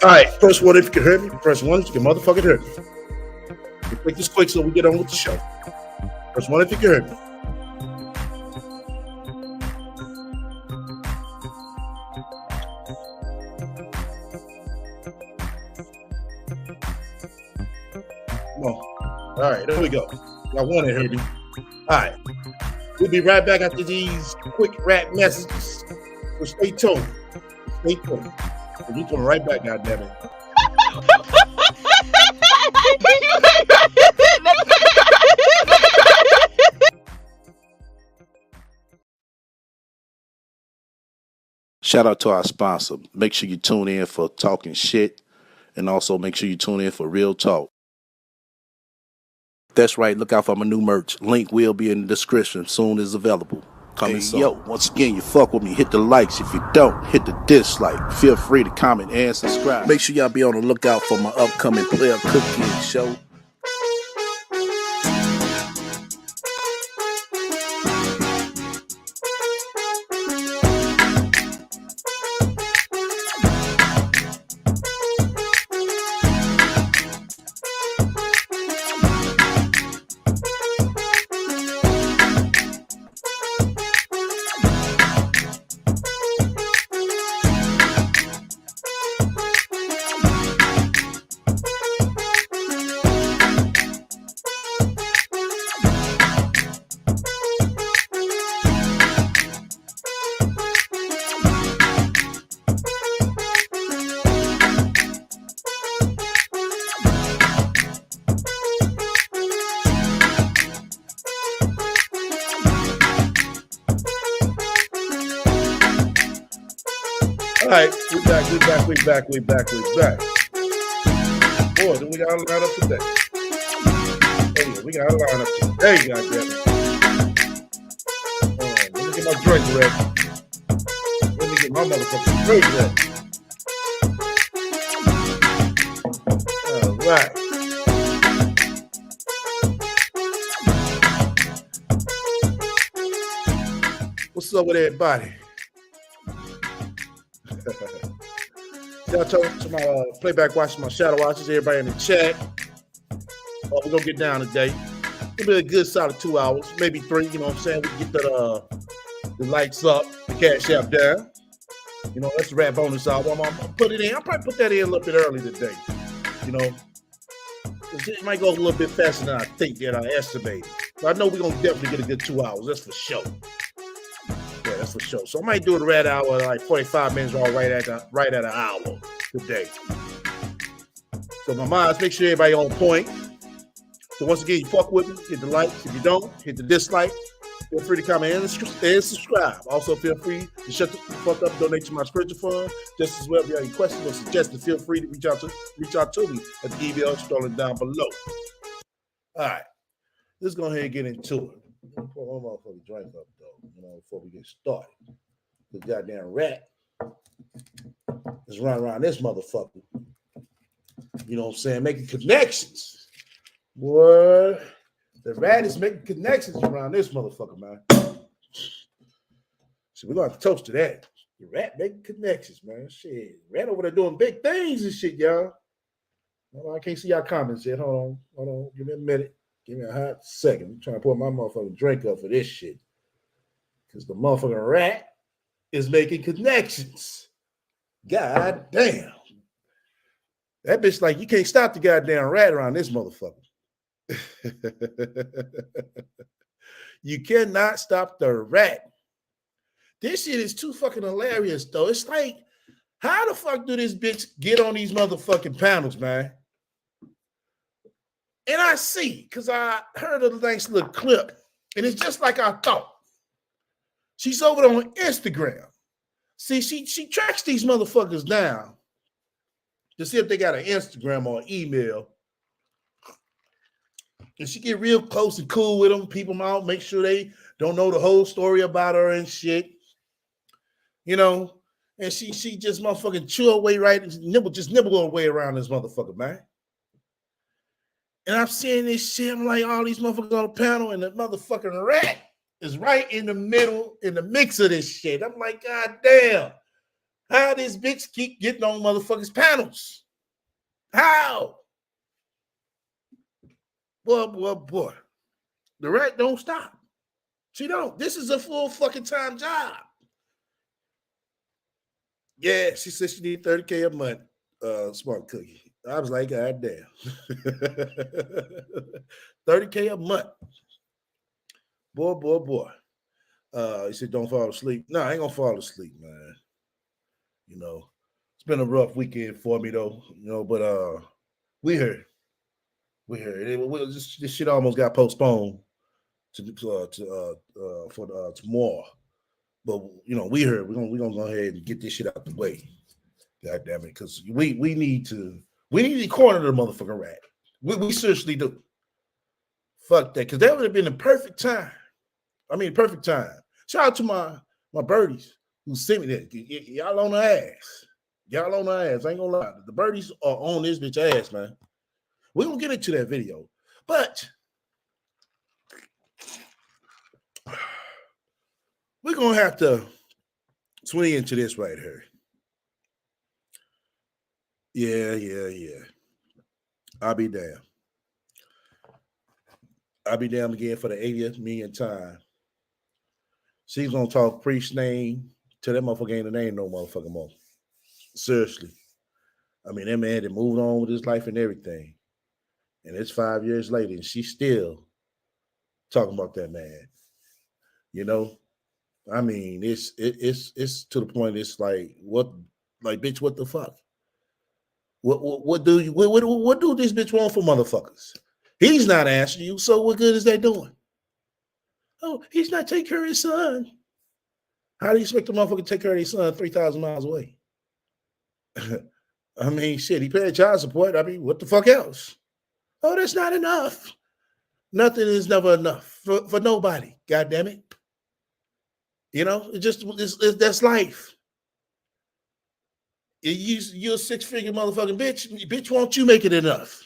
All right, press one if you can hear me. Press one if you can motherfucking hear me. Make this quick so we get on with the show. Press one if you can hear me. Come on. All right, there we go. Y'all want to hear me. All right. We'll be right back after these quick rap messages. So stay tuned. Stay tuned. We're coming right back, goddammit. Shout out to our sponsor. Make sure you tune in for Talking Shit, and also make sure you tune in for Real Talk. That's right, look out for my new merch. Link will be in the description soon as available. Coming soon. Yo, once again, you fuck with me, hit the likes. If you don't, hit the dislike. Feel free to comment and subscribe. Make sure y'all be on the lookout for my upcoming player cooking show. All right, we back. Boy, do we got a line up today? Oh yeah, we got a line up today, goddammit. Let me get my drink ready. Let me get my motherfucking drink ready. All right. What's up with everybody? Shout out to my playback watchers, my shadow watchers, everybody in the chat. We're going to get down today. It'll be a good solid 2 hours, maybe 3, you know what I'm saying? We can get the lights up, the cash app down. You know, that's the rap bonus hour. I'm going to put it in. I'll probably put that in a little bit early today. You know, it might go a little bit faster than I think that I estimated. But I know we're going to definitely get a good 2 hours. That's for sure. Yeah, that's for sure. So I might do the red hour like 45 minutes or right at an hour today. So my minds, make sure everybody on point. So once again, you fuck with me, hit the like. If you don't, hit the dislike. Feel free to comment and subscribe. Also, feel free to shut the fuck up, donate to my spiritual fund. Just as well, if you have any questions or suggestions, feel free to reach out to me at the email scrolling down below. All right, let's go ahead and get into it. Pour one motherfucking drink up though, you know, before we get started. The goddamn rat is running around this motherfucker. You know what I'm saying? Making connections. Boy, the rat is making connections around this motherfucker, man. So we're gonna have to toast to that. The rat making connections, man. Shit. Rat over there doing big things and shit, y'all. I can't see y'all comments yet. Hold on. Give me a minute. Give me a hot second. I'm trying to pour my motherfucking drink up for this shit. Because the motherfucking rat is making connections. God damn. That bitch like, you can't stop the goddamn rat around this motherfucker. You cannot stop the rat. This shit is too fucking hilarious, though. It's like, how the fuck do this bitch get on these motherfucking panels, man? And I see, because I heard a nice little clip, and it's just like I thought. She's over there on Instagram. See, she tracks these motherfuckers down to see if they got an Instagram or email. And she get real close and cool with them, peep them out, make sure they don't know the whole story about her and shit. You know, and she just motherfucking chew away nibble her way around this motherfucker, man. And I'm seeing this shit. I'm like, all these motherfuckers on the panel, and the motherfucking rat is right in the middle, in the mix of this shit. I'm like, God damn. How this bitch keep getting on motherfuckers' panels? How? Boy. The RaT don't stop. She don't. This is a full fucking time job. Yeah, she said she need 30K a month. Smart cookie. I was like, God damn. 30K a month. Boy. He said, don't fall asleep. No, I ain't gonna fall asleep, man. You know, it's been a rough weekend for me though, you know, but we heard. This shit almost got postponed for tomorrow. But you know, we heard we're gonna go ahead and get this shit out the way. God damn it, because we need to corner the motherfucking RaT. We seriously do. Fuck that, because that would have been the perfect time. I mean, perfect time. Shout out to my birdies who sent me that. Y'all on the ass. Y'all on the ass. I ain't gonna lie. The birdies are on this bitch ass, man. We're gonna get into that video, but we're gonna have to swing into this right here. Yeah. I'll be damned. I'll be damned again for the 80th million time. She's gonna talk priest name to that motherfucker ain't the name no motherfucking more. Seriously. I mean, that man had moved on with his life and everything. And it's 5 years later, and she's still talking about that man. You know? I mean, it's to the point it's like, bitch, what the fuck? What do this bitch want for motherfuckers? He's not answering you, so what good is that doing? Oh, he's not taking care of his son. How do you expect a motherfucker to take care of his son 3,000 miles away? I mean, shit, he paid child support. I mean, what the fuck else? Oh, that's not enough. Nothing is never enough for nobody. God damn it. You know, that's life. You're a six-figure motherfucking bitch. Bitch, won't you make it enough?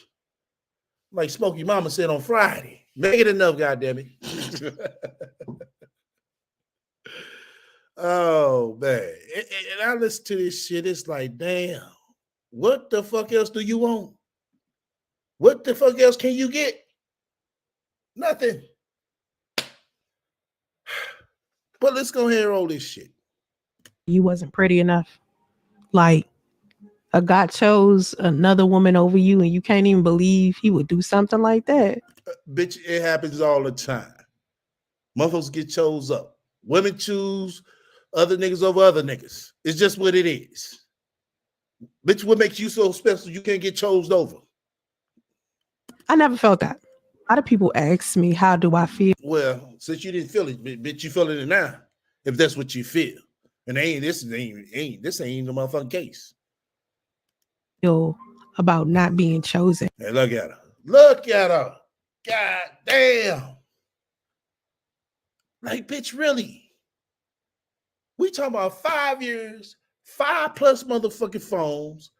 Like Smokey Mama said on Friday. Make it enough, goddamn it. Oh, man. And I listen to this shit. It's like, damn. What the fuck else do you want? What the fuck else can you get? Nothing. But let's go ahead and roll this shit. You wasn't pretty enough. Like, a God chose another woman over you and you can't even believe he would do something like that. Bitch, it happens all the time. Motherfuckers get chose up. Women choose other niggas over other niggas. It's just what it is. Bitch, what makes you so special you can't get chose over? I never felt that. A lot of people ask me, how do I feel? Well, since you didn't feel it, bitch, you feeling it now. If that's what you feel. And this ain't the motherfucking case. Feel about not being chosen. Hey, look at her. Look at her. God damn. Like, bitch, really? We talking about 5 years, 5+ motherfucking phones,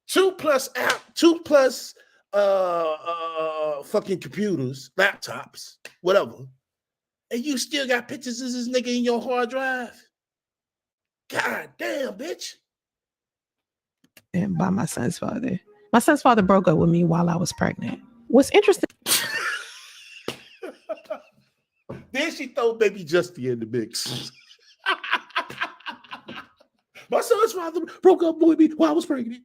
2+ app, 2+ fucking computers, laptops, whatever. And you still got pictures of this nigga in your hard drive? God damn, bitch. And by my son's father. My son's father broke up with me while I was pregnant. What's interesting. Then she throw baby Justy in the mix. My son's father broke up with me while I was pregnant.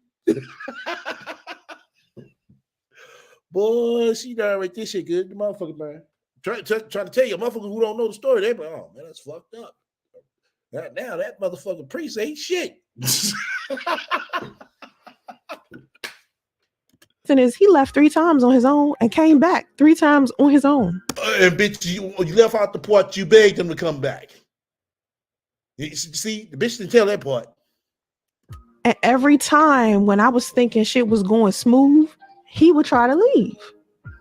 Boy, she done right this shit good. The motherfucker, man. Trying to tell you, motherfuckers who don't know the story, they be like, oh, man, that's fucked up. Now that motherfucking priest ain't shit. Is he left 3 times on his own and came back 3 times on his own. And bitch, you left out the part you begged him to come back. You see, the bitch didn't tell that part. And every time when I was thinking shit was going smooth, he would try to leave.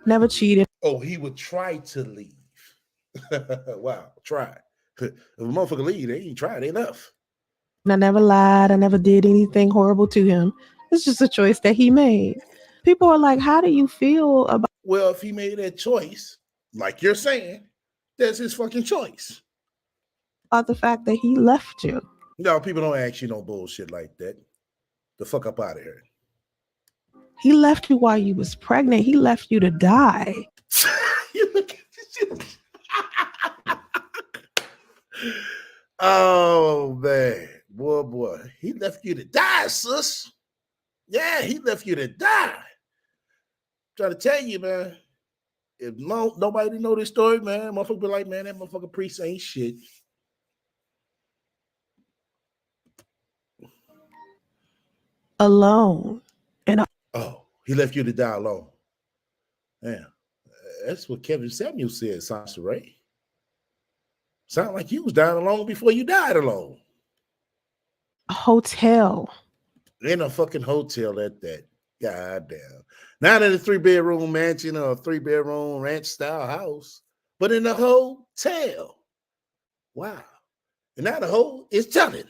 Never cheated. Oh, he would try to leave. Wow, try. If a motherfucker leave, they ain't tried enough. I never lied. I never did anything horrible to him. It's just a choice that he made. People are like, how do you feel about? Well, if he made that choice, like you're saying, that's his fucking choice. About the fact that he left you. No, people don't ask you no bullshit like that. The fuck up out of here. He left you while you was pregnant. He left you to die. You look at this shit. Oh man, boy, he left you to die, sis. Yeah, he left you to die. I'm trying to tell you, man. If nobody know this story, man, motherfucker be like, man, that motherfucker priest ain't shit. Alone. And Oh, he left you to die alone. Yeah, that's what Kevin Samuel said, Sansa Ray. Sound like you was dying alone before you died alone. a hotel. In a fucking hotel at that. God damn. Not in a 3-bedroom mansion or a 3-bedroom ranch style house, but in a hotel. Wow. And now the hole is telling.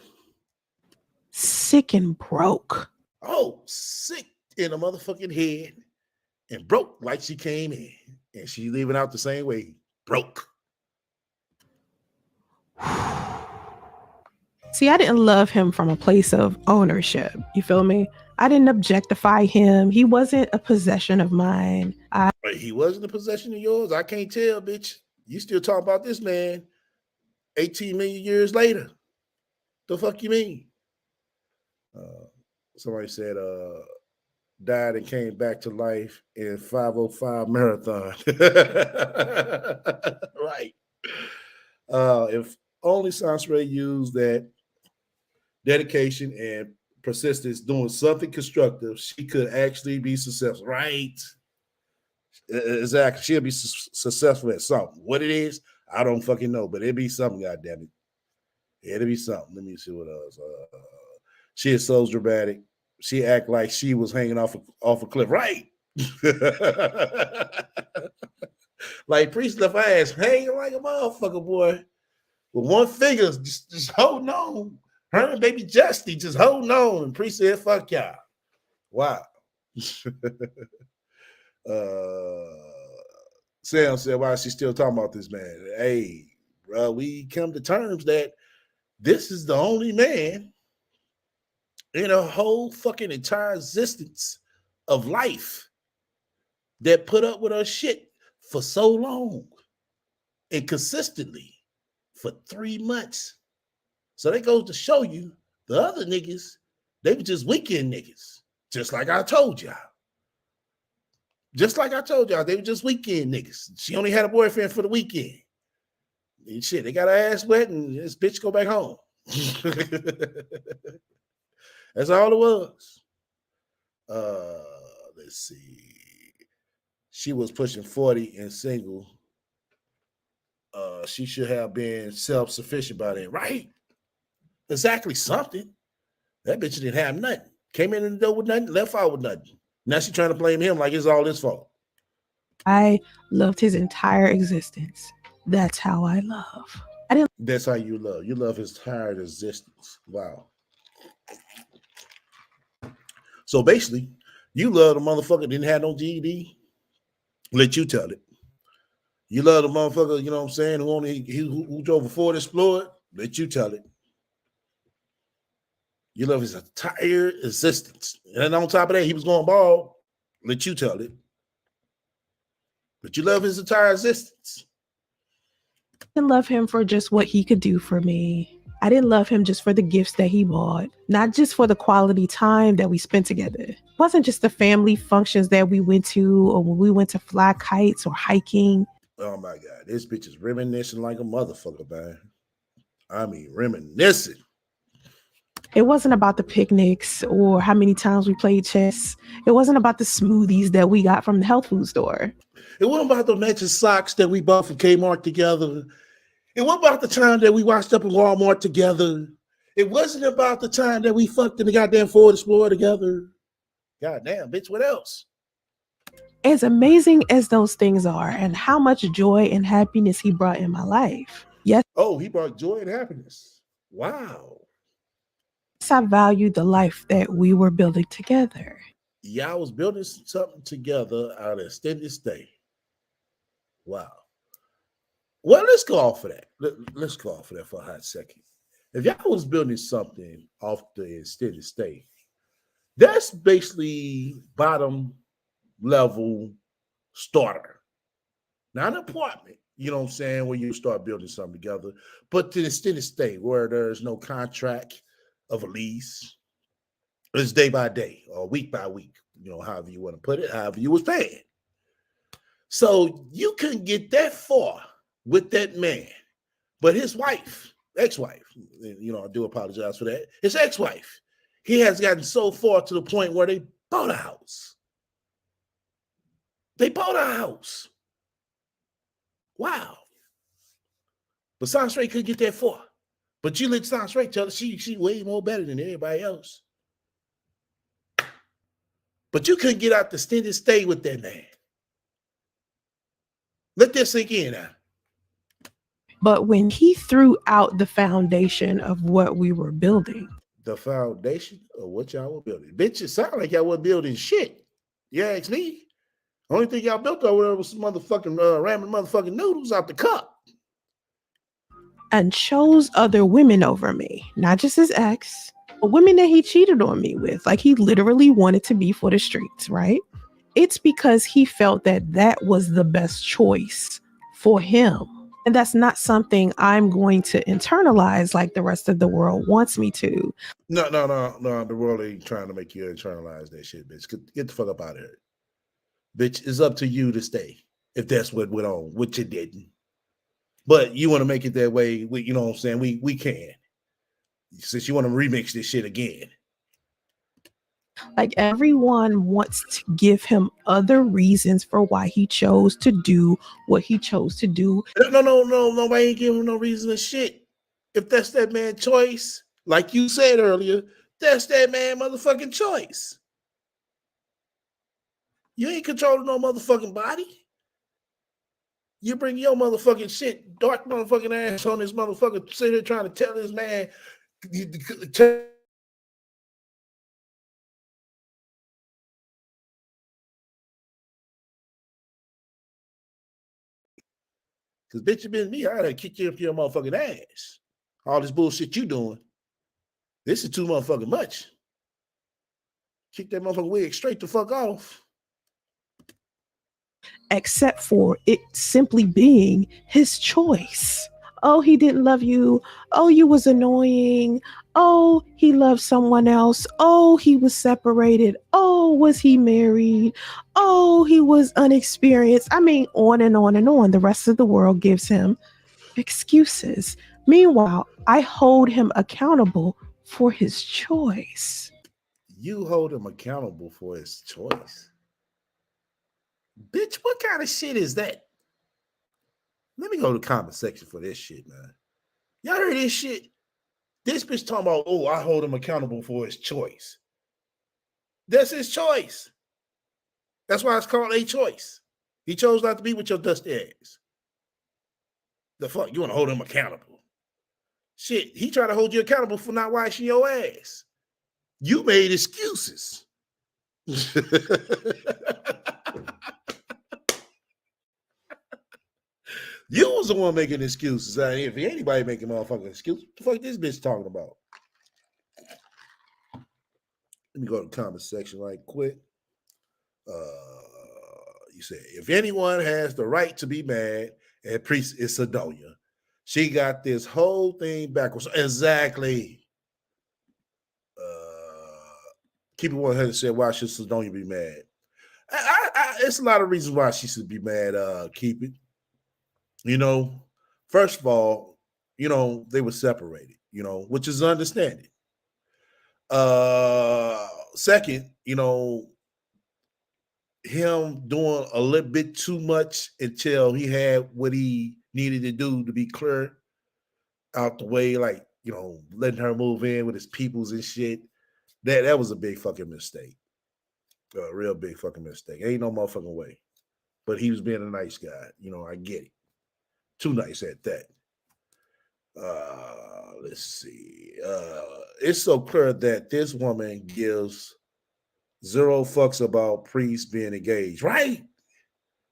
Sick and broke. Oh, sick in the motherfucking head and broke like she came in. And she leaving out the same way. Broke. See, I didn't love him from a place of ownership. You feel me? I didn't objectify him. He wasn't a possession of mine. He wasn't a possession of yours. I can't tell, bitch. You still talking about this man 18 million years later. The fuck you mean? Somebody said died and came back to life in 505 marathon. Right. If only Sansa used that dedication and persistence doing something constructive, she could actually be successful. Right. Exactly. She'll be successful at something. What it is, I don't fucking know, but it'll be something, goddammit. It'll be something. Let me see what else. She is so dramatic. She act like she was hanging off a cliff. Right. Like priest left her ass hanging like a motherfucker, boy. With one finger just holding on. Her and baby Justy just holding on. And priest said, fuck y'all. Wow. Sam said, why is she still talking about this man? Hey, bro, we come to terms that this is the only man in a whole fucking entire existence of life that put up with her shit for so long and consistently for 3 months. So that goes to show you the other niggas, they were just weekend niggas. Just like I told y'all. Just like I told y'all, they were just weekend niggas. She only had a boyfriend for the weekend. And shit, they got her ass wet and this bitch go back home. That's all it was. Let's see. She was pushing 40 and single. She should have been self-sufficient by then, right? Exactly, something. That bitch didn't have nothing. Came in the door with nothing, left out with nothing. Now she's trying to blame him like it's all his fault. I loved his entire existence. That's how I love. That's how you love. You love his entire existence. Wow. So basically, you love the motherfucker that didn't have no GED. Let you tell it. You love the motherfucker, you know what I'm saying, who drove a Ford Explorer. Let you tell it. You love his entire existence. And on top of that, he was going bald. Let you tell it. But you love his entire existence. I didn't love him for just what he could do for me. I didn't love him just for the gifts that he bought, not just for the quality time that we spent together. It wasn't just the family functions that we went to or when we went to fly kites or hiking. Oh my God, this bitch is reminiscing like a motherfucker, man. I mean, reminiscing. It wasn't about the picnics or how many times we played chess. It wasn't about the smoothies that we got from the health food store. It wasn't about the matching socks that we bought from Kmart together. It wasn't about the time that we washed up in Walmart together. It wasn't about the time that we fucked in the goddamn Ford Explorer together. Goddamn, bitch, what else? As amazing as those things are and how much joy and happiness he brought in my life. Yes. Oh, he brought joy and happiness. Wow. I valued the life that we were building together. Y'all was building something together out of extended stay. Wow. Well, let's go off of that. Let's go off of that for a hot second. If y'all was building something off the steady state, that's basically bottom level starter. Not an apartment, you know what I'm saying, where you start building something together, but to the steady state where there's no contract of a lease. It's day by day or week by week, you know, however you want to put it, however you was paying. So you couldn't get that far with that man. But his wife, ex-wife, you know, I do apologize for that. His ex-wife, he has gotten so far to the point where they bought a house. They bought a house. Wow. But Sanstray couldn't get that far. But you let Sanstray tell her she way more better than everybody else. But you couldn't get out the extended stay with that man. Let that sink in now. But when he threw out the foundation of what we were building, the foundation of what y'all were building, bitch, it sounded like y'all were building shit. You ask me. Only thing y'all built over there was some motherfucking ramen motherfucking noodles out the cup. and chose other women over me, not just his ex, but women that he cheated on me with. Like, he literally wanted to be for the streets, right? It's because he felt that that was the best choice for him. And that's not something I'm going to internalize like the rest of the world wants me to. No. The world ain't trying to make you internalize that shit, bitch. Get the fuck up out of here. Bitch, it's up to you to stay if that's what went on, which it didn't. But you want to make it that way, you know what I'm saying? We can. Since you want to remix this shit again. Like, everyone wants to give him other reasons for why he chose to do what he chose to do. No. Nobody ain't giving him no reason to shit. If that's that man's choice, like you said earlier, that's that man motherfucking choice. You ain't controlling no motherfucking body. You bring your motherfucking shit, dark motherfucking ass on this motherfucker, sit here trying to tell this man. Because bitch, you been me, I'd have kicked you up your motherfucking ass. All this bullshit you doing. This is too motherfucking much. Kick that motherfucking wig straight the fuck off. Except for it simply being his choice. Oh, he didn't love you. Oh, you was annoying. Oh, he loved someone else. Oh, he was separated. Oh, was he married? Oh, he was unexperienced. I mean, on and on and on. The rest of the world gives him excuses. Meanwhile, I hold him accountable for his choice. You hold him accountable for his choice. Bitch, what kind of shit is that? Let me go to the comment section for this shit, man. Y'all heard this shit? This bitch talking about, oh, I hold him accountable for his choice. That's his choice. That's why it's called a choice. He chose not to be with your dusty ass. The fuck? You want to hold him accountable? Shit, he tried to hold you accountable for not washing your ass. You made excuses. You was the one making excuses. If anybody making motherfucking excuses, what the fuck this bitch talking about? Let me go to the comment section right quick. You said, if anyone has the right to be mad at Priest, it's Adonia. She got this whole thing backwards. Exactly. Keep it 100 said, why should Adonia be mad? It's a lot of reasons why she should be mad. Keep it. You know, first of all, you know, they were separated, you know, which is understanding. Second, you know, him doing a little bit too much until he had what he needed to do to be clear out the way, like, you know, letting her move in with his peoples and shit. That was a big fucking mistake. A real big fucking mistake. Ain't no motherfucking way. But he was being a nice guy. You know, I get it. Too nice at that. Let's see. It's so clear that this woman gives zero fucks about Priest being engaged, right?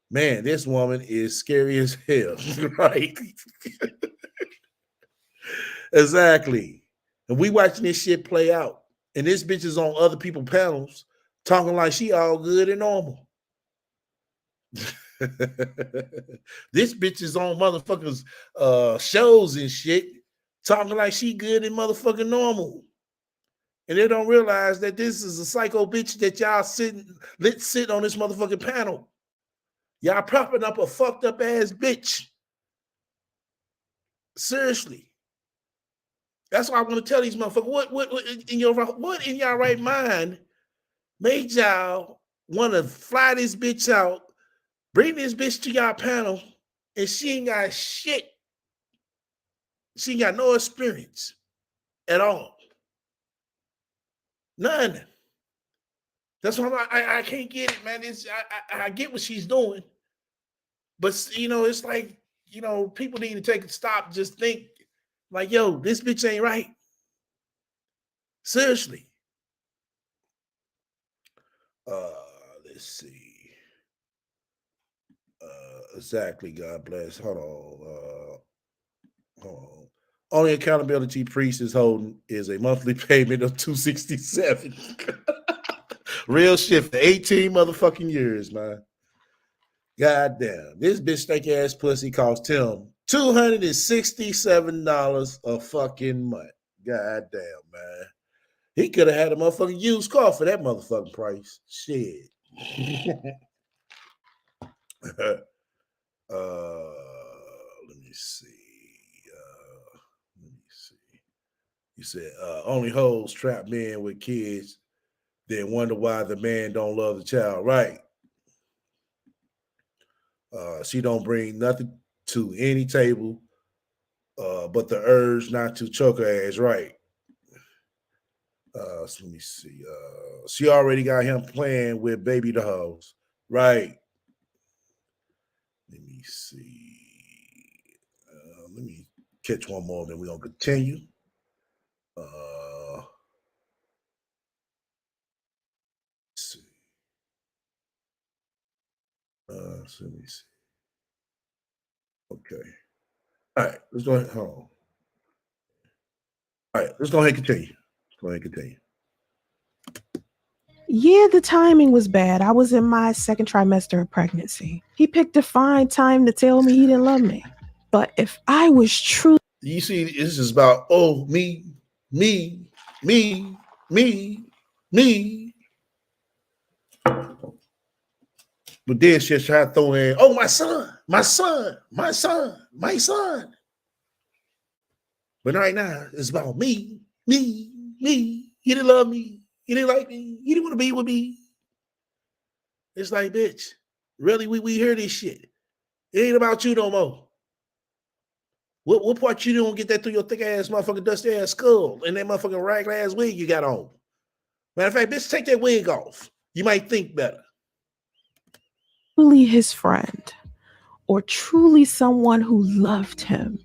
Man, this woman is scary as hell, right? Exactly. And we watching this shit play out. And this bitch is on other people's panels talking like she all good and normal. This bitch is on motherfuckers shows and shit talking like she good and motherfucking normal. And they don't realize that this is a psycho bitch that y'all sit on this motherfucking panel. Y'all propping up a fucked up ass bitch. Seriously. That's why I want to tell these motherfuckers, what in y'all right mind made y'all want to fly this bitch out, bring this bitch to y'all panel, and she ain't got shit. She ain't got no experience at all. None. That's why I can't get it, man. I get what she's doing. But, you know, it's like, you know, people need to take a stop, just think like, yo, this bitch ain't right. Seriously. Let's see. Exactly. God bless. Hold on. Only accountability priest is holding is a monthly payment of $267. Real shit for 18 motherfucking years, man. God damn. This bitch stank ass pussy cost him $267 a fucking month. God damn, man. He could have had a motherfucking used car for that motherfucking price. Shit. Let me see. You said only hoes trap men with kids, then wonder why the man don't love the child. Right. She don't bring nothing to any table but the urge not to choke her ass. Right. So let me see. She already got him playing with baby dolls. Right. Let me see. Let me catch one more, then we're going to continue. Let's see. So let me see. Okay. All right. Let's go ahead. Hold on. All right. Let's go ahead and continue. Yeah, the timing was bad. I was in my second trimester of pregnancy. He picked a fine time to tell me he didn't love me. But if I was true, you see, this is about me. But then she tried to throw in, my son. But right now, it's about me. He didn't love me. He didn't like me. He didn't want to be with me. It's like, bitch, really, we hear this shit. It ain't about you no more. What part you don't get that through your thick ass motherfucking dusty ass skull and that motherfucking rag ass wig you got on? Matter of fact, bitch, take that wig off. You might think better. truly his friend, or truly someone who loved him,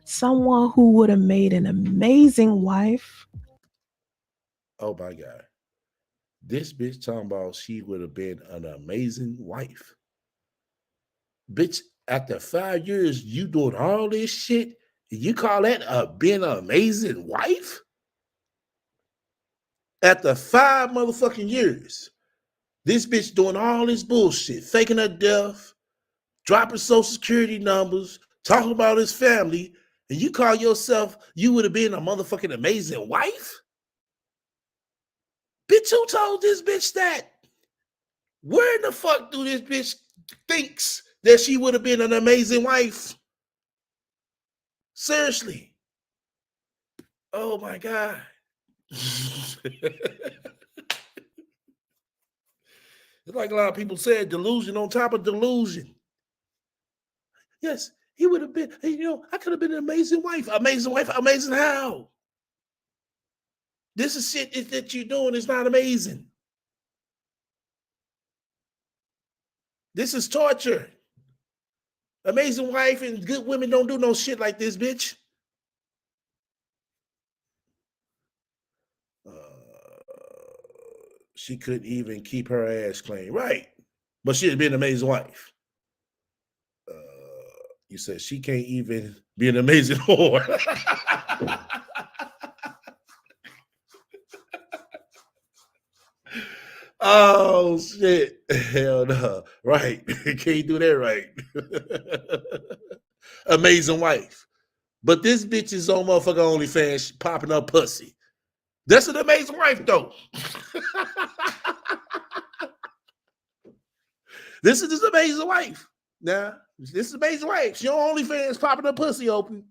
someone who would have made an amazing wife. Oh my God. This bitch talking about she would have been an amazing wife. Bitch, after 5 years, you doing all this shit, you call that being an amazing wife? After 5 motherfucking years, this bitch doing all this bullshit, faking her death, dropping social security numbers, talking about his family, and you call yourself, you would have been a motherfucking amazing wife? Bitch, who told this bitch that? Where in the fuck do this bitch thinks that she would have been an amazing wife? Seriously. Oh my God. It's like a lot of people said, delusion on top of delusion. Yes, he would have been, I could have been an amazing wife. Amazing wife, amazing how? This is shit that you're doing is not amazing. This is torture. Amazing wife and good women don't do no shit like this, bitch. She couldn't even keep her ass clean. Right. But she'd been an amazing wife. You said she can't even be an amazing whore. Oh shit. Hell no. Right. Can't do that right. Amazing wife. But this bitch is on motherfucker OnlyFans popping up pussy. That's an amazing wife, though. This is this amazing wife. Now, this is amazing wife. She on OnlyFans popping her pussy open,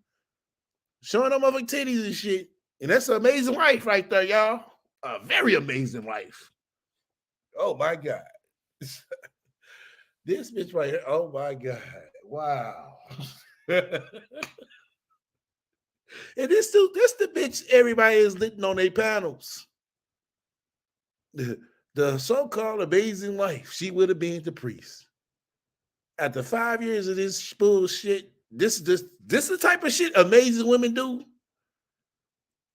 showing them motherfucking titties and shit. And that's an amazing wife right there, y'all. A very amazing wife. Oh my God. This bitch right here. Oh my God. Wow. And this the bitch everybody is litting on their panels. The so-called amazing wife. She would have been the priest. After 5 years of this bullshit, this is the type of shit amazing women do.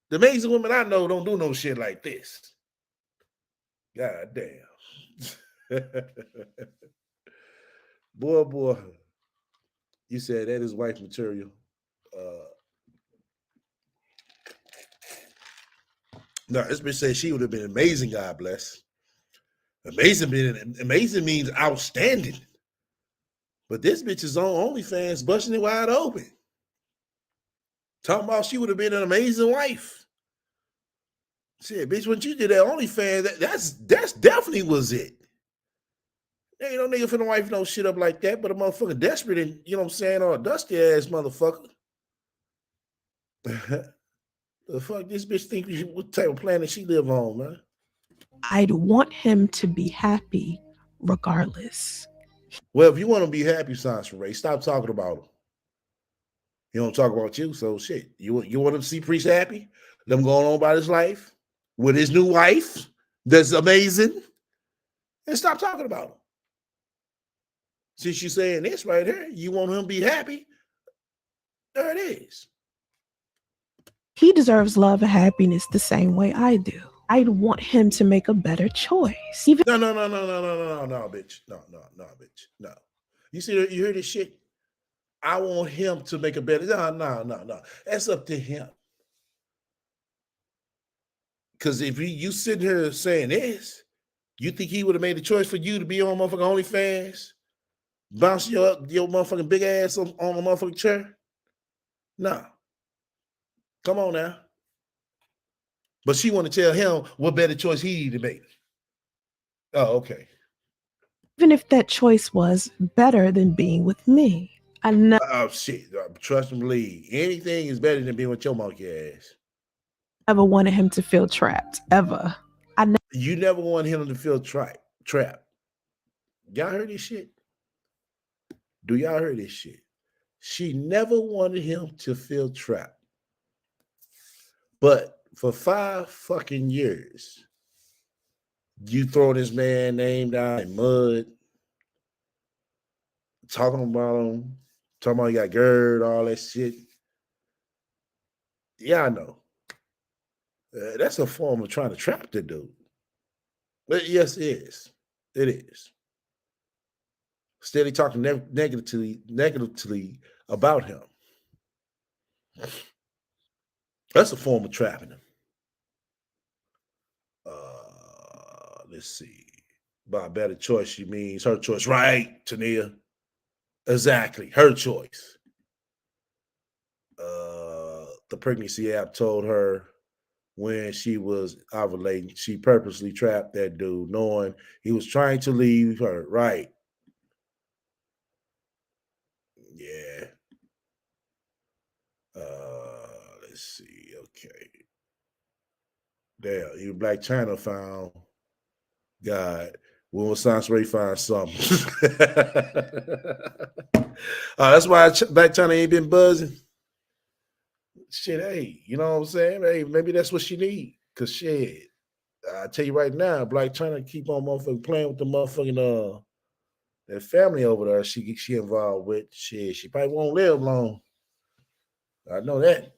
The amazing women I know don't do no shit like this. God damn. Boy. You said that is wife material. No, this bitch said she would have been amazing, God bless. Amazing means outstanding. But this bitch is on OnlyFans busting it wide open. Talking about she would have been an amazing wife. Shit, bitch, when you did that OnlyFans, that's definitely was it. There ain't no nigga finna wife no shit up like that, but a motherfucker desperate and, you know what I'm saying, or a dusty ass motherfucker. The fuck this bitch think what type of planet she live on, man? I'd want him to be happy regardless. Well, if you want to be happy, Sansa, stop talking about him. He don't talk about you, so shit. You want him to see Priest happy? Let him go on about his life with his new wife. That's amazing. And stop talking about him. Since you're saying this right here, you want him to be happy. There it is. He deserves love and happiness the same way I do. I'd want him to make a better choice. No, bitch. No, bitch. No. You see, you hear this shit? I want him to make a better. No. That's up to him. Because if you sitting here saying this, you think he would have made a choice for you to be on motherfucking OnlyFans? Bounce your motherfucking big ass on a motherfucking chair? Nah. Come on now. But she want to tell him what better choice he need to make. Oh, okay. Even if that choice was better than being with me. I know. Oh, shit. Trust and believe. Anything is better than being with your monkey ass. Never wanted him to feel trapped, ever. You never want him to feel trapped. Y'all heard this shit? Do y'all hear this shit? She never wanted him to feel trapped. But for 5 fucking years, you throw this man name down in mud, talking about him, talking about he got GERD, all that shit. Yeah, I know. That's a form of trying to trap the dude. But yes, it is. It is. Steady talking negatively about him. That's a form of trapping him. Let's see. By a better choice, she means her choice. Right, Tania. Exactly. Her choice. The pregnancy app told her when she was ovulating, she purposely trapped that dude, knowing he was trying to leave her. Right. Yeah. Let's see. Okay. Damn, even Black China found God. When will Science Ray find something? That's why Black China ain't been buzzing. Shit, hey, you know what I'm saying? Hey, maybe that's what she need. Cause shit, I tell you right now, Black China keep on motherfucking playing with the motherfucking that family over there. She involved with shit. She probably won't live long. I know that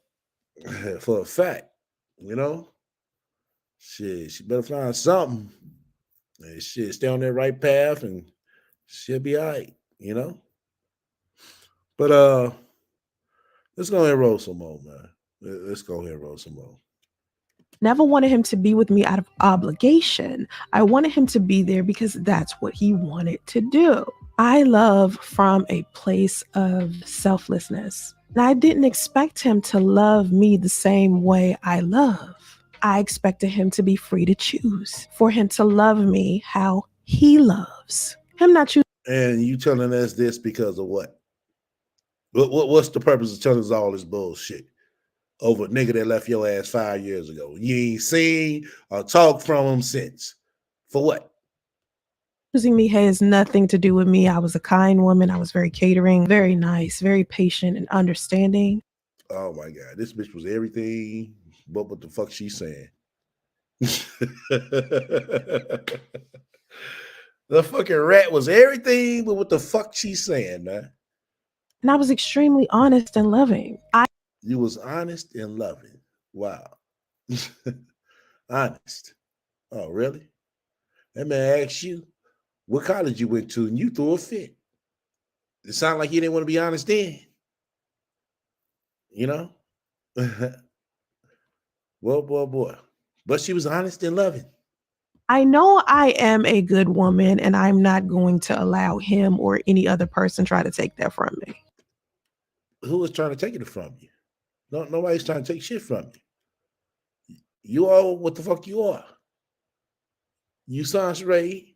for a fact. You know, shit. She better find something. And shit, stay on that right path, and she'll be all right. You know. But let's go ahead and roll some more, man. Let's go ahead and roll some more. Never wanted him to be with me out of obligation. I wanted him to be there because that's what he wanted to do. I love from a place of selflessness. And I didn't expect him to love me the same way I love. I expected him to be free to choose, for him to love me how he loves. Him not choosing. And you telling us this because of what? What's the purpose of telling us all this bullshit over a nigga that left your ass 5 years ago? You ain't seen or talked from him since. For what? Choosing me has nothing to do with me. I was a kind woman. I was very catering, very nice, very patient and understanding. Oh my God, this bitch was everything but what the fuck she's saying. The fucking rat was everything but what the fuck she's saying, man. And I was extremely honest and loving. You was honest and loving. Wow. Honest. Oh, really? That man asked you what college you went to and you threw a fit. It sounded like you didn't want to be honest then. You know? Boy. But she was honest and loving. I know I am a good woman, and I'm not going to allow him or any other person try to take that from me. Who is trying to take it from you? No, nobody's trying to take shit from you. You are what the fuck you are. You sounds Ray,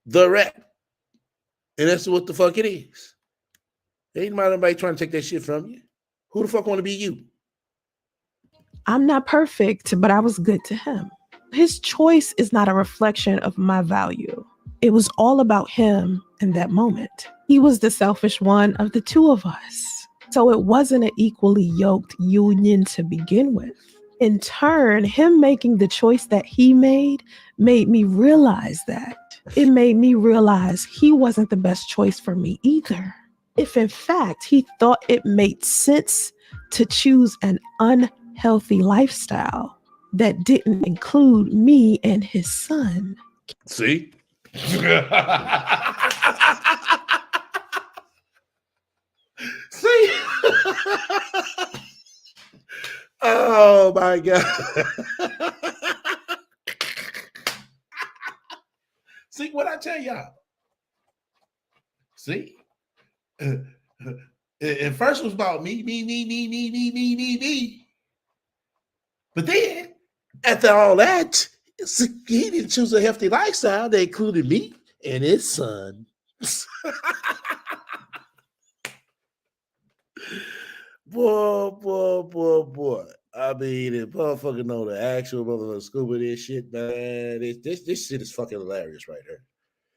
the RaT. And that's what the fuck it is. Ain't nobody trying to take that shit from you. Who the fuck want to be you? I'm not perfect, but I was good to him. His choice is not a reflection of my value. It was all about him in that moment. He was the selfish one of the two of us. So it wasn't an equally yoked union to begin with. In turn, him making the choice that he made me realize that. It made me realize he wasn't the best choice for me either. If in fact he thought it made sense to choose an unhealthy lifestyle that didn't include me and his son. See? See? Oh my God. See what I tell y'all? See? At first it was about me. But then, after all that, he didn't choose a healthy lifestyle that included me and his son. Boy. I mean, if motherfucker know the actual motherfucker scoop of this shit, man, this shit is fucking hilarious right here.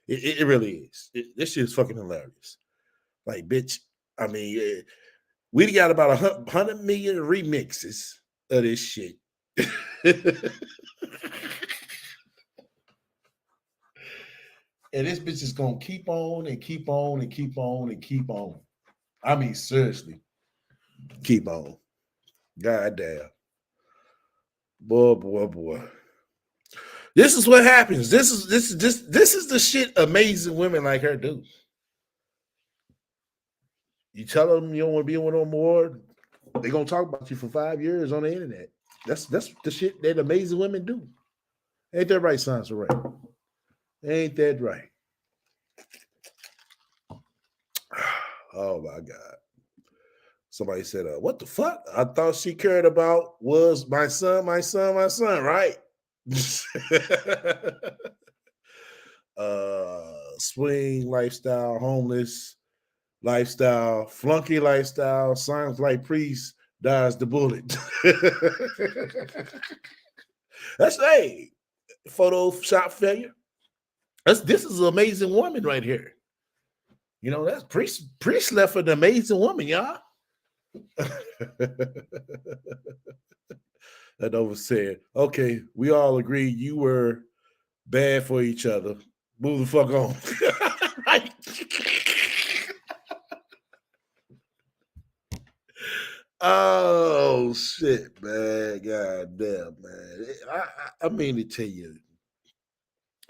It really is. This shit is fucking hilarious. Like, bitch, I mean, we got about 100 million remixes of this shit. And this bitch is gonna keep on and keep on and keep on and keep on. I mean, seriously, keep on. God damn. Boy. This is what happens. This is the shit amazing women like her do. You tell them you don't want to be with no more, they're gonna talk about you for 5 years on the internet. That's the shit that amazing women do. Ain't that right, Sansa Ray? Ain't that right? Oh my God. Somebody said, what the fuck? I thought she cared about was my son, right? Swing lifestyle, homeless lifestyle, flunky lifestyle, sounds like priest, dodge the bullet. That's Photoshop failure. This is an amazing woman right here. You know, that's priest left an amazing woman, y'all. That Nova said, okay, we all agree you were bad for each other. Move the fuck on. Right? Oh shit, man. God damn, man. I mean to tell you,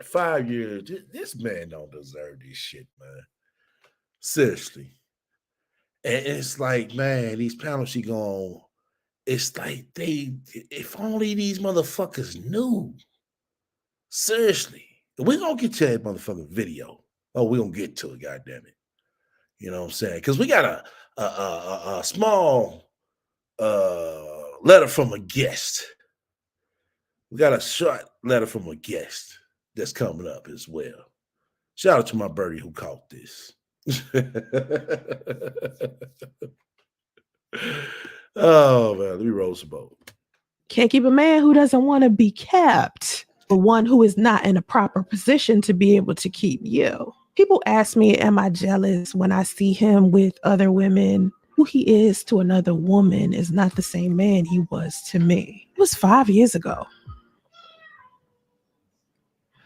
5 years, this man don't deserve this shit, man. Seriously. And it's like, man, these panels she go on, it's like if only these motherfuckers knew. Seriously. We're gonna get to that motherfucking video. Oh, we're gonna get to it, goddamn it. You know what I'm saying? Because we got a small letter from a guest. We got a short letter from a guest that's coming up as well. Shout out to my birdie who caught this. Oh man, let me roll some boat. Can't keep a man who doesn't want to be kept, or one who is not in a proper position to be able to keep you. People ask me, am I jealous when I see him with other women? Who he is to another woman is not the same man he was to me. It was 5 years ago.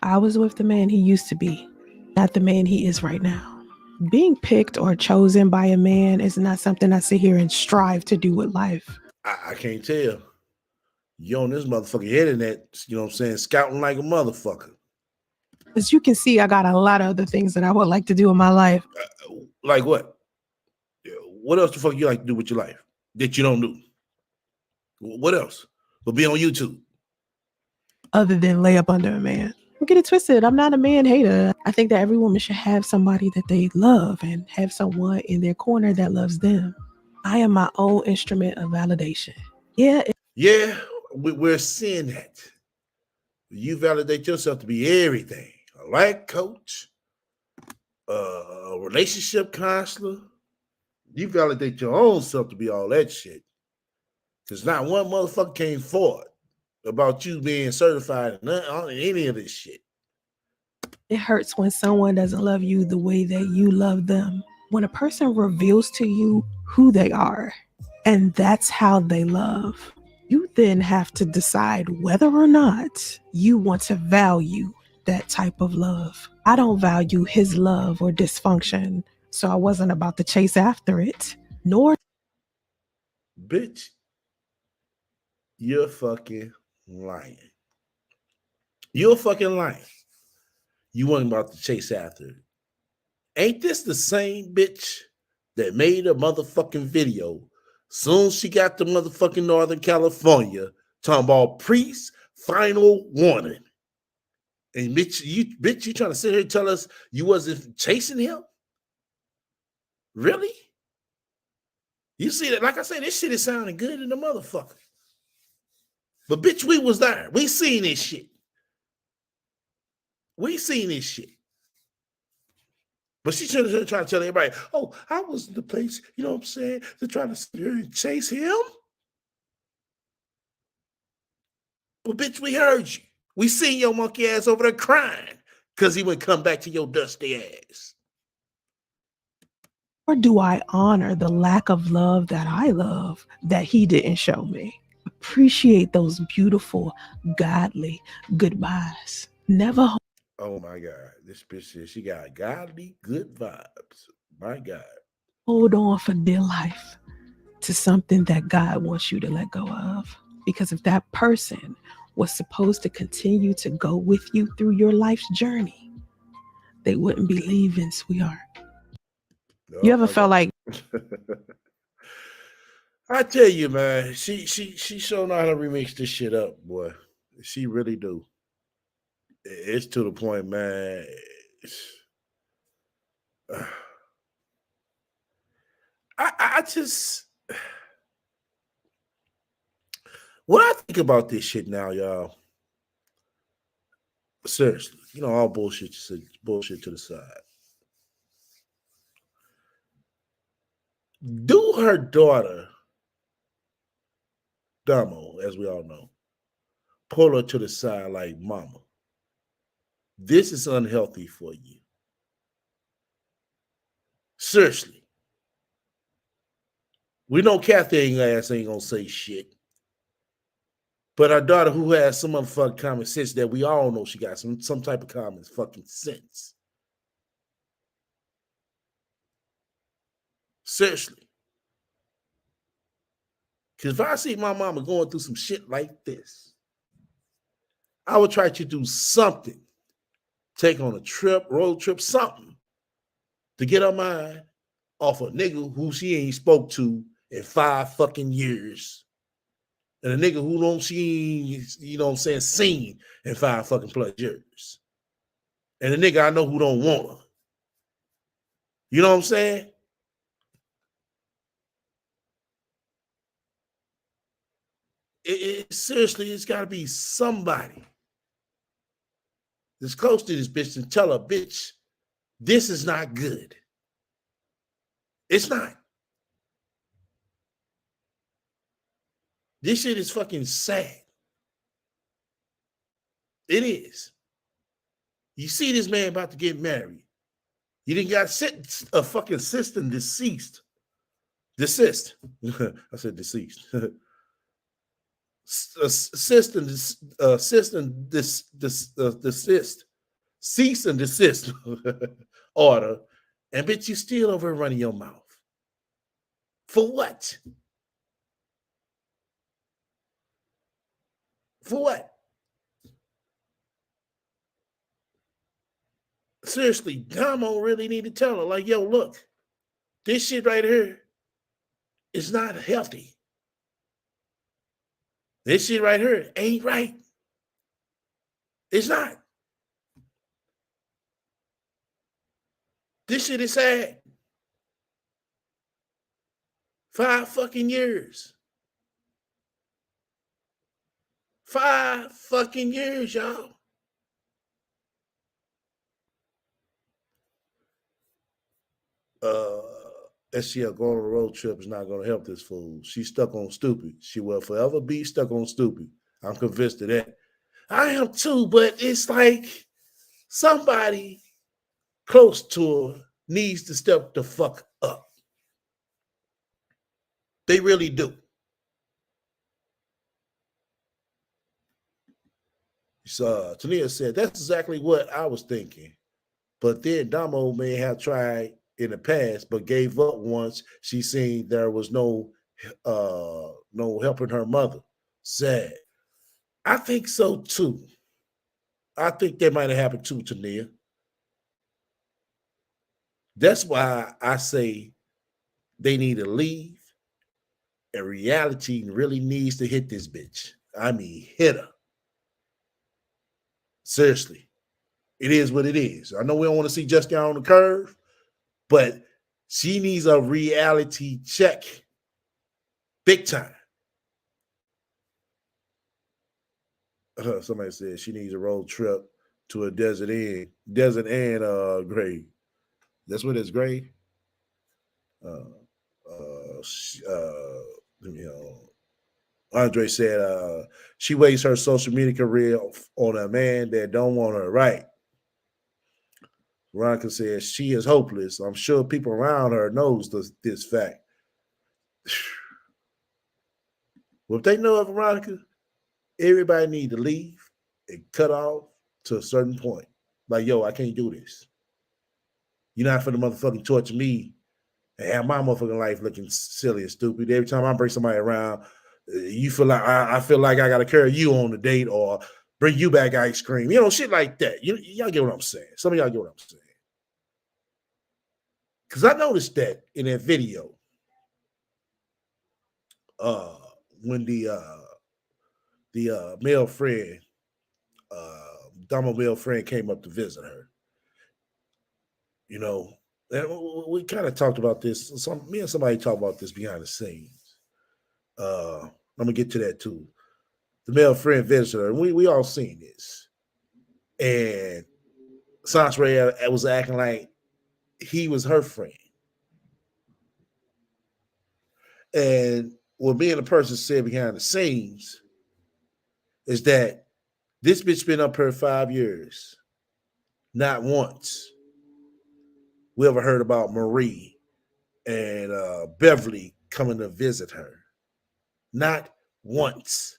I was with the man he used to be, not the man he is right now. Being picked or chosen by a man is not something I sit here and strive to do with life. I can't tell. You on this motherfucking internet, you know what I'm saying, scouting like a motherfucker. As you can see, I got a lot of other things that I would like to do in my life. Like what? What else the fuck you like to do with your life that you don't do? What else? But be on YouTube. Other than lay up under a man. Don't get it twisted. I'm not a man hater. I think that every woman should have somebody that they love and have someone in their corner that loves them. I am my own instrument of validation. Yeah, we're seeing that. You validate yourself to be everything. A life coach, a relationship counselor. You validate your own self to be all that shit. Because not one motherfucker came forward about you being certified in any of this shit. It hurts when someone doesn't love you the way that you love them. When a person reveals to you who they are, and that's how they love, you then have to decide whether or not you want to value that type of love. I don't value his love or dysfunction, so I wasn't about to chase after it, nor... Bitch, you're fucking lying. You're fucking lying. You weren't about to chase after it. Ain't this the same bitch that made a motherfucking video soon as she got to motherfucking Northern California talking about priest final warning? And bitch, you trying to sit here and tell us you wasn't chasing him? Really? You see that? Like I said, this shit is sounding good in the motherfucker. But bitch, we was there. We seen this shit. We seen this shit. But she's trying to tell everybody, oh, I was in the place, you know what I'm saying, to try to sit here and chase him. Well, bitch, we heard you. We seen your monkey ass over there crying because he wouldn't come back to your dusty ass. Or do I honor the lack of love that I love that he didn't show me? Appreciate those beautiful, godly goodbyes. Never... Oh my God, this bitch says she got godly good vibes. My God. Hold on for dear life to something that God wants you to let go of. Because if that person was supposed to continue to go with you through your life's journey, they wouldn't be leaving, sweetheart. You ever felt like... I tell you, man, she sure know how to remix this shit up, boy. She really do. It's to the point, man. I just, when I think about this shit now, y'all, seriously, you know, all bullshit to the side. Do her daughter, Damo, as we all know, pull her to the side like, mama, this is unhealthy for you. Seriously. We know Kathy ass ain't gonna say shit. But our daughter, who has some motherfucking common sense that we all know she got some type of common fucking sense. Seriously. Because if I see my mama going through some shit like this, I would try to do something. Take on a trip, road trip, something to get her mind off a nigga who she ain't spoke to in 5 fucking years. And a nigga who don't she, you know what I'm saying, seen in 5 fucking plus years. And a nigga I know who don't want her. You know what I'm saying? Seriously, it's got to be somebody that's close to this bitch and tell her, bitch, this is not good. It's not. This shit is fucking sad. It is. You see this man about to get married. You didn't got a fucking system deceased. Desist. I said deceased. System desist. Cease and desist order. And bitch, you still over here running your mouth. For what? For what? Seriously, Damo really need to tell her, like, yo, look, this shit right here is not healthy. This shit right here ain't right. It's not. This shit is sad. 5 fucking years. 5 fucking years, y'all. SCL going on a road trip is not going to help this fool. She's stuck on stupid. She will forever be stuck on stupid. I'm convinced of that. I am too, but it's like somebody close to her needs to step the fuck up. They really do. So Tania said, that's exactly what I was thinking. But then Damo may have tried in the past, but gave up once she seen there was no helping her mother. Sad. I think so too. I think that might have happened too, Tania. That's why I say they need to leave. And reality really needs to hit this bitch. I mean, hit her. Seriously. It is what it is. I know we don't want to see Jessica on the curve, but she needs a reality check. Big time. Somebody said she needs a road trip to a desert and grave. That's what it's grave. Andre said she wastes her social media career on a man that don't want her right. Veronica says she is hopeless. I'm sure people around her knows this fact. Well, if they know of Veronica, everybody need to leave and cut off to a certain point. Like, yo, I can't do this. You're not finna motherfucking torture me and have my motherfucking life looking silly and stupid. Every time I bring somebody around, you feel like I feel like I gotta carry you on the date or bring you back ice cream. You know, shit like that. Y'all get what I'm saying. Some of y'all get what I'm saying. Because I noticed that in that video, when the male friend, Damo male friend came up to visit her. You know, and we kind of talked about this. Me and somebody talked about this behind the scenes. I'm gonna get to that too. The male friend visited her, and we all seen this. And Sansa was acting like he was her friend. And what me and the person said behind the scenes is that this bitch been up here 5 years. Not once we ever heard about Marie and Beverly coming to visit her. Not once.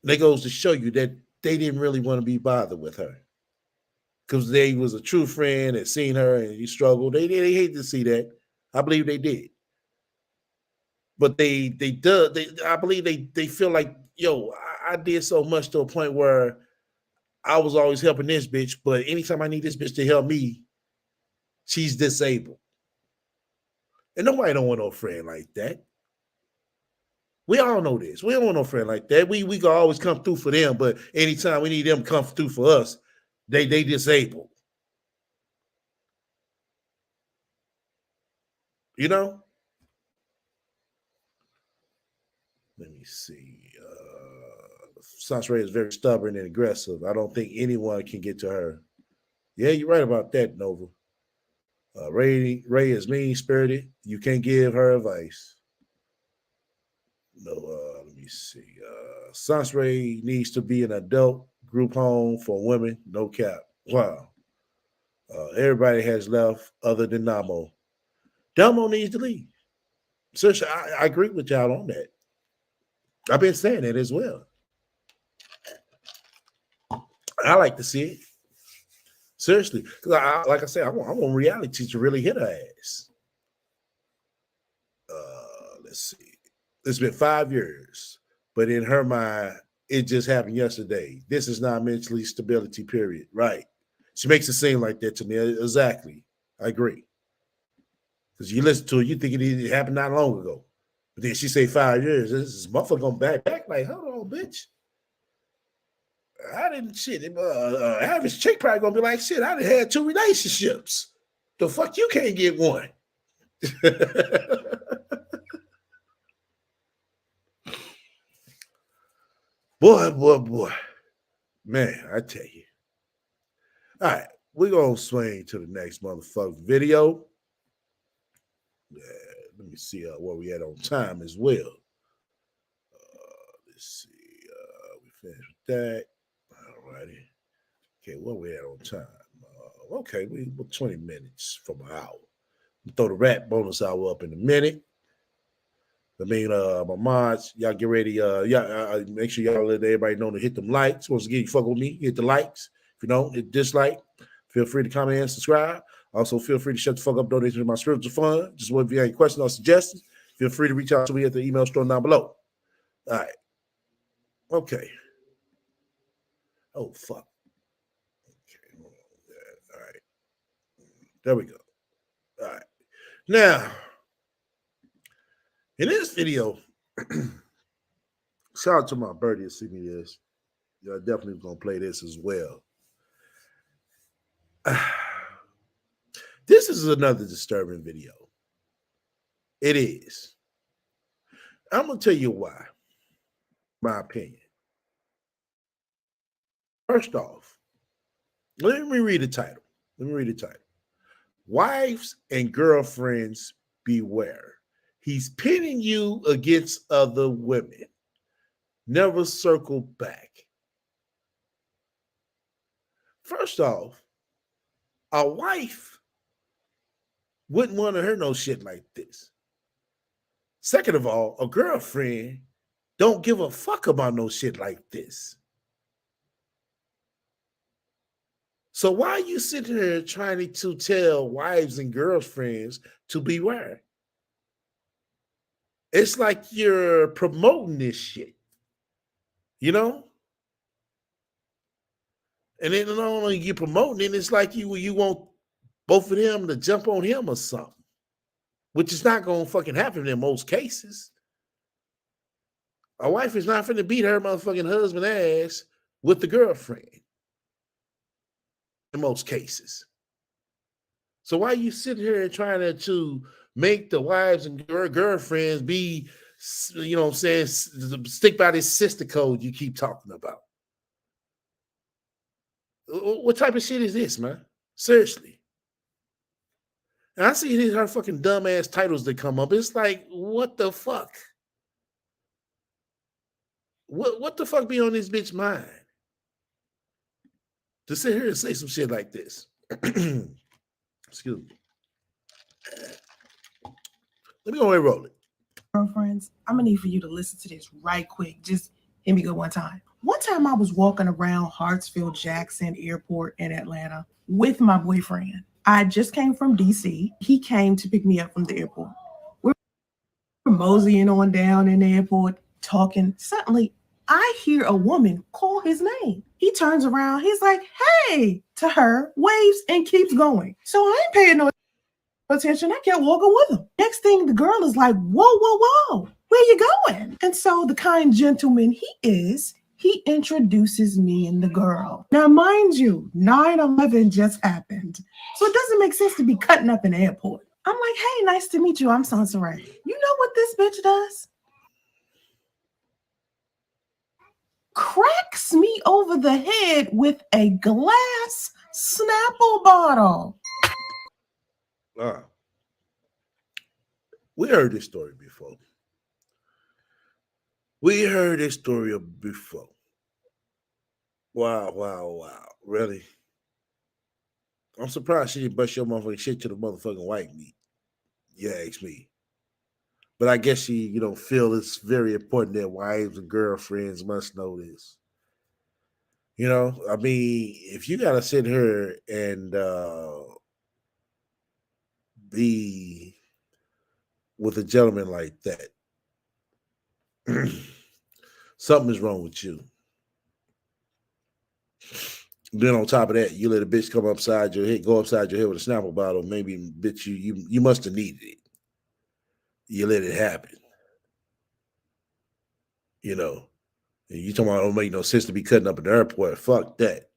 And that goes to show you that they didn't really want to be bothered with her. Because they was a true friend and seen her and he struggled. They hate to see that. I believe they did. But I believe they feel like, yo, I did so much to a point where I was always helping this bitch, but anytime I need this bitch to help me, she's disabled. And nobody don't want no friend like that. We all know this. We don't want no friend like that. We can always come through for them, but anytime we need them to come through for us, they disabled. You know? Let me see. Sansa is very stubborn and aggressive. I don't think anyone can get to her. Yeah, you're right about that, Nova. Ray is mean-spirited. You can't give her advice. No, let me see. Sansa needs to be an adult group home for women. No cap. Wow. Everybody has left other than Namo. Damo needs to leave. Seriously, I agree with y'all on that. I've been saying that as well. I like to see it. Seriously. Because like I said, I want reality to really hit her ass. Let's see. It's been 5 years, but in her mind, it just happened yesterday. This is not mentally stability, period. Right. She makes it seem like that to me. Exactly. I agree. Because you listen to it, you think it happened not long ago. But then she say 5 years. This motherfucker gonna back like, hold on, bitch. I didn't shit. Average chick probably gonna be like, shit, I done had 2 relationships. The fuck you can't get one. Boy. Man, I tell you. All right, we're gonna swing to the next motherfucking video. Let me see where we at on time as well. Let's see. We finished with that. All righty. Okay, where we at on time? Okay, we're 20 minutes from an hour. We'll throw the RaT bonus hour up in a minute. I mean, my mods, y'all get ready. Make sure y'all let everybody know to hit them likes. Once again, you fuck with me, hit the likes. If you don't, hit dislike. Feel free to comment and subscribe. Also, feel free to shut the fuck up, donate to my spiritual fund. Just if you have any questions or suggestions, feel free to reach out to me at the email store down below. All right. Okay. Oh, fuck. Okay. All right. There we go. All right. Now, in this video, shout out to my birdie to see me this. Y'all definitely gonna play this as well. This is another disturbing video. It is. I'm gonna tell you why. My opinion. First off, let me read the title. Wives and girlfriends beware. He's pitting you against other women. Never circle back. First off, a wife wouldn't want to hear no shit like this. Second of all, a girlfriend don't give a fuck about no shit like this. So why are you sitting here trying to tell wives and girlfriends to beware? It's like you're promoting this shit, you know? And then not only you promoting it, it's like you want both of them to jump on him or something, which is not going to fucking happen in most cases. A wife is not finna beat her motherfucking husband ass with the girlfriend in most cases. So why you sit here trying to make the wives and girlfriends be, you know what I'm saying, stick by this sister code you keep talking about? What type of shit is this, man? Seriously. And I see these her fucking dumbass titles that come up. It's like, what the fuck? What the fuck be on this bitch mind? To sit here and say some shit like this. Excuse me. Let me go ahead and roll it. Girlfriends, I'm gonna need for you to listen to this right quick. Just hear me go one time. One time I was walking around Hartsfield-Jackson Airport in Atlanta with my boyfriend. I just came from DC. He came to pick me up from the airport. We're moseying on down in the airport, talking. Suddenly, I hear a woman call his name. He turns around. He's like, hey, to her, waves and keeps going. So I ain't paying no attention. I kept walking with him. Next thing, the girl is like, whoa, whoa, whoa, where you going? And so the kind gentleman he is, he introduces me and the girl. Now, mind you, 9/11 just happened. So it doesn't make sense to be cutting up in the airport. I'm like, hey, nice to meet you. I'm Sansaray. You know what this bitch does? Cracks me over the head with a glass Snapple bottle. We heard this story before. Wow. Really? I'm surprised she didn't bust your motherfucking shit to the motherfucking white meat. You ask me. But I guess she, feel it's very important that wives and girlfriends must know this. I mean, if you gotta sit here and be with a gentleman like that, something is wrong with you. Then on top of that, you let a bitch go upside your head with a Snapple bottle. Maybe, bitch, you must have needed it. You let it happen. And you talking about it don't make no sense to be cutting up in the airport. Fuck that.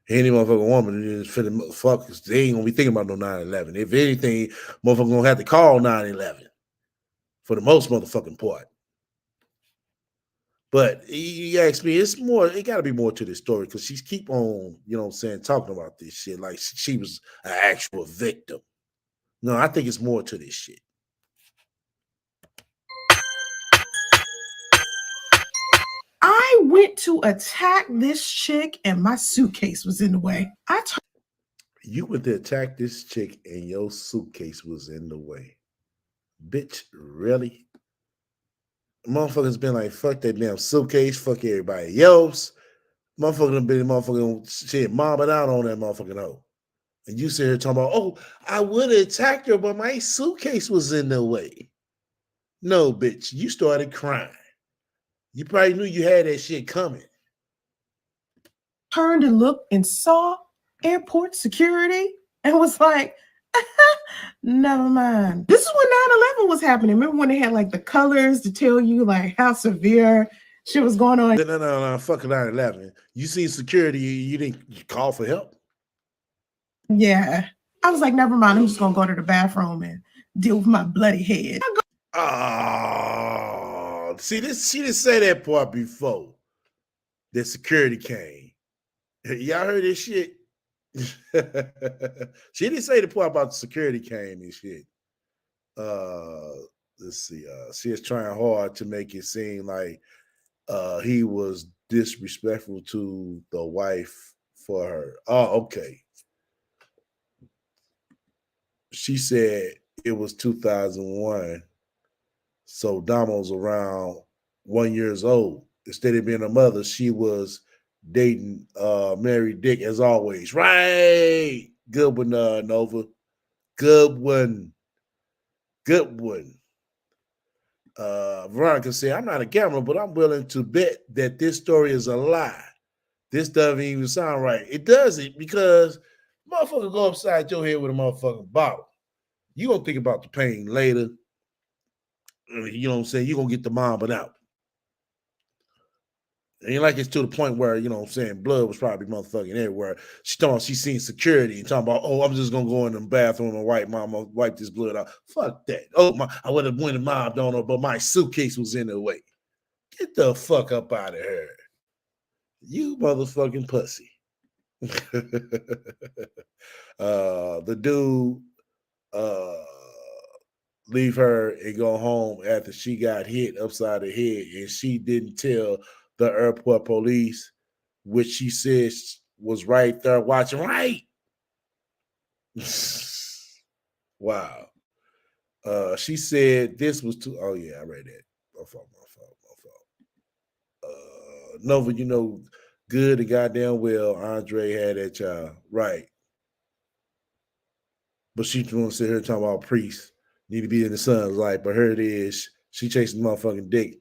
Any motherfucking woman is finna motherfuckers, they ain't gonna be thinking about no 9/11. If anything, motherfucker gonna have to call 9/11 for the most motherfucking part. But you ask me, it gotta be more to this story because she's keep on, talking about this shit like she was an actual victim. No, I think it's more to this shit. I went to attack this chick and my suitcase was in the way. You went to attack this chick and your suitcase was in the way. Bitch, really? Motherfuckers been like, fuck that damn suitcase, fuck everybody else. Motherfucker been shit mobbing out on that motherfucking hoe. And you sit here talking about, oh, I would have attacked her, but my suitcase was in the way. No, bitch, you started crying. You probably knew you had that shit coming. Turned and looked and saw airport security and was like, never mind. This is when 9/11 was happening. Remember when they had like the colors to tell you like how severe shit was going on? No, fuck 9/11. You seen security, you didn't call for help? Yeah. I was like, never mind. I'm just gonna go to the bathroom and deal with my bloody head. Oh, see this, she didn't say that part before. That security came. Y'all heard this shit? She didn't say the part about the security came and shit. Let's see. She is trying hard to make it seem like he was disrespectful to the wife for her. Oh, okay. She said it was 2001. So Damo's around 1 year old. Instead of being a mother, she was dating married Dick as always. Right. Good one, Nova. Good one. Veronica said, I'm not a gambler, but I'm willing to bet that this story is a lie. This doesn't even sound right. It doesn't, because motherfucker go upside your head with a motherfucking bottle. You gonna think about the pain later. You know what I'm saying? You're gonna get the mom out. It ain't like it's to the point where, blood was probably motherfucking everywhere. She seen security and talking about, oh, I'm just gonna go in the bathroom and wipe this blood out. Fuck that. Oh, I would have went and mobbed on her, but my suitcase was in the way. Get the fuck up out of here. You motherfucking pussy. The dude leave her and go home after she got hit upside the head, and she didn't tell the airport police, which she said was right there watching. Right. Wow. She said this was too. Oh yeah, I read that. My fault. Nova, good and goddamn well Andre had that child. Right. But she want to sit here talking about priests need to be in the son's life. But here it is. She chasing motherfucking dick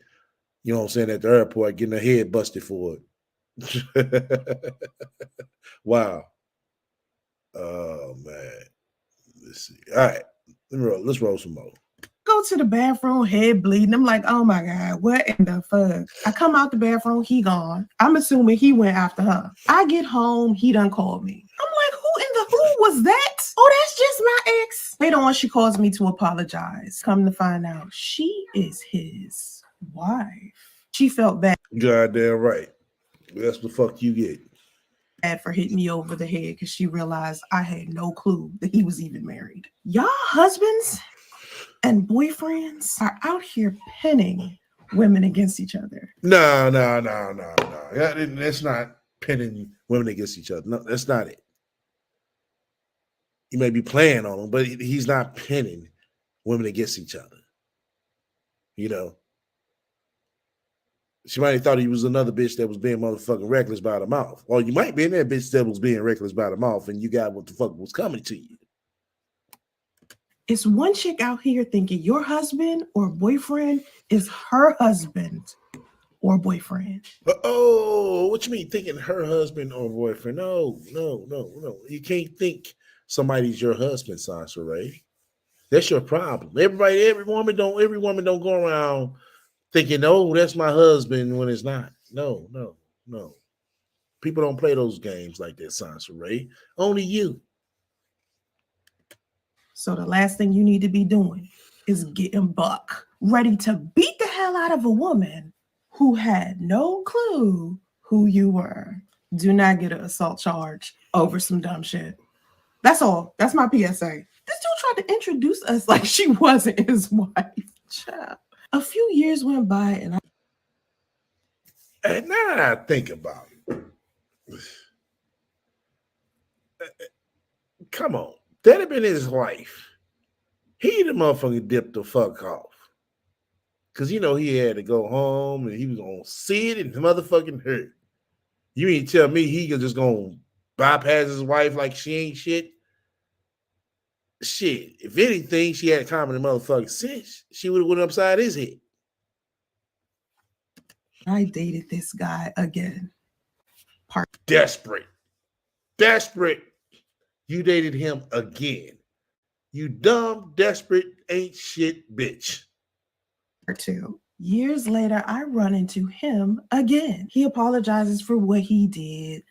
You know what I'm saying, at the airport, getting her head busted for it. Wow. Oh man. Let's see. All right. Let's roll some more. Go to the bathroom, head bleeding. I'm like, oh my God, what in the fuck? I come out the bathroom, he gone. I'm assuming he went after her. I get home, he done called me. I'm like, who in the who was that? Oh, that's just my ex. Later on, she calls me to apologize. Come to find out, she is his wife. She felt bad. Goddamn right. That's the fuck you get. Bad for hitting me over the head because she realized I had no clue that he was even married. Y'all husbands and boyfriends are out here pinning women against each other. No. That's not pinning women against each other. No, that's not it. He may be playing on them, but he's not pinning women against each other. You know, she might have thought he was another bitch that was being motherfucking reckless by the mouth. Or you might be in that bitch that was being reckless by the mouth and you got what the fuck was coming to you. It's one chick out here thinking your husband or boyfriend is her husband or boyfriend. Oh, what you mean thinking her husband or boyfriend? No. You can't think somebody's your husband, Sasha Ray. That's your problem. Every woman don't go around thinking, oh, that's my husband when it's not. No. People don't play those games like that, Sasha Ray. Only you. So the last thing you need to be doing is getting buck, ready to beat the hell out of a woman who had no clue who you were. Do not get an assault charge over some dumb shit. That's all. That's my PSA. This dude tried to introduce us like she wasn't his wife. Child. A few years went by and now that I think about it, come on. That'd have been his wife. He the motherfucker dipped the fuck off. Because, you know, he had to go home and he was going to see it and motherfucking hurt. You mean tell me he just going to bypass his wife like she ain't shit? Shit. If anything, she had common motherfucking sense. She would have went upside his head. I dated this guy again. Desperate. You dated him again. You dumb, desperate, ain't shit bitch. 2 years later, I run into him again. He apologizes for what he did.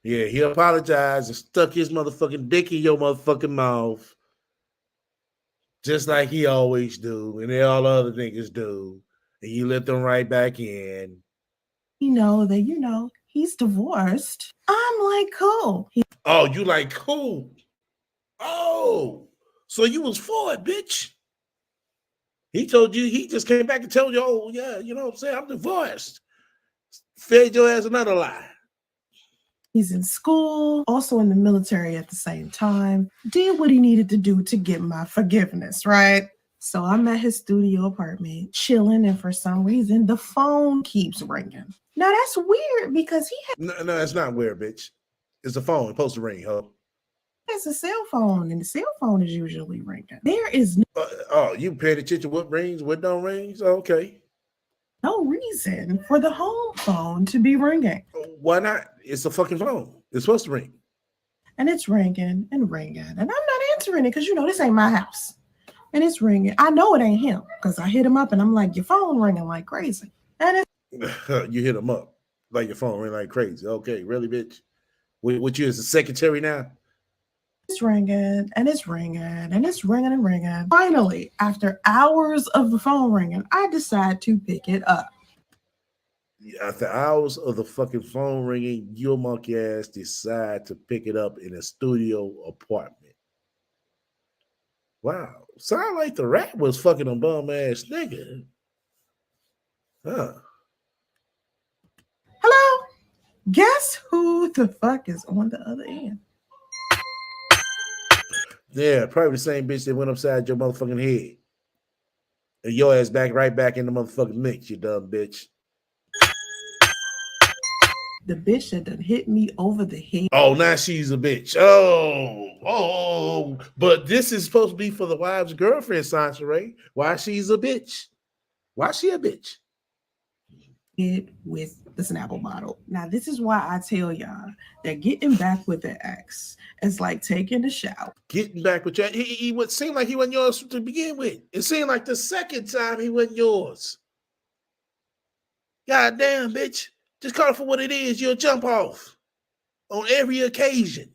Yeah, he apologized and stuck his motherfucking dick in your motherfucking mouth. Just like he always do. And all the other niggas do. And you let them right back in. You know that, he's divorced. I'm like, cool. Oh, you like cool. Oh, so you was for it, bitch. He told you, he just came back and told you, oh, yeah, you know what I'm saying? I'm divorced. Fed your ass another lie. He's in school, also in the military at the same time. Did what he needed to do to get my forgiveness, right? So I'm at his studio apartment, chilling, and for some reason, the phone keeps ringing. Now, that's weird because he No, it's not weird, bitch. It's a phone. It's supposed to ring, huh? has a cell phone, and the cell phone is usually ringing. There is you paid attention what rings, what don't rings? Okay. no reason for the home phone to be ringing. Why not? It's a fucking phone. It's supposed to ring. And it's ringing and ringing. And I'm not answering it because, this ain't my house. And it's ringing. I know it ain't him because I hit him up and I'm like, your phone ringing like crazy. And you hit him up like your phone ring like crazy. Okay, really, bitch? What you as a secretary now? it's ringing and it's ringing and it's ringing and ringing. Finally, after hours of the phone ringing, I decide to pick it up. After hours of the fucking phone ringing, your monkey ass decide to pick it up in a studio apartment. Wow. Sound like the RaT was fucking a bum ass nigga. Huh. Hello? Guess who the fuck is on the other end? Yeah, probably the same bitch that went upside your motherfucking head. And your ass right back in the motherfucking mix, you dumb bitch. The bitch that done hit me over the head. Oh, now she's a bitch. Oh, but this is supposed to be for the wife's girlfriend, Sansa Ray. Why she's a bitch? Why she a bitch? it with the Snapple bottle. Now, this is why I tell y'all that getting back with the ex is like taking a shower. Getting back with you, he would seem like he wasn't yours to begin with. It seemed like the second time he wasn't yours. God damn, bitch. Just call it for what it is. You'll jump off on every occasion.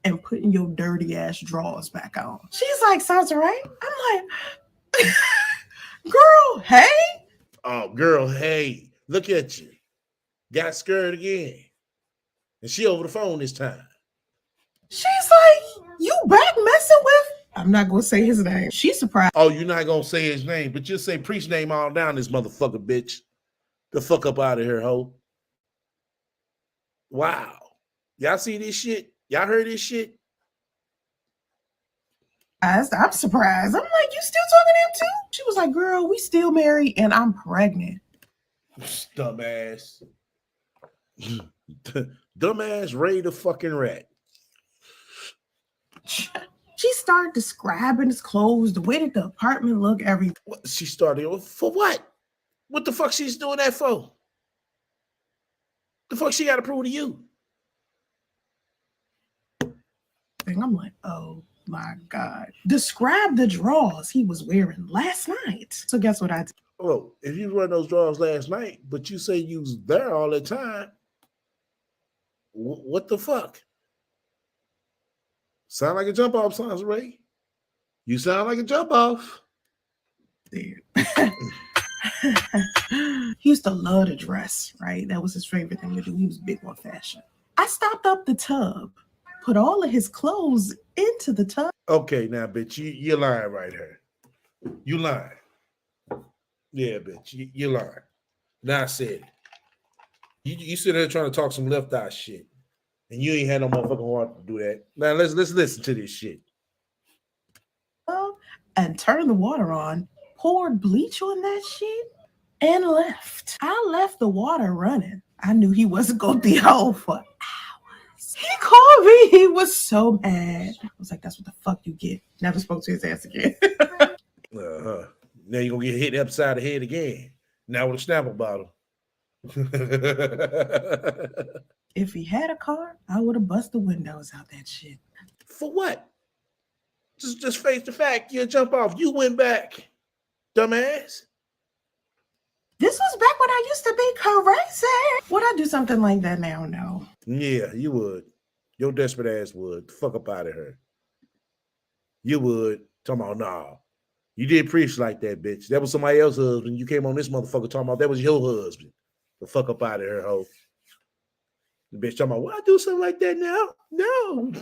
And putting your dirty ass drawers back on. She's like, sounds right. I'm like, girl, hey. Oh, girl, hey, look at you. Got scared again. And she over the phone this time. She's like, you back messing with? I'm not going to say his name. She's surprised. Oh, you're not going to say his name, but just say Priest name all down this motherfucker, bitch. The fuck up out of here, ho. Wow. Y'all see this shit? Y'all heard this shit? I'm surprised. I'm like, you still talking to him too? She was like, girl, we still married and I'm pregnant. Dumbass. Dumbass Ray the fucking rat. She started describing his clothes, the way that the apartment looked, everything. What, she started for what? What the fuck she's doing that for? The fuck she got to prove to you? And I'm like, oh my God. Describe the drawers he was wearing last night. So guess what I did? Oh, if you wearing those drawers last night, but you say you was there all the time, what the fuck? Sound like a jump off, sounds Ray. You sound like a jump off. He used to love to dress, right? That was his favorite thing to do. He was big on fashion. I stopped up the tub, put all of his clothes into the tub. Okay, now, bitch, you're lying right here. You lying. Yeah, bitch, you're lying. Now I said it. You sit there trying to talk some left eye shit, and you ain't had no motherfucking heart to do that. Now let's listen to this shit. And turned the water on, poured bleach on that shit, and left. I left the water running. I knew he wasn't going to be home for hours. He called me. He was so mad. I was like, that's what the fuck you get. Never spoke to his ass again. Now you're going to get hit upside the head again. Now with a Snapple bottle. If he had a car, I would have busted the windows out that shit. For what? Just face the fact. You jump off. You went back, dumbass. This was back when I used to be crazy. Would I do something like that now? No. Yeah, you would. Your desperate ass would. Fuck up out of her. You would. Talking about, nah. You did preach like that, bitch. That was somebody else's husband. You came on this motherfucker talking about that was your husband. The fuck up out of her, hoe. The bitch talking about, would I do something like that now? No.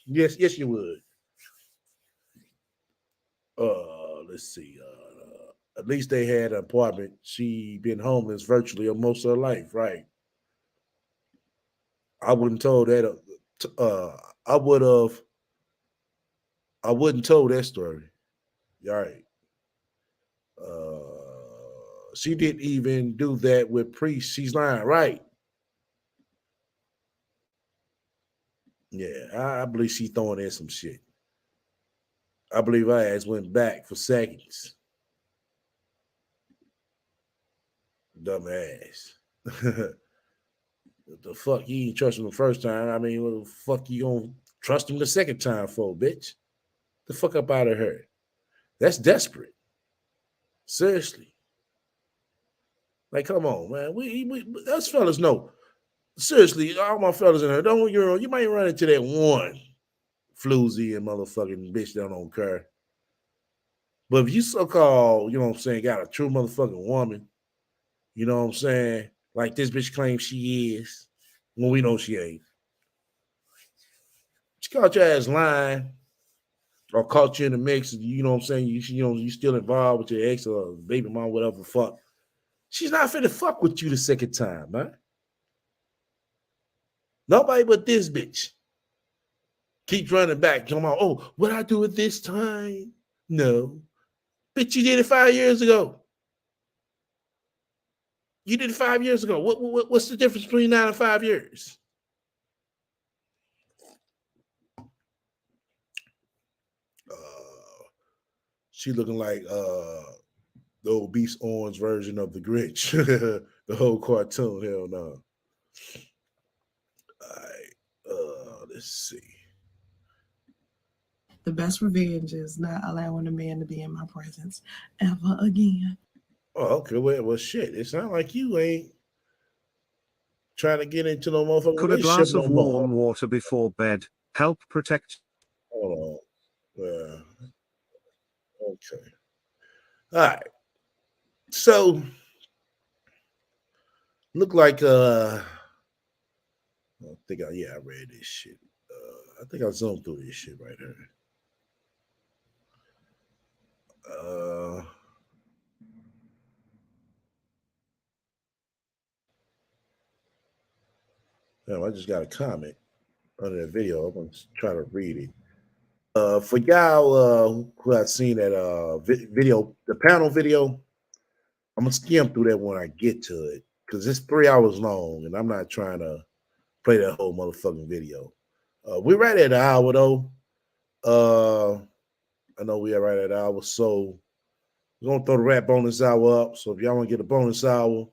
Yes, you would. Let's see. At least they had an apartment. She been homeless virtually most of her life, right? I wouldn't told that. I wouldn't told that story. All right. She didn't even do that with Priest. She's lying, right? Yeah, I believe she's throwing in some shit. I believe her ass went back for seconds. Dumbass. What the fuck? You ain't trust him the first time. I mean, what the fuck you gonna trust him the second time for, bitch? The fuck up out of her. That's desperate. Seriously. Like, come on, man. We us fellas know. Seriously, all my fellas in here, you might run into that one floozy and motherfucking bitch that don't care. But if you so-called, you know what I'm saying, got a true motherfucking woman, you know what I'm saying, like this bitch claims she is, when we know she ain't. She caught your ass lying or caught you in the mix, you know what I'm saying, you still involved with your ex or baby mom, whatever the fuck. She's not finna fuck with you the second time, man. Nobody but this bitch. Keep running back. Come on. Oh, what I do it this time? No. Bitch, you did it 5 years ago. You did it 5 years ago. What's the difference between 9 and 5 years? She looking like The obese orange version of the Grinch. The whole cartoon. Hell no. All right. Let's see. The best revenge is not allowing a man to be in my presence ever again. Oh, okay. Well, shit. It sounds like you ain't trying to get into no motherfucking Could a relationship glass no of more. warm water before bed help protect? Hold on. Okay. All right. So, look like I think I read this shit. I think I zoomed through this shit right here. I just got a comment under the video. I'm gonna try to read it. For y'all who have seen that video, the panel video, I'm gonna skim through that when I get to it because it's 3 hours long, and I'm not trying to play that whole motherfucking video. We're right at an hour though. I know we are right at an hour, so we're gonna throw the RaT bonus hour up. So if y'all want to get a bonus hour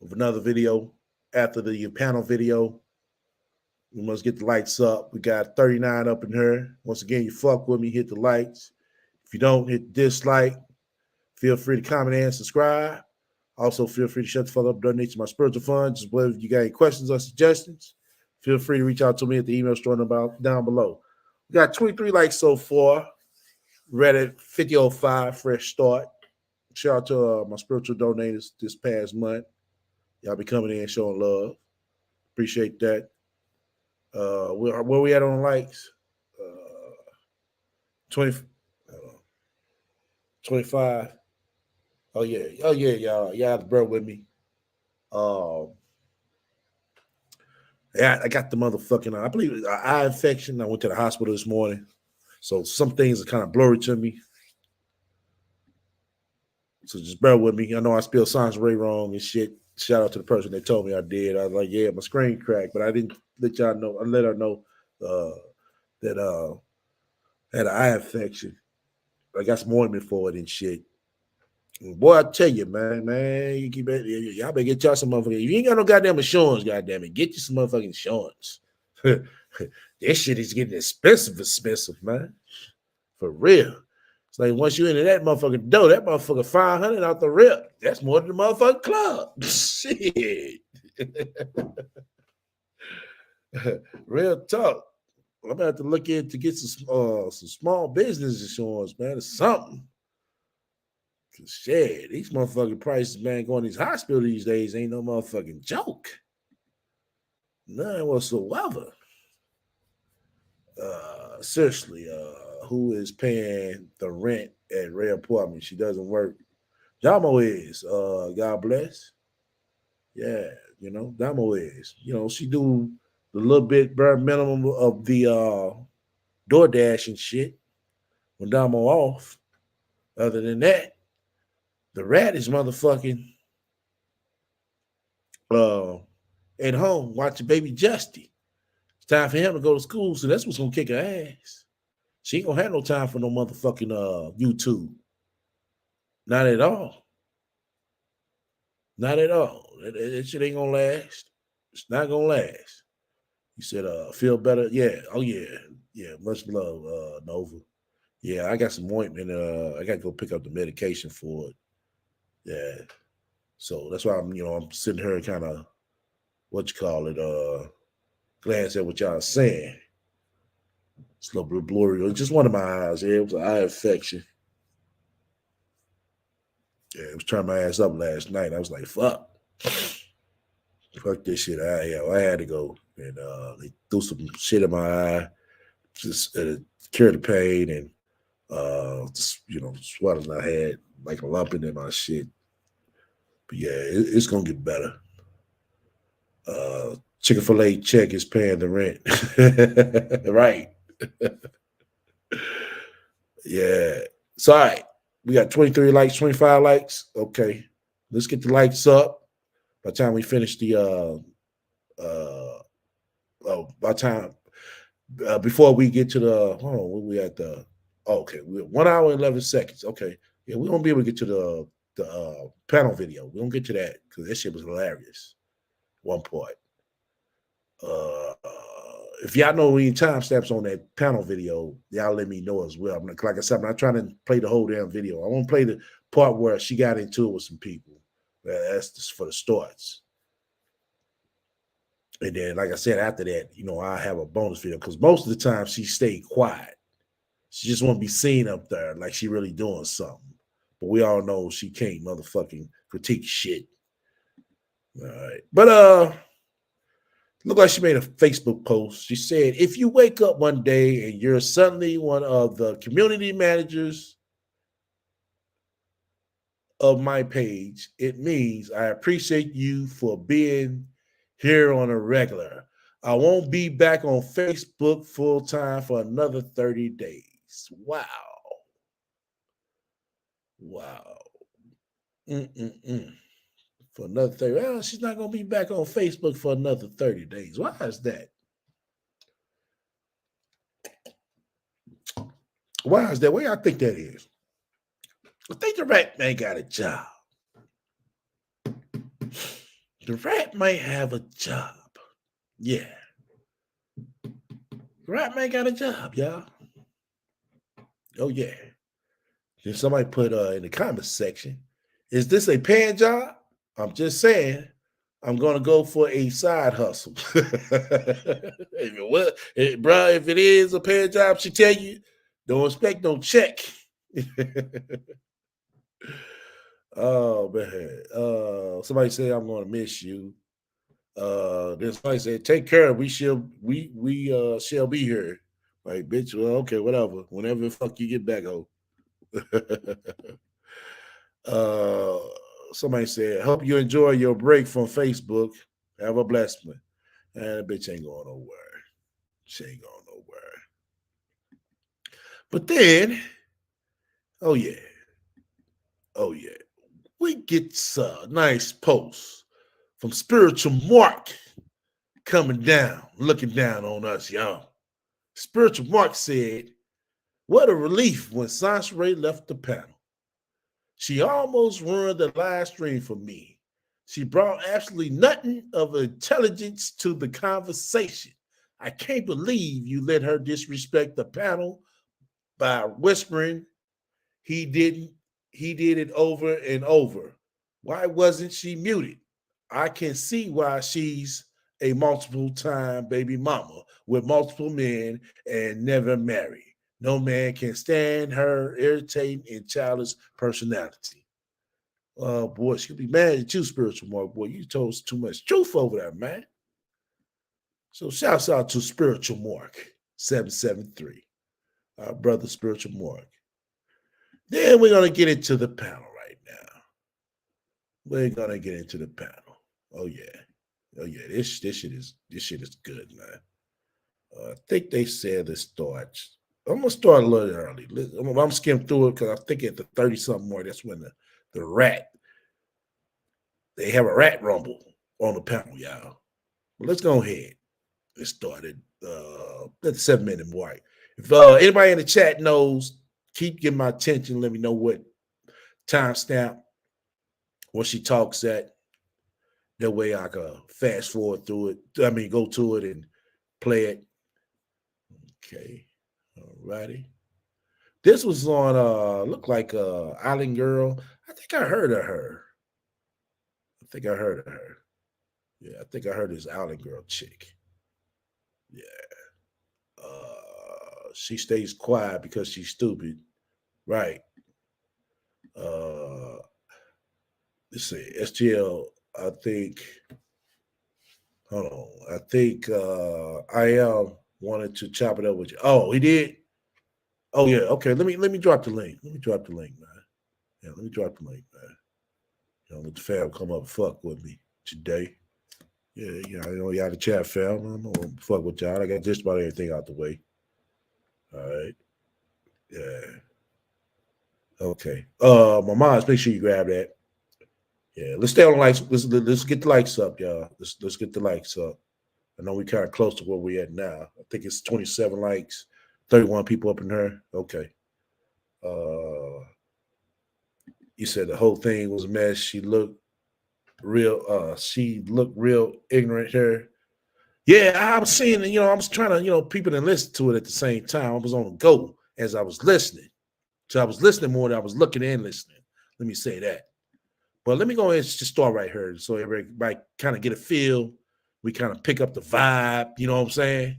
of another video after the panel video, we must get the lights up. We got 39 up in here. Once again, you fuck with me, hit the likes. If you don't, hit the dislike. Feel free to comment and subscribe. Also, feel free to shut the fuck up, donate to my spiritual fund. Just whether you got any questions or suggestions, feel free to reach out to me at the email store down below. We got 23 likes so far. Reddit 5005, fresh start. Shout out to my spiritual donators this past month. Y'all be coming in and showing love. Appreciate that. Where we at on likes? 20, 25. Oh yeah, y'all bear with me. Yeah, I got the motherfucking, I believe it was an eye infection. I went to the hospital this morning. So some things are kind of blurry to me. So just bear with me. I know I spelled Sanjay wrong and shit. Shout out to the person that told me I did. I was like, yeah, my screen cracked, but I didn't let y'all know. I let her know that had an eye infection. I got some ointment for it and shit. And boy, I tell you, man, y'all better get y'all some motherfucking. You ain't got no goddamn insurance, goddamn it. Get you some motherfucking insurance. This shit is getting expensive, man. For real. It's like once you into that motherfucking dough, that motherfucker 500 out the rip. That's more than the motherfucking club. Shit. Real talk. I'm gonna have to look in to get some small business insurance, man. It's something. Shit, these motherfucking prices, man, going to these hospitals these days ain't no motherfucking joke. None whatsoever. Seriously, who is paying the rent at Ray Apartment? She doesn't work. Damo is. God bless. Yeah, Damo is. She do the little bit bare minimum of the DoorDash and shit when Damo off. Other than that, the RaT is motherfucking at home watching baby Justy. It's time for him to go to school, so that's what's gonna kick her ass. She ain't gonna have no time for no motherfucking YouTube. Not at all. Not at all. That shit ain't gonna last. It's not gonna last. You said feel better. Yeah. Oh yeah. Yeah. Much love, Nova. Yeah, I got some ointment. I gotta go pick up the medication for it. Yeah. So that's why I'm sitting here kind of glance at what y'all saying. It's a little bit blurry. It was just one of my eyes. Yeah, it was an eye infection. Yeah, it was turning my ass up last night. I was like, fuck this shit. I had to go. And they threw some shit in my eye, just cure the pain and swelling I had, like a lumping in my shit. But yeah, it's gonna get better. Chick-fil-A check is paying the rent. Right. Yeah. So all right. We got 23 likes, 25 likes. Okay. Let's get the likes up. By the time we finish before we get to where we at Okay, we're 1 hour and 11 seconds. Okay, yeah, we won't be able to get to the panel video. We don't get to that because that shit was hilarious. One part. If y'all know any timestamps on that panel video, y'all let me know as well. I'm not, like I said, I'm not trying to play the whole damn video. I won't play the part where she got into it with some people. That's just for the starts. And then, like I said, after that, you know, I have a bonus video because most of the time she stayed quiet. She just want to be seen up there like she really doing something. But we all know she can't motherfucking critique shit. All right. But looked like she made a Facebook post. She said, if you wake up one day and you're suddenly one of the community managers of my page, it means I appreciate you for being here on a regular. I won't be back on Facebook full time for another 30 days. Wow. Wow. For another 30. Well, she's not going to be back on Facebook for another 30 days. Why is that? Why is that? Where y'all think that is? I think the RaT man got a job. The RaT might have a job. Yeah. The RaT man got a job, y'all. Oh, yeah. Then somebody put in the comments section, is this a paying job? I'm just saying, I'm going to go for a side hustle. Well, bro, if it is a paying job, she tell you, don't expect no check. Oh, man. Somebody said, I'm going to miss you. Then somebody said, take care. We shall be here. Like, bitch, well, okay, whatever. Whenever the fuck you get back home. Somebody said, hope you enjoy your break from Facebook. Have a blessed one. And that bitch ain't going nowhere. She ain't going nowhere. But then, oh yeah, we get a nice post from Spiritual Mark coming down, looking down on us, y'all. Spiritual Mark said, what a relief when Sansray left the panel. She almost ruined the live stream for me. She brought absolutely nothing of intelligence to the conversation. I can't believe you let her disrespect the panel by whispering he did it over and over. Why wasn't she muted? I can see why she's a multiple time baby mama with multiple men and never married. No man can stand her irritating and childish personality. Oh, boy, she'll be mad at you, Spiritual Mark. Boy, you told us too much truth over there, man. So shouts out to Spiritual Mark, 773. Our brother, Spiritual Mark. Then we're going to get into the panel right now. We're going to get into the panel. Oh, yeah. Oh, yeah. This shit is good, man. I think they said it starts. I'm going to start a little early. I'm skimming through it because I think at the 30-something more, that's when the RaT, they have a RaT rumble on the panel, y'all. But let's go ahead. It started at the 7-minute mark. If anybody in the chat knows, keep getting my attention. Let me know what timestamp, what she talks at. That way I can fast forward through it. I mean, go to it and play it. Okay. All righty. This was on, looked like Island Girl. I think I heard of her. Yeah, I think I heard this Island Girl chick. Yeah. She stays quiet because she's stupid. Right. Let's see. STL, I think. Hold on. I think IL wanted to chop it up with you. Oh, he did? Oh, yeah. Okay. Let me drop the link. Man. Yeah, let me drop the link, man. You know, let the fam come up and fuck with me today. Yeah, I know y'all the chat fam. I'm gonna fuck with y'all. I got just about everything out the way. All right. Yeah. Okay. My moms, make sure you grab that. Yeah, let's stay on the likes. Let's get the likes up, y'all. Let's get the likes up. I know we're kind of close to where we're at now. I think it's 27 likes, 31 people up in here. Okay. You said the whole thing was a mess. She looked real ignorant here. Yeah, I was seeing, I was trying to, people to listen to it at the same time. I was on the go as I was listening. So I was listening more than I was looking and listening. Let me say that. But let me go ahead and just start right here so everybody kind of get a feel. We kind of pick up the vibe, you know what I'm saying?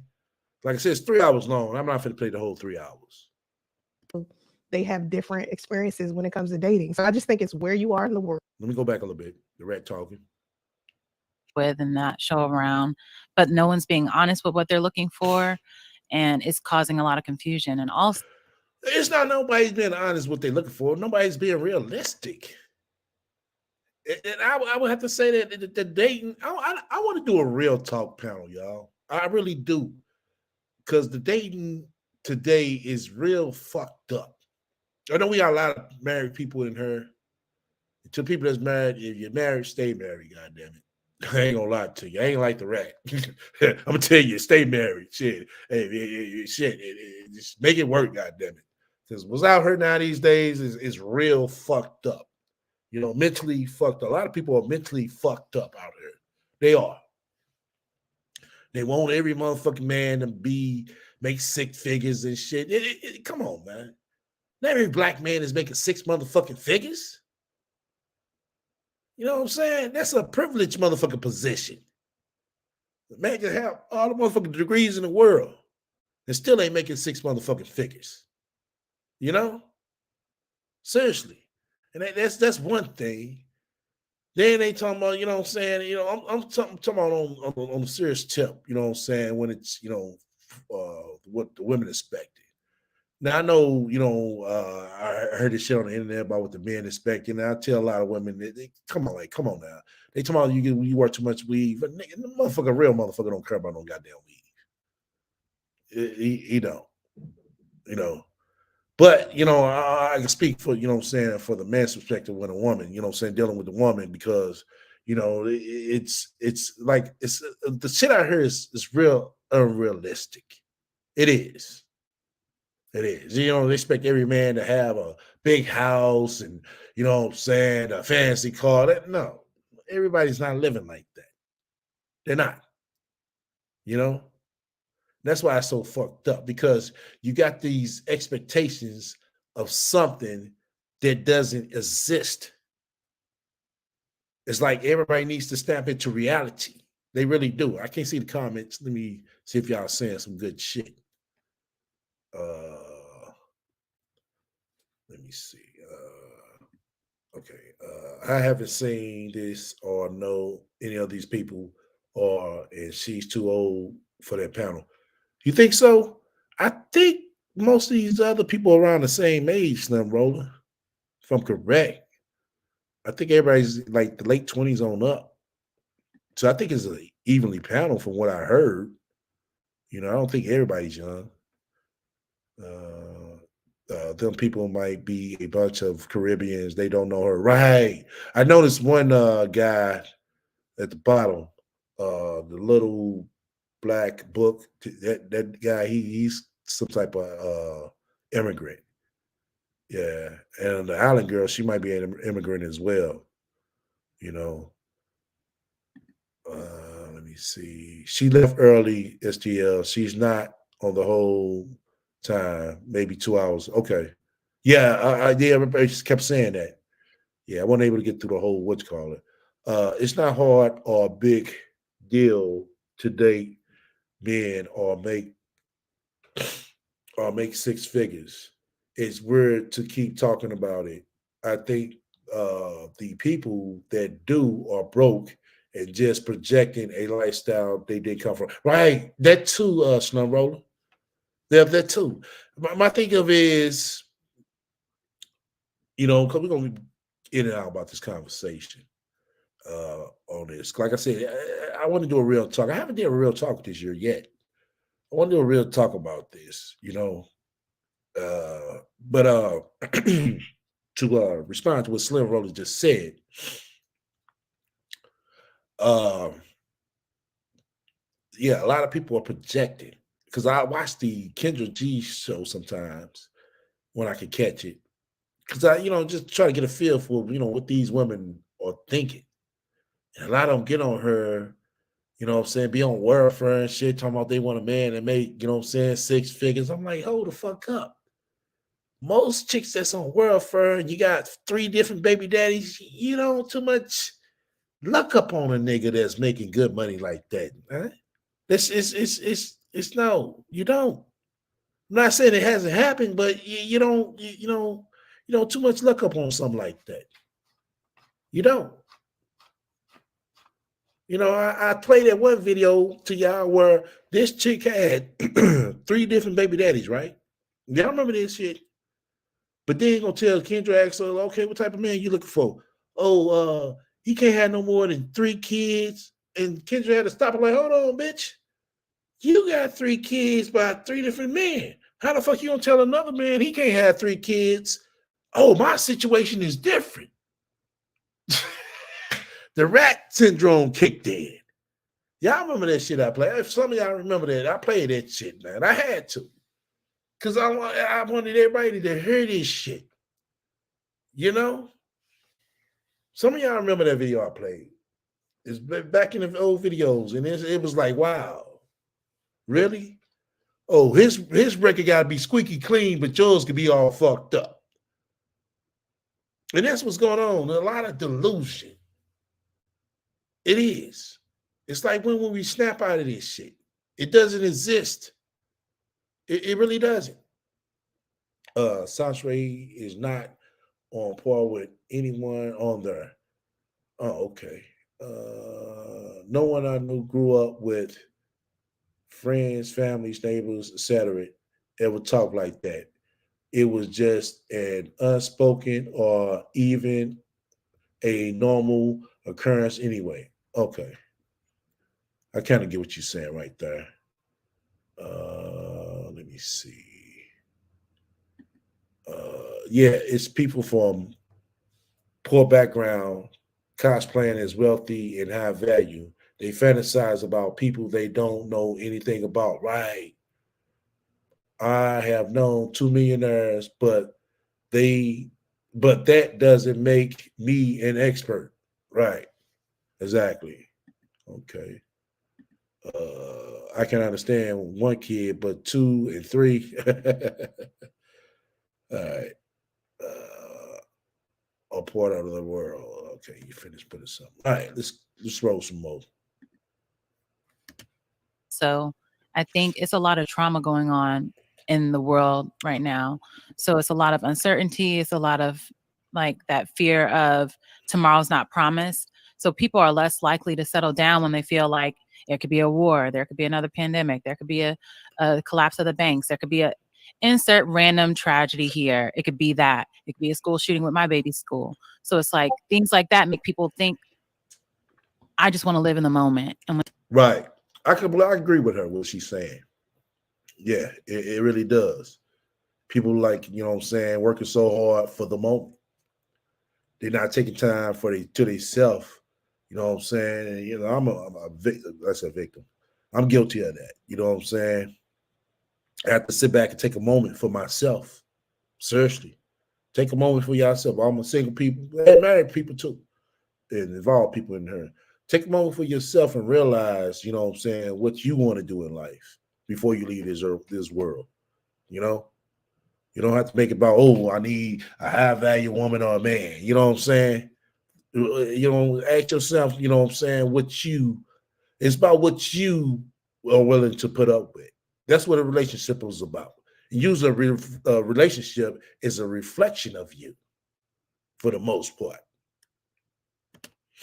Like I said, it's 3 hours long. I'm not going to play the whole 3 hours. They have different experiences when it comes to dating. So I just think it's where you are in the world. Let me go back a little bit. The RaT talking. With and not show around, but no one's being honest with what they're looking for, and it's causing a lot of confusion. And also, it's not nobody's being honest what they're looking for. Nobody's being realistic. And I would have to say that the dating, I want to do a real talk panel, y'all. I really do. Because the dating today is real fucked up. I know we got a lot of married people in here. To people that's married, if you're married, stay married, goddammit. I ain't gonna lie to you. I ain't like the RaT. I'm gonna tell you, stay married. Shit. Just make it work, goddammit. Because what's out here now these days is real fucked up. Mentally fucked up. A lot of people are mentally fucked up out here. They are. They want every motherfucking man to make 6 figures and shit. Come on, man. Not every black man is making 6 motherfucking figures. You know what I'm saying? That's a privileged motherfucking position. The man can have all the motherfucking degrees in the world and still ain't making 6 motherfucking figures. Seriously. And that's one thing. Then they talking about, what I'm saying, I'm talking about on a serious tip, you know what I'm saying, when it's, what the women expected. Now I know, I heard this shit on the internet about what the men expect, and I tell a lot of women, they come on now. They talking about you work too much weed, but the real motherfucker don't care about no goddamn weed. He don't, But, I can speak for, for the man's perspective when a woman, dealing with the woman, because, it's like, the shit out here is real unrealistic. It is. It is. They expect every man to have a big house and, a fancy car. No, everybody's not living like that. They're not, That's why it's so fucked up, because you got these expectations of something that doesn't exist. It's like everybody needs to snap into reality. They really do. I can't see the comments. Let me see if y'all are saying some good shit. Let me see. Okay. I haven't seen this or know any of these people, and she's too old for that panel. You think so? I think most of these other people around the same age, Slim Roller, if I'm correct. I think everybody's like the late 20s on up. So I think it's an evenly panel from what I heard. I don't think everybody's young. Them people might be a bunch of Caribbeans. They don't know her. Right. I noticed one guy at the bottom, the little black book. That guy, he's some type of immigrant. Yeah. And the island girl, she might be an immigrant as well. Let me see. She left early, STL. She's not on the whole time, maybe 2 hours. Okay. Yeah, yeah, everybody just kept saying that. Yeah, I wasn't able to get through the whole it's not hard or a big deal to date men or make 6 figures. It's weird to keep talking about it. I think the people that do are broke and just projecting a lifestyle they did come from. Right. That too, Snow Roller. Yeah, that too. My thing of is, because we're going to be in and out about this conversation on this. Like I said, I want to do a real talk. I haven't done a real talk this year yet. I want to do a real talk about this, but to respond to what Slim Roller just said, yeah, a lot of people are projecting, because I watch the Kendra G show sometimes, when I could catch it. Because I, just try to get a feel for, what these women are thinking. And a lot of them get on her, what I'm saying, be on welfare and shit, talking about they want a man that make, what I'm saying, 6 figures. I'm like, hold the fuck up. Most chicks that's on welfare and you got 3 different baby daddies, you don't too much luck up on a nigga that's making good money like that. Huh? It's no, you don't. I'm not saying it hasn't happened, but you don't too much luck up on something like that. You don't. I played that one video to y'all where this chick had 3 different baby daddies, right? Y'all remember this shit? But then gonna tell Kendra, ask her, okay, what type of man you looking for? Oh, he can't have no more than 3 kids. And Kendra had to stop her like, hold on, bitch. You got 3 kids by 3 different men. How the fuck you gonna tell another man he can't have 3 kids? Oh, my situation is different. The RaT syndrome kicked in. Y'all remember that shit I played? If some of y'all remember that, I played that shit, man. I had to. Because I wanted everybody to hear this shit. Some of y'all remember that video I played. It's back in the old videos, and it was like, wow. Really? Oh, his record got to be squeaky clean, but yours could be all fucked up. And that's what's going on. A lot of delusion. It is. It's like when we snap out of this shit. It doesn't exist. It really doesn't. Sanshray is not on par with anyone on there. Oh, okay. No one I knew grew up with friends, families, neighbors, etc. ever talk like that. It was just an unspoken or even a normal occurrence anyway. Okay. I kind of get what you're saying right there. Let me see. Yeah, it's people from poor background cosplaying as wealthy and high value. They fantasize about people they don't know anything about. Right. I have known 2 millionaires, but that doesn't make me an expert. Right. Exactly. Okay. I can understand 1 kid, but 2 and 3. All right. A part out of the world. Okay, you finished putting something. All right, let's roll some more. So I think it's a lot of trauma going on in the world right now. So it's a lot of uncertainty. It's a lot of like that fear of tomorrow's not promised. So people are less likely to settle down when they feel like there could be a war, there could be another pandemic, there could be a collapse of the banks, there could be a insert random tragedy here. It could be that. It could be a school shooting with my baby's school. So it's like things like that make people think, I just want to live in the moment. And right. I agree with her, what she's saying. Yeah, it really does. People like, what I'm saying, working so hard for the moment. They're not taking time to themselves. You know what I'm saying? I'm a victim. That's a victim. I'm guilty of that. You know what I'm saying? I have to sit back and take a moment for myself. Seriously. Take a moment for yourself. I'm a single people, married people too, and involved people in her. Take a moment for yourself and realize, what I'm saying, what you want to do in life before you leave this world. You don't have to make it about, oh, I need a high value woman or a man. You know what I'm saying? Ask yourself, what I'm saying, it's about what you are willing to put up with. That's what a relationship is about. Usually a relationship is a reflection of you for the most part.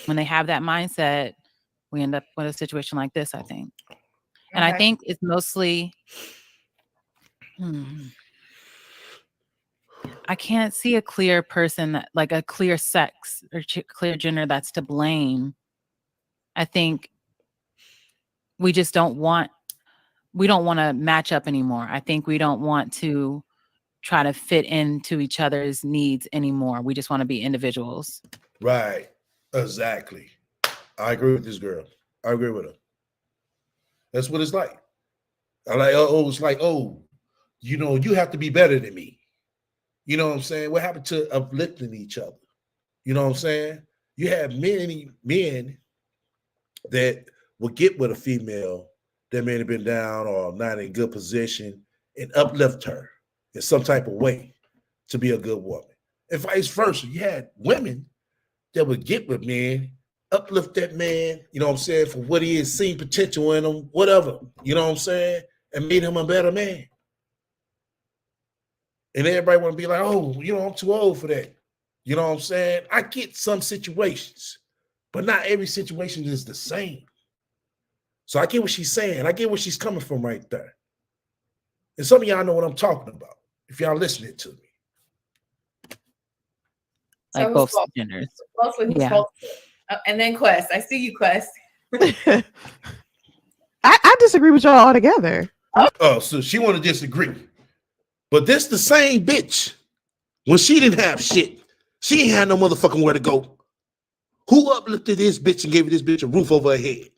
When they have that mindset, we end up with a situation like this, I think. And I think it's mostly, I can't see a clear person, like a clear sex or clear gender that's to blame. I think we just don't want to match up anymore. I think we don't want to try to fit into each other's needs anymore. We just want to be individuals. Right. Exactly. I agree with this girl. I agree with her. That's what it's like. It's like, you have to be better than me. You know what I'm saying? What happened to uplifting each other? You know what I'm saying? You have many men that will get with a female that may have been down or not in good position and uplift her in some type of way to be a good woman. And vice versa. You had women that would get with men, uplift that man, you know what I'm saying, for what he is, seen potential in him, whatever, you know what I'm saying, and made him a better man. And everybody want to be like, oh, you know, I'm too old for that. You know what I'm saying? I get some situations, but not every situation is the same. So I get what she's saying. I get where she's coming from right there. And some of y'all know what I'm talking about if y'all listening to me. Like both genders. Yeah. And then Quest. I see you, Quest. I disagree with y'all altogether. Oh, so she want to disagree. But this the same bitch. When she didn't have shit, she ain't had no motherfucking where to go. Who uplifted this bitch and gave this bitch a roof over her head?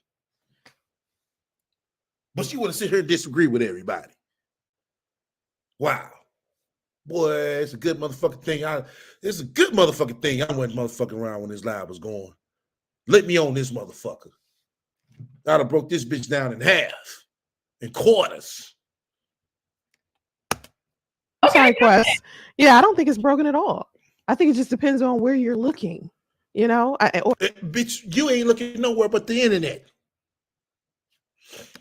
But she want to sit here and disagree with everybody. Wow. Boy, it's a good motherfucking thing. It's a good motherfucking thing. I wasn't motherfucking around when this live was going. Let me on this motherfucker. I'd have broke this bitch down in half, in quarters. Okay, Quest. Yeah, I don't think it's broken at all. I think it just depends on where you're looking. You know, bitch, you ain't looking nowhere but the internet.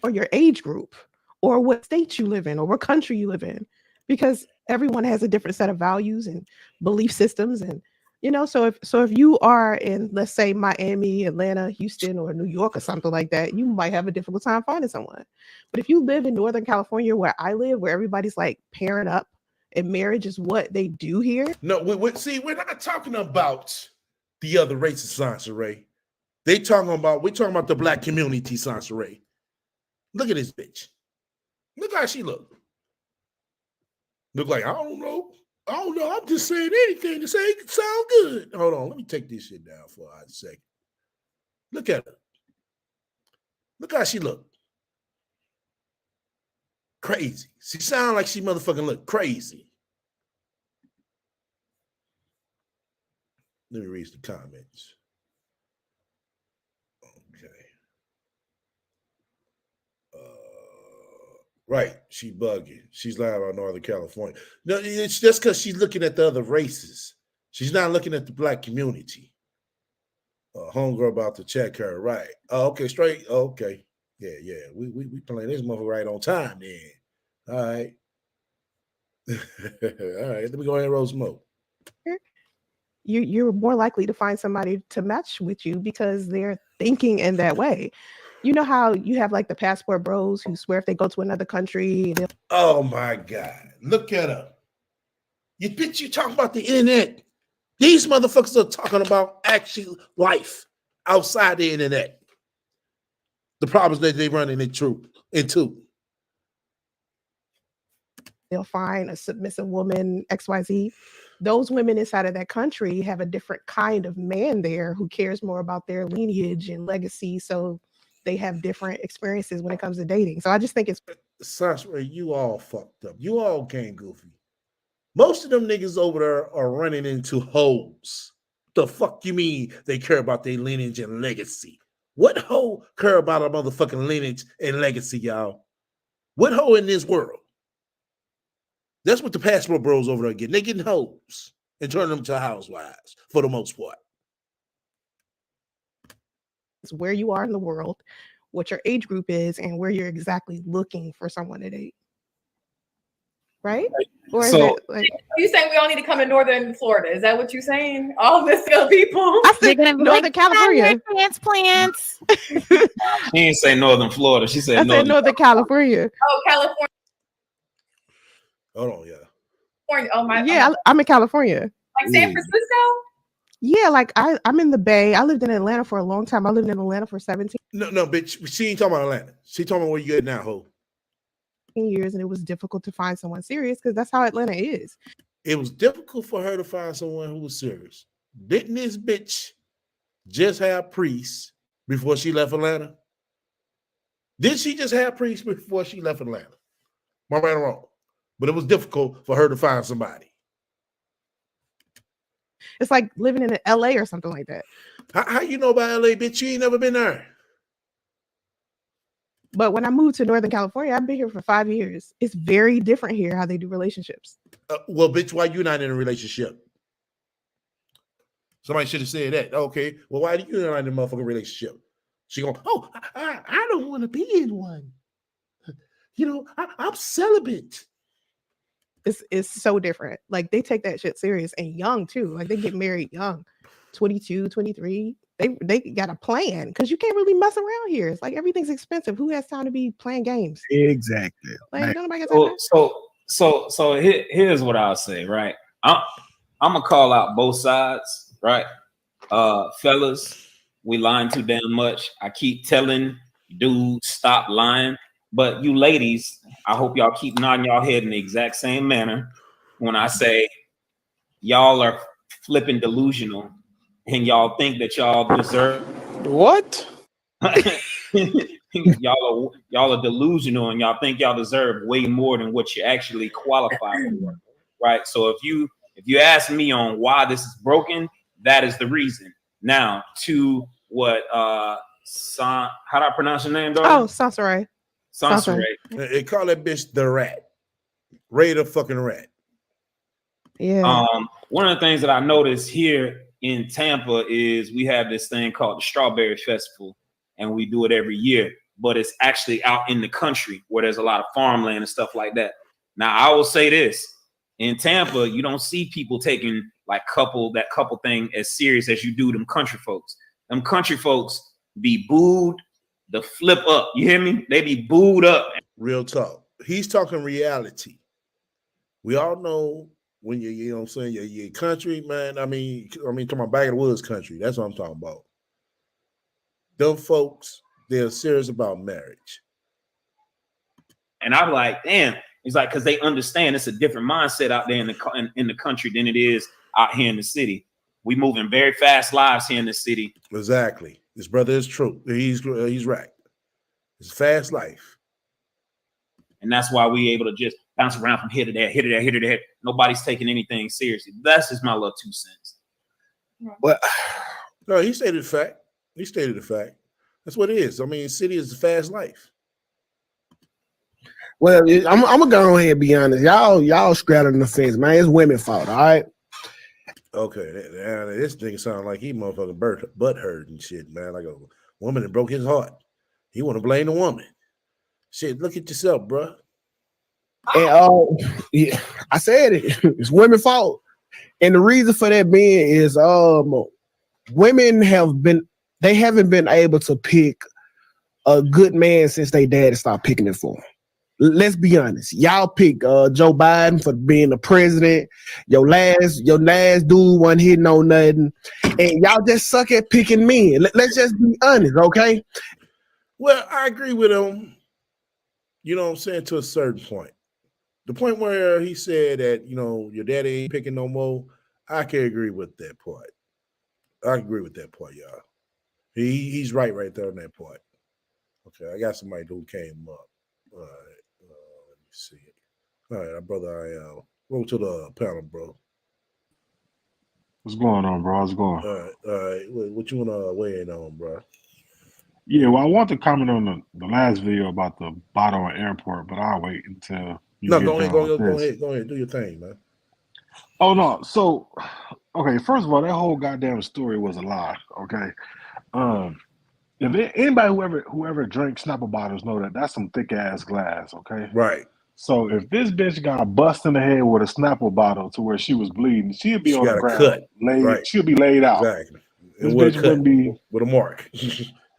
Or your age group, or what state you live in, or what country you live in, because everyone has a different set of values and belief systems, and you know. So if you are in, let's say, Miami, Atlanta, Houston, or New York, or something like that, you might have a difficult time finding someone. But if you live in Northern California, where I live, where everybody's like pairing up, and marriage is what they do here. No, see, we're not talking about the other races, Sansaray. We're talking about the black community, Sansaray. Look at this bitch. Look how she look. Look like, I don't know. I'm just saying anything to say it sound good. Hold on, let me take this shit down for a second. Look at her. Look how she look. Crazy. She sound like she motherfucking look crazy. Let me read the comments. Okay. Right, she bugging. She's lying about Northern California. No, it's just because she's looking at the other races. She's not looking at the black community. Homegirl about to check her. Right. Oh, okay, straight. Oh, okay. Yeah. We playing this motherfucker right on time then. All right. All right. Let me go ahead and roll smoke. You're more likely to find somebody to match with you because they're thinking in that way. You know how you have like the passport bros who swear if they go to another country. Oh my God. Look at her. You bitch, you talking about the internet. These motherfuckers are talking about actual life outside the internet. The problems that they run into. They'll find a submissive woman, XYZ. Those women inside of that country have a different kind of man there who cares more about their lineage and legacy. So they have different experiences when it comes to dating. So I just think it's Sasha, you all fucked up. You all came goofy. Most of them niggas over there are running into hoes. The fuck you mean they care about their lineage and legacy? What hoe care about a motherfucking lineage and legacy, y'all? What hoe in this world? That's what the passport bros over there getting. They getting hoes and turning them to housewives for the most part. It's where you are in the world, what your age group is, and where you're exactly looking for someone to date. Right? Or is it like, you saying we all need to come to Northern Florida? Is that what you're saying? All the single people? I said Northern California. Transplants. She didn't say Northern Florida. She said Northern California. Oh, California. Hold on, yeah. Oh my. Yeah, I'm in California. Like San Francisco? Yeah, like I'm in the Bay. I lived in Atlanta for a long time. I lived in Atlanta for 17 No, bitch. She ain't talking about Atlanta. She talking about where you at now, ho. years, and it was difficult to find someone serious because that's how Atlanta is. It was difficult for her to find someone who was serious. Didn't this bitch just have priests before she left Atlanta? Did she just have priests before she left Atlanta? Am I right or wrong? But it was difficult for her to find somebody. It's like living in LA or something like that. How you know about LA, bitch? You ain't never been there. But when I moved to Northern California, I've been here for 5 years. It's very different here how they do relationships. Well, bitch, why you not in a relationship? Somebody should have said that. Okay, well, why do you not in a motherfucking relationship? She going, oh, I don't want to be in one. You know, I'm celibate. It's so different. Like they take that shit serious and young too. Like they get married young, 22, 23. They got a plan because you can't really mess around here. It's like everything's expensive. Who has time to be playing games? Exactly. Like nobody got time. So here's what I'll say, right? I'm gonna call out both sides, right? Fellas, we lying too damn much. I keep telling dudes stop lying, but you ladies, I hope y'all keep nodding y'all head in the exact same manner when I say y'all are flipping delusional and y'all think that y'all deserve What? y'all are delusional and y'all think y'all deserve way more than what you actually qualify for, right? So if you ask me on why this is broken, that is the reason. Now to what how do I pronounce your name, dog? Oh, Sansaray. They call that bitch the RaT. Ray the fucking RaT. Yeah. One of the things that I noticed here in Tampa is we have this thing called the Strawberry Festival, and we do it every year, but it's actually out in the country where there's a lot of farmland and stuff like that. Now, I will say this, in Tampa, you don't see people taking like that couple thing as serious as you do them country folks. Them country folks be booed the flip up. You hear me? They be booed up. Real talk. He's talking reality. We all know when you know what I'm saying, your country, man. I mean, talking about back in the woods country. That's what I'm talking about. Them folks, they're serious about marriage. And I'm like, damn. He's like, because they understand it's a different mindset out there in the country than it is out here in the city. We moving very fast lives here in the city. Exactly. This brother is true. He's right. It's a fast life. And that's why we able to just bounce around from here to there, here to there, here to there. Nobody's taking anything seriously. That's just my little 2 cents. But no, he stated the fact. He stated the fact. That's what it is. I mean, city is a fast life. Well, I'm gonna go ahead and be honest. Y'all straddling the fence, man. It's women's fault, all right? Okay, this nigga sound like he motherfucking butt hurt and shit, man. Like a woman that broke his heart. He want to blame the woman. Shit, look at yourself, bro. And yeah, I said it. It's women's fault, and the reason for that being is women haven't been able to pick a good man since they daddy stopped picking it for them. Let's be honest. Y'all pick Joe Biden for being the president. Your last dude wasn't hitting on nothing, and y'all just suck at picking men. Let's just be honest, okay? Well, I agree with him. You know what I'm saying, to a certain point. The point where he said that, you know, your daddy ain't picking no more, I can agree with that part. I agree with that part, y'all. He's right there on that part. Okay, I got somebody who came up. All right. Let me see. All right, our brother, welcome to the panel, bro. What's going on, bro? How's it going? All right. What you want to weigh in on, bro? Yeah, well, I want to comment on the last video about the bottle at airport, but I'll wait until you No, get go done ahead, do your thing, man. Oh, no. So, okay, first of all, that whole goddamn story was a lie, okay? If anybody whoever drinks Snapple bottles know that that's some thick ass glass, okay? Right. So if this bitch got bust in the head with a Snapple bottle to where she was bleeding, she'd be on the ground, right. She'll be laid out. Exactly. This bitch wouldn't be with a mark.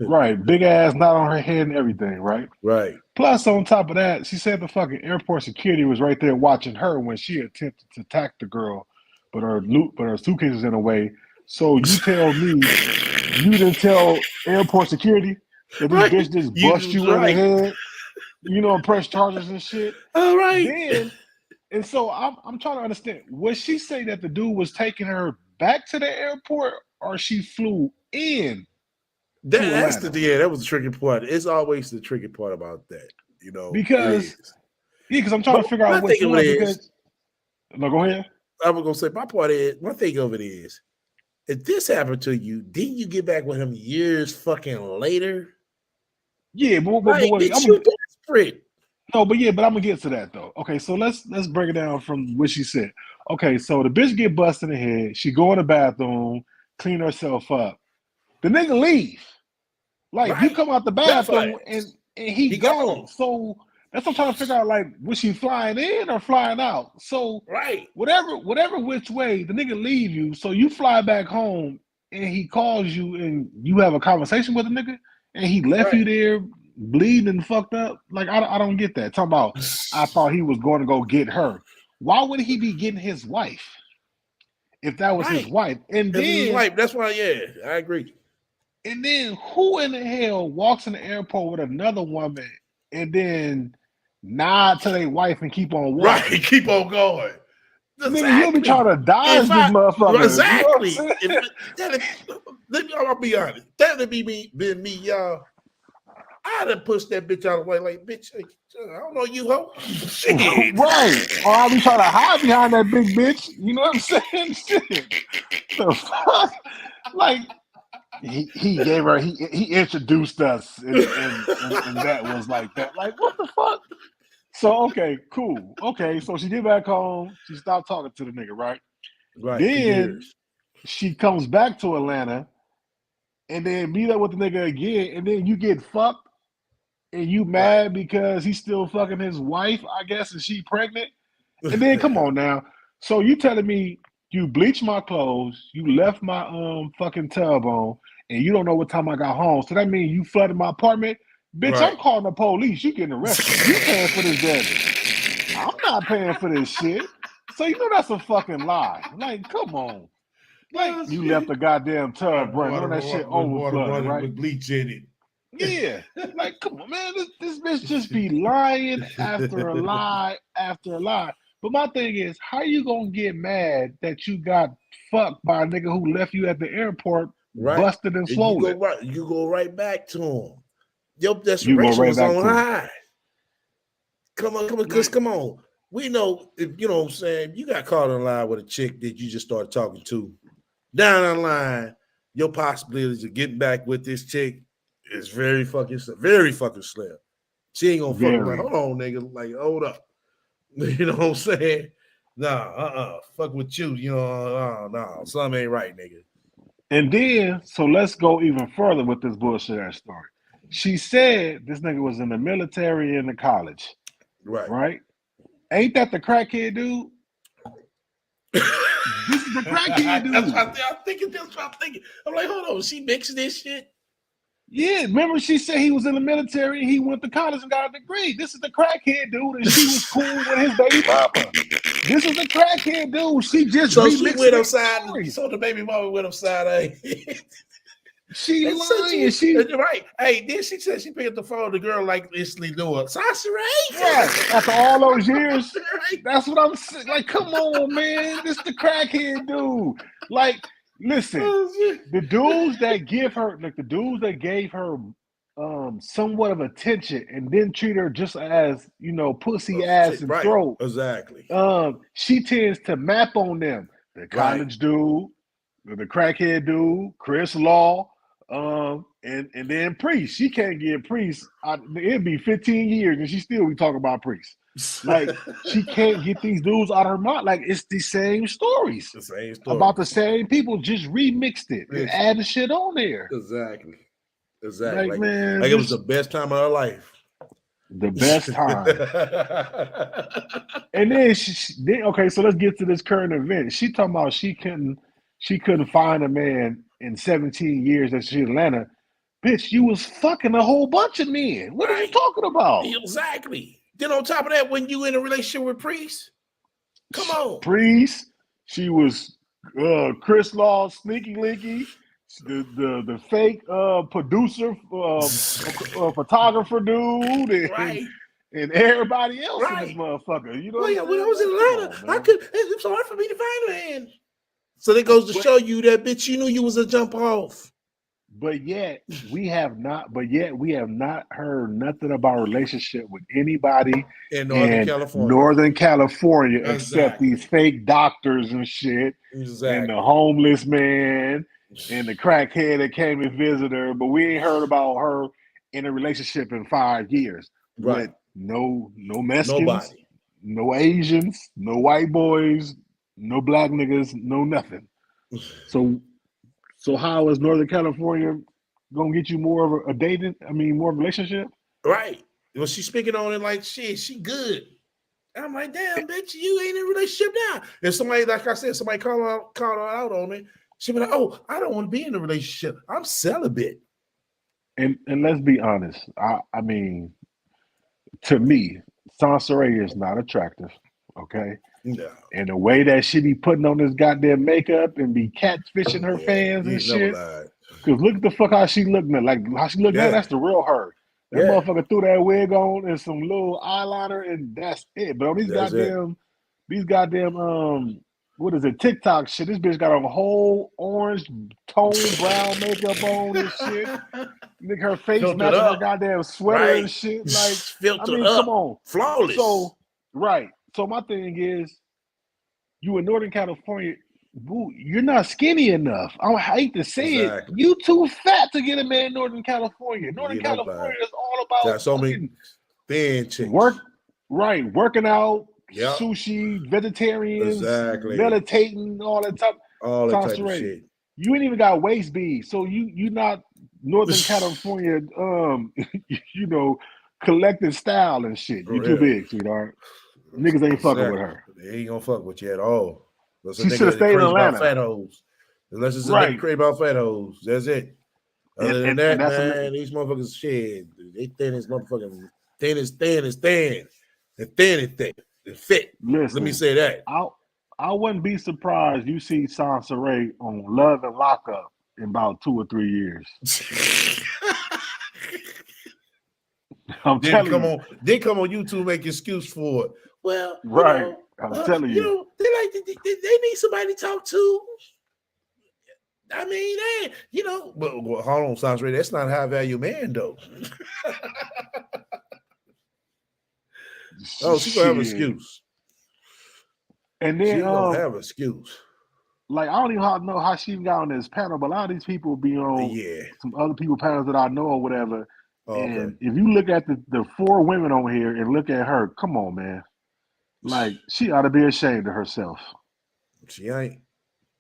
right, big ass, not on her head and everything, right? Right. Plus, on top of that, she said the fucking airport security was right there watching her when she attempted to attack the girl, but her suitcase was in the way. So you tell me you didn't tell airport security that this bitch just bust you in the head, you know, press charges and shit. All right. And so I'm trying to understand, was she say that the dude was taking her back to the airport or she flew in? That was the tricky part. It's always the tricky part about that, you know. Because I'm trying to figure out what's going on. No, go ahead. I was gonna say my part is one thing of it is if this happened to you, didn't you get back with him years fucking later? Yeah, but Like, wait, bitch, you desperate. no, but I'm gonna get to that though. Okay, so let's break it down from what she said. Okay, so the bitch get busted in the head. She go in the bathroom, clean herself up. The nigga leave. Like Right. you come out the bathroom and he gone. gone. So that's what I'm trying to figure out. Like, was she flying in or flying out? So Right. whatever which way the nigga leave you. So you fly back home and he calls you and you have a conversation with the nigga and he left you there bleeding and fucked up. Like I don't get that. Talking about I thought he was going to go get her. Why would he be getting his wife if that was his wife? And then his wife. That's why. Yeah, I agree. And then who in the hell walks in the airport with another woman and then nod to their wife and keep on walking? Right, keep on going. Exactly. Nigga, you'll be trying to dodge this motherfucker. Exactly. You know I'll be honest. That'd be me, y'all. I'd have pushed that bitch out of the way, like, bitch, I don't know you, hoe. Shit. Right. Or I'll be trying to hide behind that big bitch. You know what I'm saying? Shit. The fuck? Like, he gave her, he introduced us, and that was like that. Like, what the fuck? So, okay, cool. Okay, so she get back home. She stopped talking to the nigga, right? Right. Then she comes back to Atlanta and then meet up with the nigga again, and then you get fucked and you mad because he's still fucking his wife, I guess, and she pregnant. And then come on now. So you telling me you bleached my clothes, you left my fucking tub on, and you don't know what time I got home. So that means you flooded my apartment? Bitch, I'm calling the police. You getting arrested. You paying for this damage. I'm not paying for this shit. So you know that's a fucking lie. Like, come on. Like, you left the goddamn tub running. Know that shit overflowed, right? With bleach in it. Yeah. Like, come on, man. This bitch just be lying after a lie after a lie. But my thing is, how you gonna get mad that you got fucked by a nigga who left you at the airport, busted and swollen? You go right back to him. Your desperation was on high. Come on. We know if you know what I'm saying, you got caught in line with a chick that you just started talking to. Down the line, your possibilities of getting back with this chick is very fucking slim. She ain't gonna fuck around. Hold on, nigga. Like, hold up. You know what I'm saying? Nah, fuck with you. You know, nah, something ain't right, nigga. And then, so let's go even further with this bullshit ass story. She said this nigga was in the military and the college. Right? Ain't that the crackhead dude? This is the crackhead dude. That's what I'm thinking. I'm like, hold on, she mixing this shit? Yeah, remember she said he was in the military and he went to college and got a degree. This is the crackhead dude, and she was cool with his baby mama. This is the crackhead dude. She just she went upside. So the baby mama went upside. She lying. She right. Hey, then she said she picked up the phone. The girl like instantly knew her. Sasha Ray. Yes. After all those years, that's what I'm saying. Like, come on, man. This the crackhead dude. Like, listen, the dudes that give her, like the dudes that gave her somewhat of attention and then treat her just as, you know, pussy ass and throat. Exactly. She tends to map on them. The college dude, the crackhead dude, Chris Law, and then Priest. She can't get Priest. It'd be 15 years and she still be talking about Priest. Like, she can't get these dudes out of her mind. Like, it's the same stories. The same story. About the same people, just remixed it and added shit on there. Exactly. Like, man, like it was the best time of her life. The best time. And then okay, so let's get to this current event. She talking about she couldn't find a man in 17 years that she's in Atlanta. Bitch, you was fucking a whole bunch of men. What are you talking about? Exactly. Then on top of that, when you in a relationship with Priest, come on. Priest, she was Chris Law, Sneaky Linky, the fake producer, photographer dude, and everybody else in this motherfucker. You know, when I was in Atlanta, it's so hard for me to find a man. So that goes to show you that bitch, you knew you was a jump off. But yet we have not heard nothing about a relationship with anybody in Northern in California. Northern California except Exactly. these fake doctors and shit, and Exactly. the homeless man and the crackhead that came and visited her. But we ain't heard about her in a relationship in 5 years. Right. With no Mexicans, Nobody. no Asians, no white boys, no black niggas, no nothing. So how is Northern California gonna get you more of a dating? I mean, more of a relationship? Right. Well, she's speaking on it like shit. She good. And I'm like, damn, bitch, you ain't in a relationship now. If somebody, like I said, somebody call her out on it, she be like, oh, I don't want to be in a relationship. I'm celibate. And let's be honest. I mean, to me, Sansaray is not attractive. Okay. No. And the way that she be putting on this goddamn makeup and be catfishing her fans and shit. Because look at the fuck how she look now. Like how she look now, that's the real her. That motherfucker threw that wig on and some little eyeliner and that's it. But on these goddamn what is it, TikTok shit, this bitch got a whole orange tone brown makeup on and shit. Nigga, her face matching her goddamn sweater and shit. Like, filtered I mean, up. come on. Flawless. So, right. So my thing is, you in Northern California, boo, you're not skinny enough. I hate to say it. You too fat to get a man in Northern California. Northern California is all about got so many thin chicks. Working out, sushi, vegetarians, meditating, all that type of shit. You ain't even got waist beads, so you not Northern California, you know, collecting style and shit. You too big, sweetheart. Niggas ain't fucking with her. They ain't gonna fuck with you at all. She should have stayed in Atlanta. Fat hoes. Unless it's a nigga crazy about fat hoes. That's it. Other than that, man, these motherfuckers shit. They thin as motherfucking thin as thin. And thin is thick. And fit. Listen, let me say that. I wouldn't be surprised you see Sansaray on Love and Lockup in about 2 or 3 years. I'm telling you. Then come on YouTube, make excuse for it. Well, right. I'm telling you. You know, they need somebody to talk to. I mean, you know, but hold on, Sansaray, that's not a high value man though. Oh, she's gonna have an excuse. And then she's gonna have an excuse. Like, I don't even know how she got on this panel, but a lot of these people be on some other people panels that I know or whatever. And if you look at the 4 women on here and look at her, come on, man. Like, she ought to be ashamed of herself. She ain't.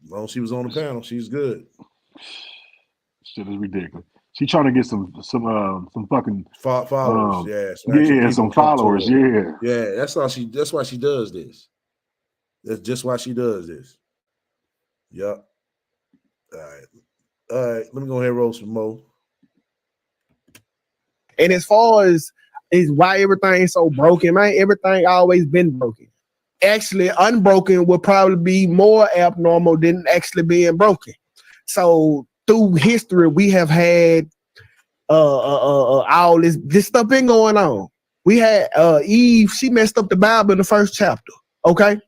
As long as she was on the panel, she's good. Shit is ridiculous. She trying to get some fucking followers. Some followers. Yeah. That's why she does this. That's just why she does this. Yep. All right. Let me go ahead and roll some more. And as far as why everything's so broken, man, everything always been broken. Actually, unbroken would probably be more abnormal than actually being broken. So through history, we have had all this stuff been going on. We had Eve, she messed up the Bible in the first chapter. Okay.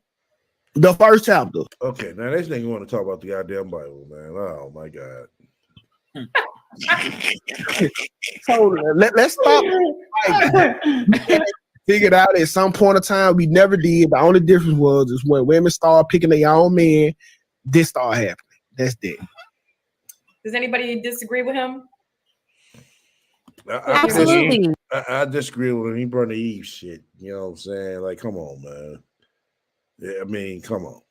The first chapter. Okay, now this nigga want to talk about the goddamn Bible, man. Oh my God. So let's stop. Figured out at some point of time we never did. The only difference was when women started picking their own men, this started happening. That's it. Does anybody disagree with him? Absolutely. I disagree with him. He brought the Eve shit. You know what I'm saying? Like, come on, man. Yeah, I mean, come on.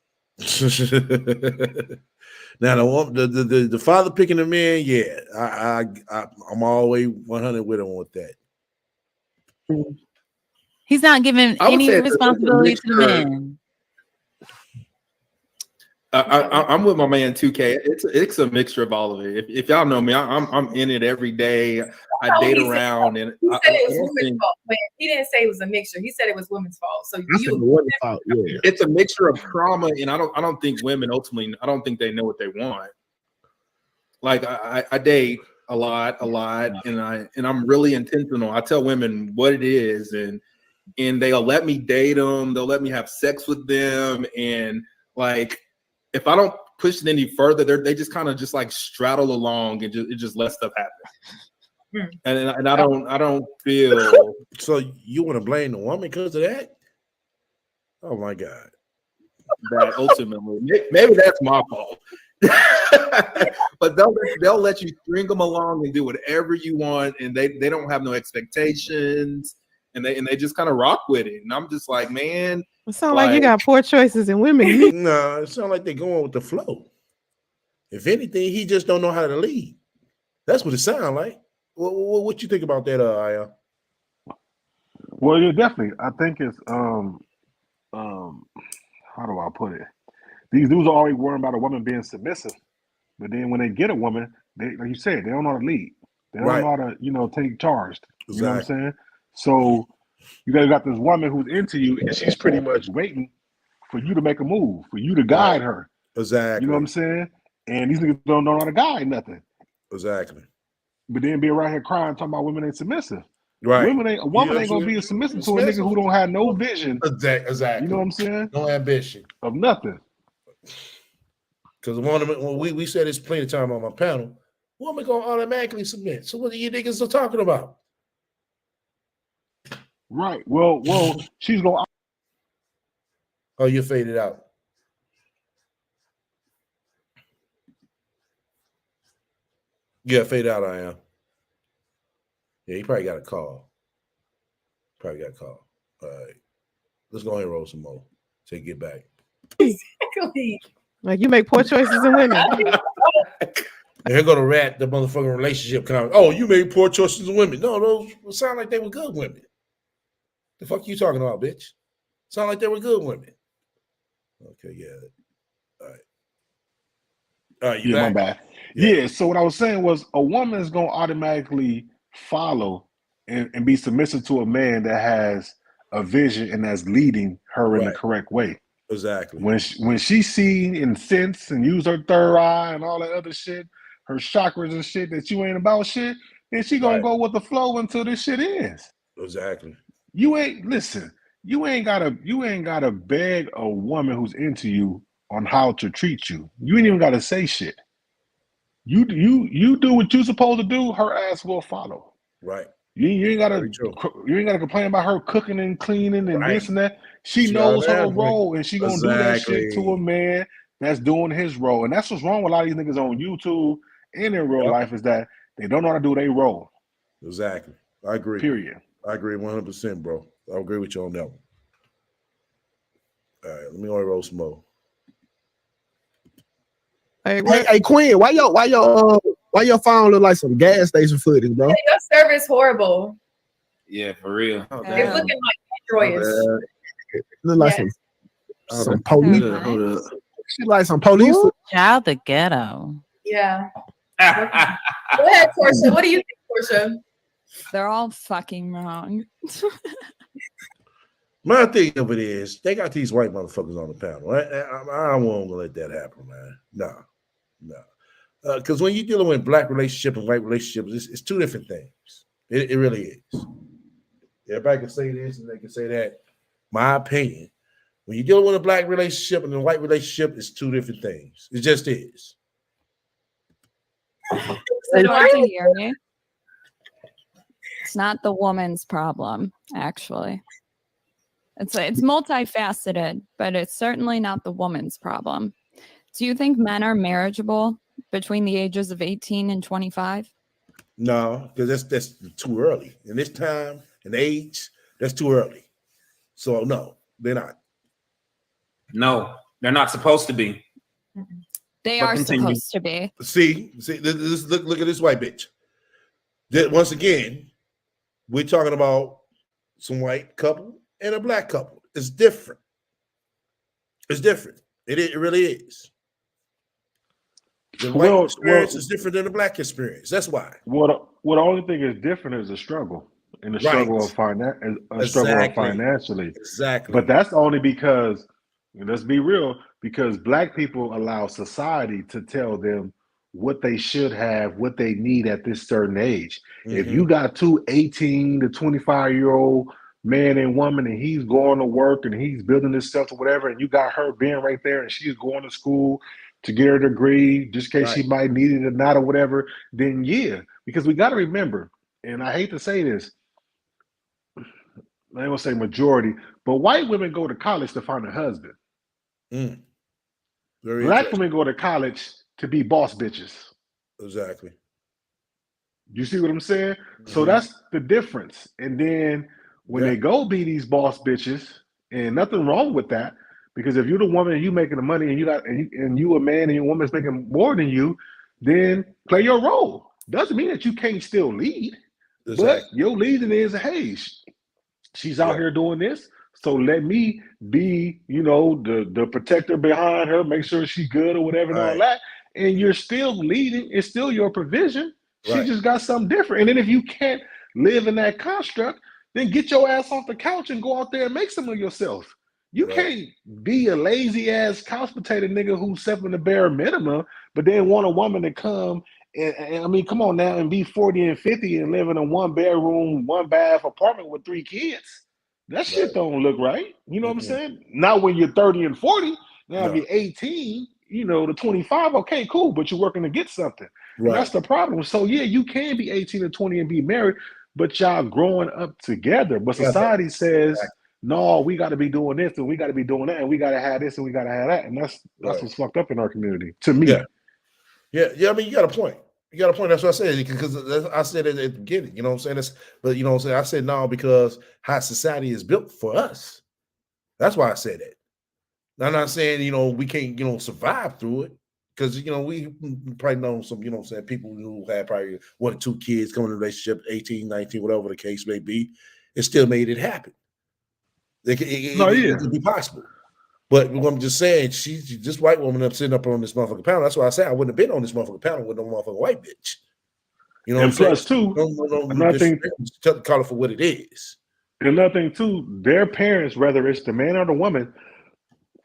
Now the father picking the man, yeah, I'm always 100 with him with that. He's not giving any responsibility to the man. I'm with my man 2K. It's a mixture of all of it. If y'all know me, I'm in it every day. I date around, and he said it was women's fault. But he didn't say it was a mixture. He said it was women's fault. So it's a mixture of trauma, and I don't think women ultimately. I don't think they know what they want. Like I date a lot, and I'm really intentional. I tell women what it is, and they'll let me date them. They'll let me have sex with them, and like if I don't push it any further. They just kind of just like straddle along and it just lets stuff happen. And I don't feel. So you want to blame the woman because of that? Oh my God. That ultimately, maybe that's my fault. But they'll let you string them along and do whatever you want, and they don't have no expectations, and they just kind of rock with it. And I'm just like, man, it sounds like you got poor choices in women. No, it sounds like they're going with the flow. If anything, he just don't know how to lead. That's what it sounds like. What you think about that, Aya? Well, yeah, definitely. I think it's how do I put it? These dudes are always worrying about a woman being submissive, but then when they get a woman, they, like you said, they don't know how to lead. They don't know how to, take charge. You know what I'm saying? So you guys got this woman who's into you, and she's pretty much waiting for you to make a move, for you to guide her. Exactly. You know what I'm saying? And these niggas don't know how to guide nothing. Exactly. But then be around here crying, talking about women ain't submissive. Right. A woman ain't gonna be a submissive to a nigga who don't have no vision. Exactly. You know what I'm saying? No ambition. Of nothing. Because when we said this plenty of time on my panel, woman gonna automatically submit. So what are you niggas are talking about? Right. Well, she's gonna. Oh, you faded out. Yeah, fade out. I am. Yeah, he probably got a call. All right. Let's go ahead and roll some more. So get back. Exactly. Like you make poor choices in women. And here go to RaT, the motherfucking relationship comment. Oh, you made poor choices in women. No, those sound like they were good women. The fuck you talking about, bitch? Sound like they were good women. Okay, yeah. All right, you back? My bad. Yeah, so what I was saying was a woman is going to automatically follow and be submissive to a man that has a vision and that's leading her in the correct way. Exactly. When she see and sense and use her third eye and all that other shit, her chakras and shit that you ain't about shit, then she going to go with the flow until this shit is. Exactly. You ain't gotta beg a woman who's into you on how to treat you. You ain't even gotta say shit. You do what you supposed to do, her ass will follow. Right. You ain't gotta complain about her cooking and cleaning and this and that. She knows her role and she gonna do that shit to a man that's doing his role. And that's what's wrong with a lot of these niggas on YouTube and in real life is that they don't know how to do their role. Exactly. I agree. Period. I agree 100%, bro. I agree with you on that one. All right, let me go and roll some more. Hey, Queen, why your phone look like some gas station footage, bro? Yeah, your service horrible. Yeah, for real. It's looking like Androids. Look like some police. Hold up. She like some police. Child the ghetto. Yeah. Go ahead, Portia. What do you think, Portia? They're all fucking wrong. My thing of it is, they got these white motherfuckers on the panel. I don't want to let that happen, man. No. Because when you're dealing with black relationship and white relationships, it's two different things. It really is. Everybody can say this and they can say that. My opinion, when you're dealing with a black relationship and a white relationship, it's two different things. It just is. So don't you hear me? It's not the woman's problem, actually. It's multifaceted, but it's certainly not the woman's problem. Do you think men are marriageable between the ages of 18 and 25? No, because that's too early. In this time and age, that's too early. So no, they're not. No, they're not supposed to be. They are supposed to be. See, look at this white bitch. Once again, we're talking about some white couple and a black couple. It's different. It's different. It really is. The white experience is different than the black experience. That's why. What the only thing is different is the struggle and the struggle of financially. Exactly. But that's only because, let's be real, because black people allow society to tell them what they should have, what they need at this certain age. Mm-hmm. If you got two 18 to 25-year-old man and woman and he's going to work and he's building himself or whatever, and you got her being right there and she's going to school, to get her degree, just in case she Right. might need it or not or whatever, then yeah. Because we got to remember, and I hate to say this, I ain't gonna say majority, but white women go to college to find a husband. Mm. Very Black interesting. women go to college to be boss bitches. Exactly. You see what I'm saying? So Mhm. that's the difference. And then when Yeah. they go be these boss bitches, and nothing wrong with that, because if you're the woman and you making the money and you a man and your woman's making more than you, then play your role. Doesn't mean that you can't still lead, but Exactly. your leading is, hey, she's out Yeah. here doing this, so let me be, the protector behind her, make sure she's good or whatever and all Right. that. And you're still leading, it's still your provision. She Right. just got something different. And then if you can't live in that construct, then get your ass off the couch and go out there and make some of yourself. You Right. can't be a lazy ass couch potato nigga who's stepping the bare minimum, but then want a woman to come and I mean, come on now, and be 40 and 50 and live in a 1-bedroom, 1-bath apartment with 3 kids. That shit Right. don't look right. You know what I'm Mm-mm. saying? Not when you're 30 and 40. Now, if No. you're 18, to 25, okay, cool, but you're working to get something. And Right. that's the problem. So, yeah, you can be 18 or 20 and be married, but y'all growing up together. But Yeah. society says, Exactly. no, we got to be doing this and we got to be doing that and we got to have this and we got to have that. And that's Right. what's fucked up in our community, to me. Yeah. Yeah. I mean, you got a point. That's what I said. Because I said it at the beginning. You know what I'm saying? But you know what I'm saying? I said no because how society is built for us. That's why I said it. I'm not saying we can't survive through it because we probably know some people who had probably 1 or 2 kids coming in a relationship, 18, 19, whatever the case may be, it still made it happen. It could be possible. But what I'm just saying, she's this white woman up sitting up on this motherfucking panel. That's why I say I wouldn't have been on this motherfucking panel with no motherfucking white bitch. You know And what I'm plus, saying? too, No call it for what it is. Another thing, too, their parents, whether it's the man or the woman,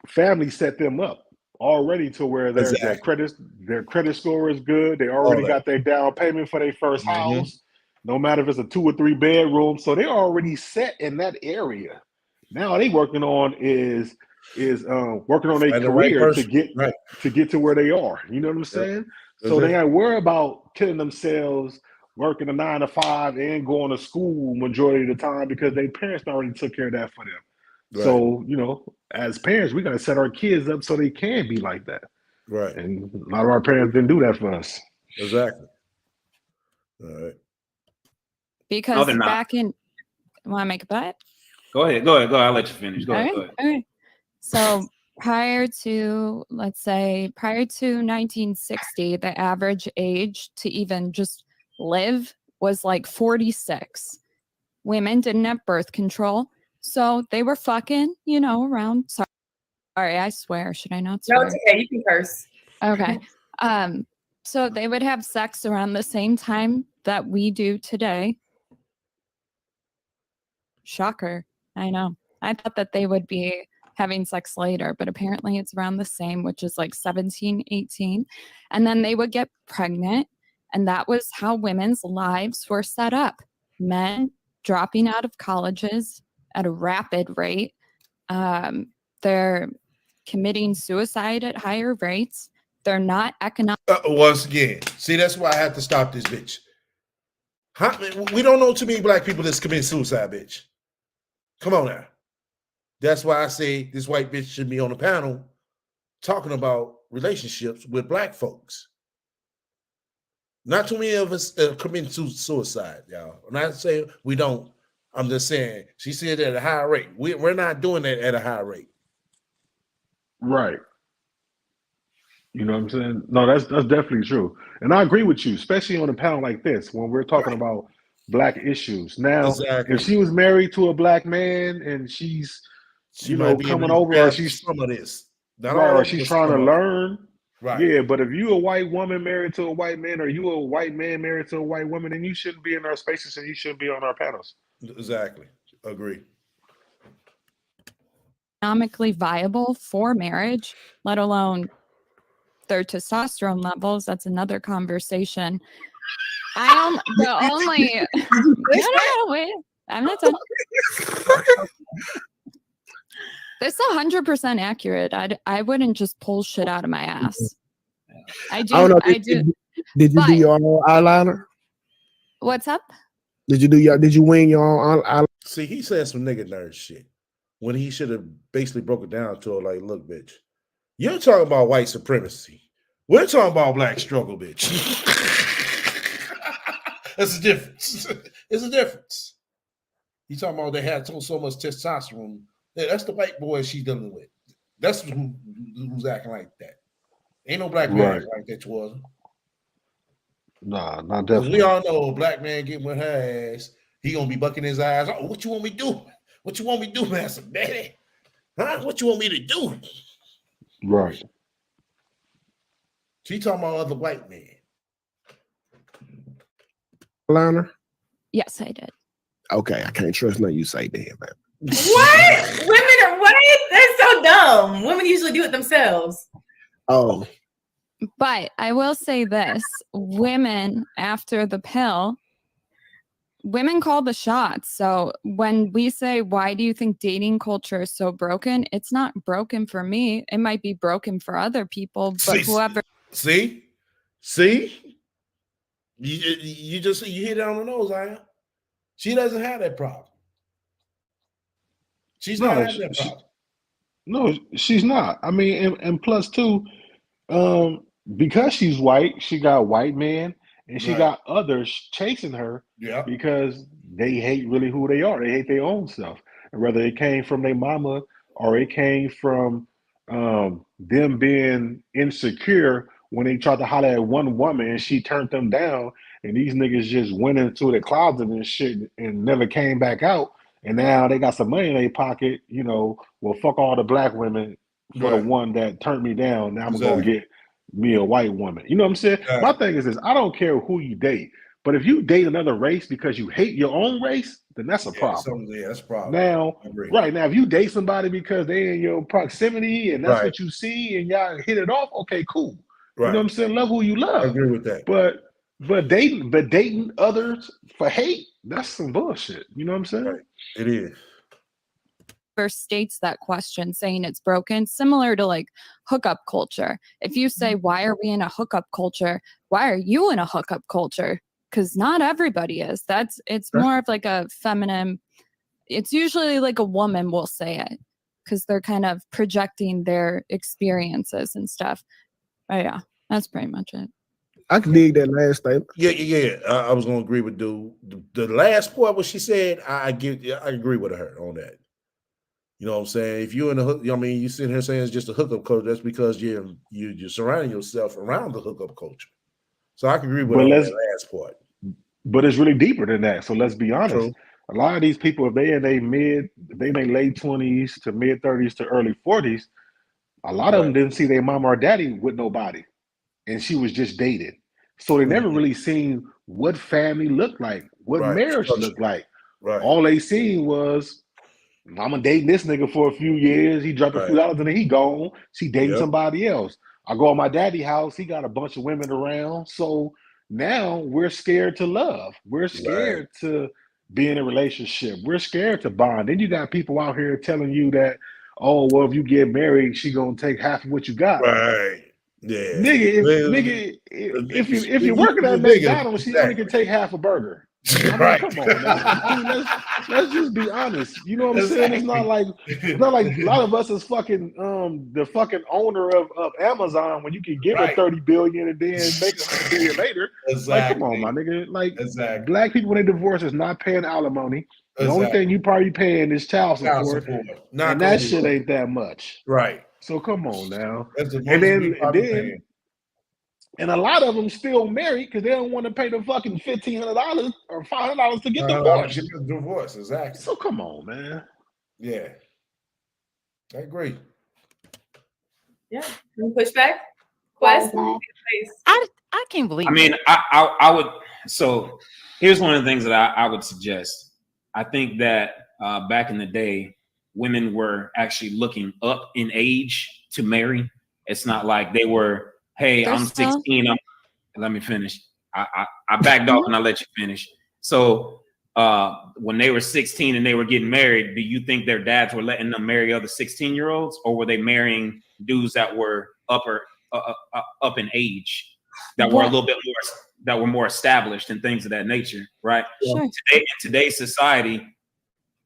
family set them up already to where their credit score is good. They already got their down payment for their first house, no matter if it's a 2 or 3 bedroom. So they're already set in that area. Now they working on is working on their career to get to where they are. You know what I'm saying? So they got to worry about killing themselves, working a 9 to 5 and going to school majority of the time because their parents already took care of that for them. Right. So, as parents, we got to set our kids up so they can be like that. Right. And a lot of our parents didn't do that for us. Exactly. All right. Because back in, want to make a bet? Go ahead. I'll let you finish. Go ahead. All right. So prior to 1960, the average age to even just live was like 46. Women didn't have birth control. So they were fucking, around. Sorry, I swear. Should I not swear? No, it's okay. You can curse. Okay. So they would have sex around the same time that we do today. Shocker. I know. I thought that they would be having sex later, but apparently it's around the same, which is like 17, 18. And then they would get pregnant. And that was how women's lives were set up. Men dropping out of colleges at a rapid rate. They're committing suicide at higher rates. They're not economic. Once again, see, that's why I have to stop this bitch. We don't know too many black people that's committing suicide, bitch. Come on now. That's why I say this white bitch should be on the panel talking about relationships with black folks. Not too many of us committing suicide, y'all. I'm not saying we don't. I'm just saying she said at a high rate. We're not doing that at a high rate. Right. You know what I'm saying? No, that's definitely true. And I agree with you, especially on a panel like this when we're talking about black issues. Now, if she was married to a black man and she's coming over or she's some of this. Or she's trying to learn. Right. Yeah, but if you a white woman married to a white man or you a white man married to a white woman, then you shouldn't be in our spaces and you shouldn't be on our panels. Exactly. Agree. Economically viable for marriage, let alone their testosterone levels. That's another conversation. Wait. I'm not done. That's 100% accurate. I wouldn't just pull shit out of my ass. I do. I don't know. I do. Did you do your own eyeliner? What's up? Did you wing your own eyeliner? See, he said some nigga nerd shit when he should have basically broke it down to her like, look, bitch, you're talking about white supremacy. We're talking about black struggle, bitch. That's a difference. It's a difference. You talking about they had so much testosterone. Yeah, that's the white boy she's dealing with. That's who's acting like that. Ain't no black man acting like that towards her. Nah, not Because definitely. we all know a black man getting with her ass, he gonna be bucking his eyes. Oh, what you want me to do? What you want me to do, Master Daddy? Huh? What you want me to do? Right. She talking about other white men. Eyeliner? Yes, I did. Okay, I can't trust nothing you say, damn man. What? Women are what? That's so dumb. Women usually do it themselves. Oh. But I will say this: women after the pill, women call the shots. So when we say, why do you think dating culture is so broken? It's not broken for me. It might be broken for other people, but whoever. See? You hit it on the nose, Aya. She doesn't have that problem. She's not having that problem. No, she's not. I mean, and plus too, because she's white, she got white men, and she got others chasing her because they hate really who they are. They hate their own self. And whether it came from their mama or it came from them being insecure when they tried to holler at one woman and she turned them down, and these niggas just went into the closet and shit and never came back out. And now they got some money in their pocket, you know, well, fuck all the black women for the one that turned me down. Now I'm going to get me a white woman. You know what I'm saying? My thing is this: I don't care who you date, but if you date another race because you hate your own race, then that's a problem. That's a problem. Now, right now, if you date somebody because they in your proximity and that's what you see and y'all hit it off, okay, cool. You know what I'm saying? Love who you love. I agree with that. But dating others for hate, that's some bullshit. You know what I'm saying? It is. States that question saying it's broken, similar to like hookup culture. If you say, why are we in a hookup culture? Why are you in a hookup culture? Because not everybody is. It's more of like a feminine, it's usually like a woman will say it because they're kind of projecting their experiences and stuff. But yeah, that's pretty much it. I can dig that last statement. Yeah. I was gonna agree with dude. The last part what she said, I agree with her on that. You know what I'm saying? If you're in a hook, I mean, you sitting here saying it's just a hookup culture, that's because you're surrounding yourself around the hookup culture. So I can agree with that last part. But it's really deeper than that. So let's be honest. True. A lot of these people, if they in their late 20s to mid 30s to early 40s, a lot of them didn't see their mom or daddy with nobody, and she was just dated. So they never really seen what family looked like, what marriage looked like. All they seen was, I'm dating this nigga for a few years. He dropped a few dollars and then he gone. She dating somebody else. I go to my daddy's house. He got a bunch of women around. So now we're scared to love. We're scared to be in a relationship. We're scared to bond. Then you got people out here telling you that, oh, well, if you get married, she gonna take half of what you got. Right. Yeah. Nigga, if you're working at McDonald's, she only can take half a burger. I mean, come on, man. I mean, let's just be honest. You know what I'm saying? It's not like a lot of us is fucking the fucking owner of Amazon when you can give her 30 billion and then make 100 billion later. Like, come on, my nigga. Like, black people when they divorce is not paying alimony. The only thing you probably paying is child support. And that shit ain't that much. Right. So come on now. That's the most and then paying. and a lot of them still married because they don't want to pay the fucking $1,500 or $500 to get divorced. Divorce, exactly. So come on, man. Yeah, I agree. Yeah, can push back. Quest. I can't believe. I mean, I would. So here's one of the things that I would suggest. I think that back in the day, women were actually looking up in age to marry. It's not like they were, hey, I'm 16. Let me finish. I backed off and I let you finish. So when they were 16 and they were getting married, do you think their dads were letting them marry other 16-year-olds, or were they marrying dudes that were upper up in age, that were a little bit more, that were more established and things of that nature, right? Sure. Today, in today's society,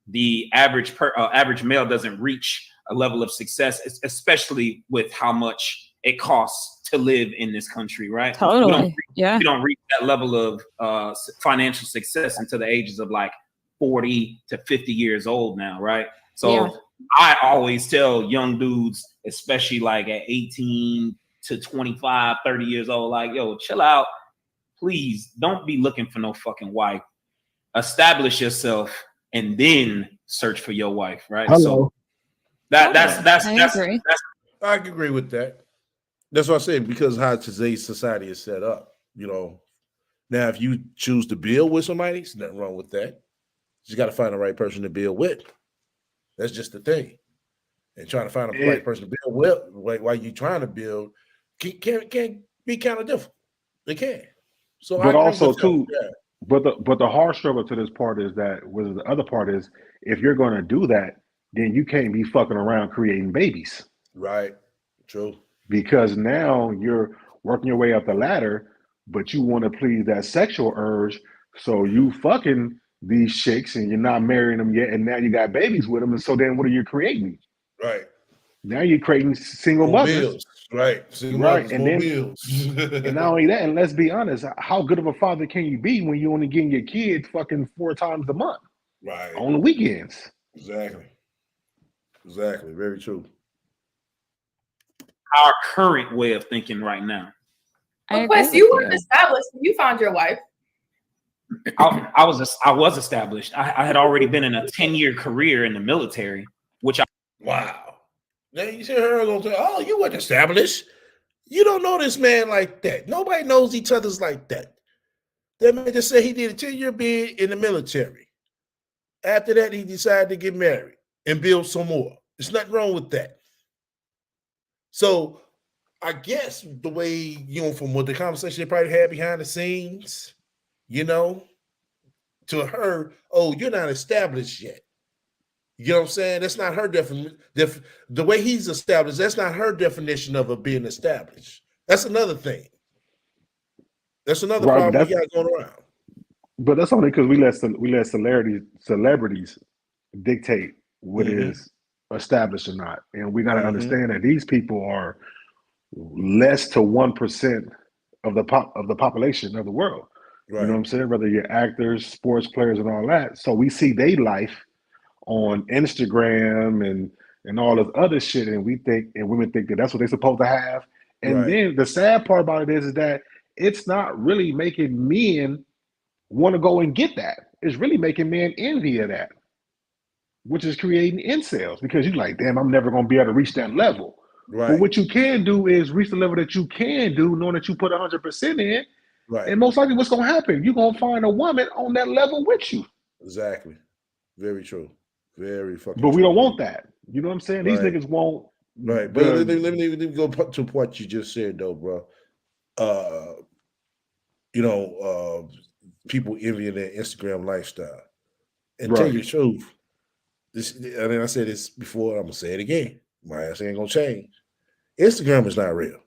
the average male doesn't reach a level of success, especially with how much it costs to live in this country, right? Totally. We don't reach that level of financial success until the ages of like 40 to 50 years old now, right? So I always tell young dudes, especially like at 18 to 25, 30 years old, like, yo, chill out. Please don't be looking for no fucking wife. Establish yourself and then search for your wife, right? Hello. So that's I can agree with that. That's what I said, because how today's society is set up, you know. Now, if you choose to build with somebody, there's nothing wrong with that. You got to find the right person to build with. That's just the thing. And trying to find the right person to build with while you're trying to build can be kind of difficult. It can. So, but also too, but the hard struggle to this part is that, with the other part is, if you're going to do that, then you can't be fucking around creating babies. Right. True. Because now you're working your way up the ladder, but you want to please that sexual urge. So you fucking these chicks and you're not marrying them yet. And now you got babies with them. And so then what are you creating? Right. Now you're creating single more mothers. Bills. Right. Single right. mothers, And more then, bills. and not only that, and let's be honest, how good of a father can you be when you only getting your kids fucking 4 times a month? Right. On the weekends. Exactly. Exactly. Very true. Our current way of thinking right now. But Quest, you weren't established when you found your wife. I was established. I had already been in a 10-year career in the military, which I wow. Now you see her gonna say, "Oh, you weren't established. You don't know this man like that. Nobody knows each other's like that." That man just said he did a 10-year bid in the military. After that, he decided to get married and build some more. There's nothing wrong with that. So I guess the way, you know, from what the conversation they probably had behind the scenes, you know, to her, oh, you're not established yet. You know what I'm saying? That's not her definition. The way he's established, that's not her definition of being established. That's another thing. That's another problem we got going around. But that's only because we let celebrities dictate what is established or not. And we got to understand that these people are less to 1% of the population of the world. Right. You know what I'm saying? Whether you're actors, sports players, and all that. So we see their life on Instagram and all this other shit, and we think, and women think that that's what they're supposed to have. And then the sad part about it is that it's not really making men want to go and get that. It's really making men envy of that, which is creating incels, because you're like, damn, I'm never going to be able to reach that level. Right. But what you can do is reach the level that you can do, knowing that you put 100% in. Right. And most likely what's going to happen, you're going to find a woman on that level with you. Exactly. Very true. Very fucking But we true. don't want that. You know what I'm saying? These niggas won't. Right. But let me go to what you just said, though, bro. People envying their Instagram lifestyle. And tell you the truth, I said this before, I'm going to say it again. My ass ain't going to change. Instagram is not real.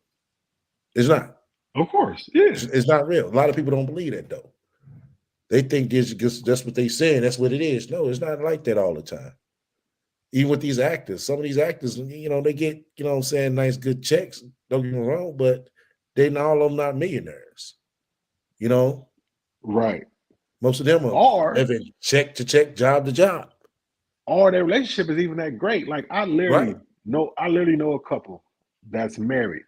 It's not. Of course. Yeah. It's not real. A lot of people don't believe that, though. They think that's what they saying. That's what it is. No, it's not like that all the time. Even with these actors, some of these actors, you know, they get, you know what I'm saying, nice, good checks. Don't get me wrong, but they all of them not millionaires. You know? Right. Most of them are living check to check, job to job. Or their relationship is even that great. Like I literally know a couple that's married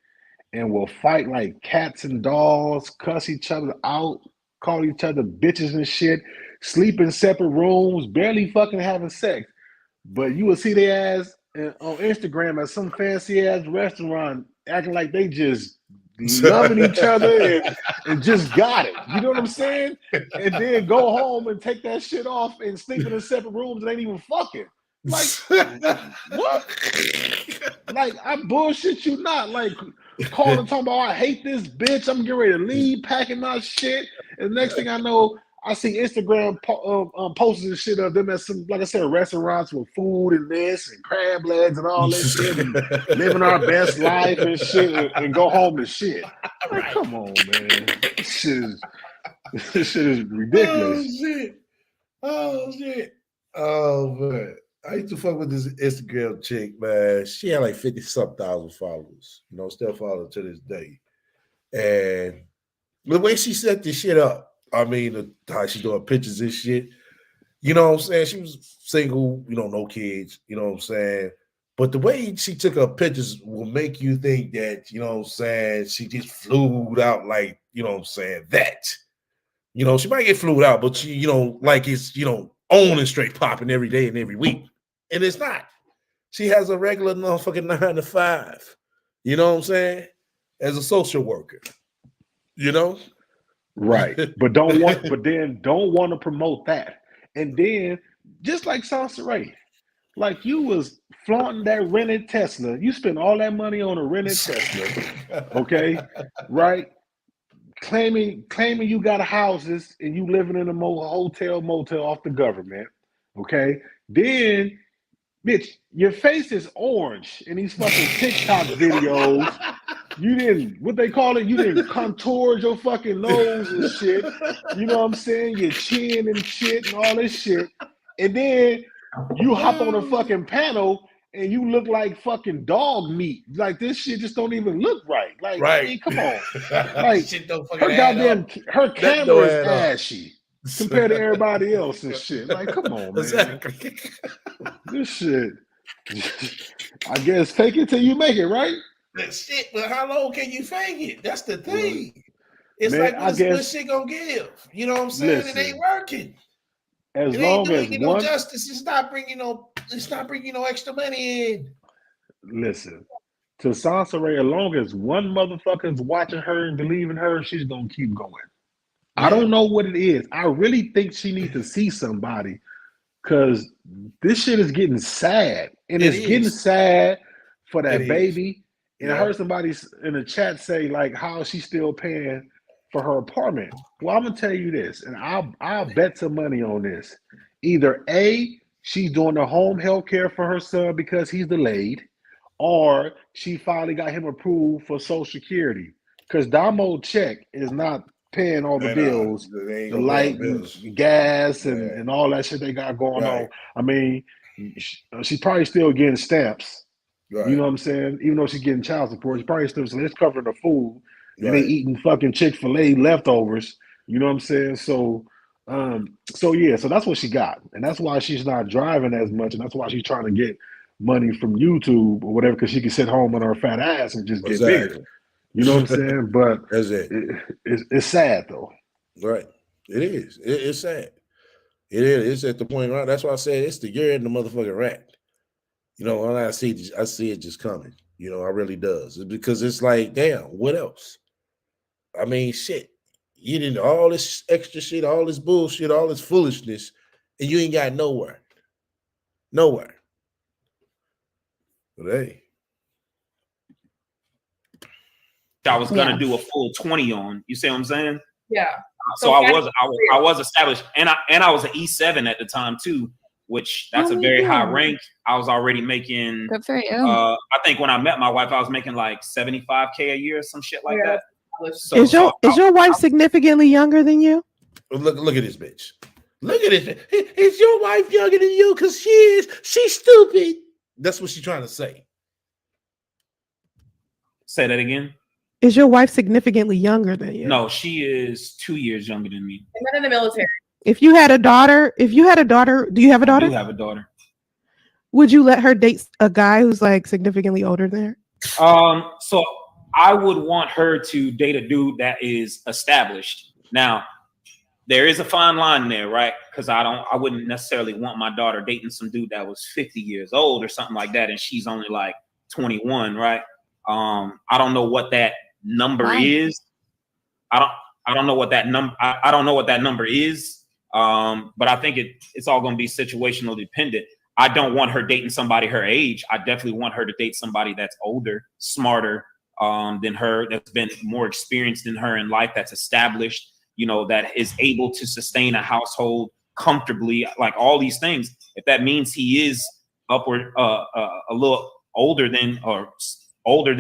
and will fight like cats and dogs, cuss each other out, call each other bitches and shit, sleep in separate rooms, barely fucking having sex. But you will see their ass on Instagram at some fancy ass restaurant acting like they just loving each other and just got it. You know what I'm saying? And then go home and take that shit off and sleeping in separate rooms and ain't even fucking. Like, what? Like, I bullshit you not. Like, calling talking about, I hate this bitch. I'm getting ready to leave, packing my shit. And the next thing I know, I see Instagram posters and shit of them at some, like I said, restaurants with food and this and crab legs and all that shit, and living our best life and shit, and go home and shit. Like, come on, man. This shit is ridiculous. Oh shit. Oh man. I used to fuck with this Instagram chick, man. She had like 50-something thousand followers. You know, still follow to this day. And the way she set this shit up, I mean, how she's doing pictures and shit. You know what I'm saying? She was single, you know, no kids, you know what I'm saying? But the way she took her pictures will make you think that, you know what I'm saying, she just flew out like, you know what I'm saying, that. You know, she might get flued out, but she, you know, like it's, you know, on and straight popping every day and every week. And it's not. She has a regular motherfucking 9 to 5. You know what I'm saying? As a social worker. You know? Right. But then don't want to promote that. And then, just like Sansa Ray, like you was flaunting that rented Tesla. You spent all that money on a rented Tesla. Okay? Right? Claiming you got houses and you living in a hotel, motel off the government. Okay? Then, bitch, your face is orange in these fucking TikTok videos. You didn't, what they call it, you didn't contour your fucking nose and shit. You know what I'm saying? Your chin and shit and all this shit. And then you hop on a fucking panel and you look like fucking dog meat. Like this shit just don't even look right. Like, right. I mean, come on. Like her camera is ashy compared to everybody else and shit. Like, come on, man. Exactly. This shit. I guess fake it till you make it, right? Shit, but how long can you fake it? That's the thing. It's man, like what shit gonna give? You know what I'm saying? Listen, it ain't working. As it long ain't doing as one no justice. It's not bringing no extra money in. Listen, to Sansa Ray, as long as one motherfucker's watching her and believing her, she's gonna keep going. Yeah. I don't know what it is. I really think she needs to see somebody because this shit is getting sad, and it's getting sad for that baby. And I heard somebody in the chat say, like, how is she still paying for her apartment? Well, I'm gonna tell you this, and I'll bet some money on this. Either A, she's doing the home health care for her son because he's delayed, or she finally got him approved for Social Security. Because Damo check is not paying all the bills, the light, gas, and all that shit they got going on. I mean, she's probably still getting stamps. Right. You know what I'm saying? Even though she's getting child support, she's probably still it's covering the food. And they eating fucking Chick-fil-A leftovers. You know what I'm saying? So that's what she got. And that's why she's not driving as much. And that's why she's trying to get money from YouTube or whatever, because she can sit home on her fat ass and just get bigger. You know what I'm saying? But it's sad though. Right. It is. It's sad. It is. It's at the point, right? That's why I said it's the year in the motherfucking rat. You know, when I see it just coming. You know, I really does. Because it's like, damn, what else? I mean, shit. You did all this extra shit, all this bullshit, all this foolishness, and you ain't got nowhere. Nowhere. But hey. I was gonna do a full 20 on. You see what I'm saying? Yeah. So I was established, and I was an E7 at the time too, which that's a very high rank. I was already making. Good for you. I think when I met my wife, I was making like $75K a year, some shit like that. So, is your wife significantly younger than you? Look at this bitch. Look at this. Is your wife younger than you? Because she's stupid. That's what she's trying to say. Say that again. Is your wife significantly younger than you? No, she is 2 years younger than me. I'm not in the military. If you had a daughter, do you have a daughter? I do have a daughter. Would you let her date a guy who's like significantly older than her? So I would want her to date a dude that is established. Now, there is a fine line there, right? Because I wouldn't necessarily want my daughter dating some dude that was 50 years old or something like that, and she's only like 21, right? I don't know what that number is. I don't know what that number. I don't know what that number is. But I think it's all going to be situational dependent. I don't want her dating somebody her age. I definitely want her to date somebody that's older, smarter than her, that's been more experienced than her in life, that's established. that is able to sustain a household comfortably, like all these things. If that means he is upward a little older than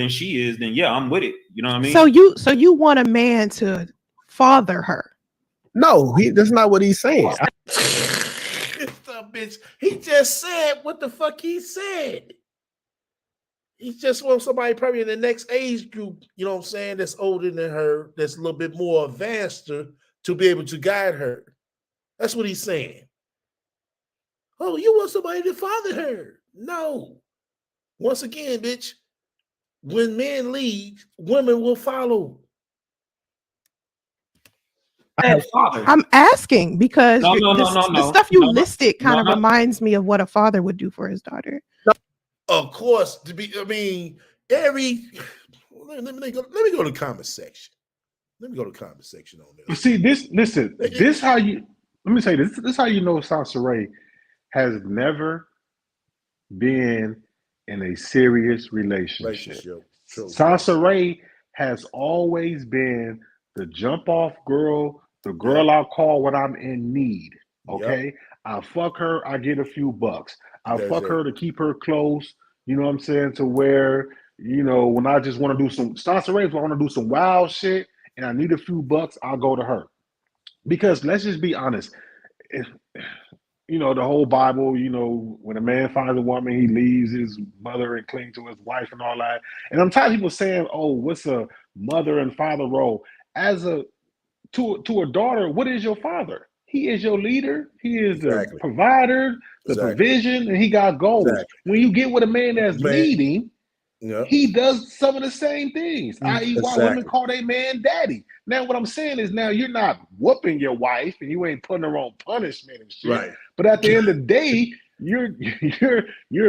she is, then yeah, I'm with it. You know what I mean? So you want a man to father her? No, that's not what he's saying. Bitch, he just said what the fuck he said. He just wants somebody probably in the next age group, you know what I'm saying, that's older than her, that's a little bit more advanced to be able to guide her. That's what he's saying. Oh, you want somebody to father her? No. Once again, bitch, when men lead, women will follow. I'm asking because the stuff you listed kind of reminds me of what a father would do for his daughter. Of course, let me go to the comment section. Let me go to the comment section on this. See, this how you, let me say this is how you know Sansa Ray has never been in a serious relationship. Sansa Ray has always been the jump off girl, the girl I'll call when I'm in need. Okay. Yep. I fuck her, I get a few bucks. I fuck her to keep her close, you know what I'm saying, to where, when I just want to do some Sansa Ray, if I want to do some wild shit and I need a few bucks, I'll go to her. Because let's just be honest, the whole Bible, when a man finds a woman, he leaves his mother and clings to his wife and all that. And I'm tired of people saying, oh, what's a mother and father role? To a daughter, what is your father? He is your leader. He is the provider, the provision, and he got goals. When you get with a man that's leading, he does some of the same things, i.e. why women call their man daddy. Now, what I'm saying is now you're not whooping your wife and you ain't putting her on punishment and shit. Right. But at the end of the day, you're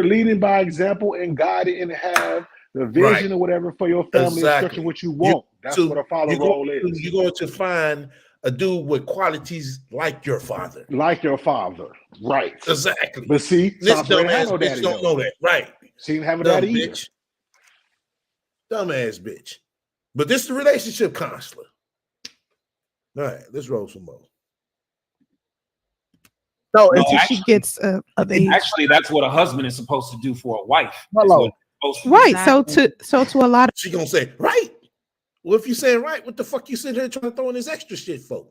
leading by example and guiding and have the vision or whatever for your family and structure what you want. That's what a father role is. You're going to find a dude with qualities like your father. Like your father. Right. Exactly. But see, this dumbass bitch don't know that. Right. She didn't have a daddy either. Dumbass bitch. But this is the relationship counselor. All right, let's roll some more. No, until she gets of age. Actually, that's what a husband is supposed to do for a wife. Right. So to a lot of she gonna say, right. Well, if you saying right, what the fuck you sitting here trying to throw in this extra shit for?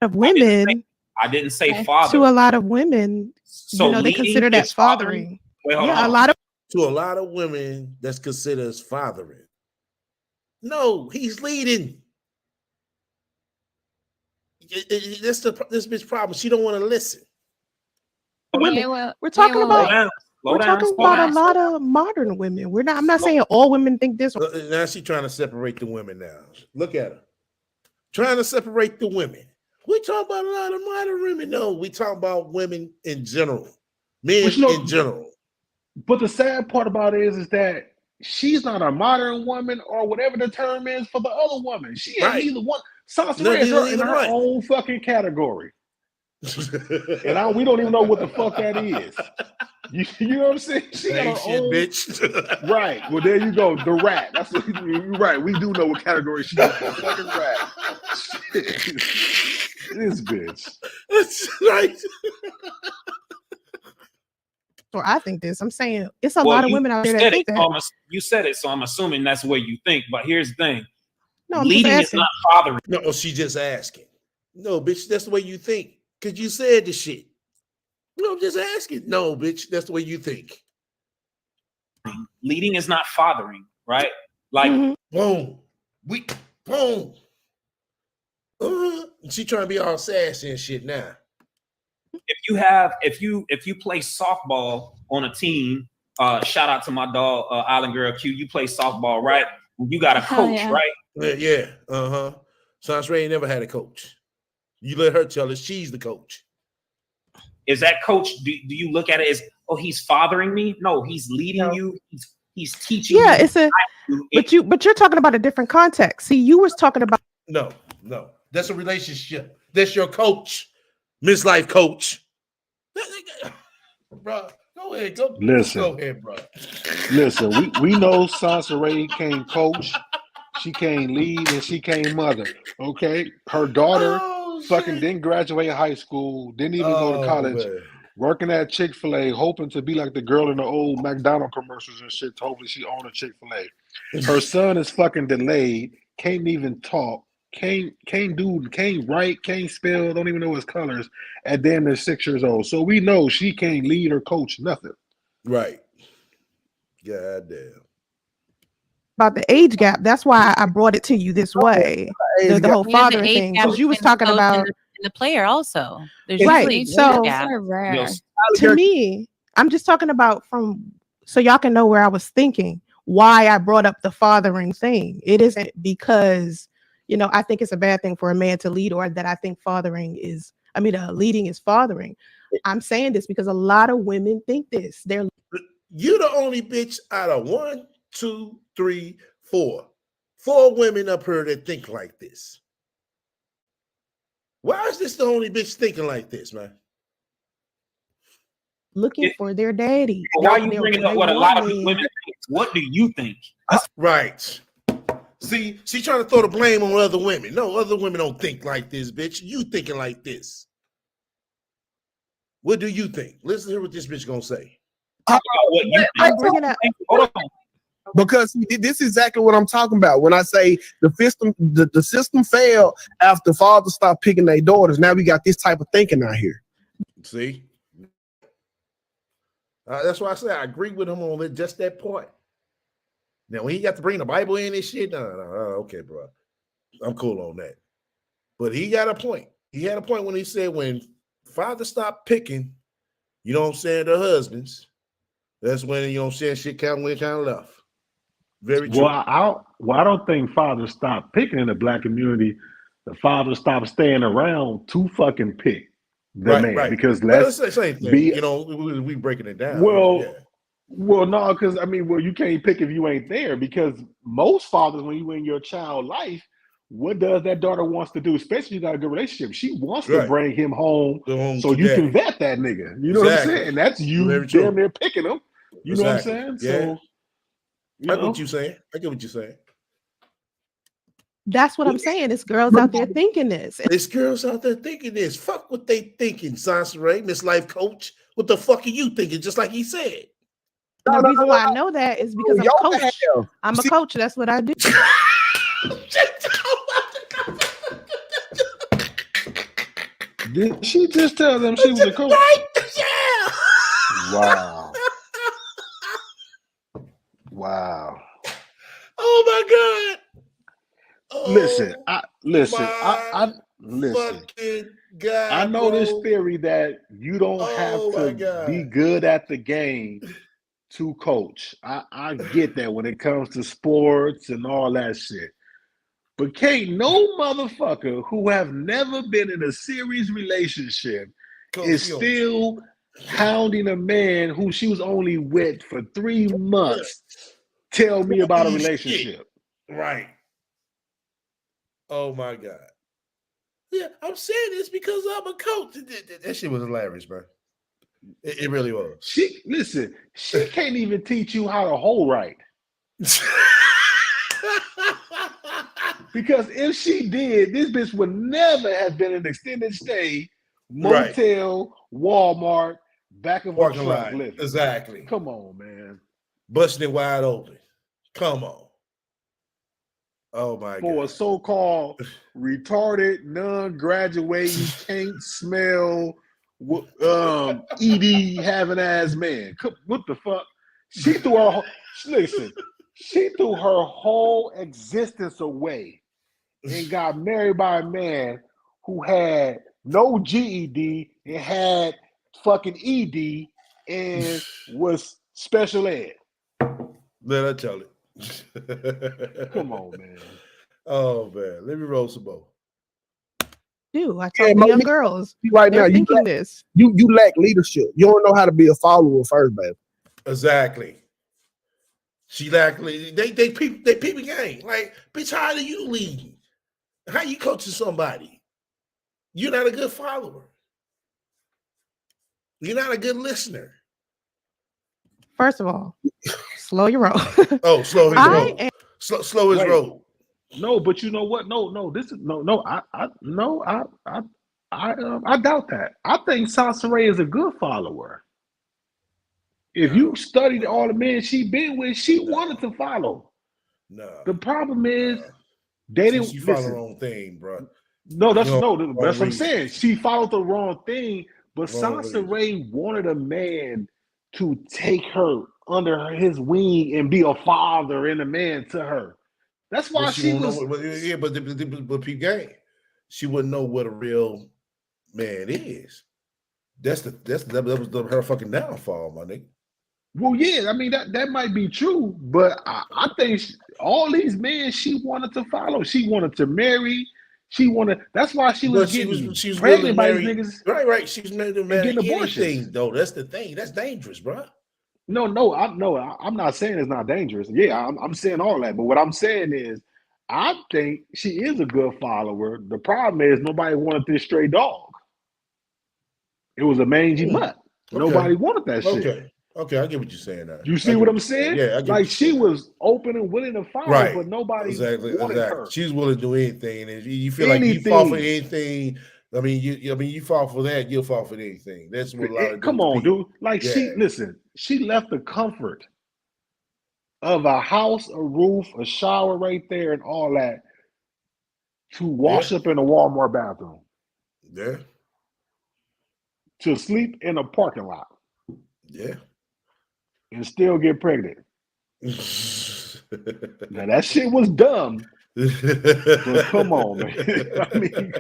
Of women. I didn't say father. To a lot of women, they consider that fathering. Wait, a lot of to a lot of women, that's considered as fathering. No, he's leading. That's this bitch problem. She don't want to listen. We're talking about a lot of modern women. I'm not saying all women think this. Now she's trying to separate the women now. Look at her. Trying to separate the women. We talk about a lot of modern women. No, we talk about women in general. Men in general. But the sad part about it is that she's not a modern woman or whatever the term is for the other woman. She ain't either one. Sansa Ray is in her own fucking category. And we don't even know what the fuck that is. You know what I'm saying? She got her shit, own bitch. Right. Well, there you go. The RaT. That's what you're right. We do know what category she's in. The fucking RaT. This bitch. That's right. Or I think this. I'm saying it's a lot of women out there that think that. You said it, so I'm assuming that's the way you think. But here's the thing. No, leading is not fathering. No, she's just asking. No, bitch, that's the way you think. Because you said the shit. No, I'm just asking. No, bitch, that's the way you think. Leading is not fathering, right? Like, boom. Boom. She trying to be all sassy and shit now. If you play softball on a team, shout out to my dog, Island Girl Q, you play softball, right? You got a coach, right? Yeah. Sansa Ray never had a coach. You let her tell us she's the coach. Is that coach? Do you look at it as, oh, he's fathering me? No, he's leading you. He's teaching. Yeah, but you're talking about a different context. See, you was talking about no. That's a relationship. That's your coach, Miss Life coach. Bro, go ahead. Listen, go ahead, bro. Listen, we know Sansa Ray can't coach. She can't lead and she can't mother. Okay, her daughter fucking didn't graduate high school, didn't even go to college, working at Chick-fil-A, hoping to be like the girl in the old McDonald's commercials and shit. Hopefully, she own a Chick-fil-A. Her son is fucking delayed, can't even talk, can't write, can't spell, don't even know his colors. And then they're 6 years old, so we know she can't lead or coach nothing. Right. God damn. About the age gap. That's why I brought it to you this way. The whole fathering thing, because you was talking about the player also. There's right. So to me, I'm just talking about so y'all can know where I was thinking. Why I brought up the fathering thing. It isn't because I think it's a bad thing for a man to lead, or that I think leading is fathering. I'm saying this because a lot of women think this. You the only bitch out of 1, 2, 3, 4. 4 women up here that think like this. Why is this the only bitch thinking like this, man? Looking for their daddy. Why are you bringing up what a lot of women think? What do you think? Right. See, she trying to throw the blame on other women. No, other women don't think like this, bitch. You thinking like this. What do you think? Listen to what this bitch gonna say. I'm bringing up. Hold on. Because this is exactly what I'm talking about. When I say the system failed after fathers stopped picking their daughters, now we got this type of thinking out here. See? That's why I say I agree with him on just that part. Now, when he got to bring the Bible in and shit, no, okay, bro. I'm cool on that. But he got a point. He had a point when he said when fathers stop picking, you know what I'm saying, their husbands, that's when, you know what I'm saying, shit kind of left. Very true. Well, I don't think fathers stop picking in the black community. The fathers stop staying around to fucking pick the man. Right. Because let's say same thing. We breaking it down. Well, no, because you can't pick if you ain't there. Because most fathers, when you in your child life, what does that daughter wants to do? Especially if you got a good relationship, she wants to bring him home so you can vet that nigga. You know what I'm saying? And that's you damn near picking him. You know what I'm saying? Yeah. So I get what you're saying. That's what I'm saying. It's girls out there thinking this. It's girls out there thinking this. Fuck what they thinking, Sansaray, Miss Life Coach. What the fuck are you thinking? Just like he said. The reason why I know that is because I'm a coach. I'm a coach. That's what I do. Did she just tell them she was a coach? Wow. Wow. Oh my God. Oh, listen. God, I know this theory that you don't have to be good at the game to coach. I get that when it comes to sports and all that shit. But can't no motherfucker who have never been in a serious relationship is still hounding a man who she was only with for 3 months tell me about a relationship. Right. Oh my God. Yeah, I'm saying this because I'm a coach. That shit was hilarious, bro. It really was. She can't even teach you how to hold right. Because if she did, this bitch would never have been an extended stay, motel, Walmart, back of a truck living. Exactly. Come on, man. Busting it wide open. Come on. Oh my God. For a so-called retarded, non-graduating, can't smell, ED having ass man. What the fuck? She threw her whole existence away and got married by a man who had no GED and had fucking ED and was special ed. Let I tell it. Come on, man. Oh man, let me roll some more. Dude, I told the young girls right now. You lack leadership. You don't know how to be a follower first, baby. Exactly. She lack leadership. They peep game. Like, bitch, how do you lead? How you coaching somebody? You're not a good follower. You're not a good listener. First of all, slow your roll. Oh, slow his roll. Slow his roll. No, but you know what? No. This is no. I doubt that. I think Sansaray is a good follower. If you studied all the men she been with, she wanted to follow. No. The problem is they didn't. She followed listen. the wrong thing, bro. No, that's wrong what I'm reason. saying. She followed the wrong thing, but Wrong Sansaray wanted a man to take her under his wing and be a father and a man to her. That's why But she won't was. know, but P game, she wouldn't know what a real man is. That was her fucking downfall, my nigga. Well, yeah, I mean that might be true, but I think all these men she wanted to follow. She wanted to marry. She wanted. That's why she was getting She was pregnant by marry, these niggas. Right. She's married to marry getting abortions. anything, though. That's the thing. That's dangerous, bro. I'm not saying it's not dangerous. Yeah, I'm saying all that. But what I'm saying is, I think she is a good follower. The problem is nobody wanted this stray dog. It was a mangy mutt. Nobody wanted that shit. Okay, I get what you're saying now. You see what I'm saying? Yeah, I get like she was open and willing to follow, but nobody wanted her. She's willing to do anything, and you feel like you fall for anything. I mean, you fall for that, you'll fall for anything. That's what a lot of come on, dude. Like she left the comfort of a house, a roof, a shower right there, and all that to wash up in a Walmart bathroom. Yeah. To sleep in a parking lot. Yeah. And still get pregnant. Now that shit was dumb. But come on, man. I mean,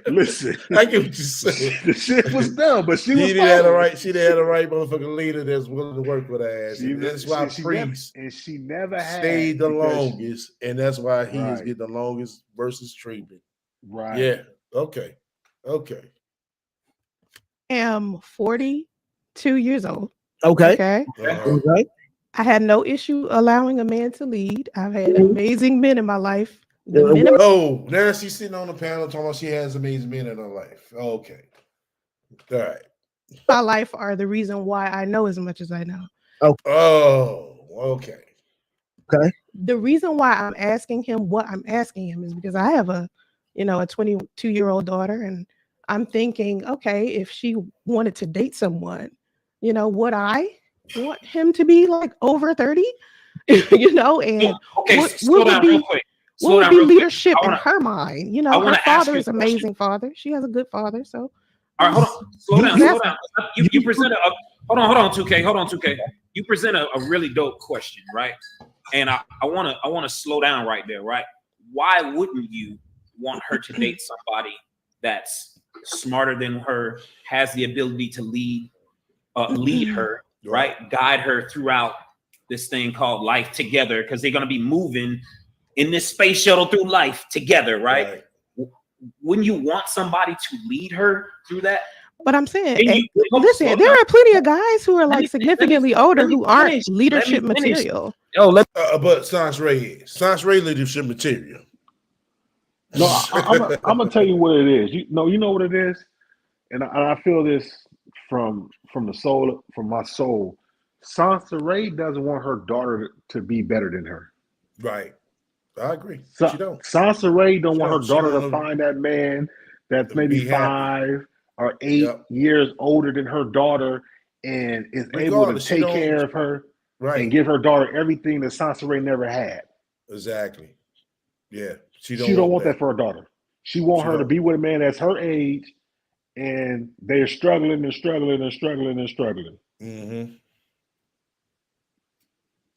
listen. I get what you're saying. The shit was dumb, but she was had a right. She had a right motherfucking leader that's willing to work with her ass. That's why Priest she never had stayed the longest, and that's why he is getting the longest versus treatment. Right. Yeah. Okay. I'm 42 years old. Okay. I had no issue allowing a man to lead. I've had amazing men in my life. Now she's sitting on the panel talking about she has amazing men in her life. Okay. All right. My life are the reason why I know as much as I know. Okay. The reason why I'm asking him what I'm asking him is because I have a 22-year-old daughter, and I'm thinking, okay, if she wanted to date someone, would I want him to be like over 30? And slow down real quick. What would be leadership in her mind? Her father is an amazing father. She has a good father. So all right, hold on. Slow down. You present hold on, 2K. You present a really dope question, right? And I wanna slow down right there, right? Why wouldn't you want her to date somebody that's smarter than her, has the ability to lead her, right? Guide her throughout this thing called life together, because they're gonna be moving in this space shuttle through life together, right? Wouldn't you want somebody to lead her through that? But I'm saying, listen, there are plenty of guys who are like significantly older who aren't leadership material. But Sansaray leadership material. No, I'm gonna tell you what it is. You know what it is, and I feel this from the soul, from my soul. Sansaray doesn't want her daughter to be better than her. Right. I agree. She don't. Sansaray don't want her daughter to find that man that's maybe 5 or 8 years older than her daughter and is able to take care of her and give her daughter everything that Sansaray never had. Exactly. Yeah. She don't want that for her daughter. She want her to be with a man that's her age, and they're struggling. Mm-hmm.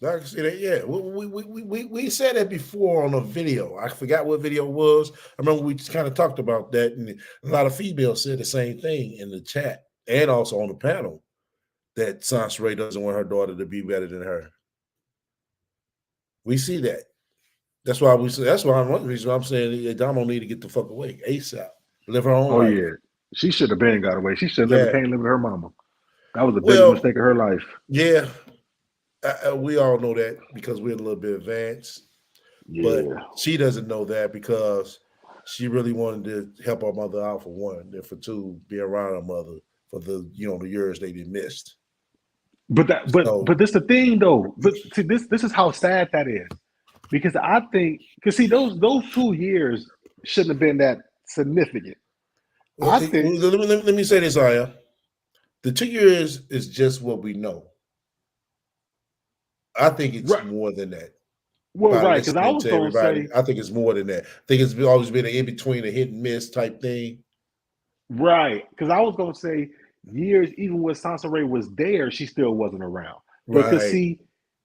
I can see that. Yeah, we said that before on a video. I forgot what video it was. I remember we just kind of talked about that, and a lot of females said the same thing in the chat and also on the panel, that Sansaray doesn't want her daughter to be better than her. We see that. That's why we say. That's why one reason I'm saying Damo need to get the fuck away ASAP. Live her own life. Yeah, she should have been got away. She should have never came live with her mama. That was the biggest mistake of her life. Yeah. We all know that because we're a little bit advanced, but she doesn't know that because she really wanted to help her mother out for one, and for two, be around her mother for the the years they missed. But this the thing though. But see, this is how sad that is. Because I think, because see, those 2 years shouldn't have been that significant. Well, I think. let me say this, Aya. The 2 years is just what we know. I think it's more than that. Well, By right, because I listening was to going to everybody, say. I think it's more than that. I think it's always been an in between, a hit and miss type thing. Right, because I was going to say years, even when Sansa Ray was there, she still wasn't around. Because Right. see,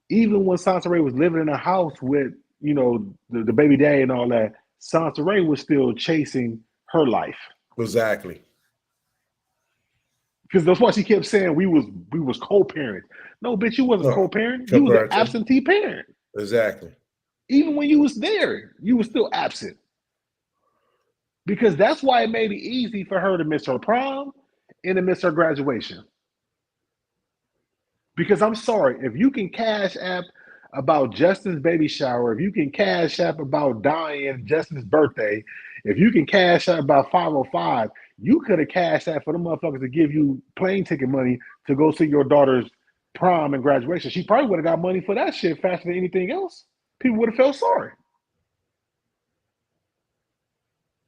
even when Sansa Ray was living in a house with, you know, the baby daddy and all that, Sansa Ray was still chasing her life. Exactly. Because that's why she kept saying we was co-parents. No, bitch, you wasn't co-parent. You was an absentee parent. Exactly. Even when you was there, you was still absent. Because that's why it made it easy for her to miss her prom and to miss her graduation. Because I'm sorry, if you can cash app about Justin's baby shower, if you can cash app about dying Justin's birthday, if you can cash app about 505, you could have cashed app for the motherfuckers to give you plane ticket money to go see your daughter's prom and graduation. She probably would have got money for that shit faster than anything else. People would have felt sorry.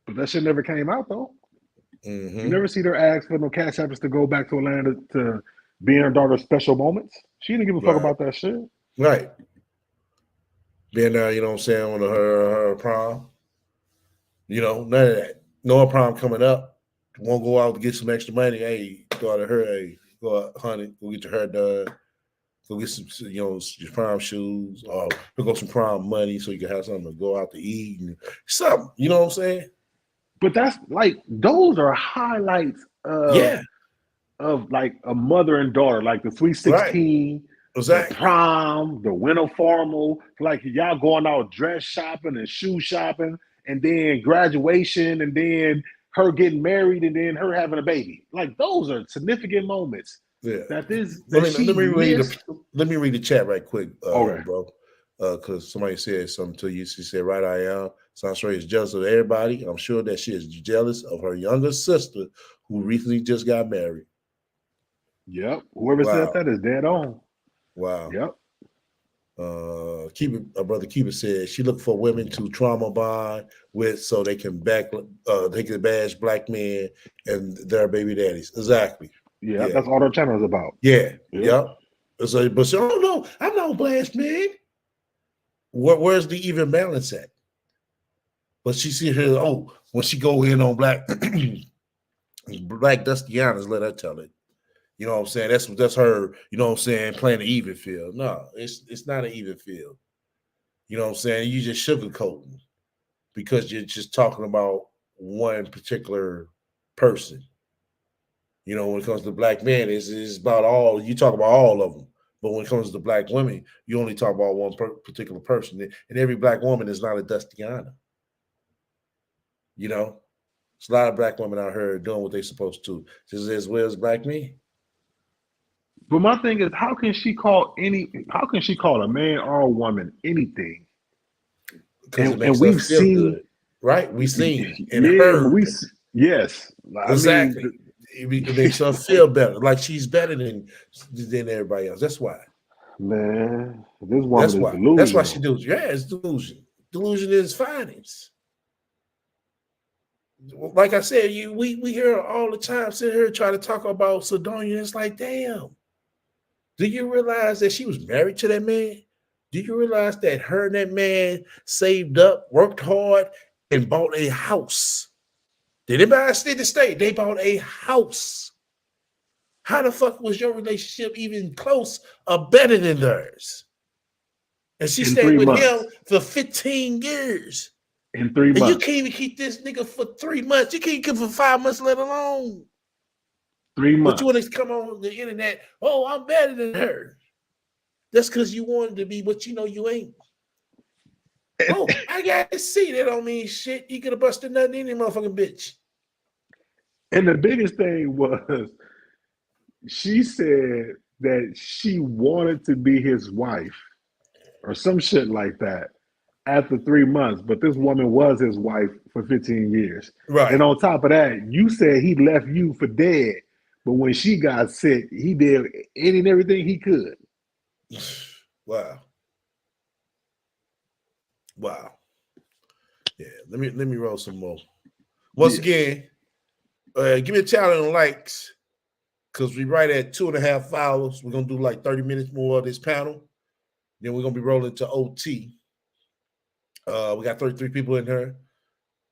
But that shit never came out though. Mm-hmm. You never see her ask for no cash apps to go back to Atlanta to be in her daughter's special moments. She didn't give a fuck about that shit. Right. Being there, you know what I'm saying, on her prom. You know, none of that. No prom coming up. Won't go out to get some extra money. Hey, daughter, hey, go out, honey, go get your hair done. Go get some, you know, your prom shoes, or go some prom money so you can have something to go out to eat and something. You know what I'm saying? But that's like, those are highlights of like a mother and daughter, like the Sweet 16, exactly. The prom, the winter formal, like y'all going out dress shopping and shoe shopping, and then graduation, and then her getting married, and then her having a baby. Like those are significant moments. Yeah. Let me read the chat right quick, okay, bro. Because somebody said something to you. She said, "Right, I am. Sansa Ray is jealous of everybody. I'm sure that she is jealous of her younger sister who recently just got married." Yep. Whoever said that is dead on. Wow. Yep. Brother Cuba said she looked for women to trauma bond with so they can bash black men and their baby daddies. Exactly. Yeah. That's all their channel is about. Yeah. Yep. So, but she, oh no, I'm not blessed, man. Where's the even balance at? But she see her, when she go in on black Dustianas, let her tell it. You know what I'm saying? That's her, you know what I'm saying, playing an even field. No, it's not an even field. You know what I'm saying? You just sugarcoating because you're just talking about one particular person. You know, when it comes to black men, it's about all, you talk about all of them. But when it comes to black women, you only talk about one particular person. And every black woman is not a Dustiana. You know? There's a lot of black women out here doing what they're supposed to, just as well as black men. But my thing is, how can she call a man or a woman anything? Because it makes us feel good, right? We seen and heard. Yes. Exactly. It makes us feel better, like she's better than everybody else. That's why. Man, this woman is delusional. That's why she does. Yeah, it's delusion. Delusion is finance. Like I said, we hear all the time, sit here try to talk about Sidonia. It's like, damn. Do you realize that she was married to that man? Do you realize that her and that man saved up, worked hard, and bought a house? Did anybody stay? They bought a house. How the fuck was your relationship even close or better than theirs? And she stayed with him for 15 years. In 3 months. And you can't even keep this nigga for 3 months. You can't keep him for 5 months, let alone 3 months. But you want to come on the internet, I'm better than her. That's because you wanted to be, but you know you ain't. I got to see. That don't mean shit. You could have busted nothing in your motherfucking bitch. And the biggest thing was, she said that she wanted to be his wife or some shit like that after 3 months, but this woman was his wife for 15 years. Right. And on top of that, you said he left you for dead, but when she got sick, he did any and everything he could. Wow. Wow. Yeah, let me roll some more. Once again, give me a challenge on likes because we right at 2.5 hours. We're gonna do like 30 minutes more of this panel. Then we're gonna be rolling to OT. We got 33 people in here,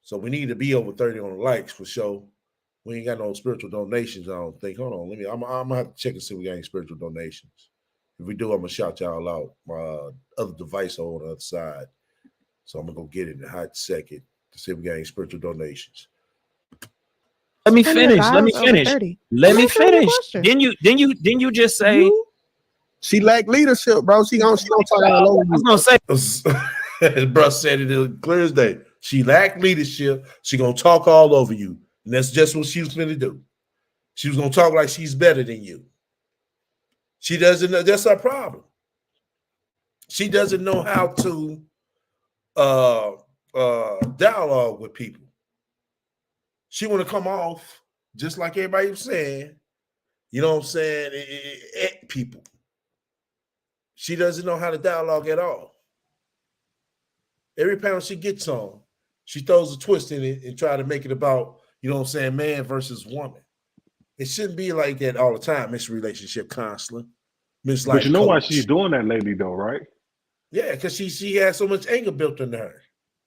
so we need to be over 30 on the likes for sure. We ain't got no spiritual donations, I don't think. Hold on, I'm gonna have to check and see if we got any spiritual donations. If we do, I'm gonna shout y'all out. My other device on the other side, so I'm gonna go get it in a hot second to see if we got any spiritual donations. Let me finish. Let me finish. Didn't you just say she lack leadership, bro? She gonna talk all over you. I was gonna say, bro said it clear as day. She lack leadership. She gonna talk all over you, and that's just what she was gonna do. She was gonna talk like she's better than you. She doesn't know. That's her problem. She doesn't know how to dialogue with people. She want to come off just like everybody was saying, you know what I'm saying, at people. She doesn't know how to dialogue at all. Every panel she gets on, she throws a twist in it and try to make it about, you know what I'm saying, man versus woman. It shouldn't be like that all the time, Miss Relationship Counselor. Miss Life But you know why Coach. she's doing that lately, though, right? Yeah, because she has so much anger built into her.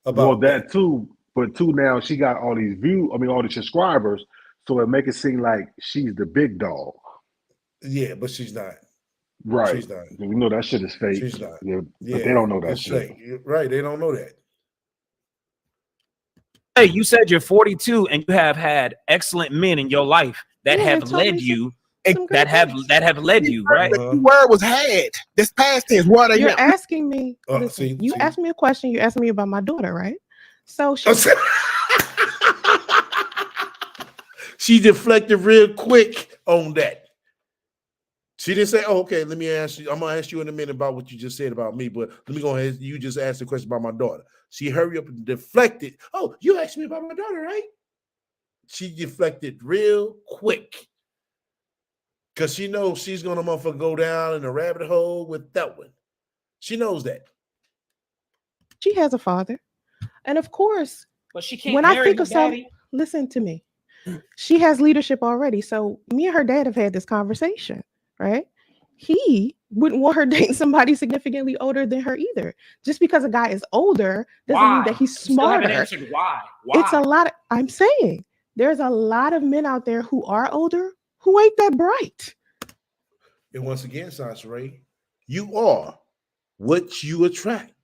About that too. But too, now she got all these views. I mean, all these subscribers. So it make it seem like she's the big dog. Yeah, but she's not. Right. She's not. We know that shit is fake. She's not. Yeah, but they don't know that shit. Fake. Right. They don't know that. Hey, you said you're 42 and you have had excellent men in your life that have led you. That have led you, right? The word was had. This past tense. What are you asking me? Listen, you asked me a question. You asked me about my daughter, right? So she deflected real quick on that. She didn't say, "Oh, okay, let me ask you. I'm gonna ask you in a minute about what you just said about me, but let me go ahead. You just asked the question about my daughter." She hurried up and deflected. "Oh, you asked me about my daughter, right?" She deflected real quick because she knows she's gonna motherfucker go down in a rabbit hole with that one. She knows that. She has a father, and of course, but she can't. When I think of something, listen to me. She has leadership already. So me and her dad have had this conversation, right? He wouldn't want her dating somebody significantly older than her either. Just because a guy is older doesn't mean that he's smarter. Why? It's a lot. I'm saying there's a lot of men out there who are older who ain't that bright. And once again, Sasha Ray, you are what you attract.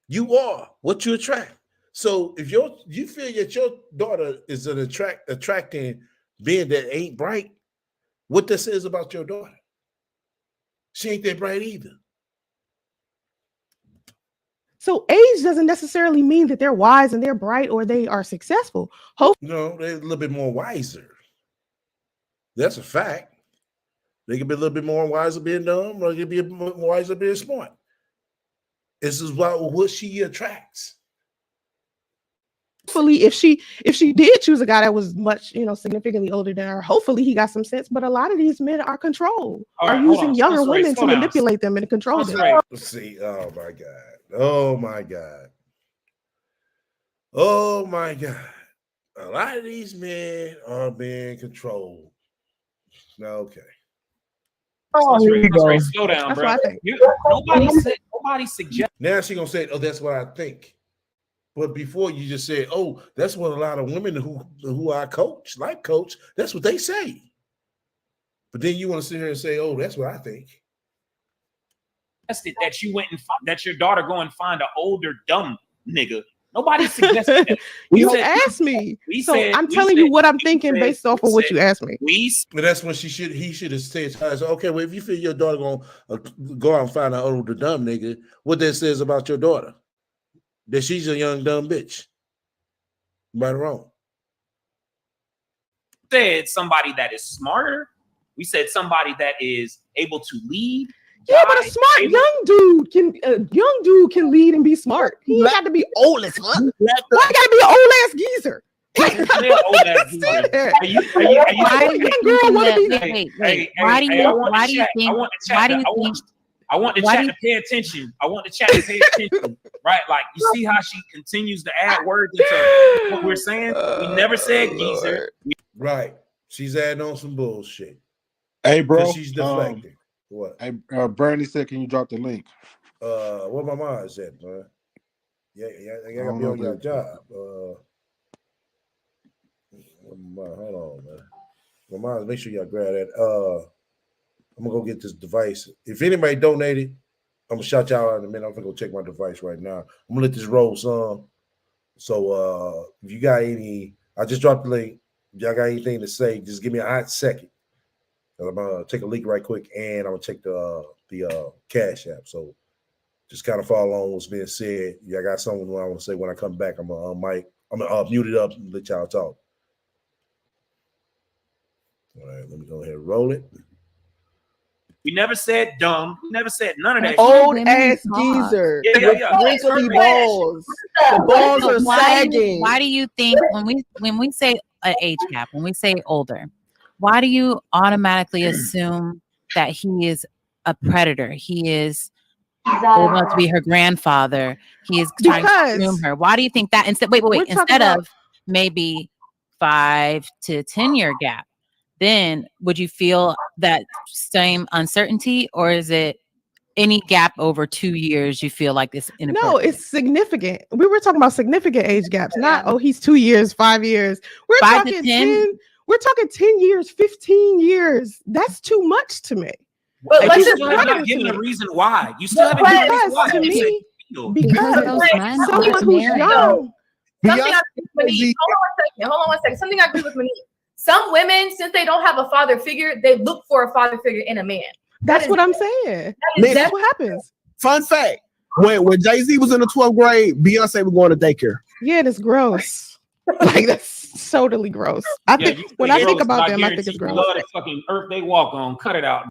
You are what you attract. So if you feel that your daughter is an attracting being that ain't bright, what that says about your daughter? She ain't that bright either. So age doesn't necessarily mean that they're wise and they're bright or they are successful. No, they're a little bit more wiser. That's a fact. They can be a little bit more wiser being dumb, or they can be more wiser being smart. This is what she attracts. Hopefully, if she did choose a guy that was much, significantly older than her, hopefully he got some sense. But a lot of these men are controlled, are using younger women to manipulate them and control them. Let's see. Oh my God. Oh my God. Oh my God. A lot of these men are being controlled. Okay. Oh, here you go. Slow down, bro. Nobody suggests. Now she's gonna say, "Oh, that's what I think." But before you just said, "Oh, that's what a lot of women who I coach, that's what they say." But then you want to sit here and say, "Oh, that's what I think." That you went and that your daughter go and find an older dumb nigga. Nobody suggested that. You asked me, so I'm telling you what I'm thinking based off of what you asked me. But that's when he should have said, "Okay, well, if you feel your daughter gonna go out and find an older dumb nigga, what that says about your daughter? That she's a young dumb bitch, right or wrong?" Said somebody that is smarter. We said somebody that is able to lead. Yeah, but a smart young dude can lead and be smart. He got to be old as fuck. Why got to be an old ass geezer? Why do you think I want the chat to pay attention. I want the chat to pay attention, right? Like you see how she continues to add words into what we're saying. We never said geezer. Right. She's adding on some bullshit. Hey, bro. She's deflecting. What? Hey, Bernie said, "Can you drop the link?" Where my mind's at, man? Yeah, I gotta be on your job. Hold on, man. My mind, make sure y'all grab that. I'm gonna go get this device. If anybody donated, I'm gonna shout y'all out in a minute. I'm gonna go check my device right now. I'm gonna let this roll some. So if you got any, I just dropped the link. If y'all got anything to say, just give me a hot second. I'm gonna take a leak right quick, and I'm gonna check the Cash App. So just kind of follow along what's being said. Y'all got something I want to say when I come back. I'm gonna mute it up and let y'all talk. All right, let me go ahead and roll it. We never said dumb. We never said none of that. Old ass geezer with wrinkly balls. The balls are sagging. Why do you think when we say an age gap, when we say older, why do you automatically assume that he is a predator? He is old enough to be her grandfather. He is trying to groom her. Why do you think that instead? Wait. Instead of maybe 5 to 10 year gap, then would you feel that same uncertainty, or is it any gap over 2 years you feel like it's inappropriate? No, it's significant. We were talking about significant age gaps, not he's 2 years, 5 years. We're 5 talking to 10. We're talking 10 years, 15 years. That's too much to me. But like, you still have not given a reason why. You still haven't given a reason why. To me, because those men someone who's young. Something I agree with Monique. Hold on one second. Something I agree with Monique. Some women, since they don't have a father figure, they look for a father figure in a man. That's what I'm saying. That's what happens. Fun fact: when Jay-Z was in the 12th grade, Beyonce was going to daycare. Yeah, that's gross. Like that's totally gross. I think when I think about them, I think it's gross. Love that fucking earth they walk on. Cut it out.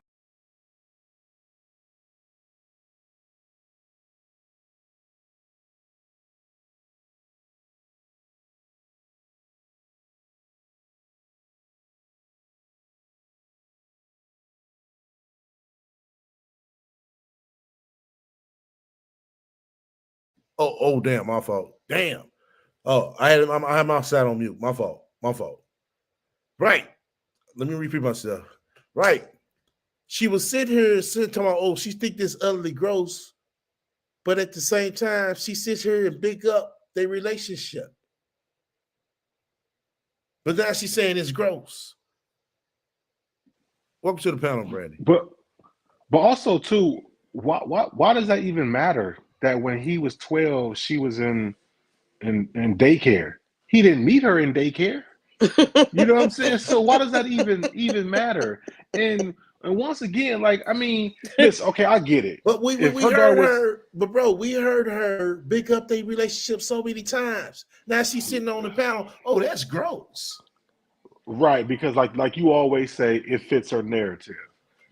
Oh, damn, my fault. Damn. Oh, I had my side on mute. My fault. Right. Let me repeat myself. Right. She was sitting here talking about, oh, she think this ugly gross, but at the same time, she sits here and big up their relationship. But now she's saying it's gross. Welcome to the panel, Brandy. But also too, why does that even matter? That when he was 12, she was in daycare. He didn't meet her in daycare. You know what I'm saying? So why does that even matter? And once again, like, I mean, listen, okay, I get it. But we heard her, but bro, we heard her big up their relationship so many times. Now she's sitting on the panel. Oh, that's gross. Right, because like you always say, it fits her narrative.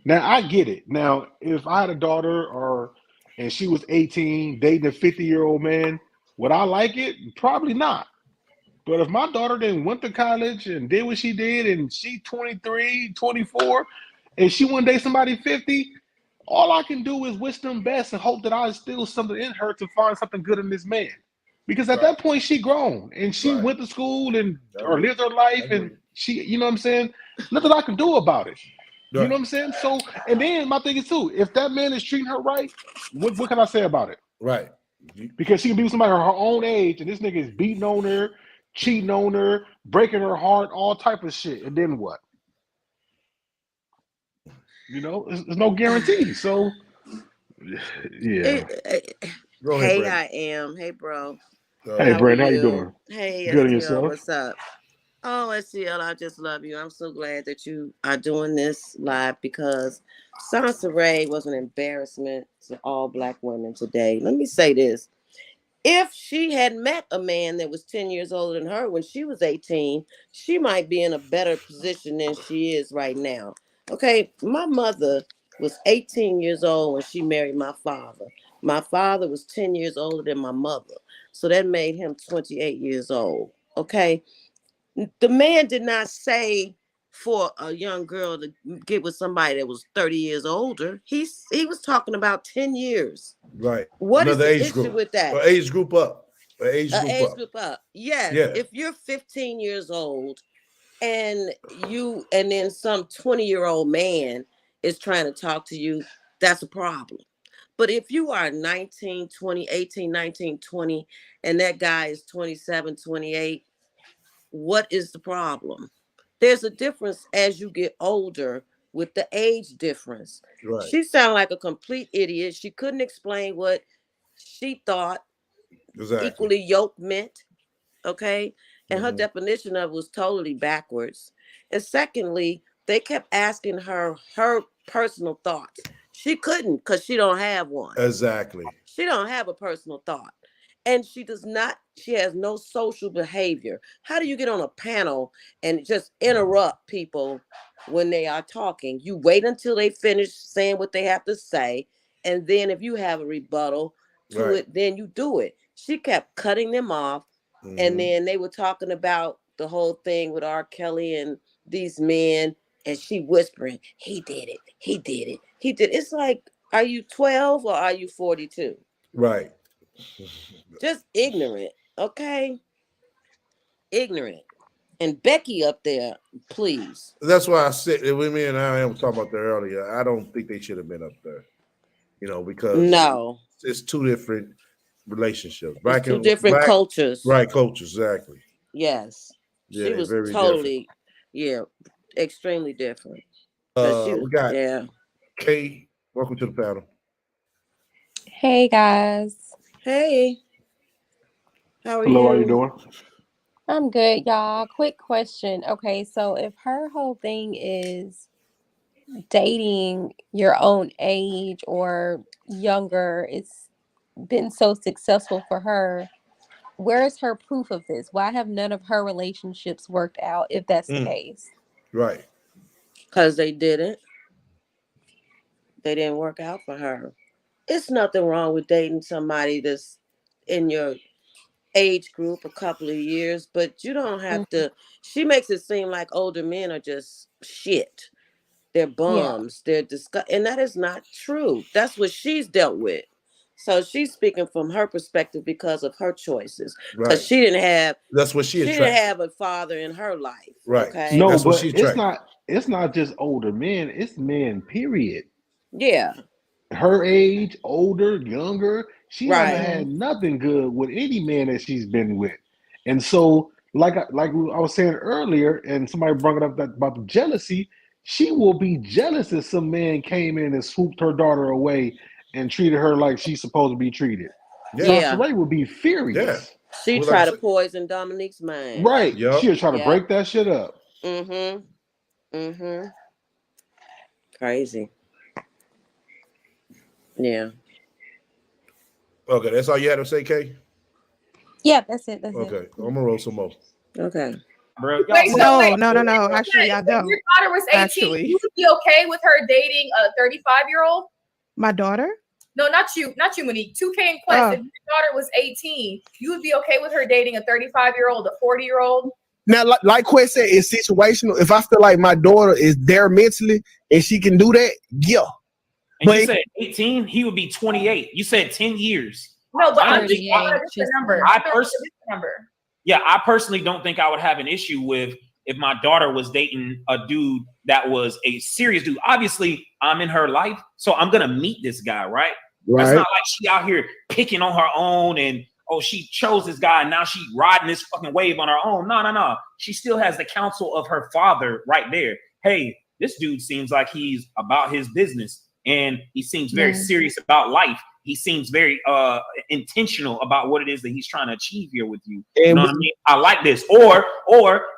Now I get it. Now, if I had a daughter and she was 18, dating a 50-year-old man, would I like it? Probably not. But if my daughter then went to college and did what she did, and she 23, 24, and she one day somebody 50, all I can do is wish them best and hope that I instill something in her to find something good in this man. Because at that point, she grown and she went to school and or lived her life, and she, you know what I'm saying? Nothing I can do about it. You know what I'm saying? So, and then my thing is too, if that man is treating her right, what can I say about it? Right. Because she can be with somebody her own age, and this nigga is beating on her, cheating on her, breaking her heart, all type of shit. And then what? You know, there's no guarantee. So, yeah. Hey, I am. Hey, bro. Hey, Brandon, how you doing? Hey, good. STL, what's up? Oh, STL, I just love you. I'm so glad that you are doing this live because Sansa Ray was an embarrassment to all Black women today. Let me say this. If she had met a man that was 10 years older than her when she was 18, she might be in a better position than she is right now. Okay, my mother was 18 years old when she married my father. My father was 10 years older than my mother. So that made him 28 years old. Okay. The man did not say for a young girl to get with somebody that was 30 years older. He was talking about 10 years. Right. What is Another the age issue group. with that? Or age group up. Or age group up. Yes. Yeah. If you're 15 years old and then some 20-year-old man is trying to talk to you, that's a problem. But if you are 19, 20, 18, 19, 20, and that guy is 27, 28, what is the problem? There's a difference as you get older with the age difference. Right. She sounded like a complete idiot. She couldn't explain what she thought equally yoked meant. Okay. And her definition of it was totally backwards. And secondly, they kept asking her personal thoughts. She couldn't because she don't have one. Exactly. She don't have a personal thought. And she has no social behavior. How do you get on a panel and just interrupt people when they are talking? You wait until they finish saying what they have to say. And then if you have a rebuttal to it, then you do it. She kept cutting them off. And then they were talking about the whole thing with R. Kelly and these men. And she whispering, he did it. He did it. He did. It's like, are you 12 or are you 42? Right. Just ignorant, okay? Ignorant. And Becky up there, please. That's why I said, with me and I was talking about that earlier, I don't think they should have been up there. Because it's two different relationships. Two different cultures. Right, cultures, exactly. Yes. Yeah, she was very totally, extremely different. We got Kay. Welcome to the panel. Hey guys. Hey. How are you? Hello, how you doing? I'm good, y'all. Quick question. Okay, so if her whole thing is dating your own age or younger, it's been so successful for her, where is her proof of this? Why have none of her relationships worked out if that's the case? Right. Because they didn't. They didn't work out for her. It's nothing wrong with dating somebody that's in your age group a couple of years, but you don't have to. She makes it seem like older men are just shit. They're bums. They're and that is not true. That's what she's dealt with. So she's speaking from her perspective because of her choices. Because she didn't have. That's what she didn't have a father in her life. Right. Okay? No, That's what but she's it's not just older men. It's men. Period. Yeah. Her age, older, younger. She hasn't had nothing good with any man that she's been with, and so like I was saying earlier, and somebody brought it up about the jealousy. She will be jealous if some man came in and swooped her daughter away and treated her like she's supposed to be treated. Yeah. Sansa Ray would be furious. She tried to poison Dominique's mind. Right. She'll try to break that shit up. Crazy. Yeah. Okay, that's all you had to say, Kay? Yeah, that's it. That's it. Okay, I'm gonna roll some more. Okay. Wait, No. Actually, I don't. If your daughter was 18, you would be okay with her dating a 35-year-old? My daughter? No, not you, Monique. 2K and Quest. If your daughter was 18, you would be okay with her dating a 35-year-old, a 40-year-old? Now, like Quest said, it's situational. If I feel like my daughter is there mentally and she can do that, yeah. And you said 18, he would be 28. You said 10 years. No, but I I'm just the number. I personally don't think I would have an issue with if my daughter was dating a dude that was a serious dude. Obviously, I'm in her life, so I'm gonna meet this guy, right? It's not like she out here picking on her own and she chose this guy and now she riding this fucking wave on her own. No. She still has the counsel of her father right there. Hey, this dude seems like he's about his business. And he seems very serious about life. He seems very intentional about what it is that he's trying to achieve here with you. You know what I mean? I like this. Or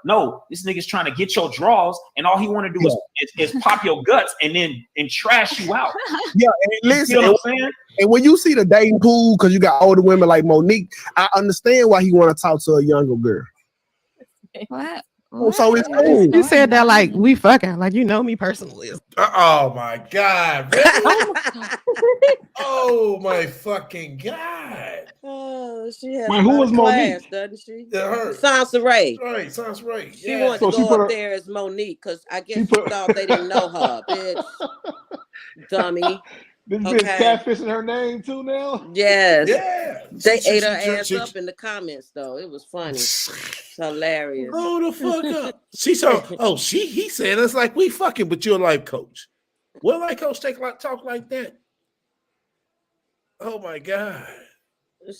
no, this nigga's trying to get your draws, and all he want to do is pop your guts and trash you out. Yeah, and listen, you know what I'm saying? And when you see the dating pool, because you got older women like Monique, I understand why he want to talk to a younger girl. What? Oh, so it's What? cool. You said that like we fucking, like you know me personally. Oh my God. Really? Oh my God. Oh my fucking God. Oh, she has Wait, a who lot was of class, Monique? doesn't she? Yeah, her. Sansa Ray. Right, sounds right. She Yeah. wanted So to she go put up her. there as Monique because I She guess she put. thought they didn't know her, bitch. Dummy. This bitch Okay. catfishing her name too now. Yes. Yeah. They ate her ass up in the comments, though. It was funny. She, It's hilarious. grow the fuck up. She saw. Oh, he said it's like we fucking, but you're a life coach. What life coach talk like that? Oh my God.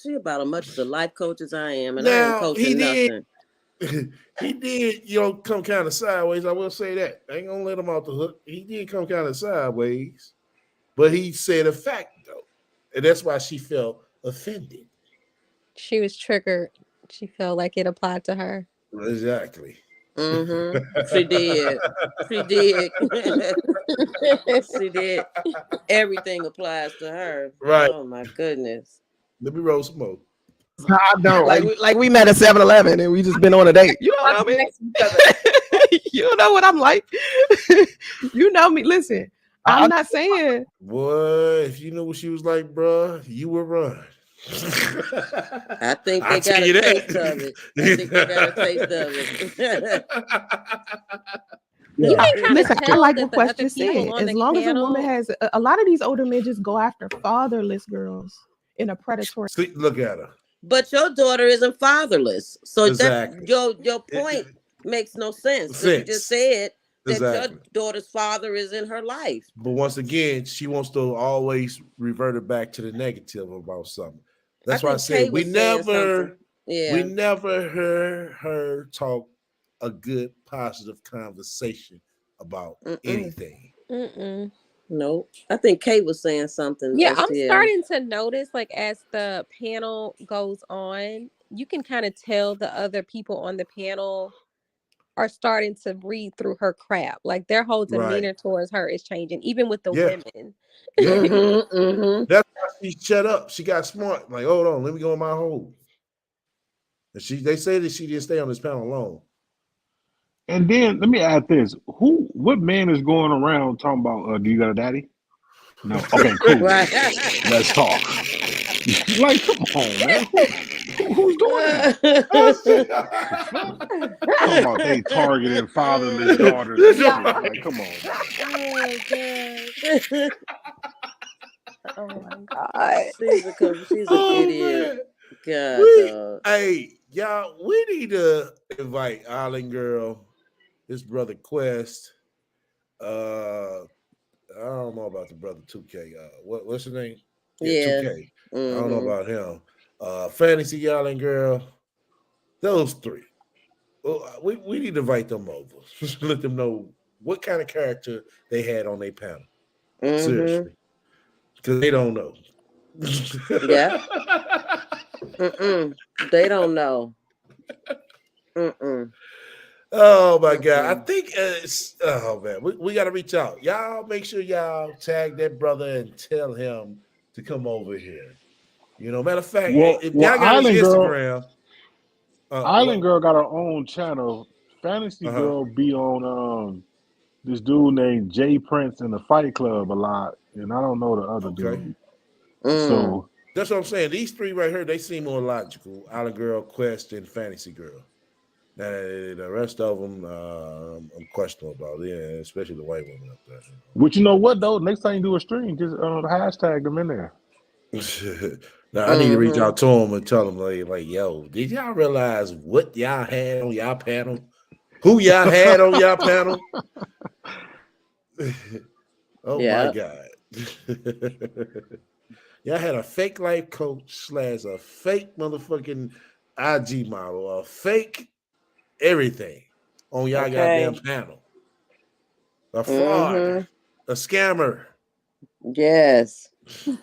She about as much as a life coach as I am, and I ain't Now coaching nothing. he did, come kind of sideways. I will say that. I ain't gonna let him off the hook. He did come kind of sideways, but he said a fact though, and that's why she felt offended. She was triggered. She felt like it applied to her. Exactly. Mm-hmm. She did. She did. She did. Everything applies to her. Right. Oh my goodness. Let me roll some more. I don't Like we met at 7-Eleven and we just been on a date. You know what I mean? You know what I'm like. You know me. Listen, I'm not saying. Boy, if you knew what she was like, bruh, you would run. I think they got a taste of it. I think they got a taste of it. You can kind of Listen, I tell like that what the Quest other just people said. on As the long as a woman panel. has a lot of these older men just go after fatherless girls in a predatory. See, look at her. But your daughter isn't fatherless. So Exactly. that your point makes no sense. 'Cause you just said that Exactly. your daughter's father is in her life. But once again, she wants to always revert it back to the negative about something. That's why I think said Kay we was saying never, something. Yeah. we never heard her talk a good, positive conversation about anything. Mm-mm. Nope. I think Kay was saying something. Yeah, I'm STL. starting to notice, like, as the panel goes on, you can kind of tell the other people on the panel are starting to read through her crap. Like, their whole demeanor towards her is changing, even with the Yeah. women. Yeah. Mm-hmm. That's why she shut up. She got smart. Like, hold on, let me go in my hole. And they say that she didn't stay on this panel alone. And then let me add this: what man is going around talking about? Do you got a daddy? No. Okay, cool. Right. Let's talk. Like, come on, man. Who's doing that? Talking about they targeting fatherless daughters and shit. Like, come on. Oh my God. She's an idiot. God, dog. Hey, y'all, we need to invite Island Girl, his brother Quest. I don't know about the brother 2K. What's his name? Yeah. 2K. I don't know about him. Fantasy Island Girl. Those three. Well, we need to invite them over. Let them know what kind of character they had on their panel. Seriously. Because they don't know. Yeah. They don't know. Oh my God. I think oh man, we gotta reach out. Y'all make sure y'all tag that brother and tell him to come over here. Matter of fact, if y'all got his Instagram. Island Girl got her own channel. Fantasy Girl be on this dude named Jay Prince in the Fight Club a lot, and I don't know the other dude. So that's what I'm saying. These three right here, they seem more logical. Island Girl, Quest, and Fantasy Girl. Now, the rest of them, I'm questionable about. Yeah, especially the white women up there. But you know what though? Next time you do a stream, just hashtag them in there. Now I need to reach out to them and tell them like, yo, did y'all realize what y'all had on y'all panel? Who y'all had on y'all panel? Oh my God. Y'all had a fake life coach / a fake motherfucking IG model, a fake everything on y'all goddamn panel. A fraud, a scammer. Yes.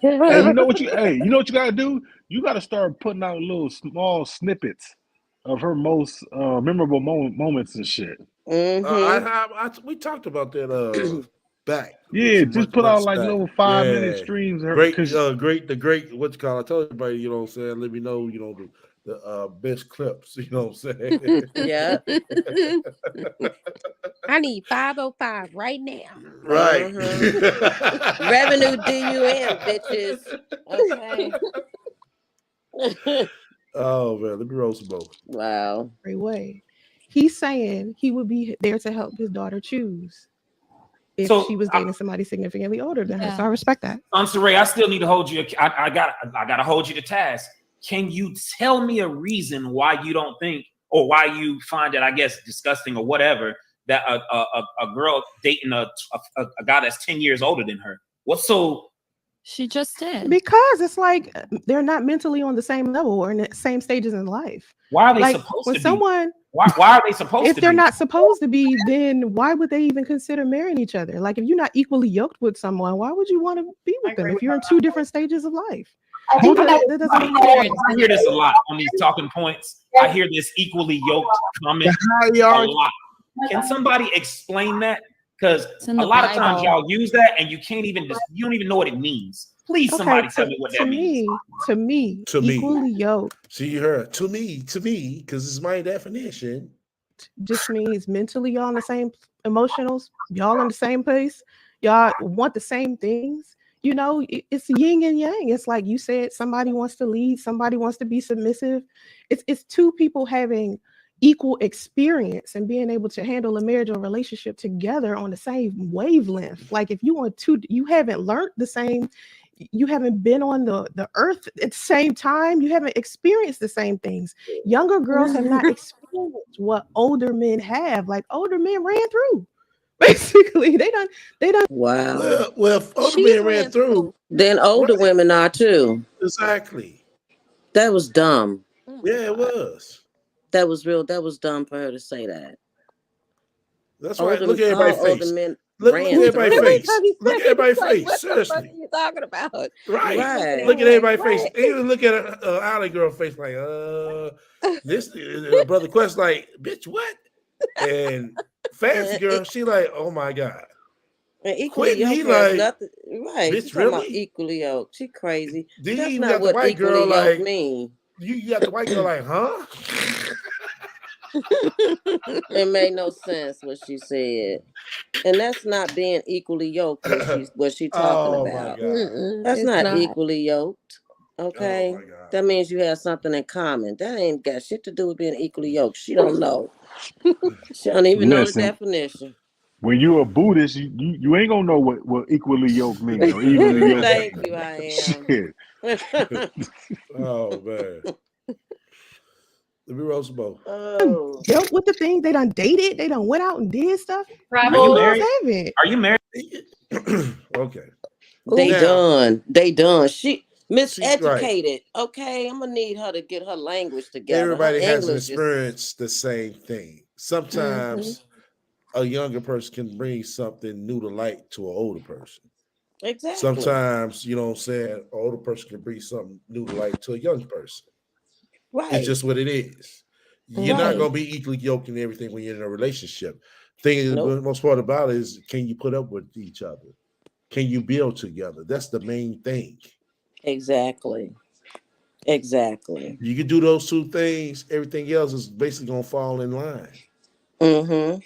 Hey, you know what you gotta do? You gotta start putting out little small snippets of her most memorable moments and shit. We talked about that back. Yeah, just put out like little 5-minute streams. The great, what you call? I told everybody, you know what I'm saying? Let me know, the best clips. You know what I'm saying? Yeah. I need 505 right now. Right. Revenue DUM, bitches. Okay. Oh man, let me roll some more. Wow. Great way. He's saying he would be there to help his daughter choose if So, she was dating somebody significantly older than her. Yeah. So I respect that. Ray, I still need to hold you. I gotta hold you to task. Can you tell me a reason why you don't think, or why you find it, I guess, disgusting or whatever, that a girl dating a guy that's 10 years older than her? What's so? She just did. Because it's like they're not mentally on the same level or in the same stages in life. Why are they like supposed when to someone, be? Why are they supposed if to they're be? not supposed to be, then why would they even consider marrying each other? Like if you're not equally yoked with someone, why would you want to be with them if you're in two different stages of life? I That hear this a lot on these talking points. I hear this equally yoked comment a lot. Can somebody explain that? Because a lot of times y'all use that and you can't even, you don't even know what it means. Please, somebody tell me what that means. To me, equally yoked. See her to me, because it's my definition. Just means mentally y'all on the same emotionals, y'all in the same place, y'all want the same things. You know, it's yin and yang. It's like you said, somebody wants to lead, somebody wants to be submissive. It's two people having equal experience and being able to handle a marriage or relationship together on the same wavelength. Like if you want to, you haven't learned the same, you haven't been on the earth at the same time, you haven't experienced the same things. Younger girls have not experienced what older men have. Like older men ran through. Basically, they done. Wow. Well, if older men ran through, then older women are too. Exactly. That was dumb. Yeah, it was. That was real. That was dumb for her to say that. That's right. Look at everybody's face. Older men Look at everybody's face. Look at everybody's Like, face. what Seriously. the fuck are you talking about? Right. Look at everybody's face. Even look at an alley girl face like, this brother Quest like, bitch, what? And Fancy girl, she like, oh my God. And equally Quentin, he yoked has like, nothing. Right. bitch, She's talking about really? equally yoked. She crazy. Then That's you not got the what white equally girl yoked like, mean. you got the white girl like, huh? It made no sense what she said. And that's not being equally yoked what she talking Oh, my about. God. That's it's not not. equally yoked. Okay. That means you have something in common. That ain't got shit to do with being equally yoked. She don't know. She don't even know the Listen, definition. when you're a Buddhist, you ain't gonna know what equally yoked mean or evenly yoked. Thank you, I am. Shit. Oh man. Let me roll some more. Oh. Dealt with the things they done dated, they done went out and did stuff. Are you married? Haven't. Are you married? Okay. They Now- done. They done. She Right. miseducated. Okay, I'm gonna need her to get her language together. Everybody Her hasn't English is- experienced the same thing. Sometimes a younger person can bring something new to light to an older person. Exactly. Sometimes, you know what I'm saying, an older person can bring something new to light to a young person. Right. It's just what it is. You're not going to be equally yoked in everything when you're in a relationship. The most part about it is, can you put up with each other? Can you build together? That's the main thing. Exactly. Exactly. You can do those two things. Everything else is basically going to fall in line. Mm-hmm.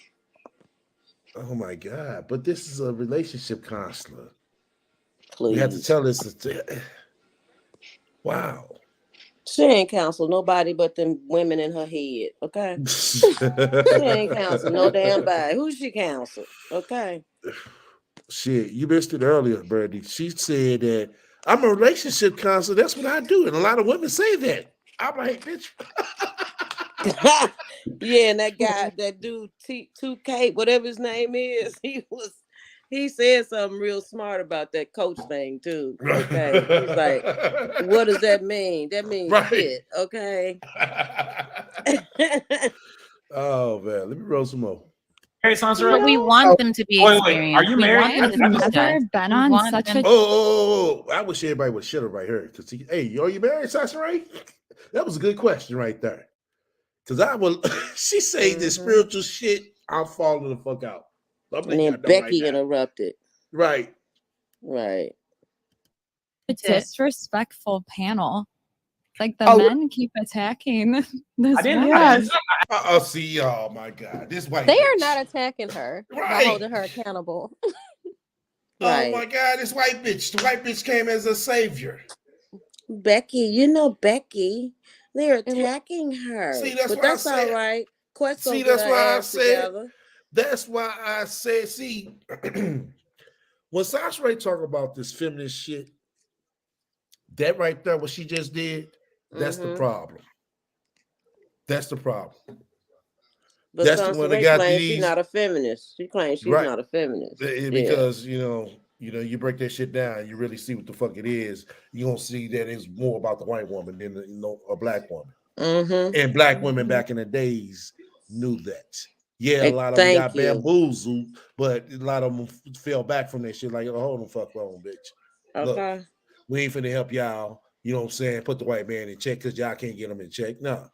Oh my God. But this is a relationship counselor. Please. We have to tell this. Wow. She ain't counsel nobody but them women in her head, okay? She ain't counsel no damn body. Who she counsel? Okay. Shit, you missed it earlier, Brandy. She said that I'm a relationship counselor. That's what I do. And a lot of women say that. I'm like, bitch. Yeah, and that guy, that dude, T2K, whatever his name is, he said something real smart about that coach thing too. Okay. He's like, what does that mean? That means shit, okay. Oh man, let me roll some more. But we want them to be experienced. Are you married? I've never been on such a. Oh, I wish everybody would shut up right here. Hey, are you married, Sasha Ray? That was a good question right there. Because I will, she say this spiritual shit, I'm falling the fuck out. And then Becky interrupted. Right. Right. A disrespectful panel. Like the men keep attacking this. I didn't. See, oh my God, this white. They bitch. are not attacking her by Right. holding her accountable. Oh my God, this white bitch. The white bitch came as a savior. Becky, they're attacking her. See, that's but why that's I said. all right. Quest See, gonna that's get her why I ass said. together. That's why I said. See, when Sasha Ray talk about this feminist shit, that right there, what she just did, that's the problem. That's the problem. But That's the Sansa one that Ray got claims these. she's not a feminist. She claims she's Right. not a feminist. Because you break that shit down, you really see what the fuck it is. You don't see that it's more about the white woman than a black woman. And black women back in the days knew that. Yeah, a lot of them got bamboozled, but a lot of them fell back from that shit. Like, hold the fuck on, bitch. Okay. Look, we ain't finna help y'all. You know what I'm saying? Put the white man in check because y'all can't get him in check. No.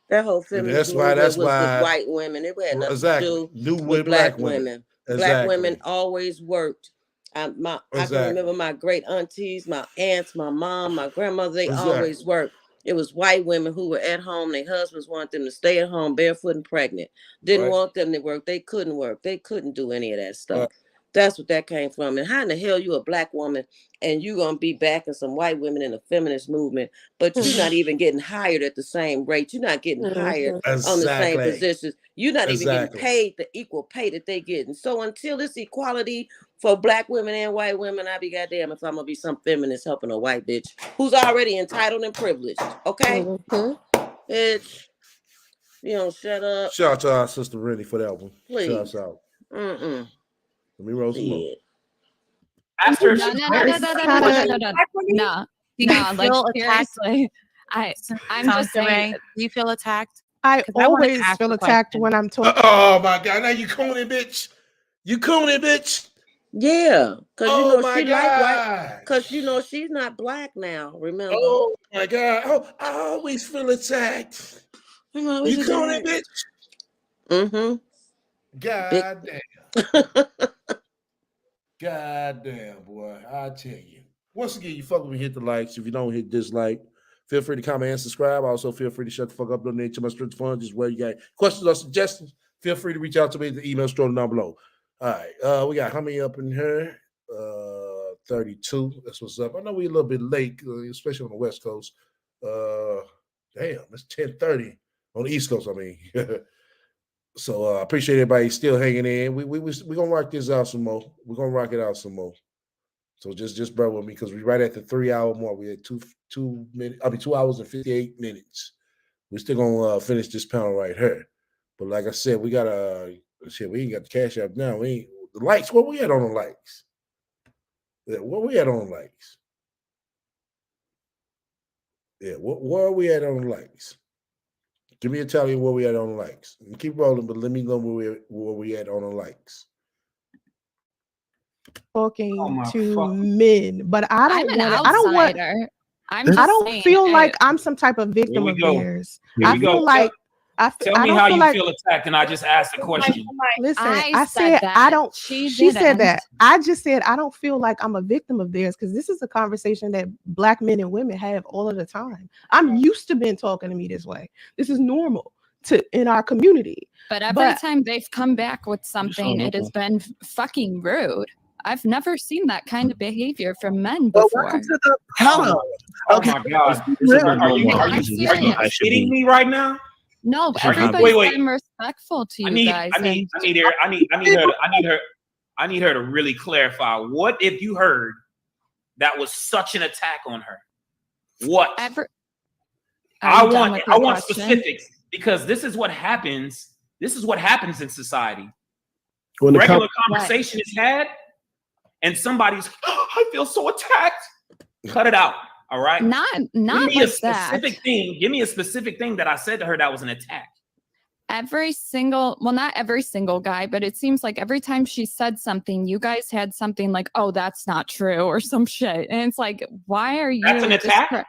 That whole feminist movement was with white women. It had nothing to do with black women. Black women always worked. I can remember my great aunties, my aunts, my mom, my grandmother, they always worked. It was white women who were at home. Their husbands wanted them to stay at home barefoot and pregnant. Didn't want them to work. They couldn't work. They couldn't do any of that stuff. That's what that came from. And how in the hell you a black woman and you gonna be backing some white women in the feminist movement, but you're not even getting hired at the same rate. You're not getting hired on the same positions. You're not even getting paid the equal pay that they getting. So until it's equality for black women and white women, I be goddamn if I'm gonna be some feminist helping a white bitch who's already entitled and privileged. Okay, bitch. You don't shut up. Shout out to our sister Rennie for that one. Please. Shout us out. Let me roll some more. No, like seriously. I'm just saying. Do you feel attacked? I always feel attacked when I'm talking. Oh my God! Now you cooning, bitch. You cooning, bitch. Yeah, because she like white. Because she's not black now. Remember? Oh my God! Oh, I always feel attacked. You cooning, bitch. God damn. God damn, boy. I tell you. Once again, you fuck with me, hit the likes. If you don't hit dislike, feel free to comment and subscribe. Also, feel free to shut the fuck up, donate to my strength fund. Just where you got questions or suggestions, feel free to reach out to me at the email scrolling down below. All right. We got how many up in here? 32. That's what's up. I know we're a little bit late, especially on the West Coast. Damn, it's 10:30 on the East Coast, I mean. So I appreciate everybody still hanging in. We're gonna rock this out some more. We're gonna rock it out some more. So just bear with me because we're right at the 3 hour mark. We had 2 minutes. 2 hours and 58 minutes. We're still gonna finish this panel right here. But like I said, we got we ain't got the cash app now. We ain't the likes. Where we at on the likes? Yeah, where we at on the likes? Yeah, where are we at on the likes? Give me a tally of where we at on the likes. And keep rolling, but let me know where we at on the likes. Talking to men, but I don't want to. I don't don't feel like I'm some type of victim of theirs. I feel like Tell me how you feel attacked, and I just asked a question. Listen, I said I don't. She said that. I just said I don't feel like I'm a victim of theirs because this is a conversation that black men and women have all of the time. I'm used to men talking to me this way. This is normal in our community. But every time they've come back with something, it has been fucking rude. I've never seen that kind of behavior from men before. Oh my God! Are you kidding me right now? No, everybody's been respectful to you guys. I need her to really clarify. What if you heard that was such an attack on her? What? I want specifics because this is what happens. This is what happens in society. When regular conversation is had, and somebody's, I feel so attacked. Cut it out. All right. Not Give me like a specific thing. Give me a specific thing that I said to her that was an attack. Not every single guy, but it seems like every time she said something, you guys had something like, oh, that's not true or some shit. And it's like, why are you? That's an attack?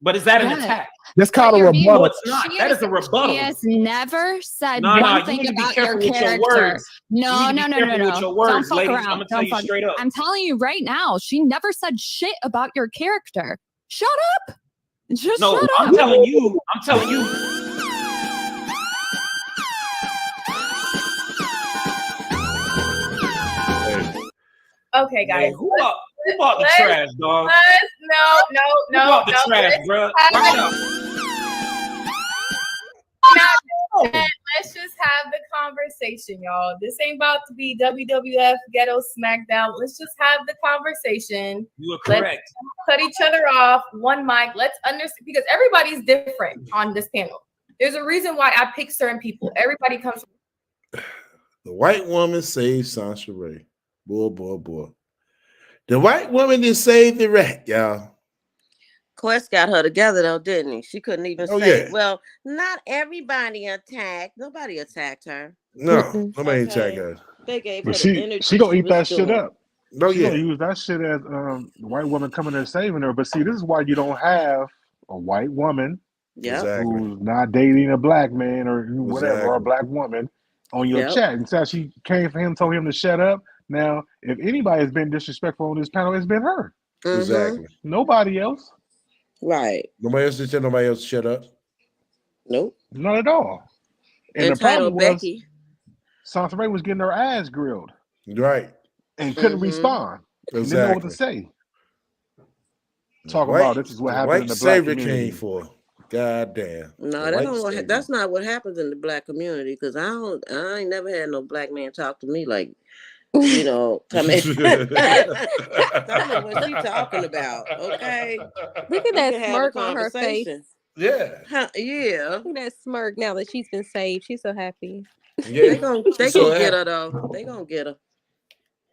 But is that an Yeah. attack? That's called a You're being- rebuttal. No, it's not. That is a rebuttal. She has never said No, one no, you thing need to be about your careful with your character. words. No, You need no, to be no, no, careful with no. your words, Don't fuck ladies. around. I'm gonna tell Don't you fuck. straight up. I'm telling you right now, she never said shit about your character. Shut up. Just No, shut I'm up. telling you. I'm telling you. Okay, guys. Man, who bought the let's- trash, dog? No. Who bought the trash, bro? Watch out. Let's just have the conversation, y'all. This ain't about to be WWF Ghetto Smackdown. Let's just have the conversation. You are correct. Let's cut each other off. One mic. Let's understand because everybody's different on this panel. There's a reason why I pick certain people. Everybody comes from The white woman saved Sansa Ray. Boy. The white woman that saved the rat, y'all. Quest got her together though, didn't he? She couldn't even Oh, say, yeah. well, not everybody attacked. Nobody attacked her. No, nobody attacked her. They gave But her the energy. she gonna eat was that shit doing. up. No, She yeah. gonna use that shit as the white woman coming there saving her. But see, this is why you don't have a white woman who's not dating a black man or whatever, or a black woman on your chat. Instead, she came for him, told him to shut up. Now, if anybody has been disrespectful on this panel, it's been her. Exactly. Nobody else. Right. Nobody else did tell nobody else to shut up. Nope. Not at all. And the problem Entitled was Becky. Sansa Ray was getting her ass grilled. Right. And couldn't respond. And didn't know what to say. Talking about this is what happened in the black Savior community. came for. God damn. No, that's not what happens in the black community. Because I ain't never had no black man talk to me like, you know, tell me what she talking about. Okay. Look at that smirk on her face. Yeah. Yeah. Look at that smirk now that she's been saved. She's so happy. Yeah. They gonna get her though. They gonna get her.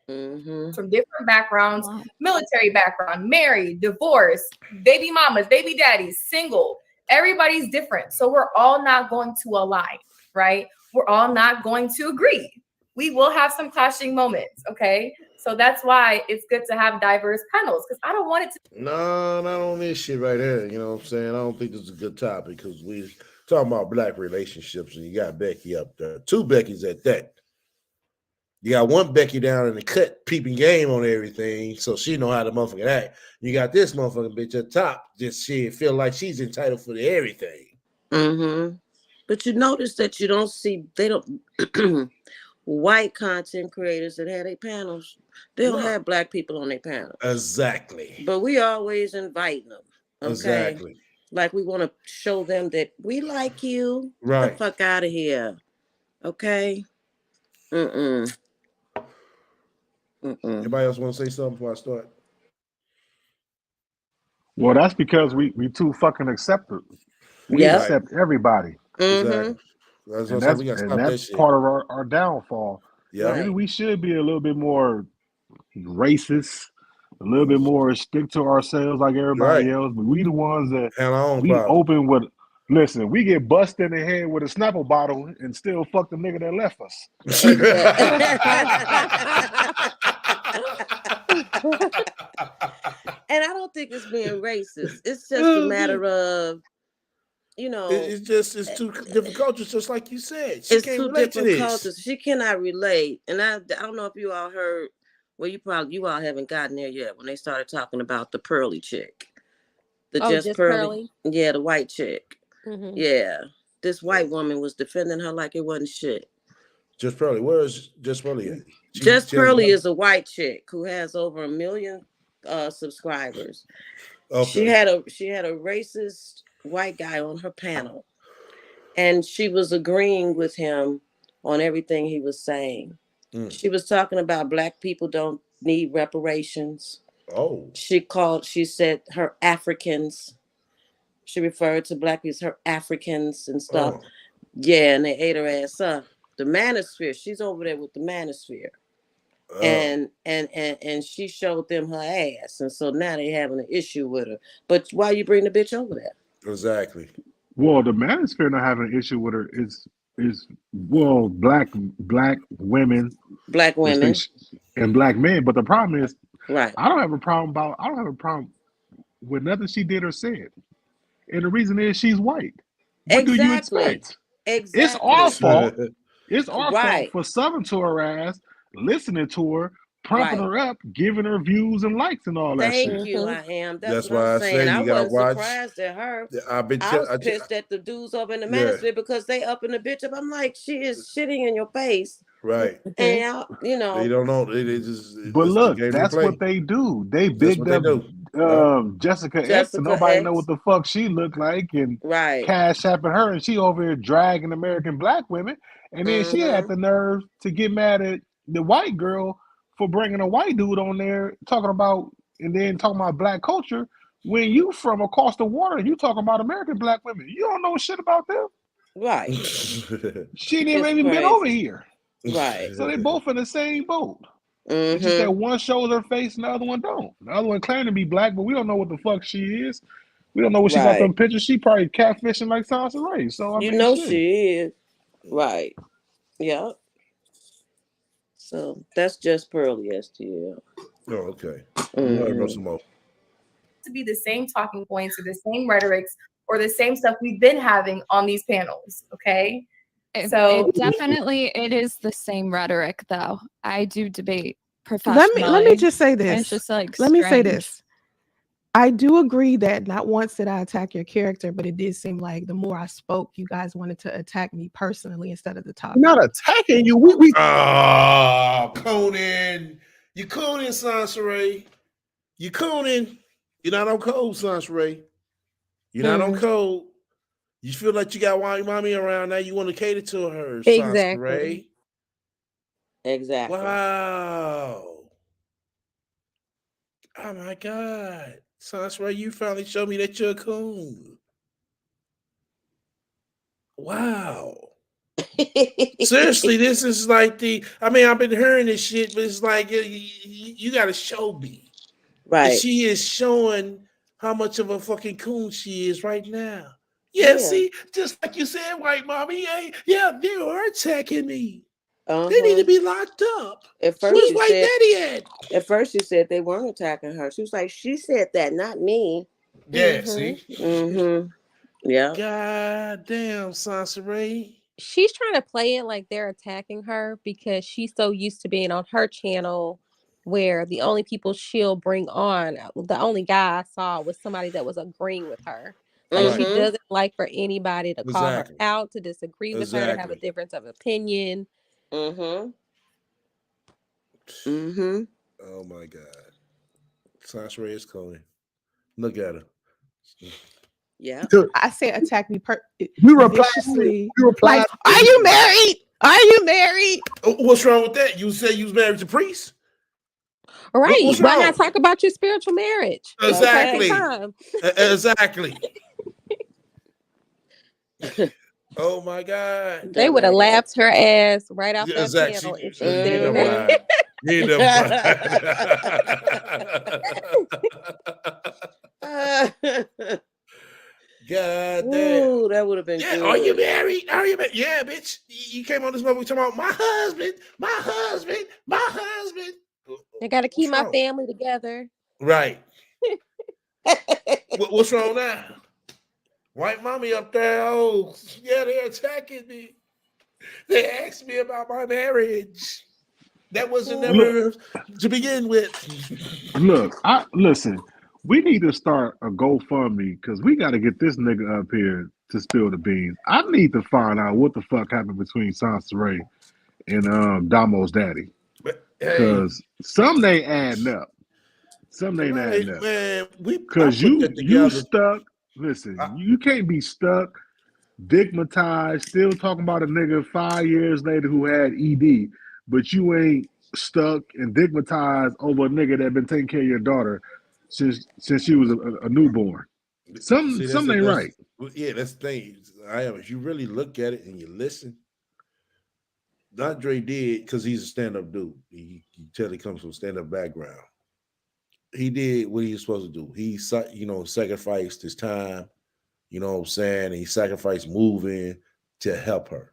From different backgrounds, military background, married, divorced, baby mamas, baby daddies, single. Everybody's different. So we're all not going to align, right? We're all not going to agree. We will have some clashing moments, okay? So that's why it's good to have diverse panels because I don't want it to. No, not on this shit right here. You know what I'm saying? I don't think this is a good topic because we're talking about black relationships and you got Becky up there. Two Beckys at that. You got one Becky down in the cut peeping game on everything, so she know how the motherfucker act. You got this motherfucking bitch at top, just she feel like she's entitled for everything. But you notice that you don't see, they don't, white content creators that have their panels, they don't have black people on their panel. Exactly. But we always invite them. Okay? Exactly. Like we want to show them that we like you. Right. Get the fuck out of here. Okay? Anybody else want to say something before I start? Well, that's because we too fucking accepted. We accept everybody. Exactly. That's part of our downfall. Yeah. Maybe we should be a little bit more racist, a little bit more stick to ourselves like everybody else. But we the ones that open with. Listen, we get busted in the head with a Snapple bottle and still fuck the nigga that left us. And I don't think it's being racist. It's just a matter of, you know, it's two different cultures, just like you said. She it's can't two relate to different this. cultures. She cannot relate. And I don't know if you all heard. Well, you all haven't gotten there yet when they started talking about the pearly chick. The just pearly. Yeah, the white chick. Yeah. This white woman was defending her like it wasn't shit. Just Pearly. Where is Just Pearly at? Just Pearly is a white chick who has over 1 million subscribers. Okay. She had a racist white guy on her panel. And she was agreeing with him on everything he was saying. She was talking about black people don't need reparations. Oh. She said her Africans. She referred to black people as her Africans and stuff. Oh. Yeah, and they ate her ass up. The manosphere, she's over there with the manosphere. Oh. And she showed them her ass. And so now they having an issue with her. But why you bring the bitch over there? Exactly. Well, the manosphere not having an issue with her is black women. Black women. And black men. But the problem is, right. I don't have a problem with nothing she did or said. and the reason is she's white. What do you expect? Exactly. It's our fault. It's our fault Right. for subbing to her ass, listening to her, pumping Right. her up, giving her views and likes and all that shit. Thank you, I am. That's what why I'm I saying. say I you gotta wasn't watch. surprised at her. I was pissed at the dudes up in the manosphere because they up in the bitch up. I'm like, she is shitting in your face. Right. And you know, they don't know. They just. But look, the game that's they play. what they do. They That's bigged what they up do. Jessica X, Jessica and nobody X. know what the fuck she looked like, and right. cash apping her, and she over here dragging American black women, and then she had the nerve to get mad at the white girl for bringing a white dude on there talking about black culture when you from across the water and you talking about American black women. You don't know shit about them. Right. She didn't even been over here. Right. So they both in the same boat. It's just that one shows her face and the other one don't. The other one claiming to be black, but we don't know what the fuck she is. We don't know what she got them pictures. She probably catfishing like Sansa Ray. So I mean, shit. She is. Right. Yep. So that's just Pearly STL. Oh, okay. Some more. To be the same talking points or the same rhetorics or the same stuff we've been having on these panels. Okay. It is the same rhetoric, though. I do debate professionally. Let me just say this. It's just like let me say strange. this. I do agree that not once did I attack your character, but it did seem like the more I spoke, you guys wanted to attack me personally instead of the topic. Not attacking you. We Conan. You Conan, Sansa Ray. You Conan. You're not on code, Sansa Ray. You're not on code. You feel like you got white mommy around now. You want to cater to her, Sansa Ray. Exactly. Wow. Oh my God. Sansa Ray, you finally showed me that you're a coon. Wow. Seriously, this is like I've been hearing this shit, but it's like you got to show me. Right. And she is showing how much of a fucking coon she is right now. Yeah, see, just like you said, white mommy, they are attacking me. They need to be locked up. At first, where's white daddy at? At first, she said they weren't attacking her. She was like, she said that, not me. Yeah, see? Yeah. God damn, Sansa Ray. She's trying to play it like they're attacking her because she's so used to being on her channel where the only people she'll bring on, the only guy I saw was somebody that was agreeing with her. Like she doesn't like for anybody to call her out, to disagree with her, to have a difference of opinion. Oh my God. Sansa Ray is calling. Look at her. Yeah. I said attack me You replied. Like, are you married? Are you married? What's wrong with that? You said you was married to priest? All right. What's Why wrong? not talk about your spiritual marriage? Exactly. Okay. Exactly. Oh my God. They would have laughed her ass right off that channel if she said that. God damn. Ooh, that would have been good. good. Are you married? Are you married? Yeah, bitch. You came on this movie talking about my husband. I got to keep my family together. Right. What's wrong now? White mommy up there. Oh, yeah, they're attacking me. They asked me about my marriage. That wasn't never to begin with. Look, listen. We need to start a GoFundMe because we got to get this nigga up here to spill the beans. I need to find out what the fuck happened between Sansa Ray and Damo's daddy. Because some they adding up. Some they adding up. Man, because you stuck. Listen, you can't be stuck, digmatized, still talking about a nigga 5 years later who had ED, but you ain't stuck and digmatized over a nigga that been taking care of your daughter since she was a newborn. Something ain't right. Yeah, that's the thing. If you really look at it and you listen, Andre did, because he's a stand-up dude. You tell he comes from a stand-up background. He did what he was supposed to do. He, sacrificed his time, you know what I'm saying? And he sacrificed moving to help her.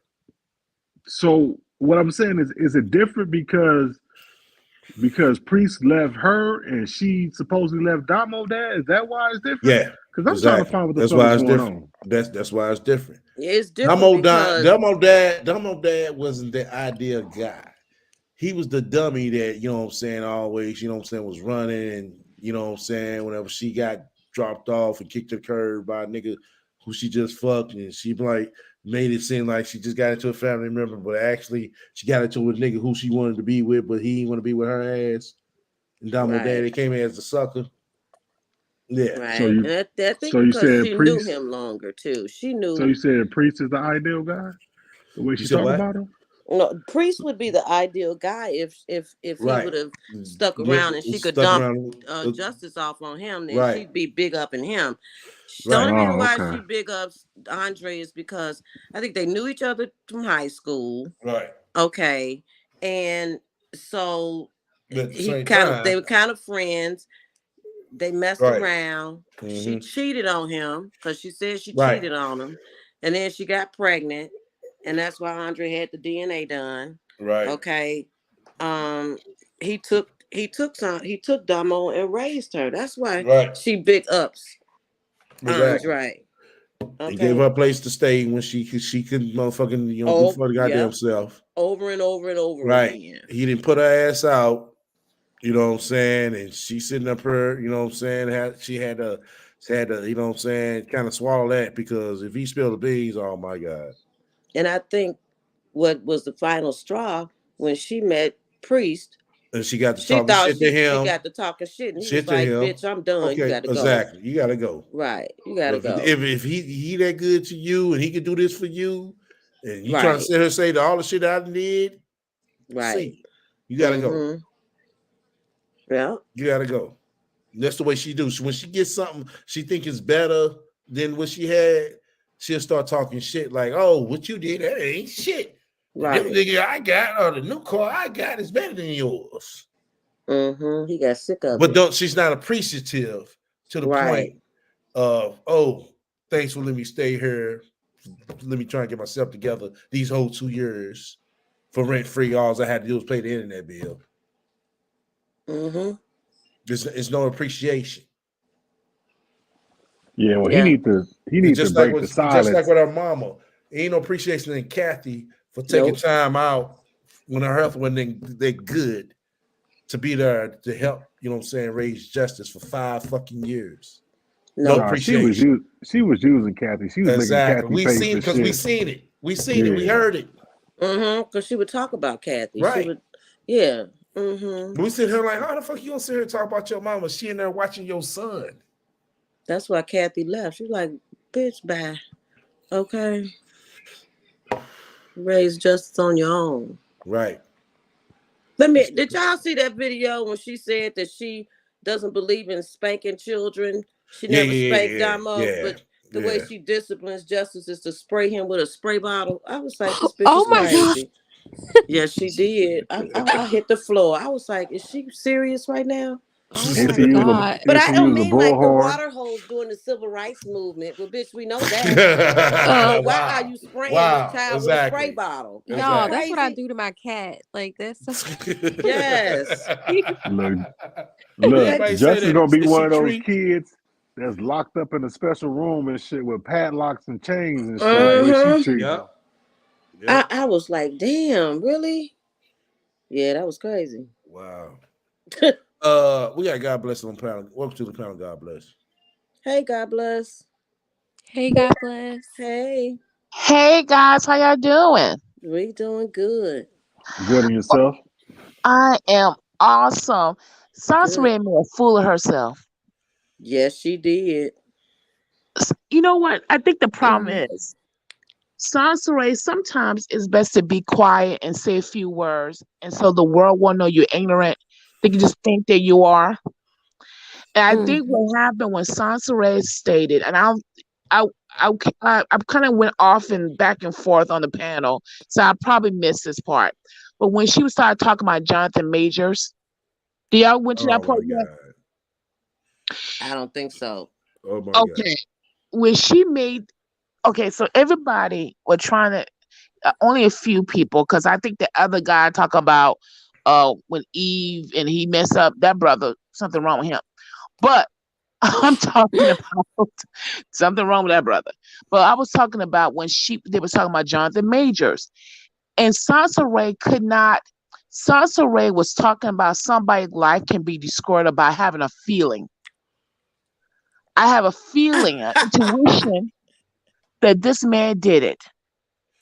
So what I'm saying is it different because Priest left her and she supposedly left Damo dad? Is that why it's different? Yeah. Because I'm trying to find what the fuck is going on. That's why it's different. It's different because Dumbo dad wasn't the ideal guy. He was the dummy that, you know what I'm saying, always, you know what I'm saying, was running and, you know what I'm saying, whenever she got dropped off and kicked the curb by a nigga who she just fucked, and she like made it seem like she just got into a family member, but actually she got into a nigga who she wanted to be with, but he didn't want to be with her ass. And Dumbo daddy came in as the sucker. Yeah. Right. So and I think because she knew him longer too. She knew. So you said Priest is the ideal guy? The way she talk about him? No, Priest would be the ideal guy if he would have stuck around and she could dump Justice off on him, then she'd be big up in him. The only reason why she big ups Andre is because I think they knew each other from high school. Right. Okay. And so they were kind of friends. They messed around. She cheated on him because she said she cheated on him. And then she got pregnant. And that's why Andre had the DNA done. Right. Okay. He took Damo and raised her. That's why she big ups Andre. Okay. He gave her a place to stay when she couldn't motherfucking do for the goddamn self. Over and over and over again. He didn't put her ass out. You know what I'm saying? And she sitting up here, you know what I'm saying? She had to, you know what I'm saying, kind of swallow that, because if he spilled the beans, oh my God. And I think what was the final straw when she met Priest. And she got to talking shit to him. She got to talking shit. And he was like, bitch, I'm done. Okay, you got to go. Exactly. You got to go. Right. You got to go. If he that good to you and he could do this for you, and you trying to sit her say to all the shit I did, you got to go. Yeah. You got to go. That's the way she do. When she gets something she think is better than what she had, she'll start talking shit like, oh, what you did, that ain't shit. Right. The nigga I got or the new car I got is better than yours. He got sick of it. But she's not appreciative to the point of, oh, thanks for letting me stay here. Let me try and get myself together these whole 2 years for rent free. All I had to do was pay the internet bill. There's no appreciation. Yeah, well, he need to break the silence. Just like with our mama. Ain't no appreciation in Kathy for taking time out when her health wasn't they're good to be there to help, you know what I'm saying, raise justice for 5 fucking years. No appreciation. She was using Kathy. She was making Kathy we seen because we seen it. We seen it. We heard it. Because she would talk about Kathy. Right. She would, We sit here like, how the fuck you gonna sit here and talk about your mama? She in there watching your son. That's why Kathy left. She's like, bitch, bye. Okay. Raise justice on your own. Right. Did y'all see that video when she said that she doesn't believe in spanking children? She never spanked Damo, but the way she disciplines Justice is to spray him with a spray bottle. I was like, this bitch is crazy. Yes, she did. I hit the floor. I was like, is she serious right now? Oh my God. But I don't mean like the water hose during the civil rights movement. Well, bitch, we know that. Why are you spraying this child with a spray bottle? Y'all, that's what I do to my cat. Like that's yes. Look, Justice gonna be one of those kids that's locked up in a special room and shit with padlocks and chains and shit. I was like, damn, really? Yeah, that was crazy. Wow. We got God Bless on the panel. Welcome to the panel, God Bless. Hey, God bless. Hey, God bless. Hey. Hey guys, how y'all doing? We doing good. Good on yourself? I am awesome. Sansa made me a fool of herself. Yes, she did. You know what? I think the problem is Sansa sometimes it's best to be quiet and say a few words, and so the world won't know you're ignorant. They can just think that you are. And I think what happened when Sansa stated, and I kind of went off and back and forth on the panel, so I probably missed this part. But when she started talking about Jonathan Majors, do y'all went to that part yet? I don't think so. Oh my God. When she made, so everybody were trying to, only a few people, because I think the other guy talk about when Eve and he messed up, that brother, something wrong with him. But I'm talking about something wrong with that brother. But I was talking about when they were talking about Jonathan Majors. And Sansa Ray was talking about somebody's life can be destroyed by having a feeling. I have a feeling, an intuition that this man did it.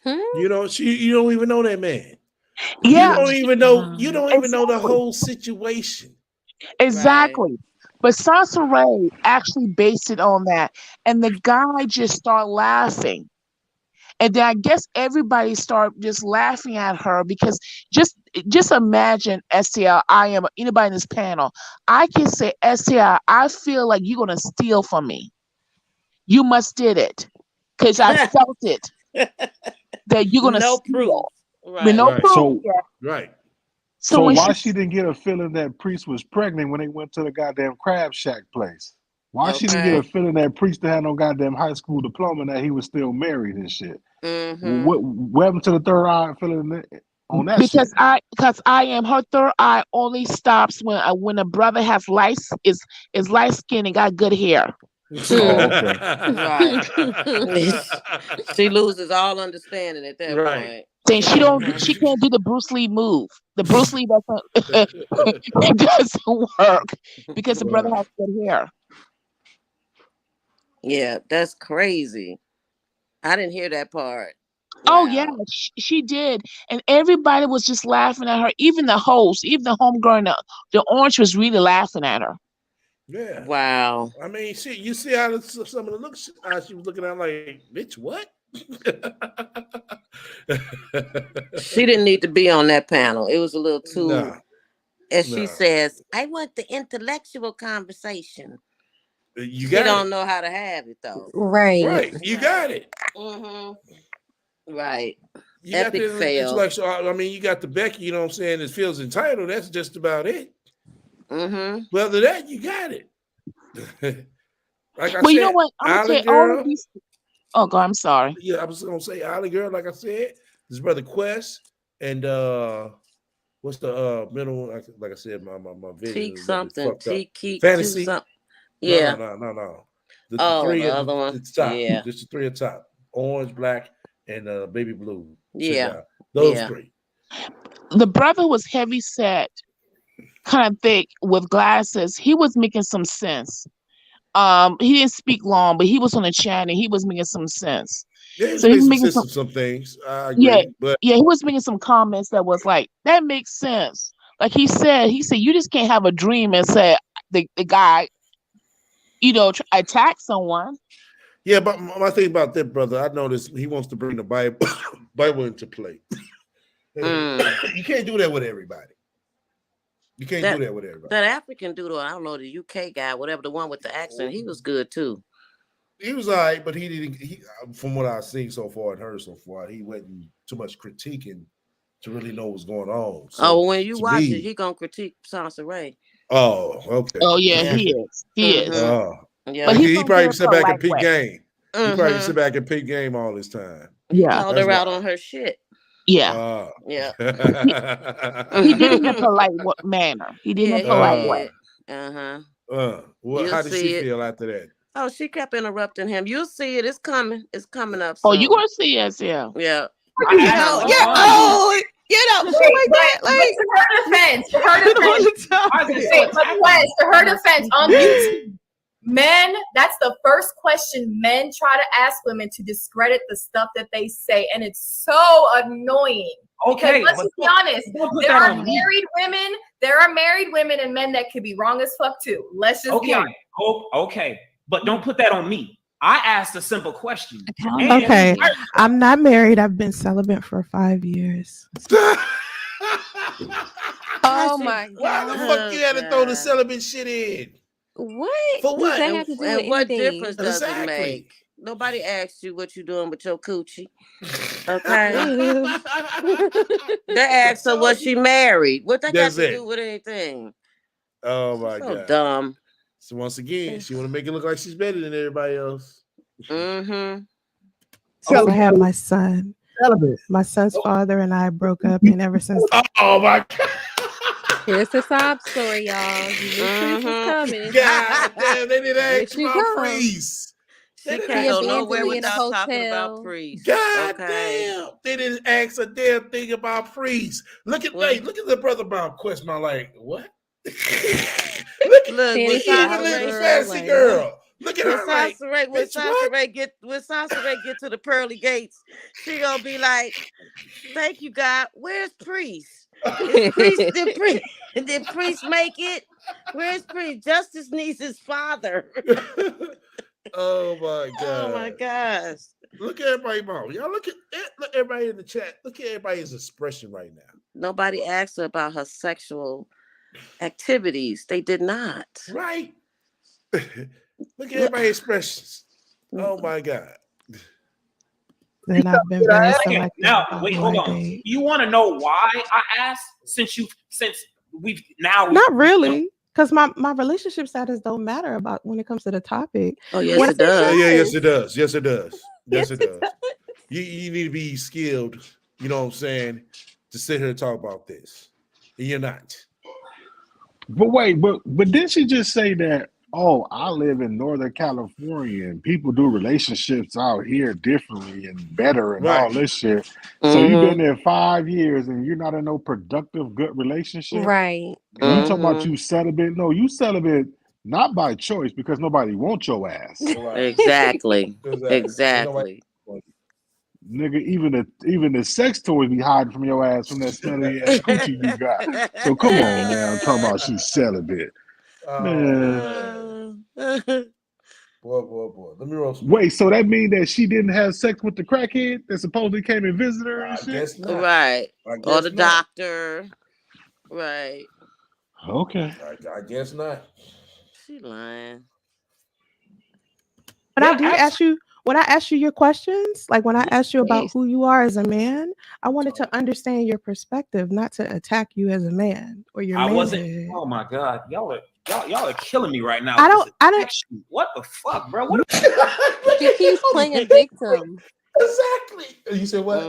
You know, you don't even know that man. Yeah. You don't even know. You don't even know the whole situation. Exactly. But Sansa Ray actually based it on that. And the guy just started laughing. And then I guess everybody started just laughing at her because just imagine, STL, anybody in this panel, I can say, STL, I feel like you're going to steal from me. You must did it. Because I felt it. That you're going to steal. Proof. With no proof. So, right. So why she didn't get a feeling that Priest was pregnant when they went to the goddamn crab shack place? Why she didn't get a feeling that Priest had no goddamn high school diploma and that he was still married and shit? What happened to the third eye feeling on that shit? Because I am her third eye only stops when a brother has is light skin and got good hair. Right. She loses all understanding at that point. Then she can't do the Bruce Lee move. The Bruce Lee doesn't work because the brother has good hair. Yeah, that's crazy. I didn't hear that part. Oh yeah, she did, and everybody was just laughing at her. Even the host, even the homegirl, the orange was really laughing at her. Yeah. Wow. I mean, shit. You see how some of the looks she was looking at, like, bitch, what? She didn't need to be on that panel. It was a little too, as she says, I want the intellectual conversation. You don't know how to have it though. Right. You got it. Right. You Epic got the fail. intellectual. I mean, you got the Becky. You know what I'm saying? That feels entitled. That's just about it. Well, other than that, you got it. Like I said, you know what? I'm gonna say all of these. Oh God, I'm sorry. Yeah, I was gonna say Island Girl. Like I said, his brother Quest and what's the middle one? Like I said, my vision. Teak something. Teak Fantasy. Yeah. No. The three the other one. It's top. Yeah. Just the three at top. Orange, black, and baby blue. Yeah. Those three. The brother was heavy set, kind of thick with glasses. He was making some sense. He didn't speak long, but he was on the chat and he was making some sense. Yeah, so he was making some things. I agree. He was making some comments that was like, that makes sense. Like he said, you just can't have a dream and say the guy, attack someone. Yeah, but my thing about that brother, I noticed he wants to bring the Bible into play. You can't do that with everybody. You can't do that with everybody. That African dude, I don't know, the UK guy, whatever, the one with the accent, he was good too. He was all right, but he didn't. From what I've seen so far and heard so far, he wasn't too much critiquing to really know what's going on. So, when you watch it, he gonna critique Sansa Ray. Oh, okay. Oh yeah, he is. He is. Yeah, but he probably sit back and peep game. He probably sit back and peep game all this time. Yeah, called her out on her shit. Yeah. Yeah. He did it in a polite manner. He did it in a polite way. How did she feel after that? Oh, she kept interrupting him. You'll see it. It's coming. It's coming up. Oh, you gonna see it? Yeah. Yeah. To her defense, on YouTube, men, that's the first question men try to ask women to discredit the stuff that they say, and it's so annoying. Okay, because let's be honest, there are married women and men that could be wrong as fuck too. Let's just be honest. Okay, but don't put that on me. I asked a simple question. Okay, I'm not married. I've been celibate for 5 years. Oh my God! Why the fuck you had to throw the celibate shit in? What? For what? Does that have to do with What anything? difference does it make? Nobody asked you what you doing with your coochie. Okay. They asked her was she married. What that got to do with anything? Oh my God. Dumb. So once again, she want to make it look like she's better than everybody else. So I have my son. My son's father and I broke up, and ever since. Oh my God. Here's the sob story, y'all. You knew Priest was coming. God damn, they didn't Here ask she about comes. Priest. She They can't didn't go ask about nowhere Me in a without talking about hotel. Priest. God Okay. damn, they didn't ask a damn thing about Priest. Look at Well- look at the brother Bob question. I'm like, what? Look, Fantasy when even girl, little fancy like, girl. Look at when her like, bitch, what? Sansa Ray get to the pearly gates, she gonna be like, "Thank you, God. Where's Priest? Is Priest did Priest make it? Where's Priest? Justice needs his father." Oh my god. Oh my gosh. Look at everybody, mom. Y'all look everybody in the chat. Look at everybody's expression right now. Nobody asked her about her sexual activities. They did not. Right. Look at everybody's expressions. Oh my god. Then I've been very selective. Now, about wait, who hold I on. date. You want to know why I asked? Since we've Not really, because my relationship status don't matter about when it comes to the topic. Oh yes, When- it does. Yeah, yes, it does. Yes, it does. Yes, it does. You need to be skilled, you know what I'm saying, to sit here and talk about this. And you're not. But wait, but didn't she just say that? Oh, I live in Northern California and people do relationships out here differently and better and all this shit. So you've been there 5 years and you're not in no productive, good relationship. Right. And you talking about you celibate? No, you celibate not by choice because nobody wants your ass. Exactly. Exactly. Nigga, even the sex toys be hiding from your ass from that smelly ass coochie you got. So come on, man. I'm talking about she's celibate. Man. Boy. Let me roll some. Wait, so that means that she didn't have sex with the crackhead that supposedly came and visited her and shit? Guess not. Right. I guess Or the not. doctor. Right. Okay. I guess not. She lying. When I did ask you, when I asked you your questions, like when I asked you about who you are as a man, I wanted to understand your perspective, not to attack you as a man or your I manhood. wasn't. Oh my god, y'all are killing me right now. I don't. What the fuck, bro? What? She keeps playing victim. Exactly. You said what?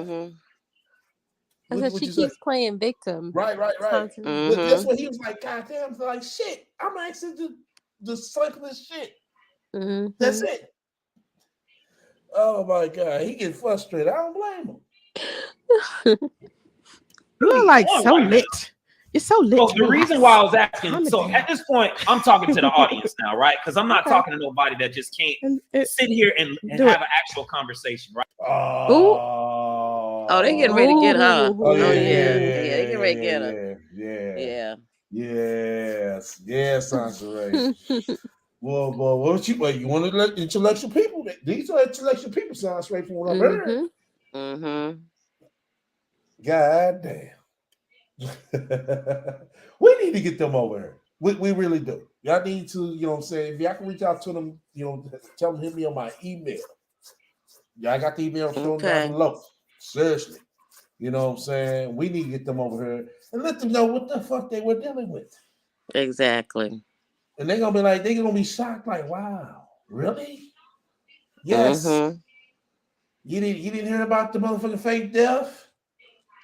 I said she keeps playing victim. Right. But that's what he was like. God damn, like shit. I'm actually the simplest shit. That's it. Oh my god, he gets frustrated. I don't blame him. You're like so lit. You're so lit. So the reason why I was asking, so at this point, I'm talking to the audience now, right? Because I'm not talking to nobody that just can't sit here and have an actual conversation, right? Oh, they getting ready to get her. Oh, yeah, they getting ready to get her. Yeah. Yes, Sansa Ray. Well, what you want to let intellectual people? These are intellectual people, sound straight from what I've heard. God damn. We need to get them over here. We really do. Y'all need to, you know what I'm saying? If y'all can reach out to them, you know, tell them hit me on my email. Y'all got the email shown down below. Seriously. You know what I'm saying? We need to get them over here and let them know what the fuck they were dealing with. Exactly. And they're gonna be like, they're gonna be shocked, like, wow, really? Yes. You didn't hear about the motherfucking fake death?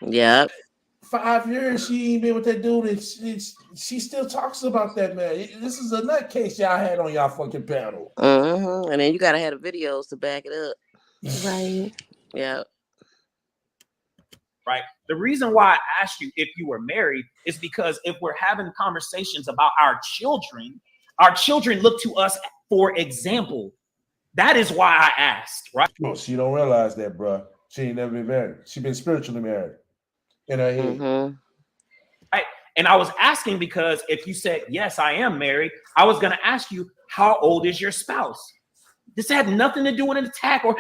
Yep. 5 years she ain't been with that dude, and she still talks about that man. This is a nutcase y'all had on y'all fucking panel. And then you gotta have the videos to back it up. Right. Yeah. Right. The reason why I asked you if you were married is because if we're having conversations about our children look to us for example. That is why I asked, right? Well, she don't realize that, bro. She ain't never been married. She been spiritually married in her head. Right. And I was asking because if you said, yes, I am married, I was going to ask you, how old is your spouse? This had nothing to do with an attack or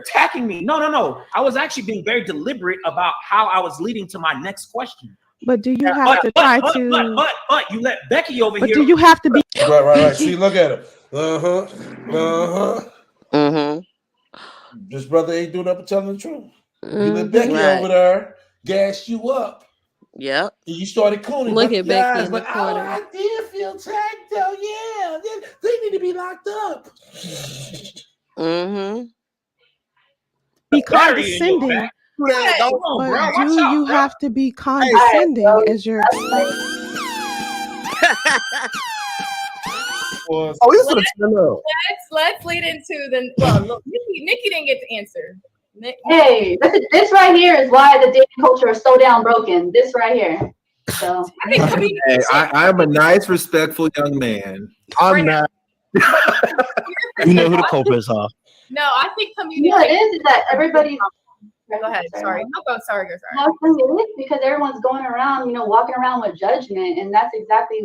attacking me. No. I was actually being very deliberate about how I was leading to my next question. But do you have to try to? But you let Becky over here. But do you have to be? Right. See, look at her. This brother ain't doing up and telling the truth. You let Becky over there gas you up. Yep. And you started cooning. Look at Becky in the corner. I did feel attacked though. Yeah, they need to be locked up. Be condescending. But do you have to be condescending as you're Oh, it's gonna turn up. Let's lead into the look, Nikki didn't get to answer. Hey, this right here is why the dating culture is so down broken. This right here. So Hey, I'm a nice, respectful young man. I'm not. You know who the culprits are. No, I think community. what it is that everybody's. Go ahead. Sorry. No, go. Sorry. No, it is because everyone's going around, walking around with judgment, and that's exactly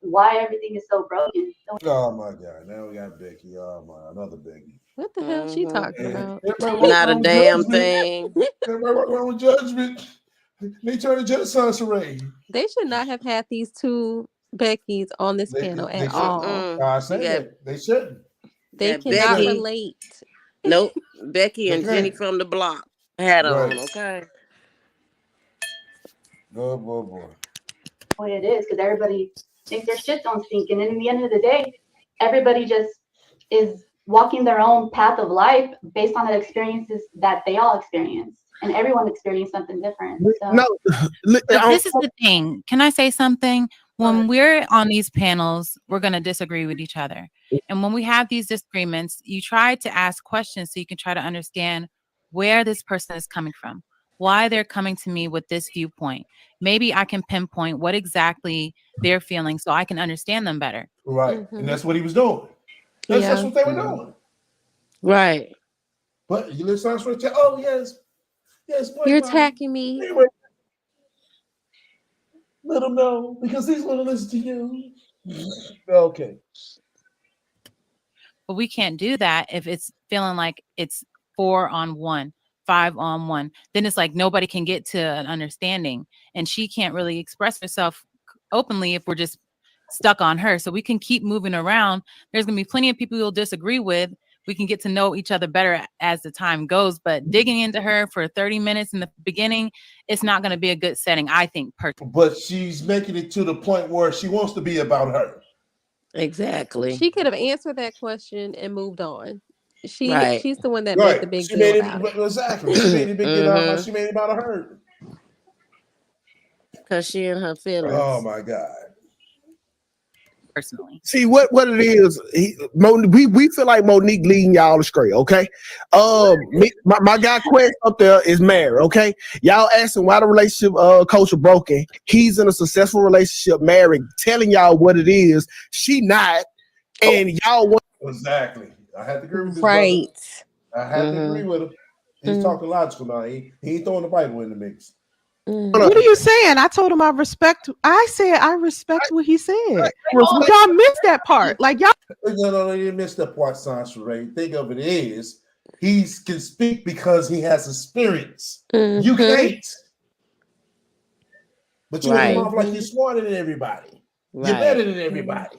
why everything is so broken. Oh my God! Now we got Becky. Oh my, another Becky. What the hell she talking about? Not a damn thing. Everybody walking around with judgment. They trying to judge Sansa. They should not have had these two Beckys on this panel at all. I said that. They shouldn't. They cannot Becky. relate. Nope. Becky and Okay. Jenny from the block had on, Right. okay? Boy. What it is because everybody thinks their shit don't stink, and in the end of the day, everybody just is walking their own path of life based on the experiences that they all experience, and everyone experienced something different. So. No, But this is the thing. Can I say something? When we're on these panels, we're going to disagree with each other. And when we have these disagreements, you try to ask questions so you can try to understand where this person is coming from, why they're coming to me with this viewpoint. Maybe I can pinpoint what exactly they're feeling so I can understand them better. Right. And that's what he was doing. That's what they were doing. Right. But you listen to Sansa. Oh, yes. Yes. You're attacking me. Anyway, let them know because he's going to listen to you. Okay. But we can't do that if it's feeling like it's 4-on-1, 5-on-1. Then it's like nobody can get to an understanding, and she can't really express herself openly if we're just stuck on her. So we can keep moving around. There's going to be plenty of people you'll disagree with. We can get to know each other better as the time goes, but digging into her for 30 minutes in the beginning, it's not going to be a good setting, I think, personally. But she's making it to the point where she wants to be about her. Exactly. She could have answered that question and moved on. She's the one that Right. made the big She deal made about it. Exactly. She made a big deal about she made it about her. Because she and her feelings. Oh my God. Personally. See what it is. We feel like Monique leading y'all astray. Okay, my guy Quest up there is married. Okay, y'all asking why the relationship culture broken. He's in a successful relationship, married, telling y'all what it is. She not, and y'all want exactly. I had to agree with this right. brother. I had to agree with him. He's talking logical now. He ain't throwing the Bible in the mix. What are you saying? I told him I respect. I said I respect what he said. Y'all missed that part. Like y'all. No, you missed that part, Sansa. Think of it is he can speak because he has experience. You can't. But you come off like you're smarter than everybody. You're better than everybody.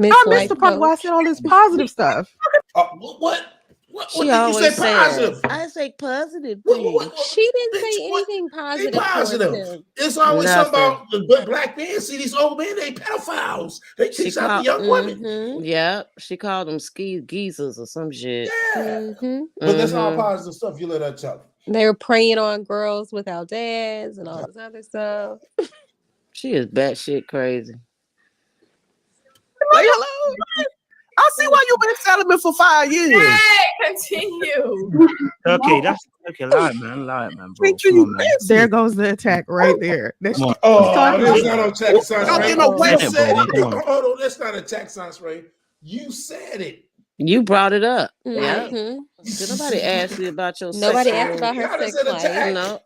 I missed the part where I said all this positive stuff. What She did you always say positive? I say positive things. She didn't say anything positive. Be positive. It's always something about the black men. See, these old men, they pedophiles. They teach out the young women. Yeah, she called them geezers or some shit. Yeah. But that's all positive stuff. You let her tell. They were preying on girls without dads and all this other stuff. She is batshit crazy. Like, hello. I see why you've been telling me for 5 years. Hey, continue. Okay, lie it, man, bro. Come on, man. There goes the attack right there. That's That's not attack Sansa. Hold on, that's not attack Sansa. You said it. You brought it up. Yeah. Did nobody ask you about your Nobody asked about her sex life. No.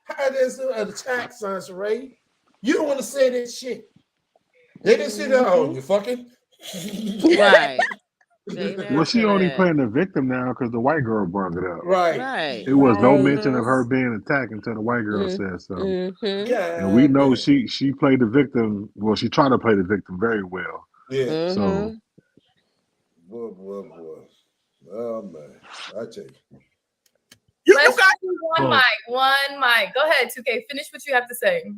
How does it attack Sansa? You don't want to say that shit. They didn't say that. Oh, you fucking. Right. Well, she only playing the victim now because the white girl brought it up. Right. It was no mention of her being attacked until the white girl said so. And we know she played the victim. Well, she tried to play the victim very well. Yeah. So. Boy. Oh man, I tell you. Let's do one mic. Go ahead, 2K. Finish what you have to say.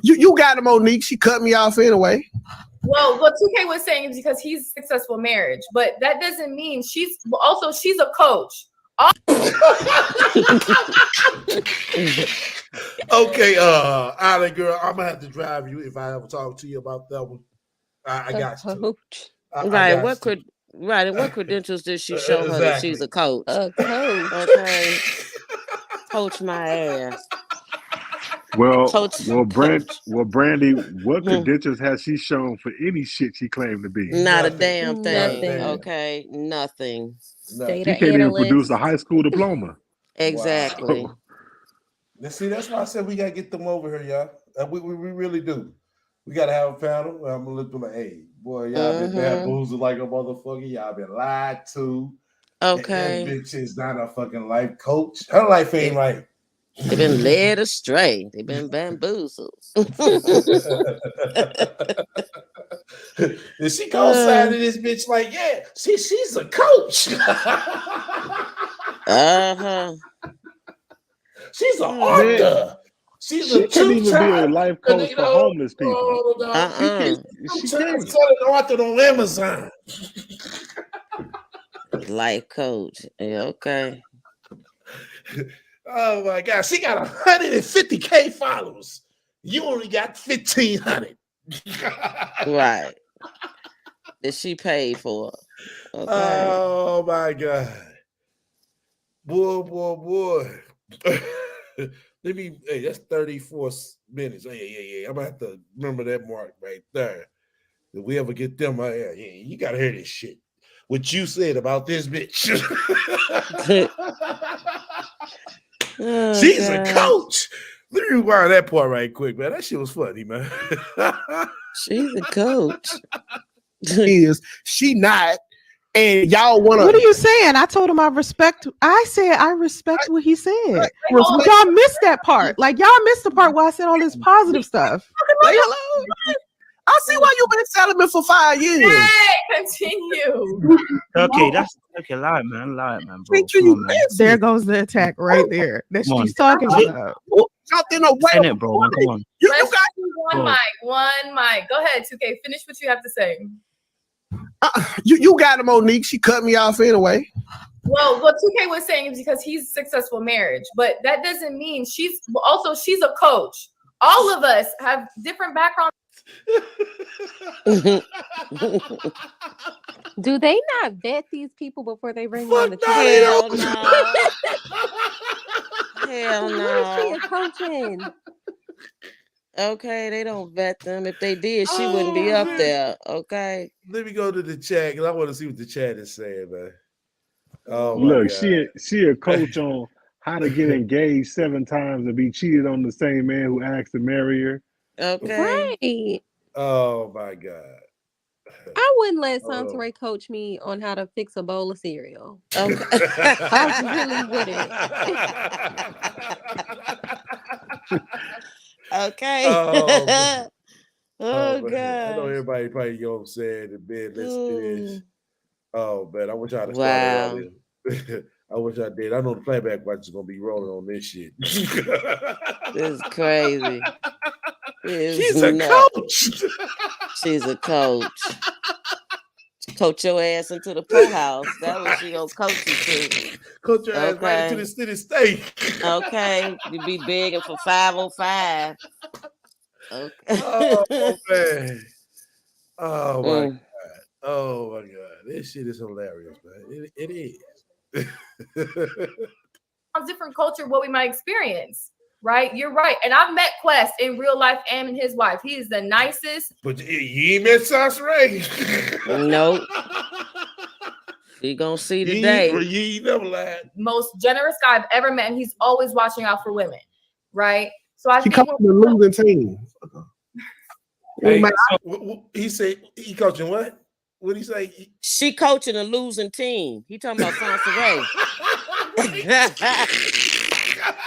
You got him, Monique. She cut me off anyway. Well, what 2K was saying is because he's a successful marriage, but that doesn't mean she's a coach. Okay, Island girl, I'm gonna have to drive you if I ever talk to you about that one. I got you. Coach. Right. And what credentials did she show her that she's a coach? A coach. Okay. Coach my ass. Well, Coach. Brandy, what credentials has she shown for any shit she claimed to be? Not a damn thing. Nothing. Okay. Nothing. Data She can't even produce a analyst. high school diploma. Exactly. Wow. Let's see. That's why I said we gotta get them over here, y'all. We really do. We gotta have a panel. I'm gonna look to like, hey, boy, y'all been bamboozled like a motherfucker. Y'all been lied to. Okay. That bitch is not a fucking life coach. Her life ain't right. They've been led astray. They've been bamboozled. And she co-signed to this bitch like, yeah, she's a coach. She's an author. She can't even be a life coach for homeless people. She can't sell an author on Amazon. Life coach. Yeah, okay. Oh my God. She got 150K followers. You only got 1,500. Right. That she paid for. Okay. Oh my God. Boy. Hey, that's 34 minutes. Yeah. I'm gonna have to remember that mark right there. If we ever get them, you gotta hear this shit. What you said about this bitch. She's a coach. Let me rewind that part right quick, man. That shit was funny, man. She's a coach. Is she not? And y'all want to? What are you saying? I told him I respect. I said I respect what he said. Y'all missed that part. Like y'all missed the part where I said all this positive stuff. Like, hello. I see why you've been celibate for 5 years. Hey, continue. Okay, that's okay. Lie, man, bro. Come on, man. There goes the attack right there. That she's talking about. Something away. Send it, bro. Man, come on. Let's do one mic. Go ahead, 2K. Finish what you have to say. You got him, Monique. She cut me off anyway. Well, what 2K was saying is because he's a successful marriage, but that doesn't mean she's a coach. All of us have different backgrounds. Do they not vet these people before they bring them on the Hell team? no. Hell Who is no. she a coaching? Okay, they don't vet them. If they did, she wouldn't be up there. Okay. Let me go to the chat because I want to see what the chat is saying, man. Oh, look, she a coach on how to get engaged 7 times and be cheated on the same man who asked to marry her. Okay. Right. Oh my God. I wouldn't let Santeray coach me on how to fix a bowl of cereal. Okay. I really wouldn't. Okay. Oh, God. I know everybody probably go upset in bed listening to this. Oh man, I wish I'd have started earlier. I wish I did. I know the playback watch is gonna be rolling on this shit. This is crazy. She's a coach. She's a coach. Coach your ass into the poorhouse. That was she gonna coach you to. Coach your ass right into the city state. Okay. You be begging for 505. Okay. Oh man. Oh my God. Oh my God. This shit is hilarious, man. It is. Different culture, what we might experience. Right? You're right. And I've met Quest in real life and in his wife. He is the nicest. But you ain't met Santeray. Nope. You gonna see today. You never lied. Most generous guy I've ever met, and he's always watching out for women. Right? So I think the losing team. Hey, he said he coaching what? What he say? She coaching a losing team. He talking about Santeray.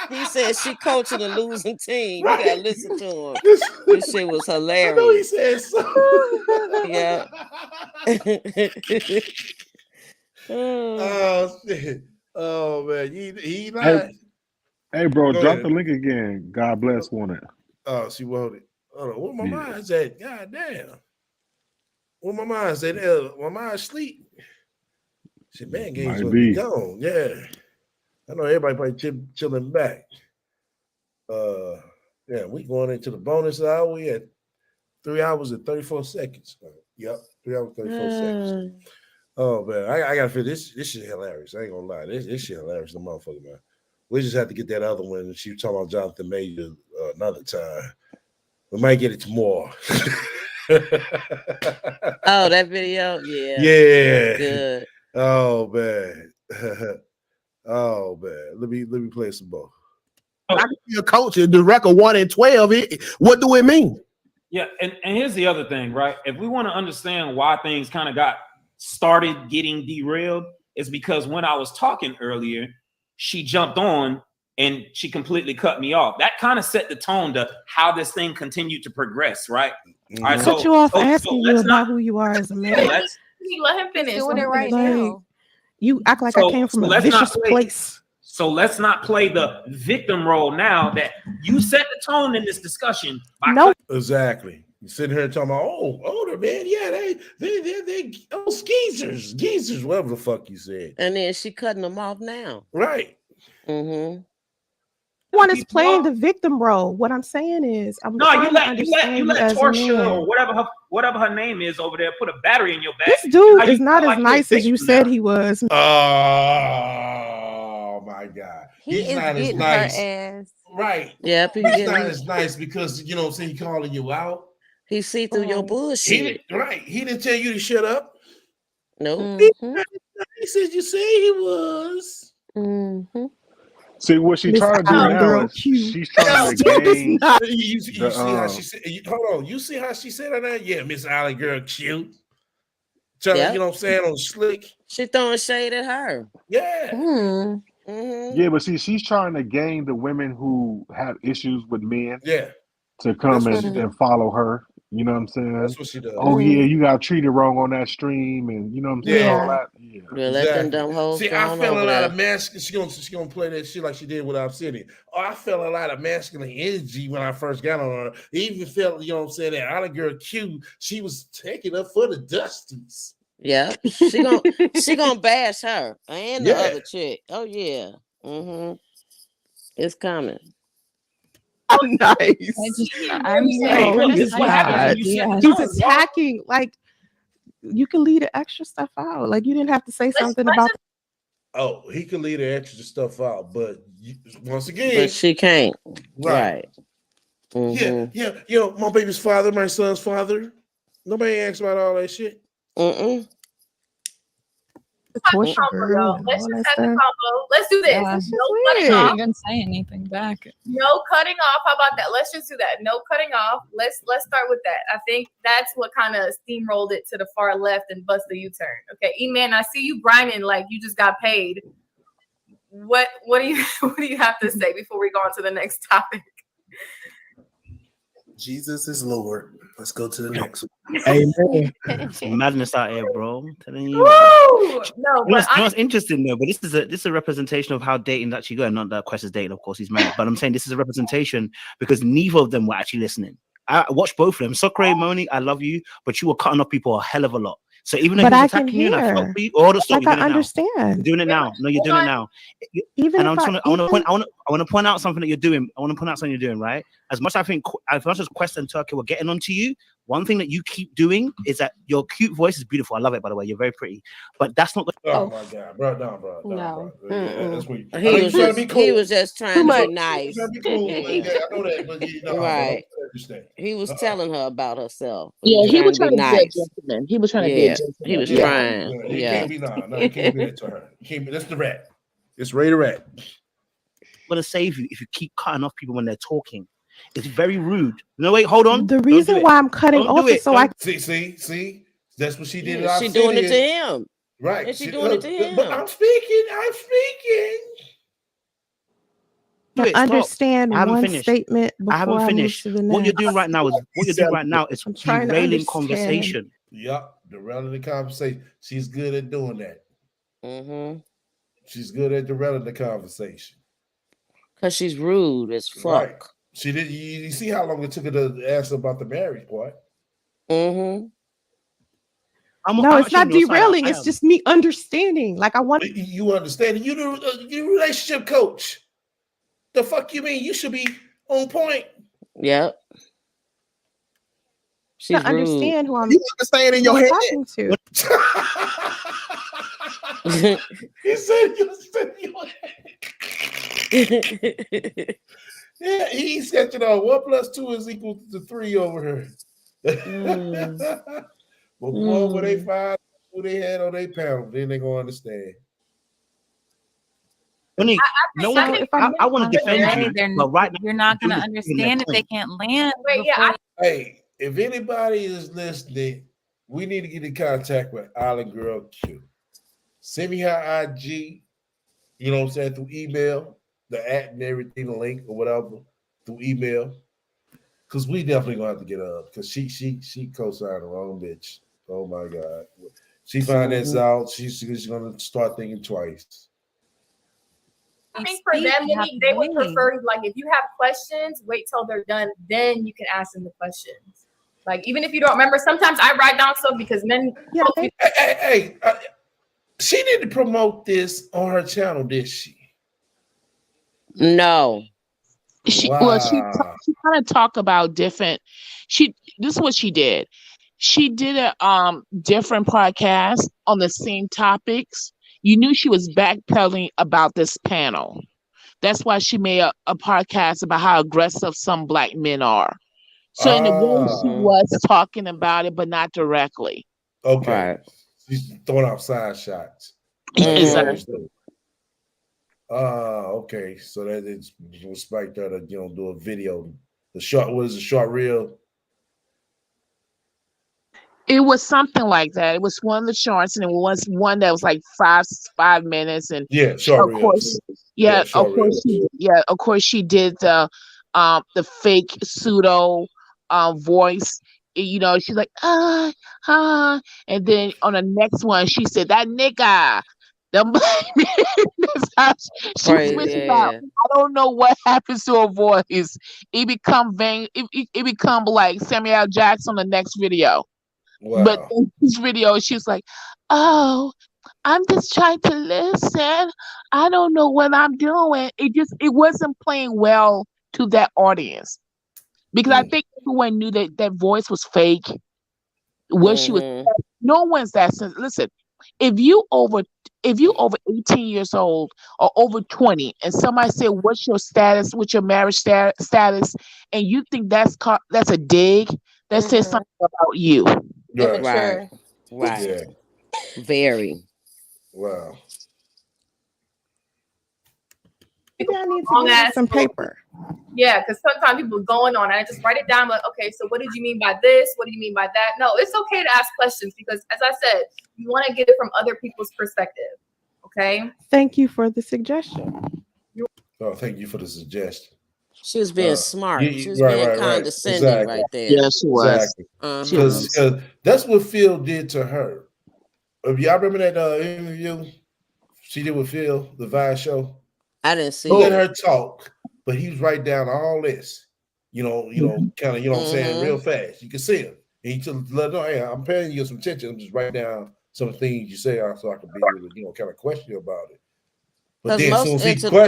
He said she coaching a losing team. You gotta listen to him. This shit was hilarious. I know he said so. Yeah. Oh shit. Oh man, he lied. Hey bro, Go drop ahead. the link again. God bless want it. Oh, she wrote it. Hold on, where my mind's at? God damn. Where my mind's at? My mind's asleep. Shit, man, games Might gonna be be. gone. Yeah. I know everybody probably chilling back. Yeah, we going into the bonus hour. We at 3 hours and 34 seconds. Yep, 3 hours 34 seconds. Oh man, I gotta feel this. This shit hilarious. I ain't gonna lie. This shit hilarious. The motherfucker, man. We just have to get that other one. She was talking about Jonathan Major another time. We might get it tomorrow. Oh, that video, yeah, Yeah. good. Oh man. Oh man. Let me play some more. I can be a coach and the record 1-12. What do it mean? Yeah, and here's the other thing, right? If we want to understand why things kind of got started getting derailed, is because when I was talking earlier, she jumped on and she completely cut me off. That kind of set the tone to how this thing continued to progress, right? All right, Cut you off asking you about who you are as a man. Let him finish. Doing it right Like, now. you act like I came from a vicious place. So let's not play the victim role now that you set the tone in this discussion. No, exactly. You sitting here talking about, oh, older man, yeah, they geezers, whatever the fuck you said. And then she cutting them off now. Right. Mm-hmm. One is playing the victim role. What I'm saying is, I'm trying to understand you you let as a Torsia man. or whatever her name is over there put a battery in your back. This dude How is you not feel as like nice you're a as you victim said now? he was. Oh my God. He's not as getting nice. her ass. Right. Yep, He's not as nice because you know what I'm saying, he calling you out. He see through your bullshit. He didn't tell you to shut up. No. Mm-hmm. He said you say he was. Mm-hmm. See what she Miss trying to do Island now girl is cute. she's trying to gain. You see how she said, hold on, you see how she said that? Yeah, Miss Island girl cute. Trying to, you know what I'm saying, on slick. She throwing shade at her. Yeah. Mm-hmm. Yeah, but see, she's trying to gain the women who have issues with men. Yeah. To come That's what she and follow her. You know what I'm saying? That's what she does. Oh yeah, you got treated wrong on that stream, and you know what I'm saying? All that. Yeah. Let them dumb hoes See, go I on felt a over lot there. of masculine. She gonna play that shit like she did with Obsidian. Oh, I felt a lot of masculine energy when I first got on her. It even felt, you know what I'm saying, that Island girl Q, she was taking up for the Dusties. Yeah, she gonna bash her and the Yeah. other chick. Oh yeah. Mm-hmm. It's coming. Nice. I'm saying, he's attacking. Like, you can leave the extra stuff out. Like, you didn't have to say something about. Oh, he could leave the extra stuff out, but once again, But she can't. Right. Mm-hmm. Yeah. You know, my baby's father, my son's father. Nobody asks about all that shit. Mm-mm. Torture Y'all. Let's just have the combo. Let's do this. Yeah. No cutting She off. didn't even say anything back. No cutting off. How about that? Let's just do that. No cutting off. Let's start with that. I think that's what kind of steamrolled it to the far left and bust the U-turn. Okay, E-Man, I see you grinding like you just got paid. What do you have to say before we go on to the next topic? Jesus is Lord. Let's go to the next one. Amen. It's madness out here, bro. I'm telling you. Woo! No, You know but what's interesting though, but this is a representation of how dating's actually going. Not that Quest is dating, of course, he's married. But I'm saying this is a representation because neither of them were actually listening. I watched both of them. Sokre, Moni, I love you, but you were cutting off people a hell of a lot. So even though But he I was can attacking you, and I hear. felt for you, all the stuff Like, you're I doing it now. understand. You're doing it now. No, you're doing it now. Even And if I want to point out something that you're doing. I want to point out something you're doing, right? As much as Quest and Turkey were getting onto you, one thing that you keep doing is that your cute voice is beautiful. I love it, by the way. You're very pretty. But that's not the. Oh my God, bro. No. That's what He was just trying to be nice. Trying to be cool. Yeah, I know that, but Right. Understand. He was telling her about herself. Yeah, he was trying to be a nice. gentleman. He was trying to be a gentleman. He was Yeah. trying. He Yeah. can't be he can't be that to her. He can't be. That's the rat. It's Ray the Rat. I'm gonna save you if you keep cutting off people when they're talking. It's very rude. No, wait, hold on. The reason why I'm cutting off is so I see. That's what she did. Yeah, she doing it to him. Right. And she doing it to him. But I'm speaking. can understand one statement before I haven't finished. move to the What you're next. doing right now is trying to derailing understand. conversation. Yup, derailing the conversation. She's good at doing that. Mm-hmm. She's good at derailing the conversation. Because she's rude as fuck. Right. She did. You see how long it took her to ask about the marriage part? Mm-hmm. No, it's not derailing. It's just me understanding. Like, I want you understand. You the relationship coach. The fuck you mean? You should be On point. Yep. She's to understand who I'm You understand in your head. talking to. He said you understand in your head. Yeah, he said, 1 + 2 is equal to 3 over here. But boy, when they find who they had on their panel, then they gonna understand. Monique, I want to defend you, but right now you're not going to understand if they can't land. Hey, if anybody is listening, we need to get in contact with Island Girl Q. Send me her IG, you know what I'm saying, through email, the @ and everything, the link or whatever, through email. Because we definitely gonna have to get her up because she co-signed the wrong bitch. Oh my God. She find this out, she's gonna start thinking twice. I think for them, they would prefer, like, if you have questions, wait till they're done, then you can ask them the questions. Like, even if you don't remember, sometimes I write down stuff because men. Hey, she didn't promote this on her channel, did she? No. She kind of talked about different. This is what she did. She did a different podcast on the same topics. You knew she was backpedaling about this panel. That's why she made a podcast about how aggressive some black men are. So in a way, she was talking about it, but not directly. Okay. Right. She's throwing out side shots. Exactly. Okay. So that is respect her to do a video. The short, what is the short reel? It was something like that. It was one of the shorts, and it was one that was like 5 minutes. And short of course, of course, she did the fake pseudo voice. You know, she's like and then on the next one, she said that nigga. That's how she switches out. I don't know what happens to her voice. It become vain. It become like Samuel L. Jackson on the next video. Wow. But in this video, she's like, "Oh, I'm just trying to listen. I don't know what I'm doing." It wasn't playing well to that audience because I think everyone knew that voice was fake. What she was, no one's that sensitive. Listen, if you over 18 years old or over 20, and somebody say, "What's your status? What's your marriage status?" and you think that's a dig, that says something about you. Right. Yeah. Very. Wow. Maybe I need to get some paper. Yeah, because sometimes people going on and I just write it down, like, okay, so what did you mean by this? What do you mean by that? No, it's okay to ask questions because, as I said, you want to get it from other people's perspective. Okay. Thank you for the suggestion. Oh, thank you for the suggestion. She was being smart. She was being condescending right there. Yeah, she was. Because that's what Phil did to her. Y'all remember that interview she did with Phil, the Vine show? I didn't see Let her talk, but he was writing down all this, kind of, what I'm saying, real fast. You can see him. And he just let her know, hey, I'm paying you some attention. I'm just writing down some things you say so I can be able to, kind of question you about it. But then most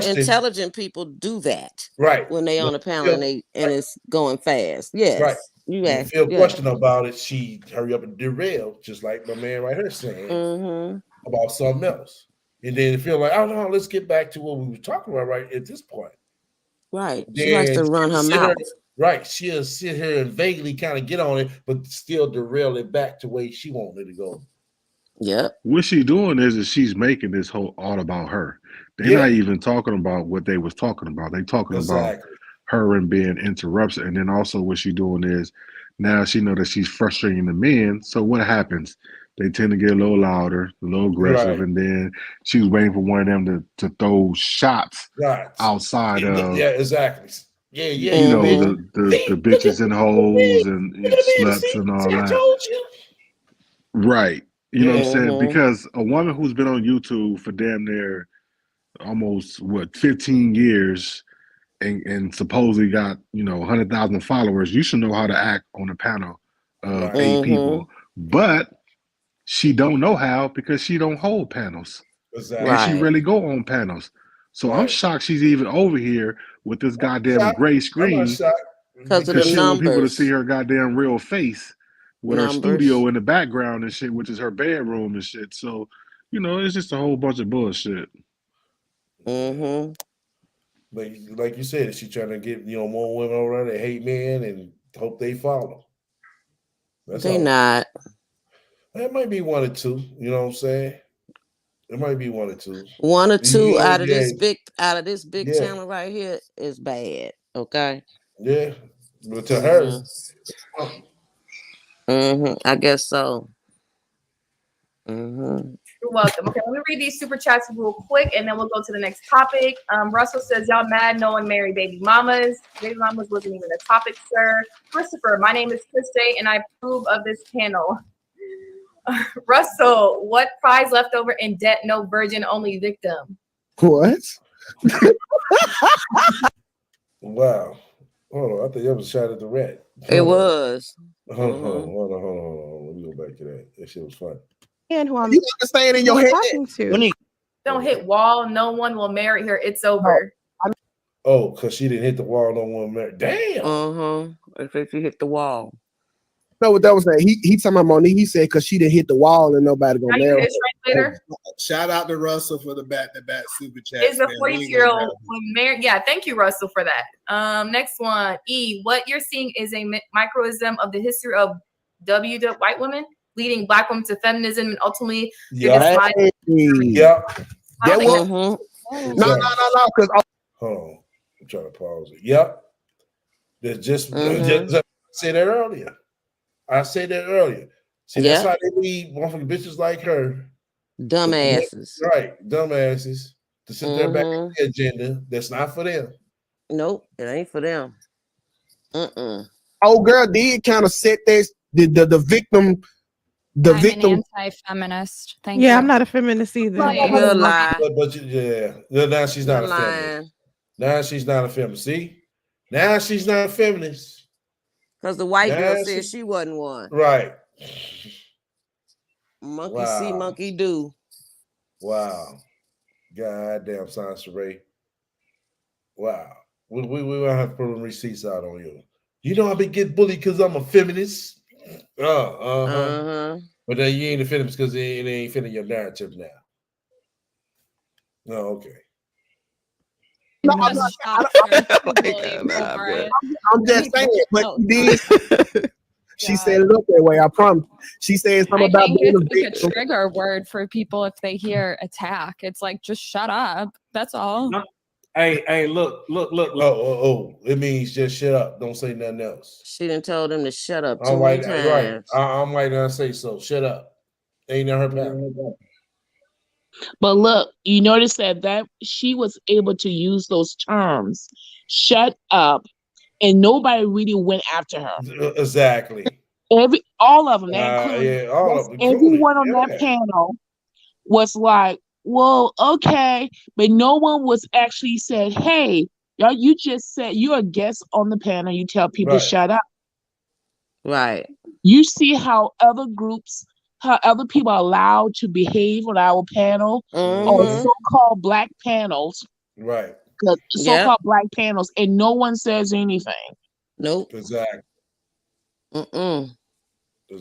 intelligent people do that, right? When they on a panel and it's going fast. Yes, right. You when Phil questioned about it, she hurry up and derail, just like my man right here saying about something else. And then feel like, oh no, let's get back to what we were talking about right at this point. Right. She likes to run her mouth. Right. She'll sit here and vaguely kind of get on it, but still derail it back to where she wanted it to go. Yep. What she's doing is she's making this whole all about her. They're not even talking about what they was talking about. They talking about her and being interrupted. And then also what she's doing is now she know that she's frustrating the men. So what happens? They tend to get a little louder, a little aggressive, and then she was waiting for one of them to throw shots outside of. Yeah, exactly. Yeah. You know, the bitches and hoes and sluts and all that. Told you. Right. You know what I'm saying? Because a woman who's been on YouTube for damn near almost 15 years and supposedly got 100,000 followers, you should know how to act on a panel of 8 people. But she don't know how because she don't hold panels. Exactly. And she really go on panels. So I'm shocked she's even over here with this goddamn gray screen Because of the she don't want people to see numbers. her goddamn real face with her studio in the background and shit, which is her bedroom and shit. So, you know, it's just a whole bunch of bullshit. Mm-hmm. Like you said, she's trying to get more women over there that hate men and hope they follow. They not. It might be one or two. You know what I'm saying? It might be one or two. One or two out of this big Yeah. channel right here is bad. Okay. Yeah, but to her, I guess so. You're welcome. Okay, let me read these super chats real quick, and then we'll go to the next topic. Russell says, y'all mad no one married baby mamas. Baby mamas wasn't even a topic, sir. Christopher, my name is Krista, and I approve of this panel. Russell, what prize left over in debt, no virgin, only victim? What? Wow. Hold on, I think that was a shot at the RaT. It was. Hold on. Let me go back to that. That shit was fun. And who I'm staying in your head talking to. Don't hit wall. No one will marry her. It's over. Oh, because she didn't hit the wall. No one married. Damn. If she hit the wall. No, what that was saying. He talking about Monique. He said because she didn't hit the wall and nobody gonna marry her. Shout out to Russell for the bat-to-bat super chat. Is a 42-year-old married? Yeah, thank you, Russell, for that. Next one. E, what you're seeing is a microism of the history of white women, leading black women to feminism and ultimately Yeah. Yeah. That was No. Because hold on. I'm trying to pause it. Yep. Just I said that earlier. See, that's how they need motherfucking bitches like her. Dumbasses. Right. Dumbasses. To sit there back on the agenda. That's not for them. Nope. It ain't for them. old girl did kind of set this the victim. The I'm victim. an anti-feminist. Thank you. I'm not a feminist either. You're lying. But now she's not a feminist. Now she's not a feminist. See? Now she's not a feminist. Because the white girl said she wasn't one. Right. Monkey see, monkey do. Wow. Goddamn, Sansa. Wow. We will have to put them receipts out on you. You know I been getting bullied because I'm a feminist. But then you ain't a feminist because it ain't fitting your narrative now. No, okay. No, I'm just saying, but she said it up that way. I promise. She said something I about think being a it's like a victim. trigger word for people if they hear attack. It's like, just shut up. That's all. Hey, look. Oh, it means just shut up. Don't say nothing else. She done told him to shut up too I'm many right. times. I'm right now. Say so. Shut up. Ain't never happened. But look, you notice that she was able to use those terms, shut up, and nobody really went after her. Exactly. All of them, everyone on that panel was like, well, okay, but no one was actually said, hey, y'all, you just said you're a guest on the panel, you tell people to shut up. Right. You see how other people are allowed to behave on our panel or so-called black panels. Right. So-called black panels, and no one says anything. Nope. Exactly.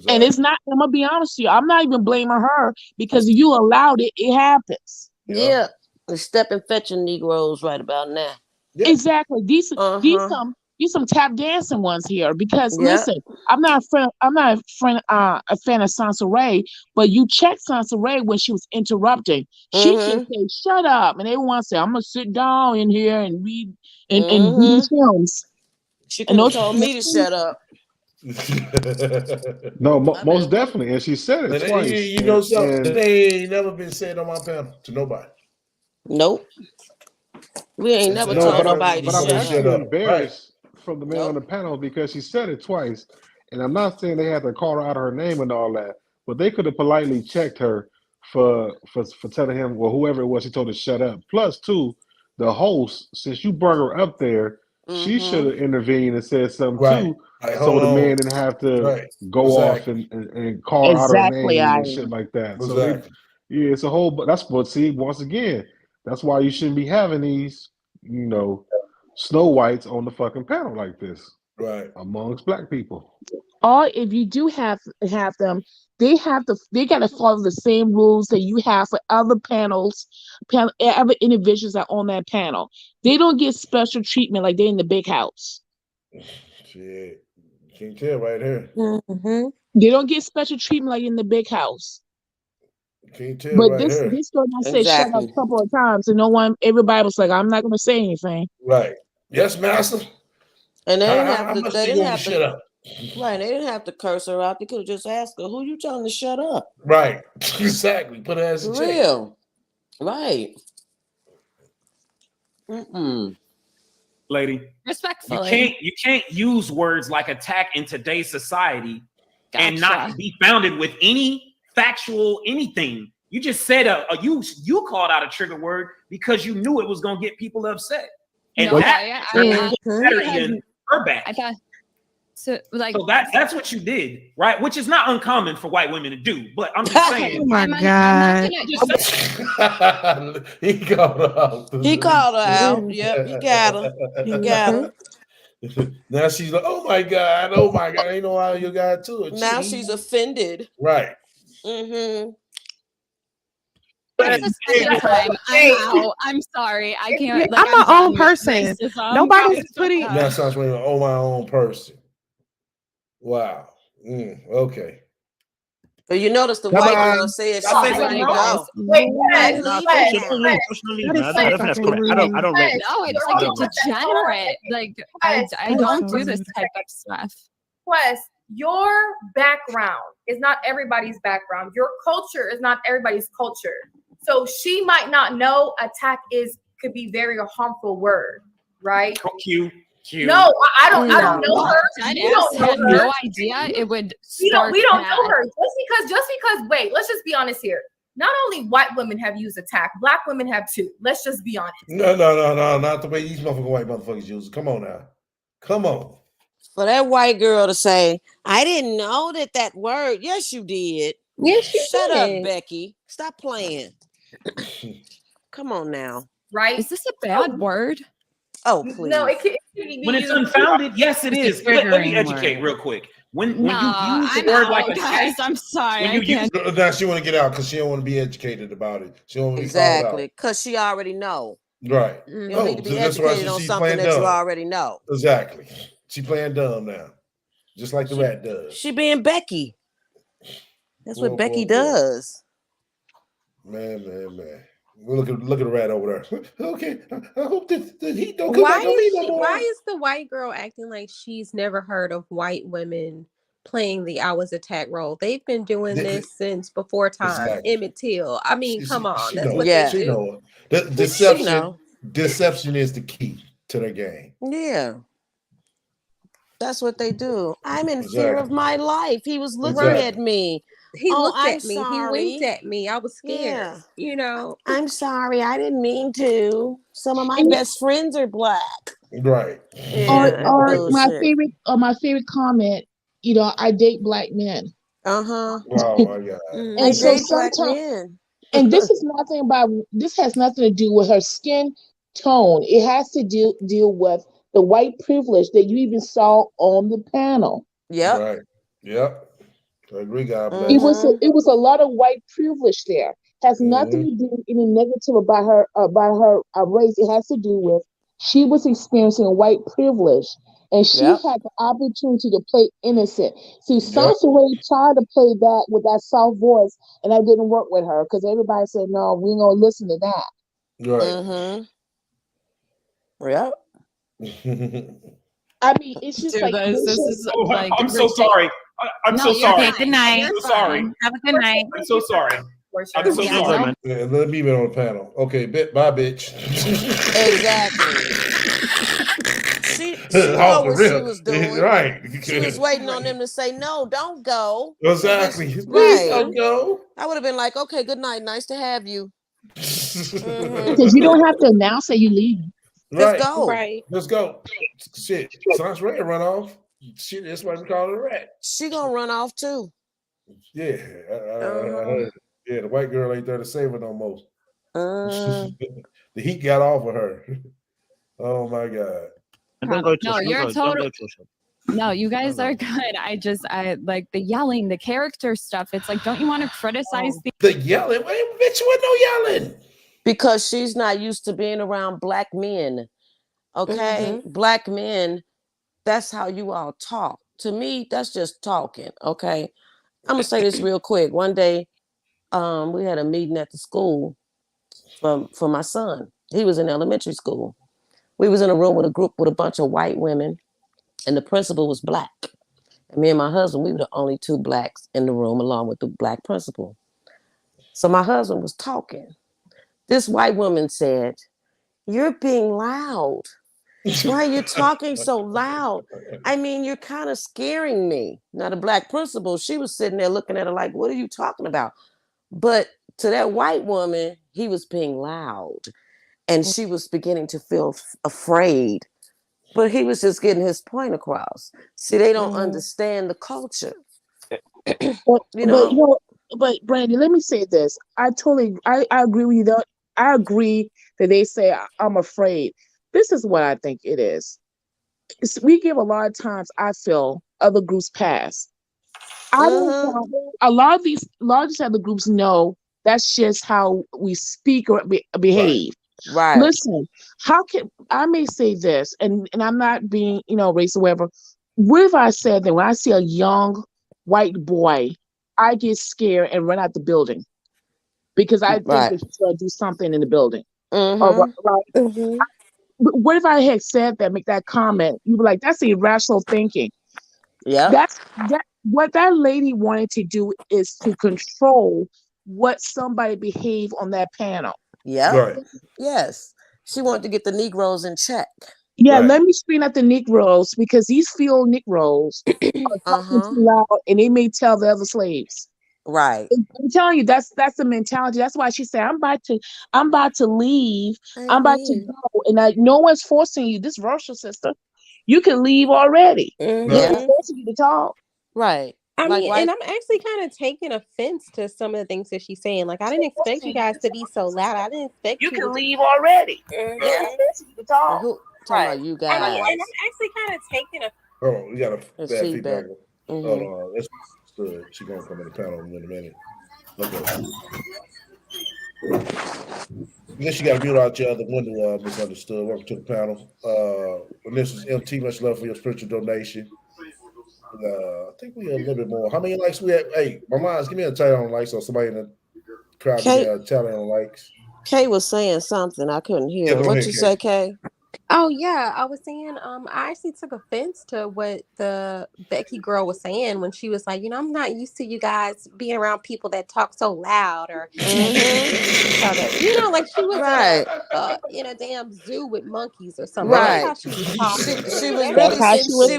And it's not, I'm gonna be honest with you, I'm not even blaming her because if you allowed it, it happens. Yeah. They're stepping fetching Negroes right about now. Exactly. These some tap dancing ones here because listen, I'm not a fan of Sansa Ray, but you check Sansa Ray when she was interrupting. She should say, shut up. And everyone said, I'm gonna sit down in here and read and read films. She could have told me to shut up. No, most definitely. And she said it twice. You know something? They ain't never been said on my panel to nobody. Nope. We ain't never told nobody to shut up. But I'm actually embarrassed from the man on the panel because she said it twice. And I'm not saying they had to call her out of her name and all that, but they could have politely checked her for telling him, well, whoever it was, he told her to shut up. Plus, too, the host, since you brought her up there, she should have intervened and said something too, so the man didn't have to go off and call her out her name and shit like that. So it's a whole. That's what. See, once again, That's why you shouldn't be having these, Snow Whites on the fucking panel like this. Right. Amongst black people. Or if you do have them, they gotta follow the same rules that you have for other other individuals that are on that panel. They don't get special treatment like they're in the big house. Shit. Can't tell right here. They don't get special treatment like in the big house. Can't tell But right this here. girl I said shut up a couple of times, and everybody was like, I'm not gonna say anything. Right. Yes, master. And they didn't How have to. much They you didn't want have to to. shut up? Right. They didn't have to curse her out. They could have just asked her, "Who you telling to shut up?" Right. Exactly. Put her as a For check. real. Right. Lady, Respectfully. you can't use words like attack in today's society and Gotcha. not be founded with any factual anything. You just said you called out a trigger word because you knew it was gonna get people upset, and No, that in her back. I thought so. Like So that's what you did, right? Which is not uncommon for white women to do. But I'm just saying. Oh my God! He called her out. He called her out. Yep, he got her. He got her. Now she's like, oh my God, you know how you got to it. Now she's offended. Right. That's the second time. I'm out. I'm sorry. I can't. Like, I'm my done own with person. racism. Nobody's putting. That sounds like my own person. Wow. Okay. But you notice the white girl said she Wait, let you no. go. Wait, I no, leave I it. don't That think that's correct. I don't rate it. No, it's like a degenerate. Like I don't do this type of stuff. Plus, your background is not everybody's background. Your culture is not everybody's culture. So she might not know attack could be very a harmful word, right? Q. No, I don't know her. That You don't is know had her. no idea it would. We don't start know her. that. Just because. Wait, let's just be honest here. Not only white women have used attack, black women have too. Let's just be honest. No, not the way these white motherfuckers use it. Come on now. Come on. For that white girl to say, I didn't know that word. Yes, you did. Yes, you Shut did. up, Becky. Stop playing. Come on now. Right? Is this a bad word? Oh, please. No, it can be When it's used. unfounded, yes, it It's is. a Let me triggering educate word. real quick. When No, you use the I'm word out, like guys. attack, I'm sorry. when I you can't. Now she want to get out because she don't want to be educated about it. She don't want to be called Exactly. out. Because she already know. Right. You don't need to be so that's why educated on she's something playing that you dumb. already know. Exactly. She playing dumb now. Just like the rat does. She being Becky. That's what Becky boy. does. Man. Well, look at the rat over there. Okay. I hope that he don't come Why back on me no is more. why is the white girl acting like she's never heard of white women playing the I was attacked role? They've been doing this since before time. Exactly. Emmett Till. I mean, come on. That's knows what it. they She do. know it. Deception is the key to their game. Yeah. That's what they do. I'm in fear of Exactly. my life. He was looking Exactly. at me. He Oh, looked I'm at me. He sorry. winked at me. I was scared. Yeah. You know. I'm sorry. I didn't mean to. Some of my And- best friends are black. Right. Yeah, Or bullshit. my favorite comment, I date black men. Uh-huh. Oh my God. And I so date black sometimes, men. and this has nothing to do with her skin tone. It has to deal with the white privilege that you even saw on the panel. Yep. Right. Yep. I agree, God bless. It was a lot of white privilege there. Has nothing Mhm. to do any negative about her race. It has to do with she was experiencing white privilege, and she Yep. had the opportunity to play innocent. See, Sansa Ray tried to play that with that soft voice, and that didn't work with her because everybody said, "No, we ain't gonna listen to that." Right. Yep. I mean, it's just Dude, like this is like I'm so sorry. I'm No, so you're sorry. okay. Good night. I'm so sorry. Have a good night. I'm so sorry. I'm so Yeah, sorry. no. Yeah, let me be on the panel. Okay, bye, bitch. She Off know the what she rip. was doing. Right. She was waiting on them to say, no, don't go. Exactly. Just- Please right. don't go. I would have been like, okay, good night. Nice to have you. Because you don't have to announce that you leave. Right. Let's go. Right. Let's go. Shit. Sounds ready to run off. Shit, that's why we call it a rat. She gonna run off too. Yeah. I heard. Yeah, the white girl ain't there to save her no more. The heat got off of her. Oh my god! And don't go, No, Josh. you're Don't total. go, Josh. No, you guys are good. I like the yelling, the character stuff. It's like, don't you want to criticize the yelling? Wait, bitch, what no yelling? Because she's not used to being around black men. Okay, black men. That's how you all talk. To me, that's just talking. Okay, I'm gonna say this real quick. One day, we had a meeting at the school for my son. He was in elementary school. We was in a room with a bunch of white women, and the principal was black. And me and my husband, we were the only two blacks in the room, along with the black principal. So my husband was talking. This white woman said, "You're being loud. Why are you talking so loud? I mean, you're kind of scaring me." Now, the black principal, she was sitting there looking at her like, "What are you talking about?" But to that white woman, he was being loud. And she was beginning to feel afraid. But he was just getting his point across. See, they don't understand the culture. But Brandy, let me say this. I agree with you though. I agree that they say I'm afraid. This is what I think it is. We give a lot of times, I feel, other groups pass. I don't a lot of these other groups know that's just how we speak or behave. Right. Listen, how can I may say this, and I'm not being, racist or whatever. What if I said that when I see a young white boy, I get scared and run out the building because I think that he's going to do something in the building? What if I had said that, make that comment? You'd be like, that's irrational thinking. Yeah. What that lady wanted to do is to control what somebody behave on that panel. Yeah. Right. Yes. She wanted to get the Negroes in check. Yeah, let me screen out the Negroes because these field Negroes are talking too loud and they may tell the other slaves. Right. I'm telling you, that's the mentality. That's why she said, I'm about to leave. I'm about to go. And no one's forcing you. This virtual sister, you can leave already. They're not forcing you to talk. Right. I mean, and I'm actually kind of taking offense to some of the things that she's saying. Like, I didn't expect you guys to be so loud. I didn't expect you can leave already. Who talking about you guys? And I'm actually kind of taking a. Oh, we got a bad feedback. Mm-hmm. Hold on. That's good. She's gonna come in the panel in a minute. Okay. I guess you got to mute out your other window, misunderstood. Welcome to the panel. And this is MT. Much love for your spiritual donation. I think we have a little bit more. How many likes we have? Hey, my mom's give me a tally on likes, or somebody in the crowd give me a tally on likes. Kay was saying something I couldn't hear. Yeah, What'd you say, Kay? Oh yeah, I was saying, I actually took offense to what the Becky girl was saying when she was like, I'm not used to you guys being around people that talk so loud or each other. Like she was in a damn zoo with monkeys or something. Right. That's how she was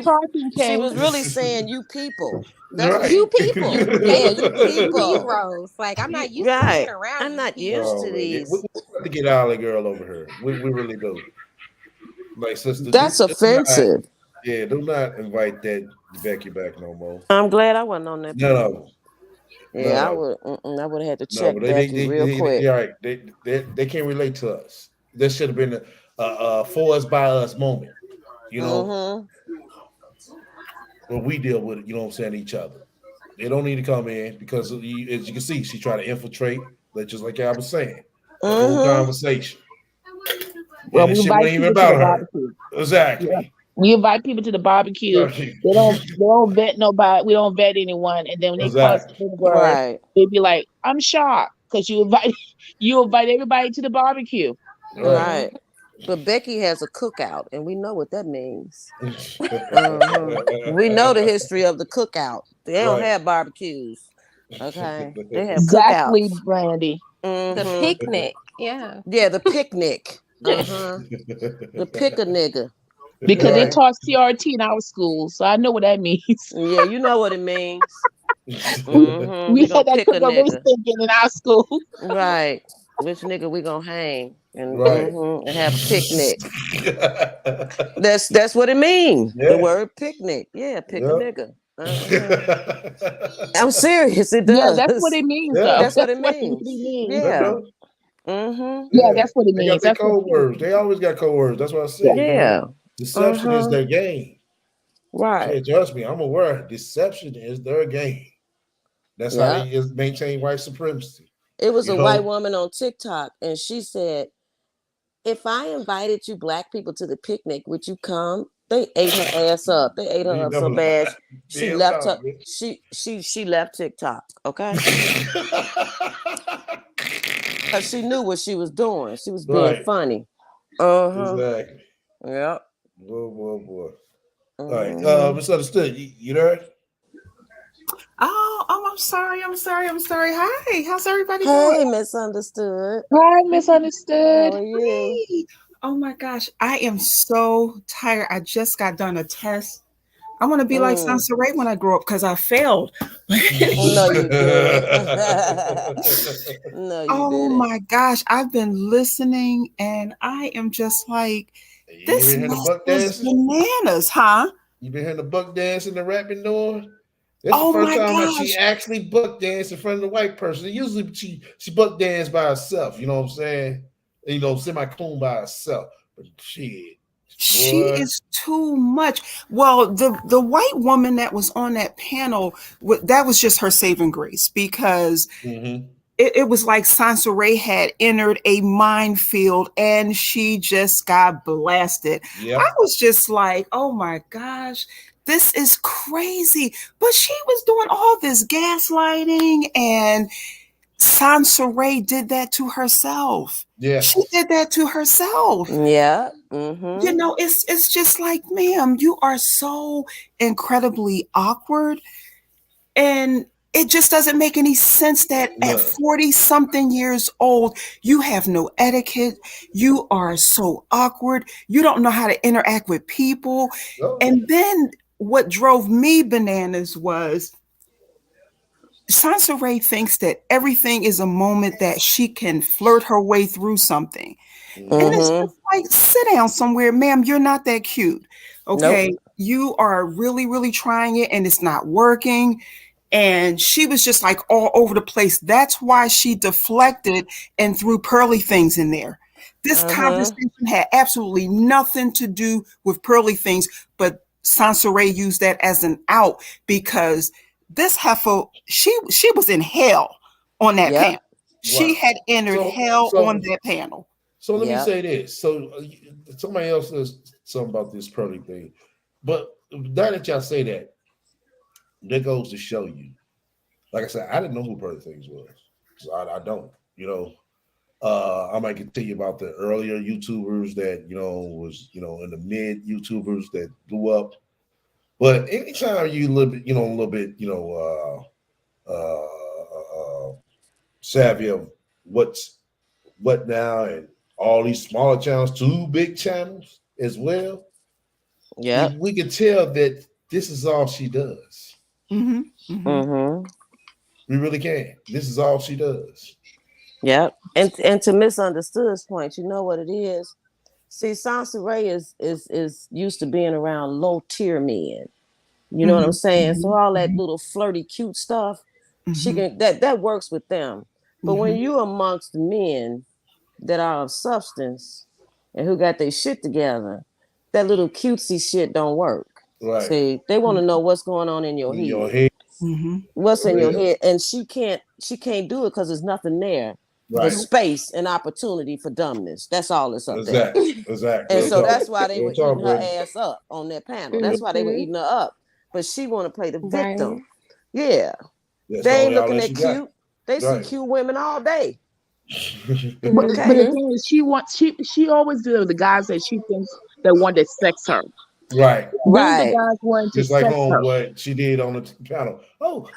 talking. She was She was really saying you people. Right. You people. Yeah, you people. Negroes. Like, I'm not used to being around. I'm not used to these. We have to get Ollie girl over here. We really do. Like, sister, that's offensive. Do not invite that Becky back no more. I'm glad I wasn't on that. No. Yeah, I would have had to check Becky real quick. All right, they can't relate to us. This should have been a for us by us moment. Where we deal with it, each other. They don't need to come in because, as you can see, she tried to infiltrate, just like I was saying, the whole conversation. Well, and we shit wasn't even about her. Exactly. Yeah. We invite people to the barbecue. They don't vet nobody. We don't vet anyone. And then when they call us the word, they be like, "I'm shocked," because you invite everybody to the barbecue. Right. But Becky has a cookout, and we know what that means. We know the history of the cookout. They don't have barbecues. Okay. They have exactly, cookouts. Brandy. The picnic. Yeah. Yeah, the picnic. The pick a nigga. Because they taught CRT in our school, so I know what that means. Yeah, you know what it means. We had that cookout race thinking in our school. Right. Which nigga we gonna hang and have a picnic. That's what it means. Yeah. The word picnic. Yeah, pick a nigga. I'm serious. It does. Yeah, that's what it means. That's what it means. Yeah. Yeah, that's what it They got means. their That's what code words. They always got code words. That's what I said. Yeah. Deception is their game. Right. Yeah, trust me, I'm aware. Deception is their game. That's how Yeah. they maintain white supremacy. It was You a know? white woman on TikTok, and she said, if I invited you black people to the picnic, would you come? They ate her ass up. They ate her up so bad. She left her. She left TikTok. Okay. Because she knew what she was doing. She was being funny. Exactly. Yep. Boy. All right. Misunderstood. You there? Oh, I'm sorry. Hi, how's everybody Hey, doing? Misunderstood. Hi, Misunderstood. How are you? Hey. Oh my gosh, I am so tired. I just got done a test. I want to be like Sansa Ray when I grow up because I failed. No, you didn't. No, you oh didn't. my gosh, I've been listening and I am just like, this is bananas, huh? You been hearing the buck dance and the rapping doing? That's Oh the first my time that gosh. she actually buck danced in front of the white person. Usually she buck danced by herself, you know what I'm saying? You know, semi-clone by herself. But shit. She is too much. Well, the white woman that was on that panel, that was just her saving grace because it was like Sansa Ray had entered a minefield and she just got blasted. Yep. I was just like, oh my gosh, this is crazy. But she was doing all this gaslighting and Sansa Ray did that to herself. Yeah. She did that to herself. Yeah. You know, it's just like, ma'am, you are so incredibly awkward. And it just doesn't make any sense that at 40 something years old, you have no etiquette. You are so awkward. You don't know how to interact with people. And then what drove me bananas was Sansa Ray thinks that everything is a moment that she can flirt her way through something. And it's just like, sit down somewhere, ma'am. You're not that cute. Okay. Nope. You are really, really trying it and it's not working. And she was just like all over the place. That's why she deflected and threw pearly things in there. This conversation had absolutely nothing to do with pearly things, but Sansa Ray used that as an out because this heifer, she was in hell on that panel. She had entered hell on that panel. So let me say this. So somebody else says something about this pearly thing. But now that y'all say that, that goes to show you. Like I said, I didn't know who Pearly Things was. So I don't, you know. I might continue about the earlier YouTubers that, you know, was, you know, in the mid YouTubers that blew up. But anytime you a little bit, you know, savvy of what now and all these smaller channels, 2 big channels as well. Yeah. We can tell that this is all she does. We really can. This is all she does. Yeah. And to Misunderstood's point, you know what it is? See, Sansa Ray is used to being around low tier men. You know what I'm saying? So all that little flirty, cute stuff, she can that works with them. But when you amongst men that are of substance and who got their shit together, that little cutesy shit don't work. Right. See, they want to know what's going on in your head. What's in your head, and she can't do it because there's nothing there but space and opportunity for dumbness. That's all it's up there. Exactly. And so that's why they were eating her ass up on that panel. That's why they were eting her up. But she want to play the victim. Yeah. They ain't looking at cute. They see cute women all day. But the thing is, she always deals with the guys that she thinks that want to sex her. Right. The guys want to just like sex her. what she did on the panel. Oh,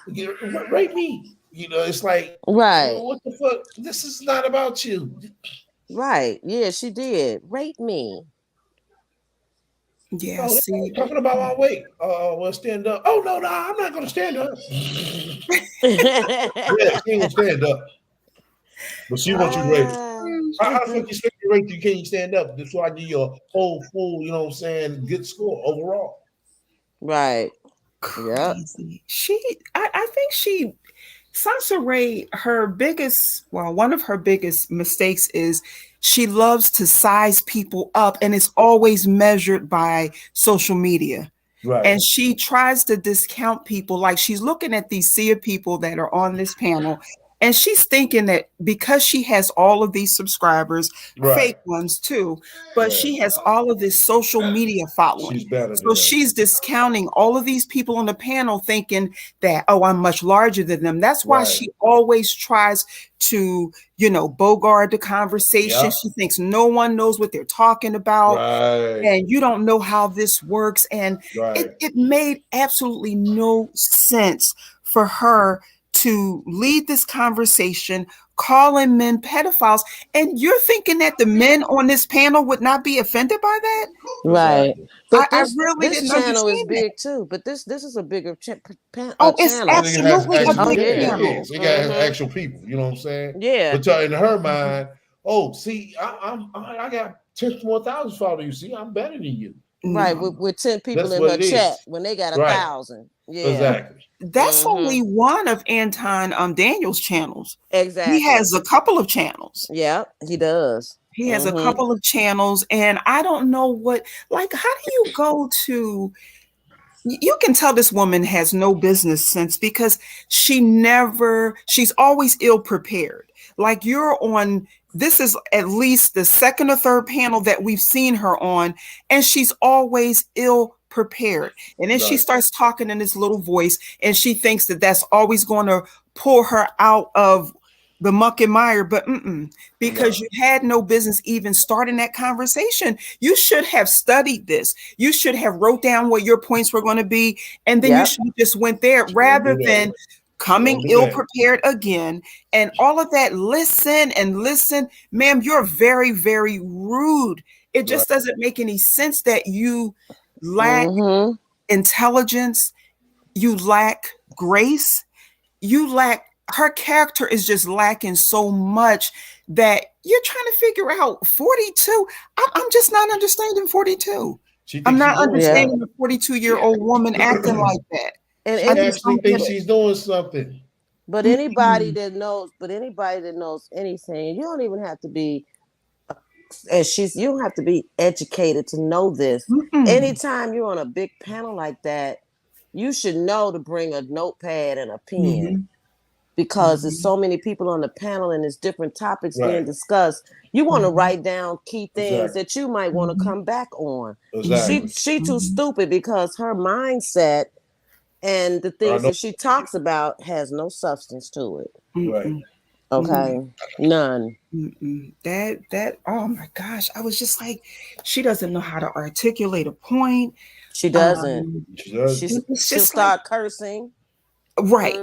rape me. You know, it's like, right. What the fuck? This is not about you. Right. Yeah, she did. Rape me. Yeah, talking about my weight. Well, stand up. Oh no, I'm not gonna stand up. Yeah, she ain't stand up. But she wants you to rape. How the fuck you expect to rape you can't stand up? That's why I give you a whole full, you know what I'm saying, good score overall. Right. Yeah. She I think Sansa Ray, one of her biggest mistakes is she loves to size people up, and it's always measured by social media. Right. And she tries to discount people. Like, she's looking at these sea of people that are on this panel, and she's thinking that because she has all of these subscribers, fake ones too, but she has all of this social media following. She's better So she's discounting all of these people on the panel, thinking that, oh, I'm much larger than them. That's why she always tries to, bogart the conversation. She thinks no one knows what they're talking about. And you don't know how this works. And it made absolutely no sense for her to lead this conversation, calling men pedophiles. And you're thinking that the men on this panel would not be offended by that? Right. But I really this didn't channel is understand big too. But this is a bigger it's channel. absolutely a big channel. It is. It got actual people. You know what I'm saying? Yeah. But in her mind, see, I got 10 more thousand followers. See, I'm better than you. Right, with 10 people That's in what her it is. chat when they got 1,000. Yeah. Exactly. That's only one of Anton Daniel's channels. Exactly. He has a couple of channels. Yeah, he does. He has a couple of channels, and I don't know how do you go to, you can tell this woman has no business sense because she's always ill prepared. Like, this is at least the second or third panel that we've seen her on, and she's always ill prepared. And then she starts talking in this little voice, and she thinks that that's always going to pull her out of the muck and mire, but because you had no business even starting that conversation. You should have studied this. You should have wrote down what your points were going to be, and then you should have just went there rather than coming ill prepared again and all of that. Listen, ma'am, you're very, very rude. It just doesn't make any sense that you lack intelligence, you lack grace, her character is just lacking so much that you're trying to figure out 42. I'm just not understanding 42. I'm not understanding a 42-year-old woman acting like that. And she actually thinks she's doing something. But anybody that knows anything, you don't even have to be you don't have to be educated to know this. Anytime you're on a big panel like that, you should know to bring a notepad and a pen. Because there's so many people on the panel and there's different topics being discussed. You want to write down key things that you might want to come back on. She too stupid because her mindset and the things that she talks about has no substance to it. Right. Okay. None. That oh my gosh. I was just like, she doesn't know how to articulate a point. She doesn't. She'll start cursing. Right.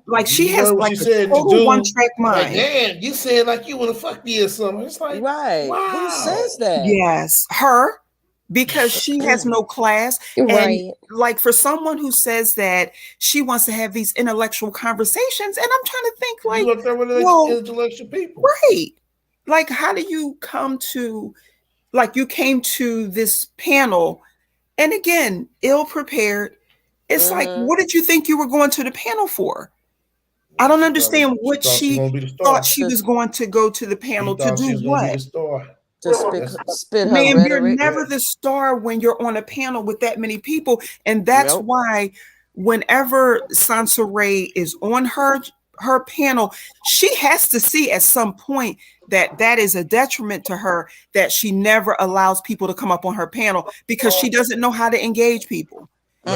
Like she has like a total one-track mind. Like, damn, you said like you want to fuck me or something. It's like, right. Wow. Who says that? Yes, her, because she has no class. Right. And like for someone who says that she wants to have these intellectual conversations, and I'm trying to think like, you up there with intellectual people. Right. Like, how do you come to, like you came to this panel and again, ill prepared. It's like, what did you think you were going to the panel for? I don't understand what she thought she was going to go to the panel to do what? To spit her Ma'am, rhetoric. you're never the star when you're on a panel with that many people. And that's why whenever Sansa Ray is on her panel, she has to see at some point that is a detriment to her, that she never allows people to come up on her panel because she doesn't know how to engage people.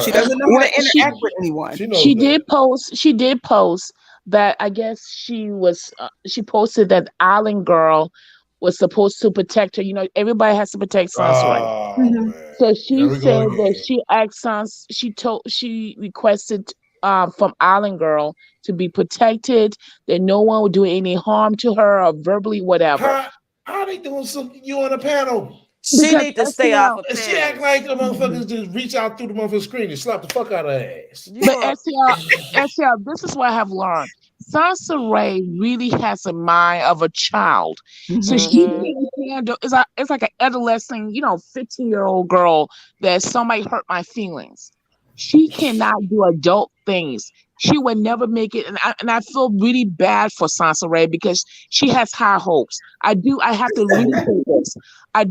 She doesn't know how to interact with anyone. She did post that I guess she posted that Island Girl was supposed to protect her. You know, everybody has to protect Sansa Ray. So she said that she asked she requested from Island Girl to be protected, that no one would do any harm to her or verbally, whatever. How they doing something you on a panel? She need to stay off of panels. She act like the motherfuckers just reach out through the motherfucker's screen and slap the fuck out of her ass. But SL, this is what I have learned. Sansa Ray really has a mind of a child. So she can't handle, it's like an adolescent, 15-year-old girl that somebody hurt my feelings. She cannot do adult things. she would never make it, and I feel really bad for Sansa Ray because she has high hopes. I have to really say this. I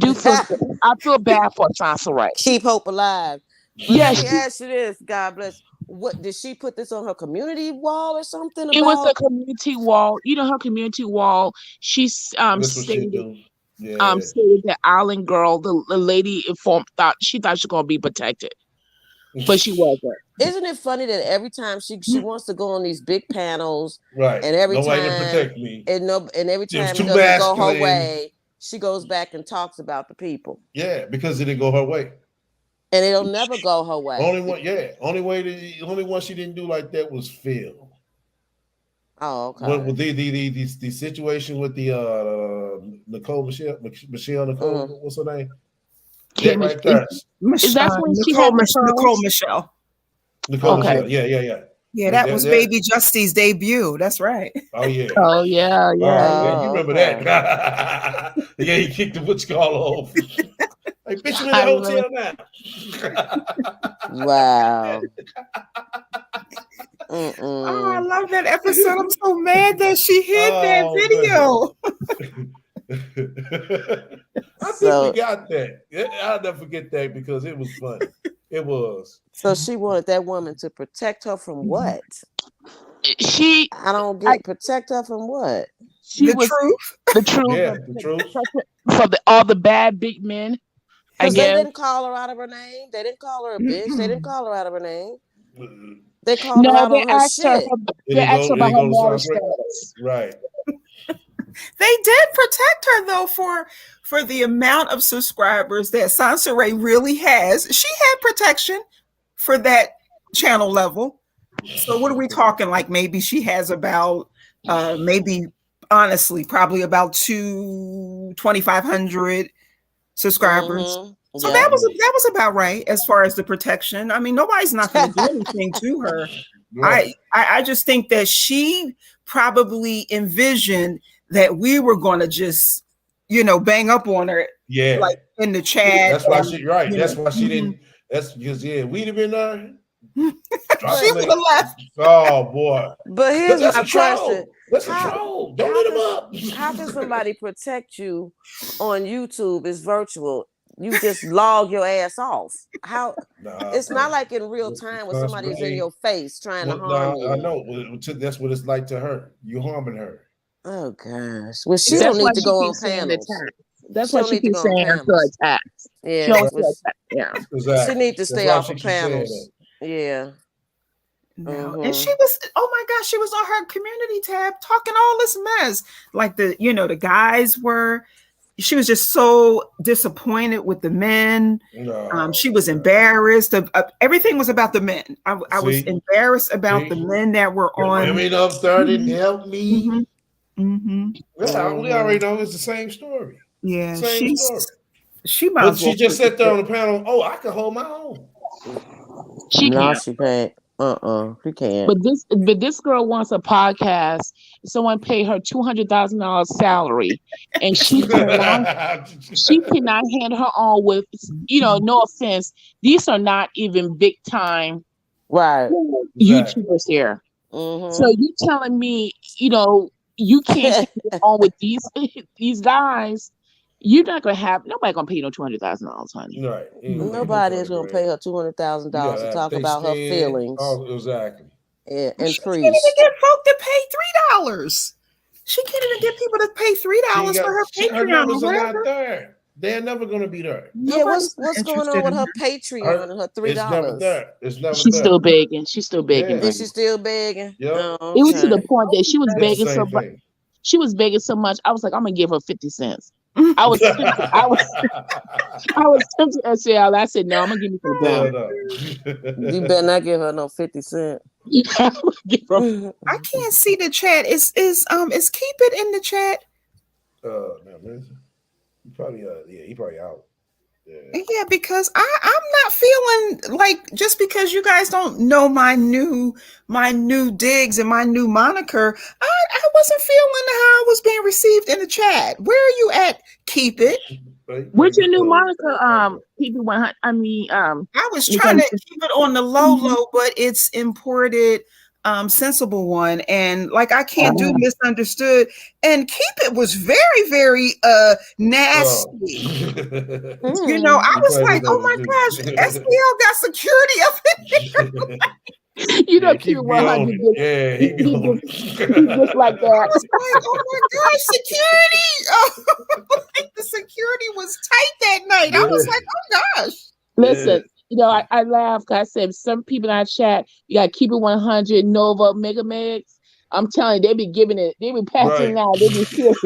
feel bad for Sansa Ray. Keep hope alive. But Yeah, let me ask you this, God bless. What did she put this on her community wall or something? It was a community wall. You know her community wall. She's That's what she stated do. Yeah. stated that Island Girl, the lady informed, thought she was gonna be protected, but she wasn't. Isn't it funny that every time she wants to go on these big panels, Right. and every Nobody time can protect me. and every It was time it too doesn't go her masculine. way, she goes back and talks about the people. Yeah, because it didn't go her way. And it'll never go her way. Only one she didn't do like that was Phil. Oh, okay. What the situation with the Michelle Nicole, what's her name? Yeah, right there. Is that when she had Nicole Michelle? Nicole Okay. Michelle. Yeah. Yeah, that was Baby Justy's debut. That's right. Oh yeah. Oh yeah. Yeah, you remember that? Yeah, he kicked the witch call off. Hey, bitch, you in the hotel now. Wow. Oh, I love that episode. I'm so mad that she hid that video. I think we got that. I'll never forget that because it was funny. It was. So she wanted that woman to protect her from what? I don't get protect her from what? The truth. Yeah, the truth. For all the bad big men. Because they didn't call her out of her name. They didn't call her a bitch. They didn't call her out of her name. They called her out on her shit. They asked her about her marriage status. Right. They did protect her though for the amount of subscribers that Sansa Ray really has. She had protection for that channel level. So what are we talking? Like maybe she has about maybe honestly probably about 2,500 subscribers. So that was about right as far as the protection. I mean, nobody's not going to do anything to her. Right. I just think that she probably envisioned that we were going to just, bang up on her. Yeah. Like in the chat. That's why she right. That's why she didn't. That's because we'd have been there. She would have left. Oh boy. But here's my question. That's a troll. Don't let him up. How can somebody protect you on YouTube? It's virtual. You just log your ass off. How? It's not like in real time when somebody's in your face trying to harm you. I know. That's what it's like to her. You harming her. Oh gosh. Well, she don't need to go on panels. That's what she keeps saying until attacks. Yeah. Exactly. She needs to stay off of panels. Yeah. No. And she was, oh my gosh, she was on her community tab talking all this mess. Like the guys were, she was just so disappointed with the men. No, she was embarrassed. Everything was about the men. I was embarrassed about the men that were on. Women up there didn't help me. Yeah, we already know it's the same story. Yeah, same story. She just sat there on the panel. Oh, I can hold my own. She can't. She can't. She can't. But this girl wants a podcast. Someone paid her $200,000 salary, and she cannot hand her on with, no offense. These are not even big time, right? YouTubers here. So you telling me, you can't get on with these guys? You're not gonna have nobody gonna pay you no $200,000, honey. Right. Nobody is gonna pay her $200,000 to talk about her feelings. Oh, exactly. Yeah, and she can't even get folk to pay $3. She can't even get people to pay $3 for her Patreon. Her numbers are not there. They're never gonna be there. Yeah, what's going on with her Patreon and her $3? It's never there. It's never She's there. still begging. She's still begging. Is she still begging? Yeah. It was to the point that she was begging so much. She was begging so much. I was like, I'm gonna give her 50 cents. I was tempted to say, I said, no, I'm gonna give you some $1. You better not give her no 50 cents. I can't see the chat. Is Keep It in the chat? No, man. He probably out. Yeah, because I'm not feeling like just because you guys don't know my new digs and my new moniker, I wasn't feeling how I was being received in the chat. Where are you at? Keep It. What's your new moniker? Keep It 100. I mean, I was trying to keep it on the low, but it's imported sensible one. And like, I can't do misunderstood. And Keep It was very, very nasty. You know, I was like, oh my gosh, SPL got security up in there. You know, keep 100. Yeah, he's just like that. I was like, oh my gosh, security! Oh, like the security was tight that night. I was like, oh gosh. Listen, you know, I laugh because I said some people in our chat, you got to keep it 100, Nova, Mega Mix. I'm telling you, they be giving it, they be passing it out, they be serious.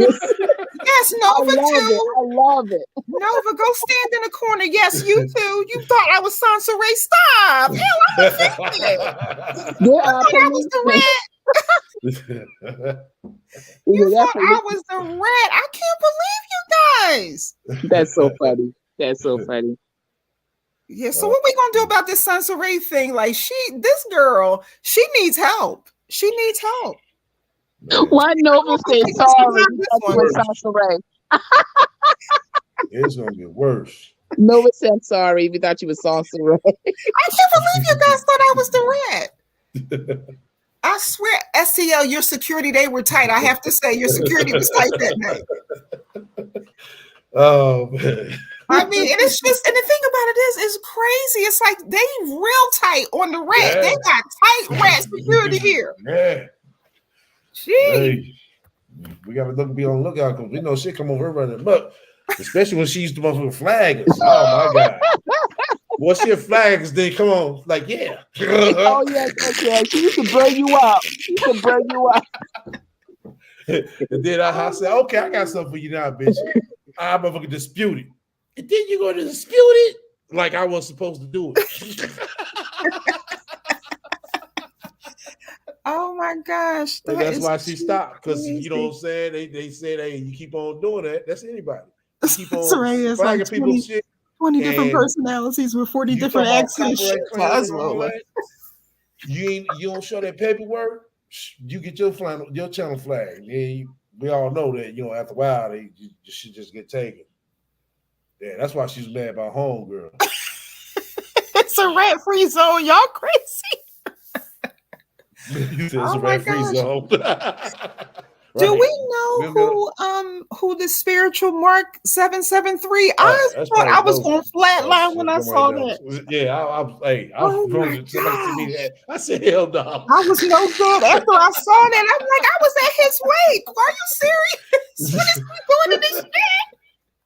Yes, Nova too. I love it. Nova, go stand in the corner. Yes, you too. You thought I was Sansa Ray. Stop. Ew, I'm offended. I thought I was the rat. You thought I was the rat. I can't believe you guys. That's so funny. That's so funny. Yeah, so what we gonna do about this Sansa Ray thing? Like, this girl, she needs help. She needs help. Why Nova say sorry? Sansa Ray. It's gonna get worse. Nova said sorry if you thought you was Sansa Ray. I can't believe you guys thought I was the rat. I swear, STL, your security, they were tight. I have to say, your security was tight that night. Oh man. I mean, and it's just, and the thing about it is, it's crazy. It's like they real tight on the rat. Yeah. They got tight rat security here. Yeah. Gee. Hey, we gotta be on the lookout because we know shit come over her running up, especially when she used to motherfucking flag us. Oh my god. Once she flags, then come on, like yeah. Oh yeah. She used to burn you up. She used to burn you up. And then I said, okay, I got something for you now, bitch. I motherfucking dispute it. And then you're going to dispute it like I was supposed to do it. Oh my gosh. And that's why she stopped. Because you know what I'm saying? They said, hey, you keep on doing that. That's anybody. You keep on It's like 20, shit. 20 different personalities with 40 different accents. You don't show that paperwork, you get your channel flag. Yeah, we all know that, you know, after a while, you should just get taken. Yeah, that's why she's mad about homegirl. It's a rat-free zone. Y'all crazy. You said it's a rat-free zone. Do we know who the spiritual Mark 773? I thought I was going flatline when I saw that. Yeah, I was going to see me that. I said, hell no. I was no good after I saw that. I'm like, I was at his wake. Are you serious? What is he doing to this shit?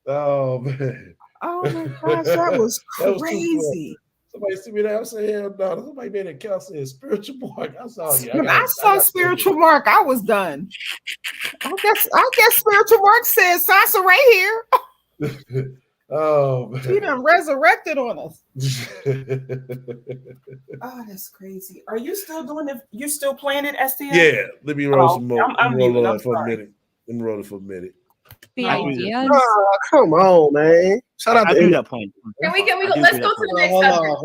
Oh man. Oh my gosh, that was crazy. Somebody see me there. I said, hell no. Somebody made a count saying spiritual Mark. I saw you. When I saw spiritual Mark, I was done. I guess spiritual Mark said Sansa right here. Oh man. He done resurrected on us. Oh, that's crazy. Are you still doing it? You still playing it, STL? Yeah, let me roll some more. I'm roll it for a minute. Let me roll it for a minute. The ideas. Oh, come on, man. Shout out to that point. Can we let's go to the next subject.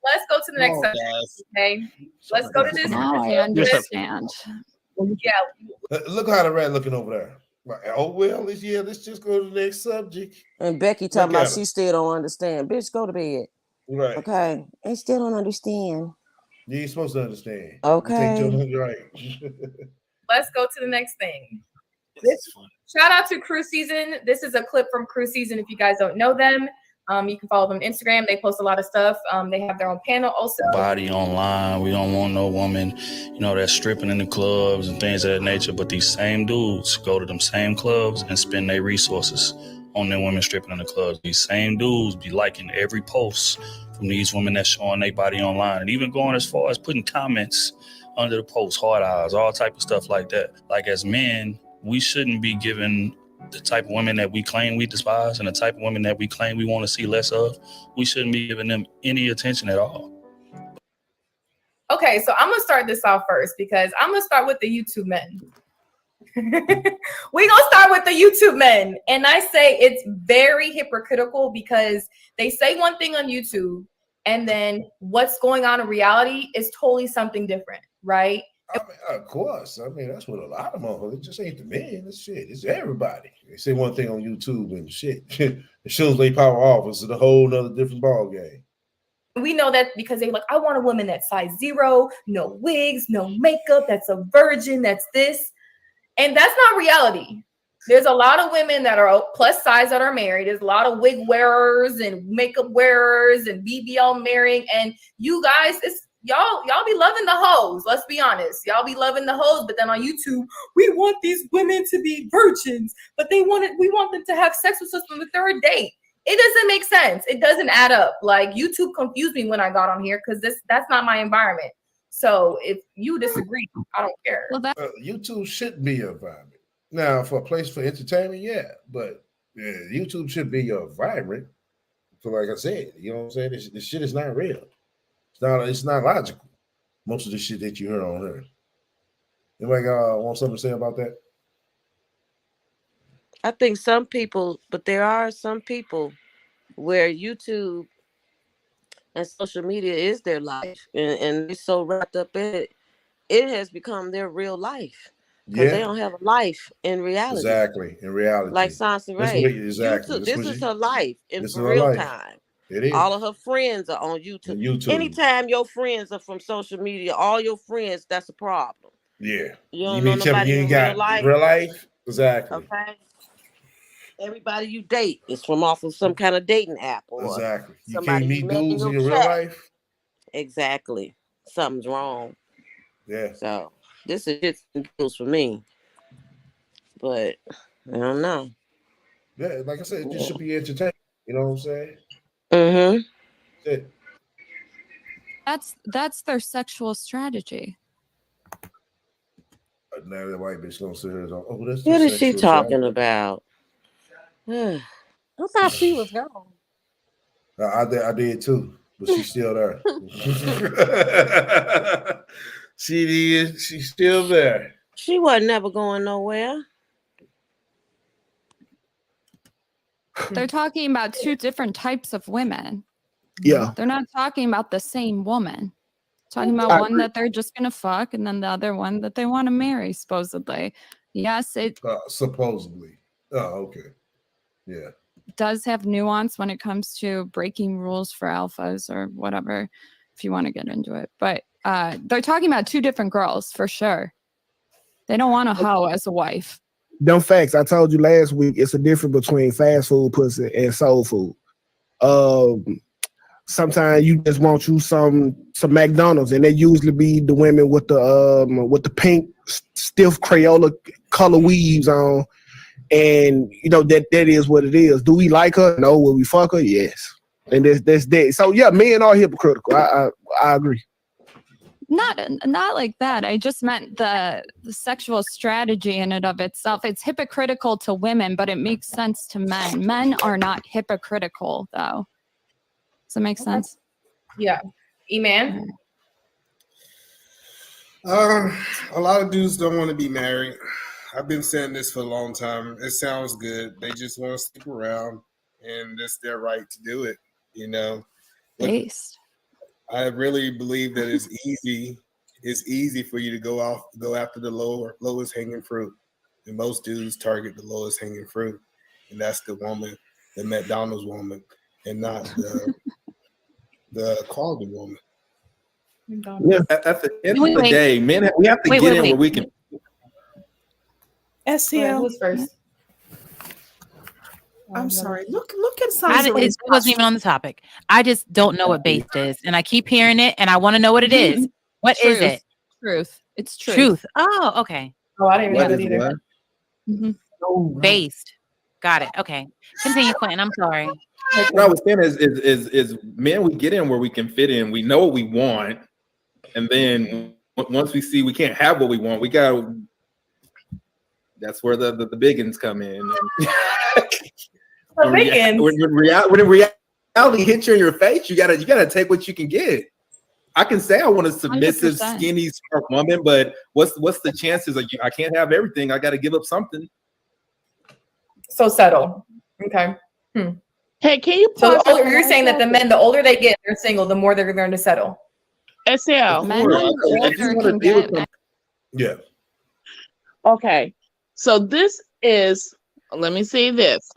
Let's go to the next subject. Okay. Let's go to this. Now I understand. Yeah. Look how the rat looking over there. Like, oh well, let's just go to the next subject. And Becky talking about she still don't understand. Bitch, go to bed. Right. Okay. And still don't understand. You ain't supposed to understand. Okay. You're right. Let's go to the next thing. Shout out to Cruise Season. This is a clip from Cruise Season. If you guys don't know them, you can follow them on Instagram. They post a lot of stuff. They have their own panel also. Body online. We don't want no woman, you know, that's stripping in the clubs and things of that nature. But these same dudes go to them same clubs and spend their resources on them women stripping in the clubs. These same dudes be liking every post from these women that's showing their body online, and even going as far as putting comments under the post, hard eyes, all type of stuff like that. Like, as men, we shouldn't be giving the type of women that we claim we despise and the type of women that we claim we want to see less of, we shouldn't be giving them any attention at all. Okay, so I'm going to start this off first because I'm going to start with the YouTube men. We're going to start with the YouTube men. And I say it's very hypocritical because they say one thing on YouTube and then what's going on in reality is totally something different, right? I mean, of course. I mean, that's what a lot of motherfuckers. It just ain't the men. It's shit. It's everybody. They say one thing on YouTube and shit. As soon as they power off, it's a whole nother different ball game. We know that because they like, I want a woman that's size 0, no wigs, no makeup, that's a virgin, that's this. And that's not reality. There's a lot of women that are plus size that are married. There's a lot of wig wearers and makeup wearers and BBL marrying. And you guys, y'all be loving the hoes. Let's be honest. Y'all be loving the hoes, but then on YouTube, we want these women to be virgins, but we want them to have sex with us on the 3rd date. It doesn't make sense. It doesn't add up. Like, YouTube confused me when I got on here because that's not my environment. So if you disagree, I don't care. Well, YouTube shouldn't be your environment. Now, for a place for entertainment, yeah, but YouTube should be your environment. So, like I said, you know what I'm saying? This shit is not real. It's not logical. Most of the shit that you heard on here. Anybody want something to say about that? I think some people, but there are some people where YouTube and social media is their life, and they're so wrapped up in it, it has become their real life because they don't have a life in reality. Exactly, in reality. Like Sansa Ray. Exactly. This is her life in real time. It is. All of her friends are on YouTube. Anytime your friends are from social media, all your friends, that's a problem. Yeah. You don't know nobody in real life. Real life? Exactly. Okay. Everybody you date is from off of some kind of dating app, or exactly. You somebody can't meet dudes in your real life. Exactly. Something's wrong. Yeah. So this is shits and giggles for me. But I don't know. Yeah, like I said, it just should be entertaining. You know what I'm saying? Mm-hmm. That's their sexual strategy. Now that white bitch gonna sit here and go, oh, that's what is she talking about? I thought she was gone. I did too, but she's still there. She's still there. She wasn't never going nowhere. They're talking about 2 different types of women. Yeah. They're not talking about the same woman. Talking about one that they're just gonna fuck, and then the other one that they want to marry, supposedly. Yes, it supposedly. Oh, okay. Yeah. does have nuance when it comes to breaking rules for alphas or whatever, if you want to get into it. But they're talking about 2 different girls for sure. They don't want a hoe as a wife. Them facts. I told you last week, it's a difference between fast food pussy and soul food. Sometimes you just want you some McDonald's, and they usually be the women with the pink stiff Crayola color weaves on, and you know that is what it is. Do we like her? No. Will we fuck her? Yes. And that's that. So yeah, men are hypocritical. I agree. Not like that. I just meant the sexual strategy in and of itself. It's hypocritical to women, but it makes sense to men. Men are not hypocritical, though. Does that make sense? Yeah. E-Man? A lot of dudes don't want to be married. I've been saying this for a long time. It sounds good. They just want to stick around, and it's their right to do it, you know. Based. I really believe that it's easy. It's easy for you to go after the lowest hanging fruit. And most dudes target the lowest hanging fruit. And that's the woman, the McDonald's woman, and not the quality woman. Yeah. At the end of the day, men, we have to get in where we can. SCL. Who's first? I'm sorry. Look at It something. wasn't even on the topic. I just don't know what based is, and I keep hearing it, and I want to know what it is. What is it? Truth. It's truth. Truth. Oh, okay. Oh, I didn't know that either. Based. Got it. Okay. Continue, Quentin. I'm sorry. What I was saying is men, we get in where we can fit in. We know what we want, and then once we see we can't have what we want, we got. That's where the biggins come in. When reality hits you in your face, you gotta take what you can get. I can say I want a submissive, 100%. skinny, smart woman, but what's the chances? Like, I can't have everything. I got to give up something. So settle. Okay. Hey, can you? So you're saying that the men, the older they get, they're single, the more they're going to settle. SL. Yeah. Okay. So this is. Let me say this.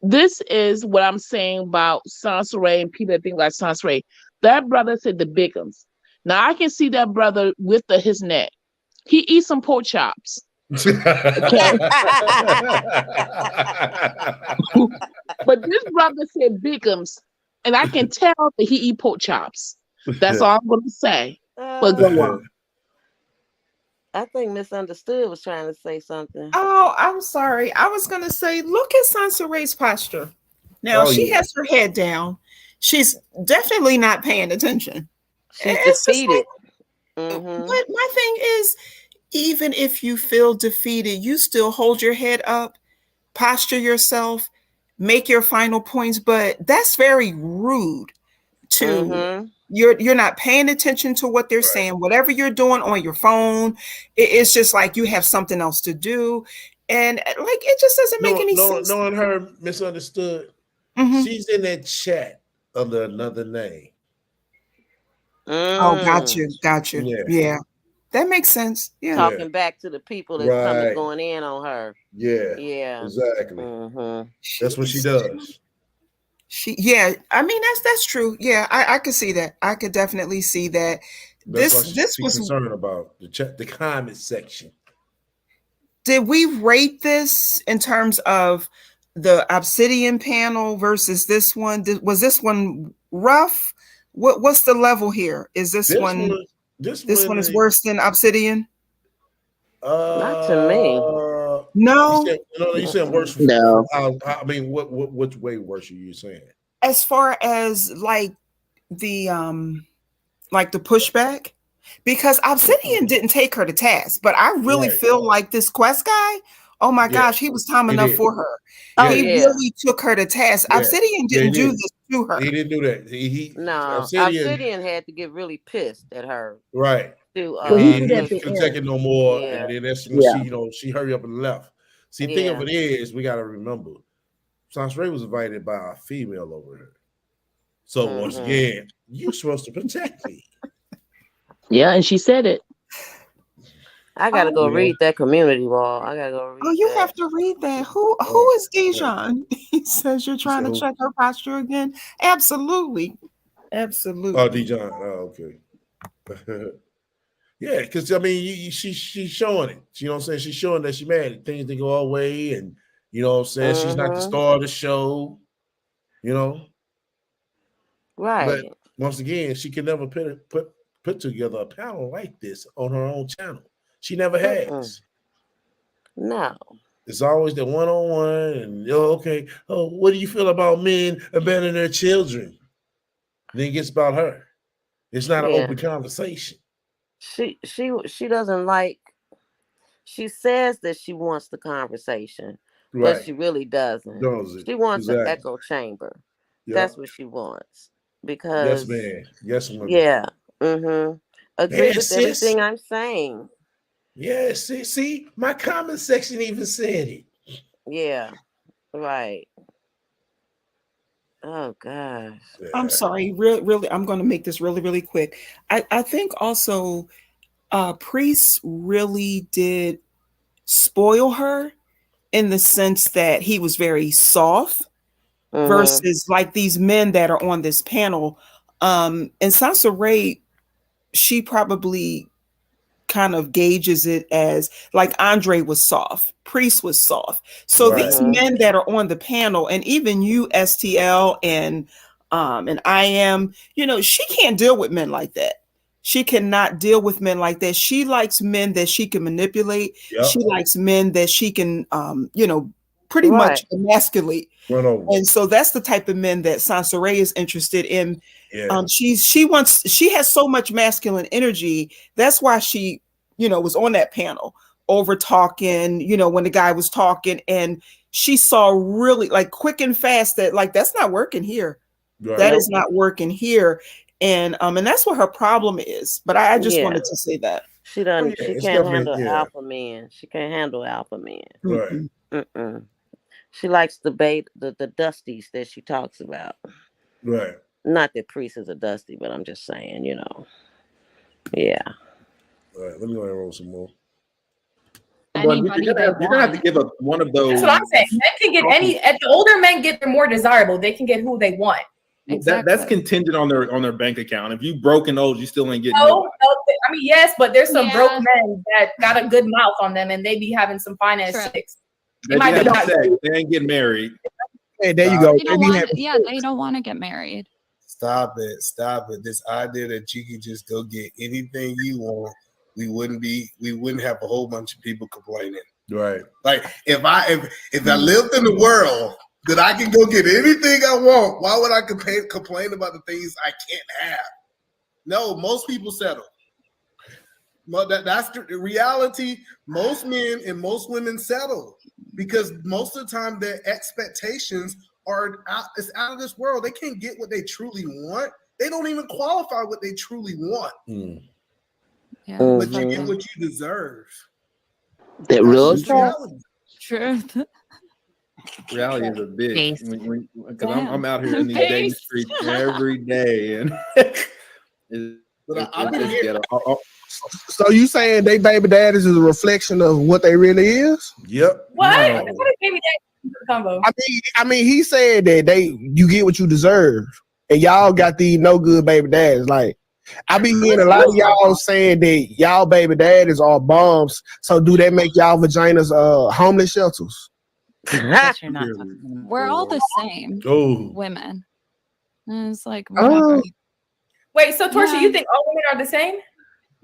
This is what I'm saying about Sansaray and people that think like Sansaray. That brother said the Bigums. Now I can see that brother with his neck. He eats some pork chops. Okay. But this brother said Bigums, and I can tell that he eat pork chops. That's all I'm going to say. But go on. I think Misunderstood was trying to say something. Oh, I'm sorry. I was going to say, look at Sansaray's posture. Now, she has her head down. She's definitely not paying attention. She's it's defeated. But my thing is, even if you feel defeated, you still hold your head up, posture yourself, make your final points. But that's very rude to you're not paying attention to what they're saying. Whatever you're doing on your phone, it's just like you have something else to do. And like it just doesn't make any sense. Knowing her Misunderstood, she's in that chat under another name. Oh, got you. Yeah. That makes sense. Yeah. Talking back to the people that's coming going in on her. Yeah. Exactly. That's what she does. I mean that's true. Yeah, I could see that. I could definitely see that. This was concerned about the comment section. Did we rate this in terms of the Obsidian panel versus this one? Was this one rough? What's the level here? Is this one is worse than Obsidian? Not to me. No. You said worse. No. I mean, which way worse are you saying? As far as like the pushback, because Obsidian didn't take her to task, but I really feel like this Quest guy. Oh my gosh, he was time enough for her. He really took her to task. Obsidian didn't do this to her. He didn't do that. Obsidian had to get really pissed at her. Right. He couldn't take it no more. And then that's when she hurried up and left. See, the thing of it is, we gotta remember, Sansaray was invited by a female over here. So once again, you're supposed to protect me. Yeah, and she said it. I gotta go read that community wall. I gotta go read. Oh, you have to read that. Who is Dijon? He says you're trying to check her posture again. Absolutely. Oh, Dijon. Oh, okay. Yeah, because I mean, she's showing it. You know what I'm saying? She's showing that she's mad. Things didn't go her way, and you know what I'm saying? She's not the star of the show. You know, right? But once again, she can never put together a panel like this on her own channel. She never has. No. It's always the one-on-one, and okay. Oh, what do you feel about men abandoning their children? Then it gets about her. It's not an open conversation. She doesn't like. She says that she wants the conversation, but she really doesn't. She wants an echo chamber. Yep. That's what she wants. Because yes, man. Yes, woman. Yeah. Agree with everything I'm saying. Yeah. See, my comment section even said it. Yeah. Right. Oh gosh. I'm sorry. Really, I'm going to make this really, really quick. I think also Priest really did spoil her in the sense that he was very soft versus like these men that are on this panel. And Sansaray, she probably kind of gauges it as like Andre was soft, Priest was soft. So these men that are on the panel, and even you, STL, and I am, she can't deal with men like that. She cannot deal with men like that. She likes men that she can manipulate. Yep. She likes men that she can, pretty much emasculate. And so that's the type of men that Sansaray is interested in. Yeah. She has so much masculine energy. That's why she, was on that panel over talking, when the guy was talking, and she saw really like quick and fast that like, that's not working here. Right. That is not working here. And that's what her problem is. But I just wanted to say that. She doesn't. She can't handle alpha men. She can't handle alpha men. Right. She likes the dusties that she talks about. Right. Not that Priest is a dusty, but I'm just saying, Yeah. All right. Let me go and roll some more. anybody they you're gonna have to want. give up one of those. That's what I'm saying. Men can get the older men get more desirable. They can get who they want. That's contingent on their bank account. If you broke and old, you still ain't getting. No, I mean yes, but there's some broke men that got a good mouth on them, and they be having some fine ass chicks. They ain't getting married. Hey, there you go. They don't want to get married. Stop it. This idea that you can just go get anything you want, we wouldn't have a whole bunch of people complaining. Right. Like if I lived in the world that I can go get anything I want, why would I complain about the things I can't have? No, most people settle. That's the reality. Most men and most women settle because most of the time their expectations are it's out of this world. They can't get what they truly want. They don't even qualify what they truly want. But you get what you deserve. That real Truth. Reality is a bitch because I'm out here in these dating streets every day, and So you saying they baby daddies is a reflection of what they really is? Yep. What? What is baby daddy combo? I mean, he said that you get what you deserve, and y'all got these no good baby daddies. Like I be hearing a lot of y'all saying that y'all baby daddies are bums. So do that make y'all vaginas homeless shelters? We're all the same. Women. And it's like whatever. Wait, so Torsia, you think all women are the same?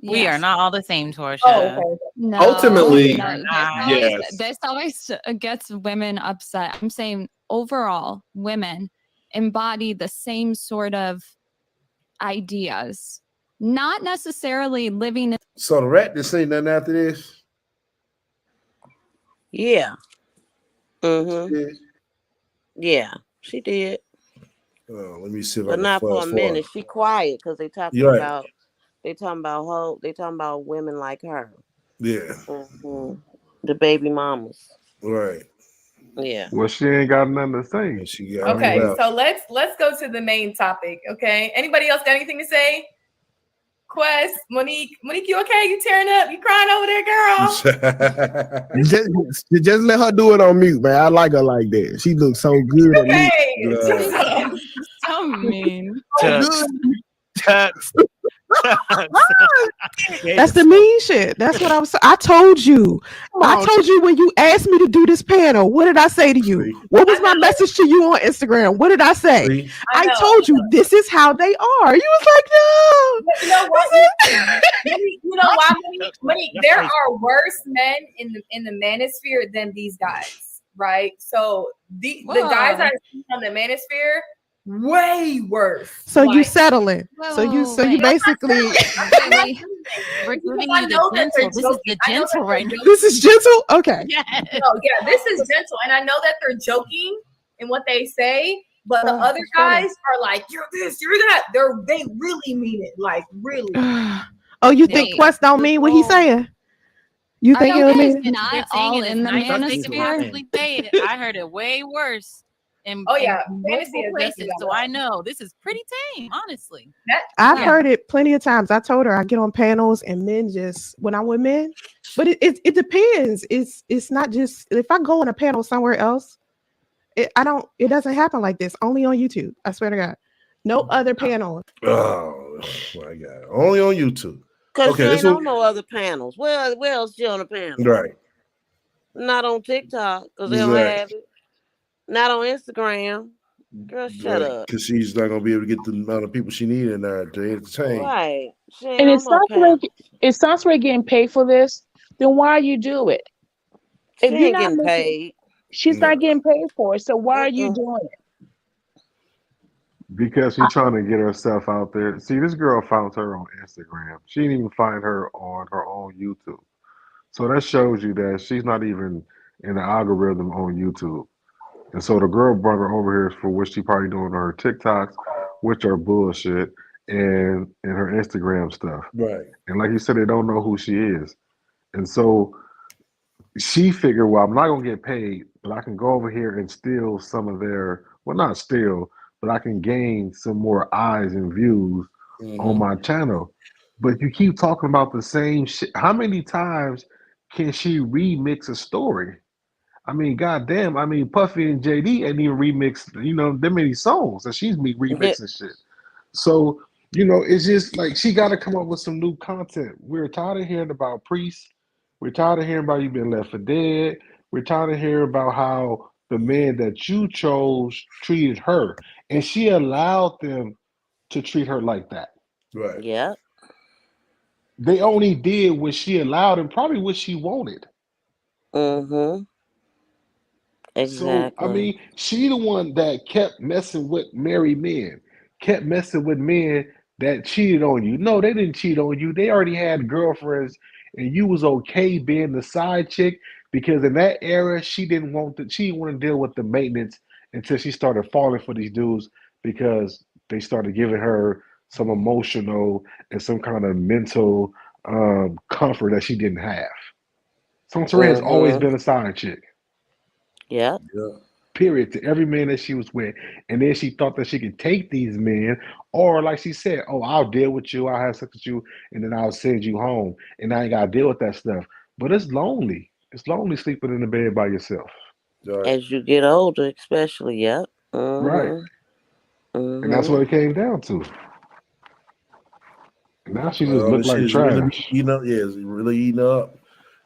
We are not all the same, Torsia. Oh, okay. No, ultimately, yes. This always gets women upset. I'm saying overall, women embody the same sort of ideas, not necessarily living in. So the RaT didn't say nothing after this? Yeah. Yeah, she did. Let me see if I But can not for a fast minute. She quiet because they talking You're about they talking about women like her. Yeah. The baby mamas. Right. Yeah. Well, she ain't got nothing to say. She got Okay, so let's go to the main topic. Okay. Anybody else got anything to say? Quest, Monique, you okay? You tearing up? You crying over there, girl? just let her do it on mute, man. I like her like that. She looks so good. Okay. So mean. That's the mean shit. That's what I was. I told you. I told you when you asked me to do this panel. What did I say to you? What was my message to you on Instagram? What did I say? I told you this is how they are. You was like, no. You know what? You know why, Monique? There are worse men in the manosphere than these guys, right? So the guys I see on the manosphere. Way worse. So you settling. So you basically we're giving you the gentle. This is the gentle right now. This is gentle? Okay. Yeah. Oh, yeah, this is gentle. And I know that they're joking in what they say, but the other guys are like, you're this, you're that. They really mean it. Like really. Oh, you think Quest don't mean what he's saying? You think he'll mean it? Not all in the manosphere. I heard it way worse. In fantasy places, so I know this is pretty tame, honestly. I've heard it plenty of times. I told her I get on panels and men just when I'm with men, but it depends. It's not just if I go on a panel somewhere else, it doesn't happen like this. Only on YouTube. I swear to God, no other panel. Oh my God, only on YouTube. Because you ain't on no other panels. Where else you on a panel? Right. Not on TikTok because they don't have it. Not on Instagram. Girl, shut up. Because she's not gonna be able to get the amount of people she needs in there to entertain. Right. And it's Sansa getting paid for this, then why you do it? If you're not getting paid. She's not getting paid for it. So why are you doing it? Because she's trying to get herself out there. See, this girl found her on Instagram. She didn't even find her on her own YouTube. So that shows you that she's not even in the algorithm on YouTube. And so the girl brought her over here for what she probably doing on her TikToks, which are bullshit, and her Instagram stuff. Right. And like you said, they don't know who she is. And so she figured, well, I'm not going to get paid, but I can go over here and steal some of their, well, not steal, but I can gain some more eyes and views on my channel. But you keep talking about the same shit. How many times can she remix a story? I mean, goddamn. I mean, Puffy and JD ain't even remixed, that many songs that she's remixing shit. So, it's just like she got to come up with some new content. We're tired of hearing about priests. We're tired of hearing about you being left for dead. We're tired of hearing about how the man that you chose treated her, and she allowed them to treat her like that. Right. Yeah. They only did what she allowed and probably what she wanted. Mm-hmm. Exactly. So, I mean, she the one that kept messing with married men, kept messing with men that cheated on you. No, they didn't cheat on you. They already had girlfriends, and you was okay being the side chick because in that era, she didn't want to deal with the maintenance until she started falling for these dudes because they started giving her some emotional and some kind of mental comfort that she didn't have. Santeria has always been a side chick. Yeah. Period, to every man that she was with. And then she thought that she could take these men, or like she said, oh, I'll deal with you, I'll have sex with you, and then I'll send you home. And I ain't gotta deal with that stuff. But it's lonely. It's lonely sleeping in the bed by yourself. As you get older, especially, yep. Right. And that's what it came down to. And now she just looked like she's trash. really really eating up.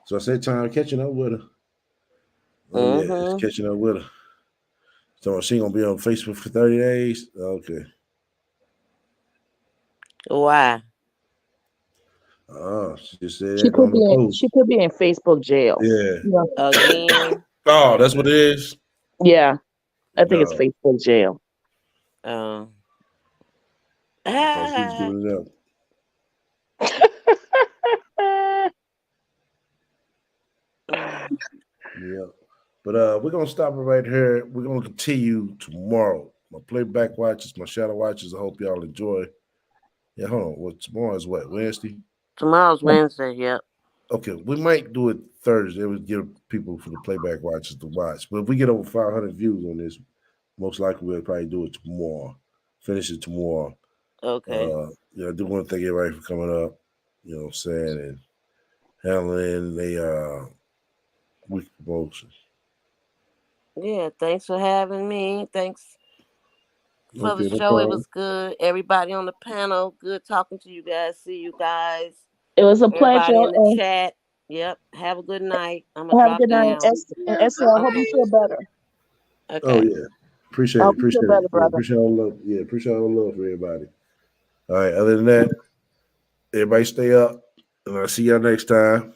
So I said, time catching up with her. Oh yeah, it's catching up with her. So she gonna be on Facebook for 30 days. Okay. Why? She just said She that on could the be in, post. she could be in Facebook jail. Yeah. Again. Oh, that's what it is. Yeah, I think it's Facebook jail. Oh, she's giving it up. Yeah. But we're gonna stop it right here. We're gonna continue tomorrow. My playback watches, my shadow watches. I hope y'all enjoy. Yeah, hold on. Well, tomorrow is what? Wednesday? Tomorrow's Wednesday, yep. Okay, we might do it Thursday. We give people for the playback watches to watch. But if we get over 500 views on this, most likely we'll probably do it tomorrow. Finish it tomorrow. Okay. I do want to thank everybody for coming up. You know what I'm saying? And handling the week promotions. Yeah, thanks for having me. Thanks for the No show. It problem. was good. Everybody on the panel, good talking to you guys. See you guys. It was a Everybody pleasure. in the chat. Yep. Have a good night. I'm gonna Have a drop good night, down. and Esther. I hope you feel better. Okay. Oh yeah. Appreciate I it. hope you feel better, Yeah, brother. appreciate all the love. Yeah, appreciate all the love for everybody. All right. Other than that, everybody stay up. And I'll see y'all next time.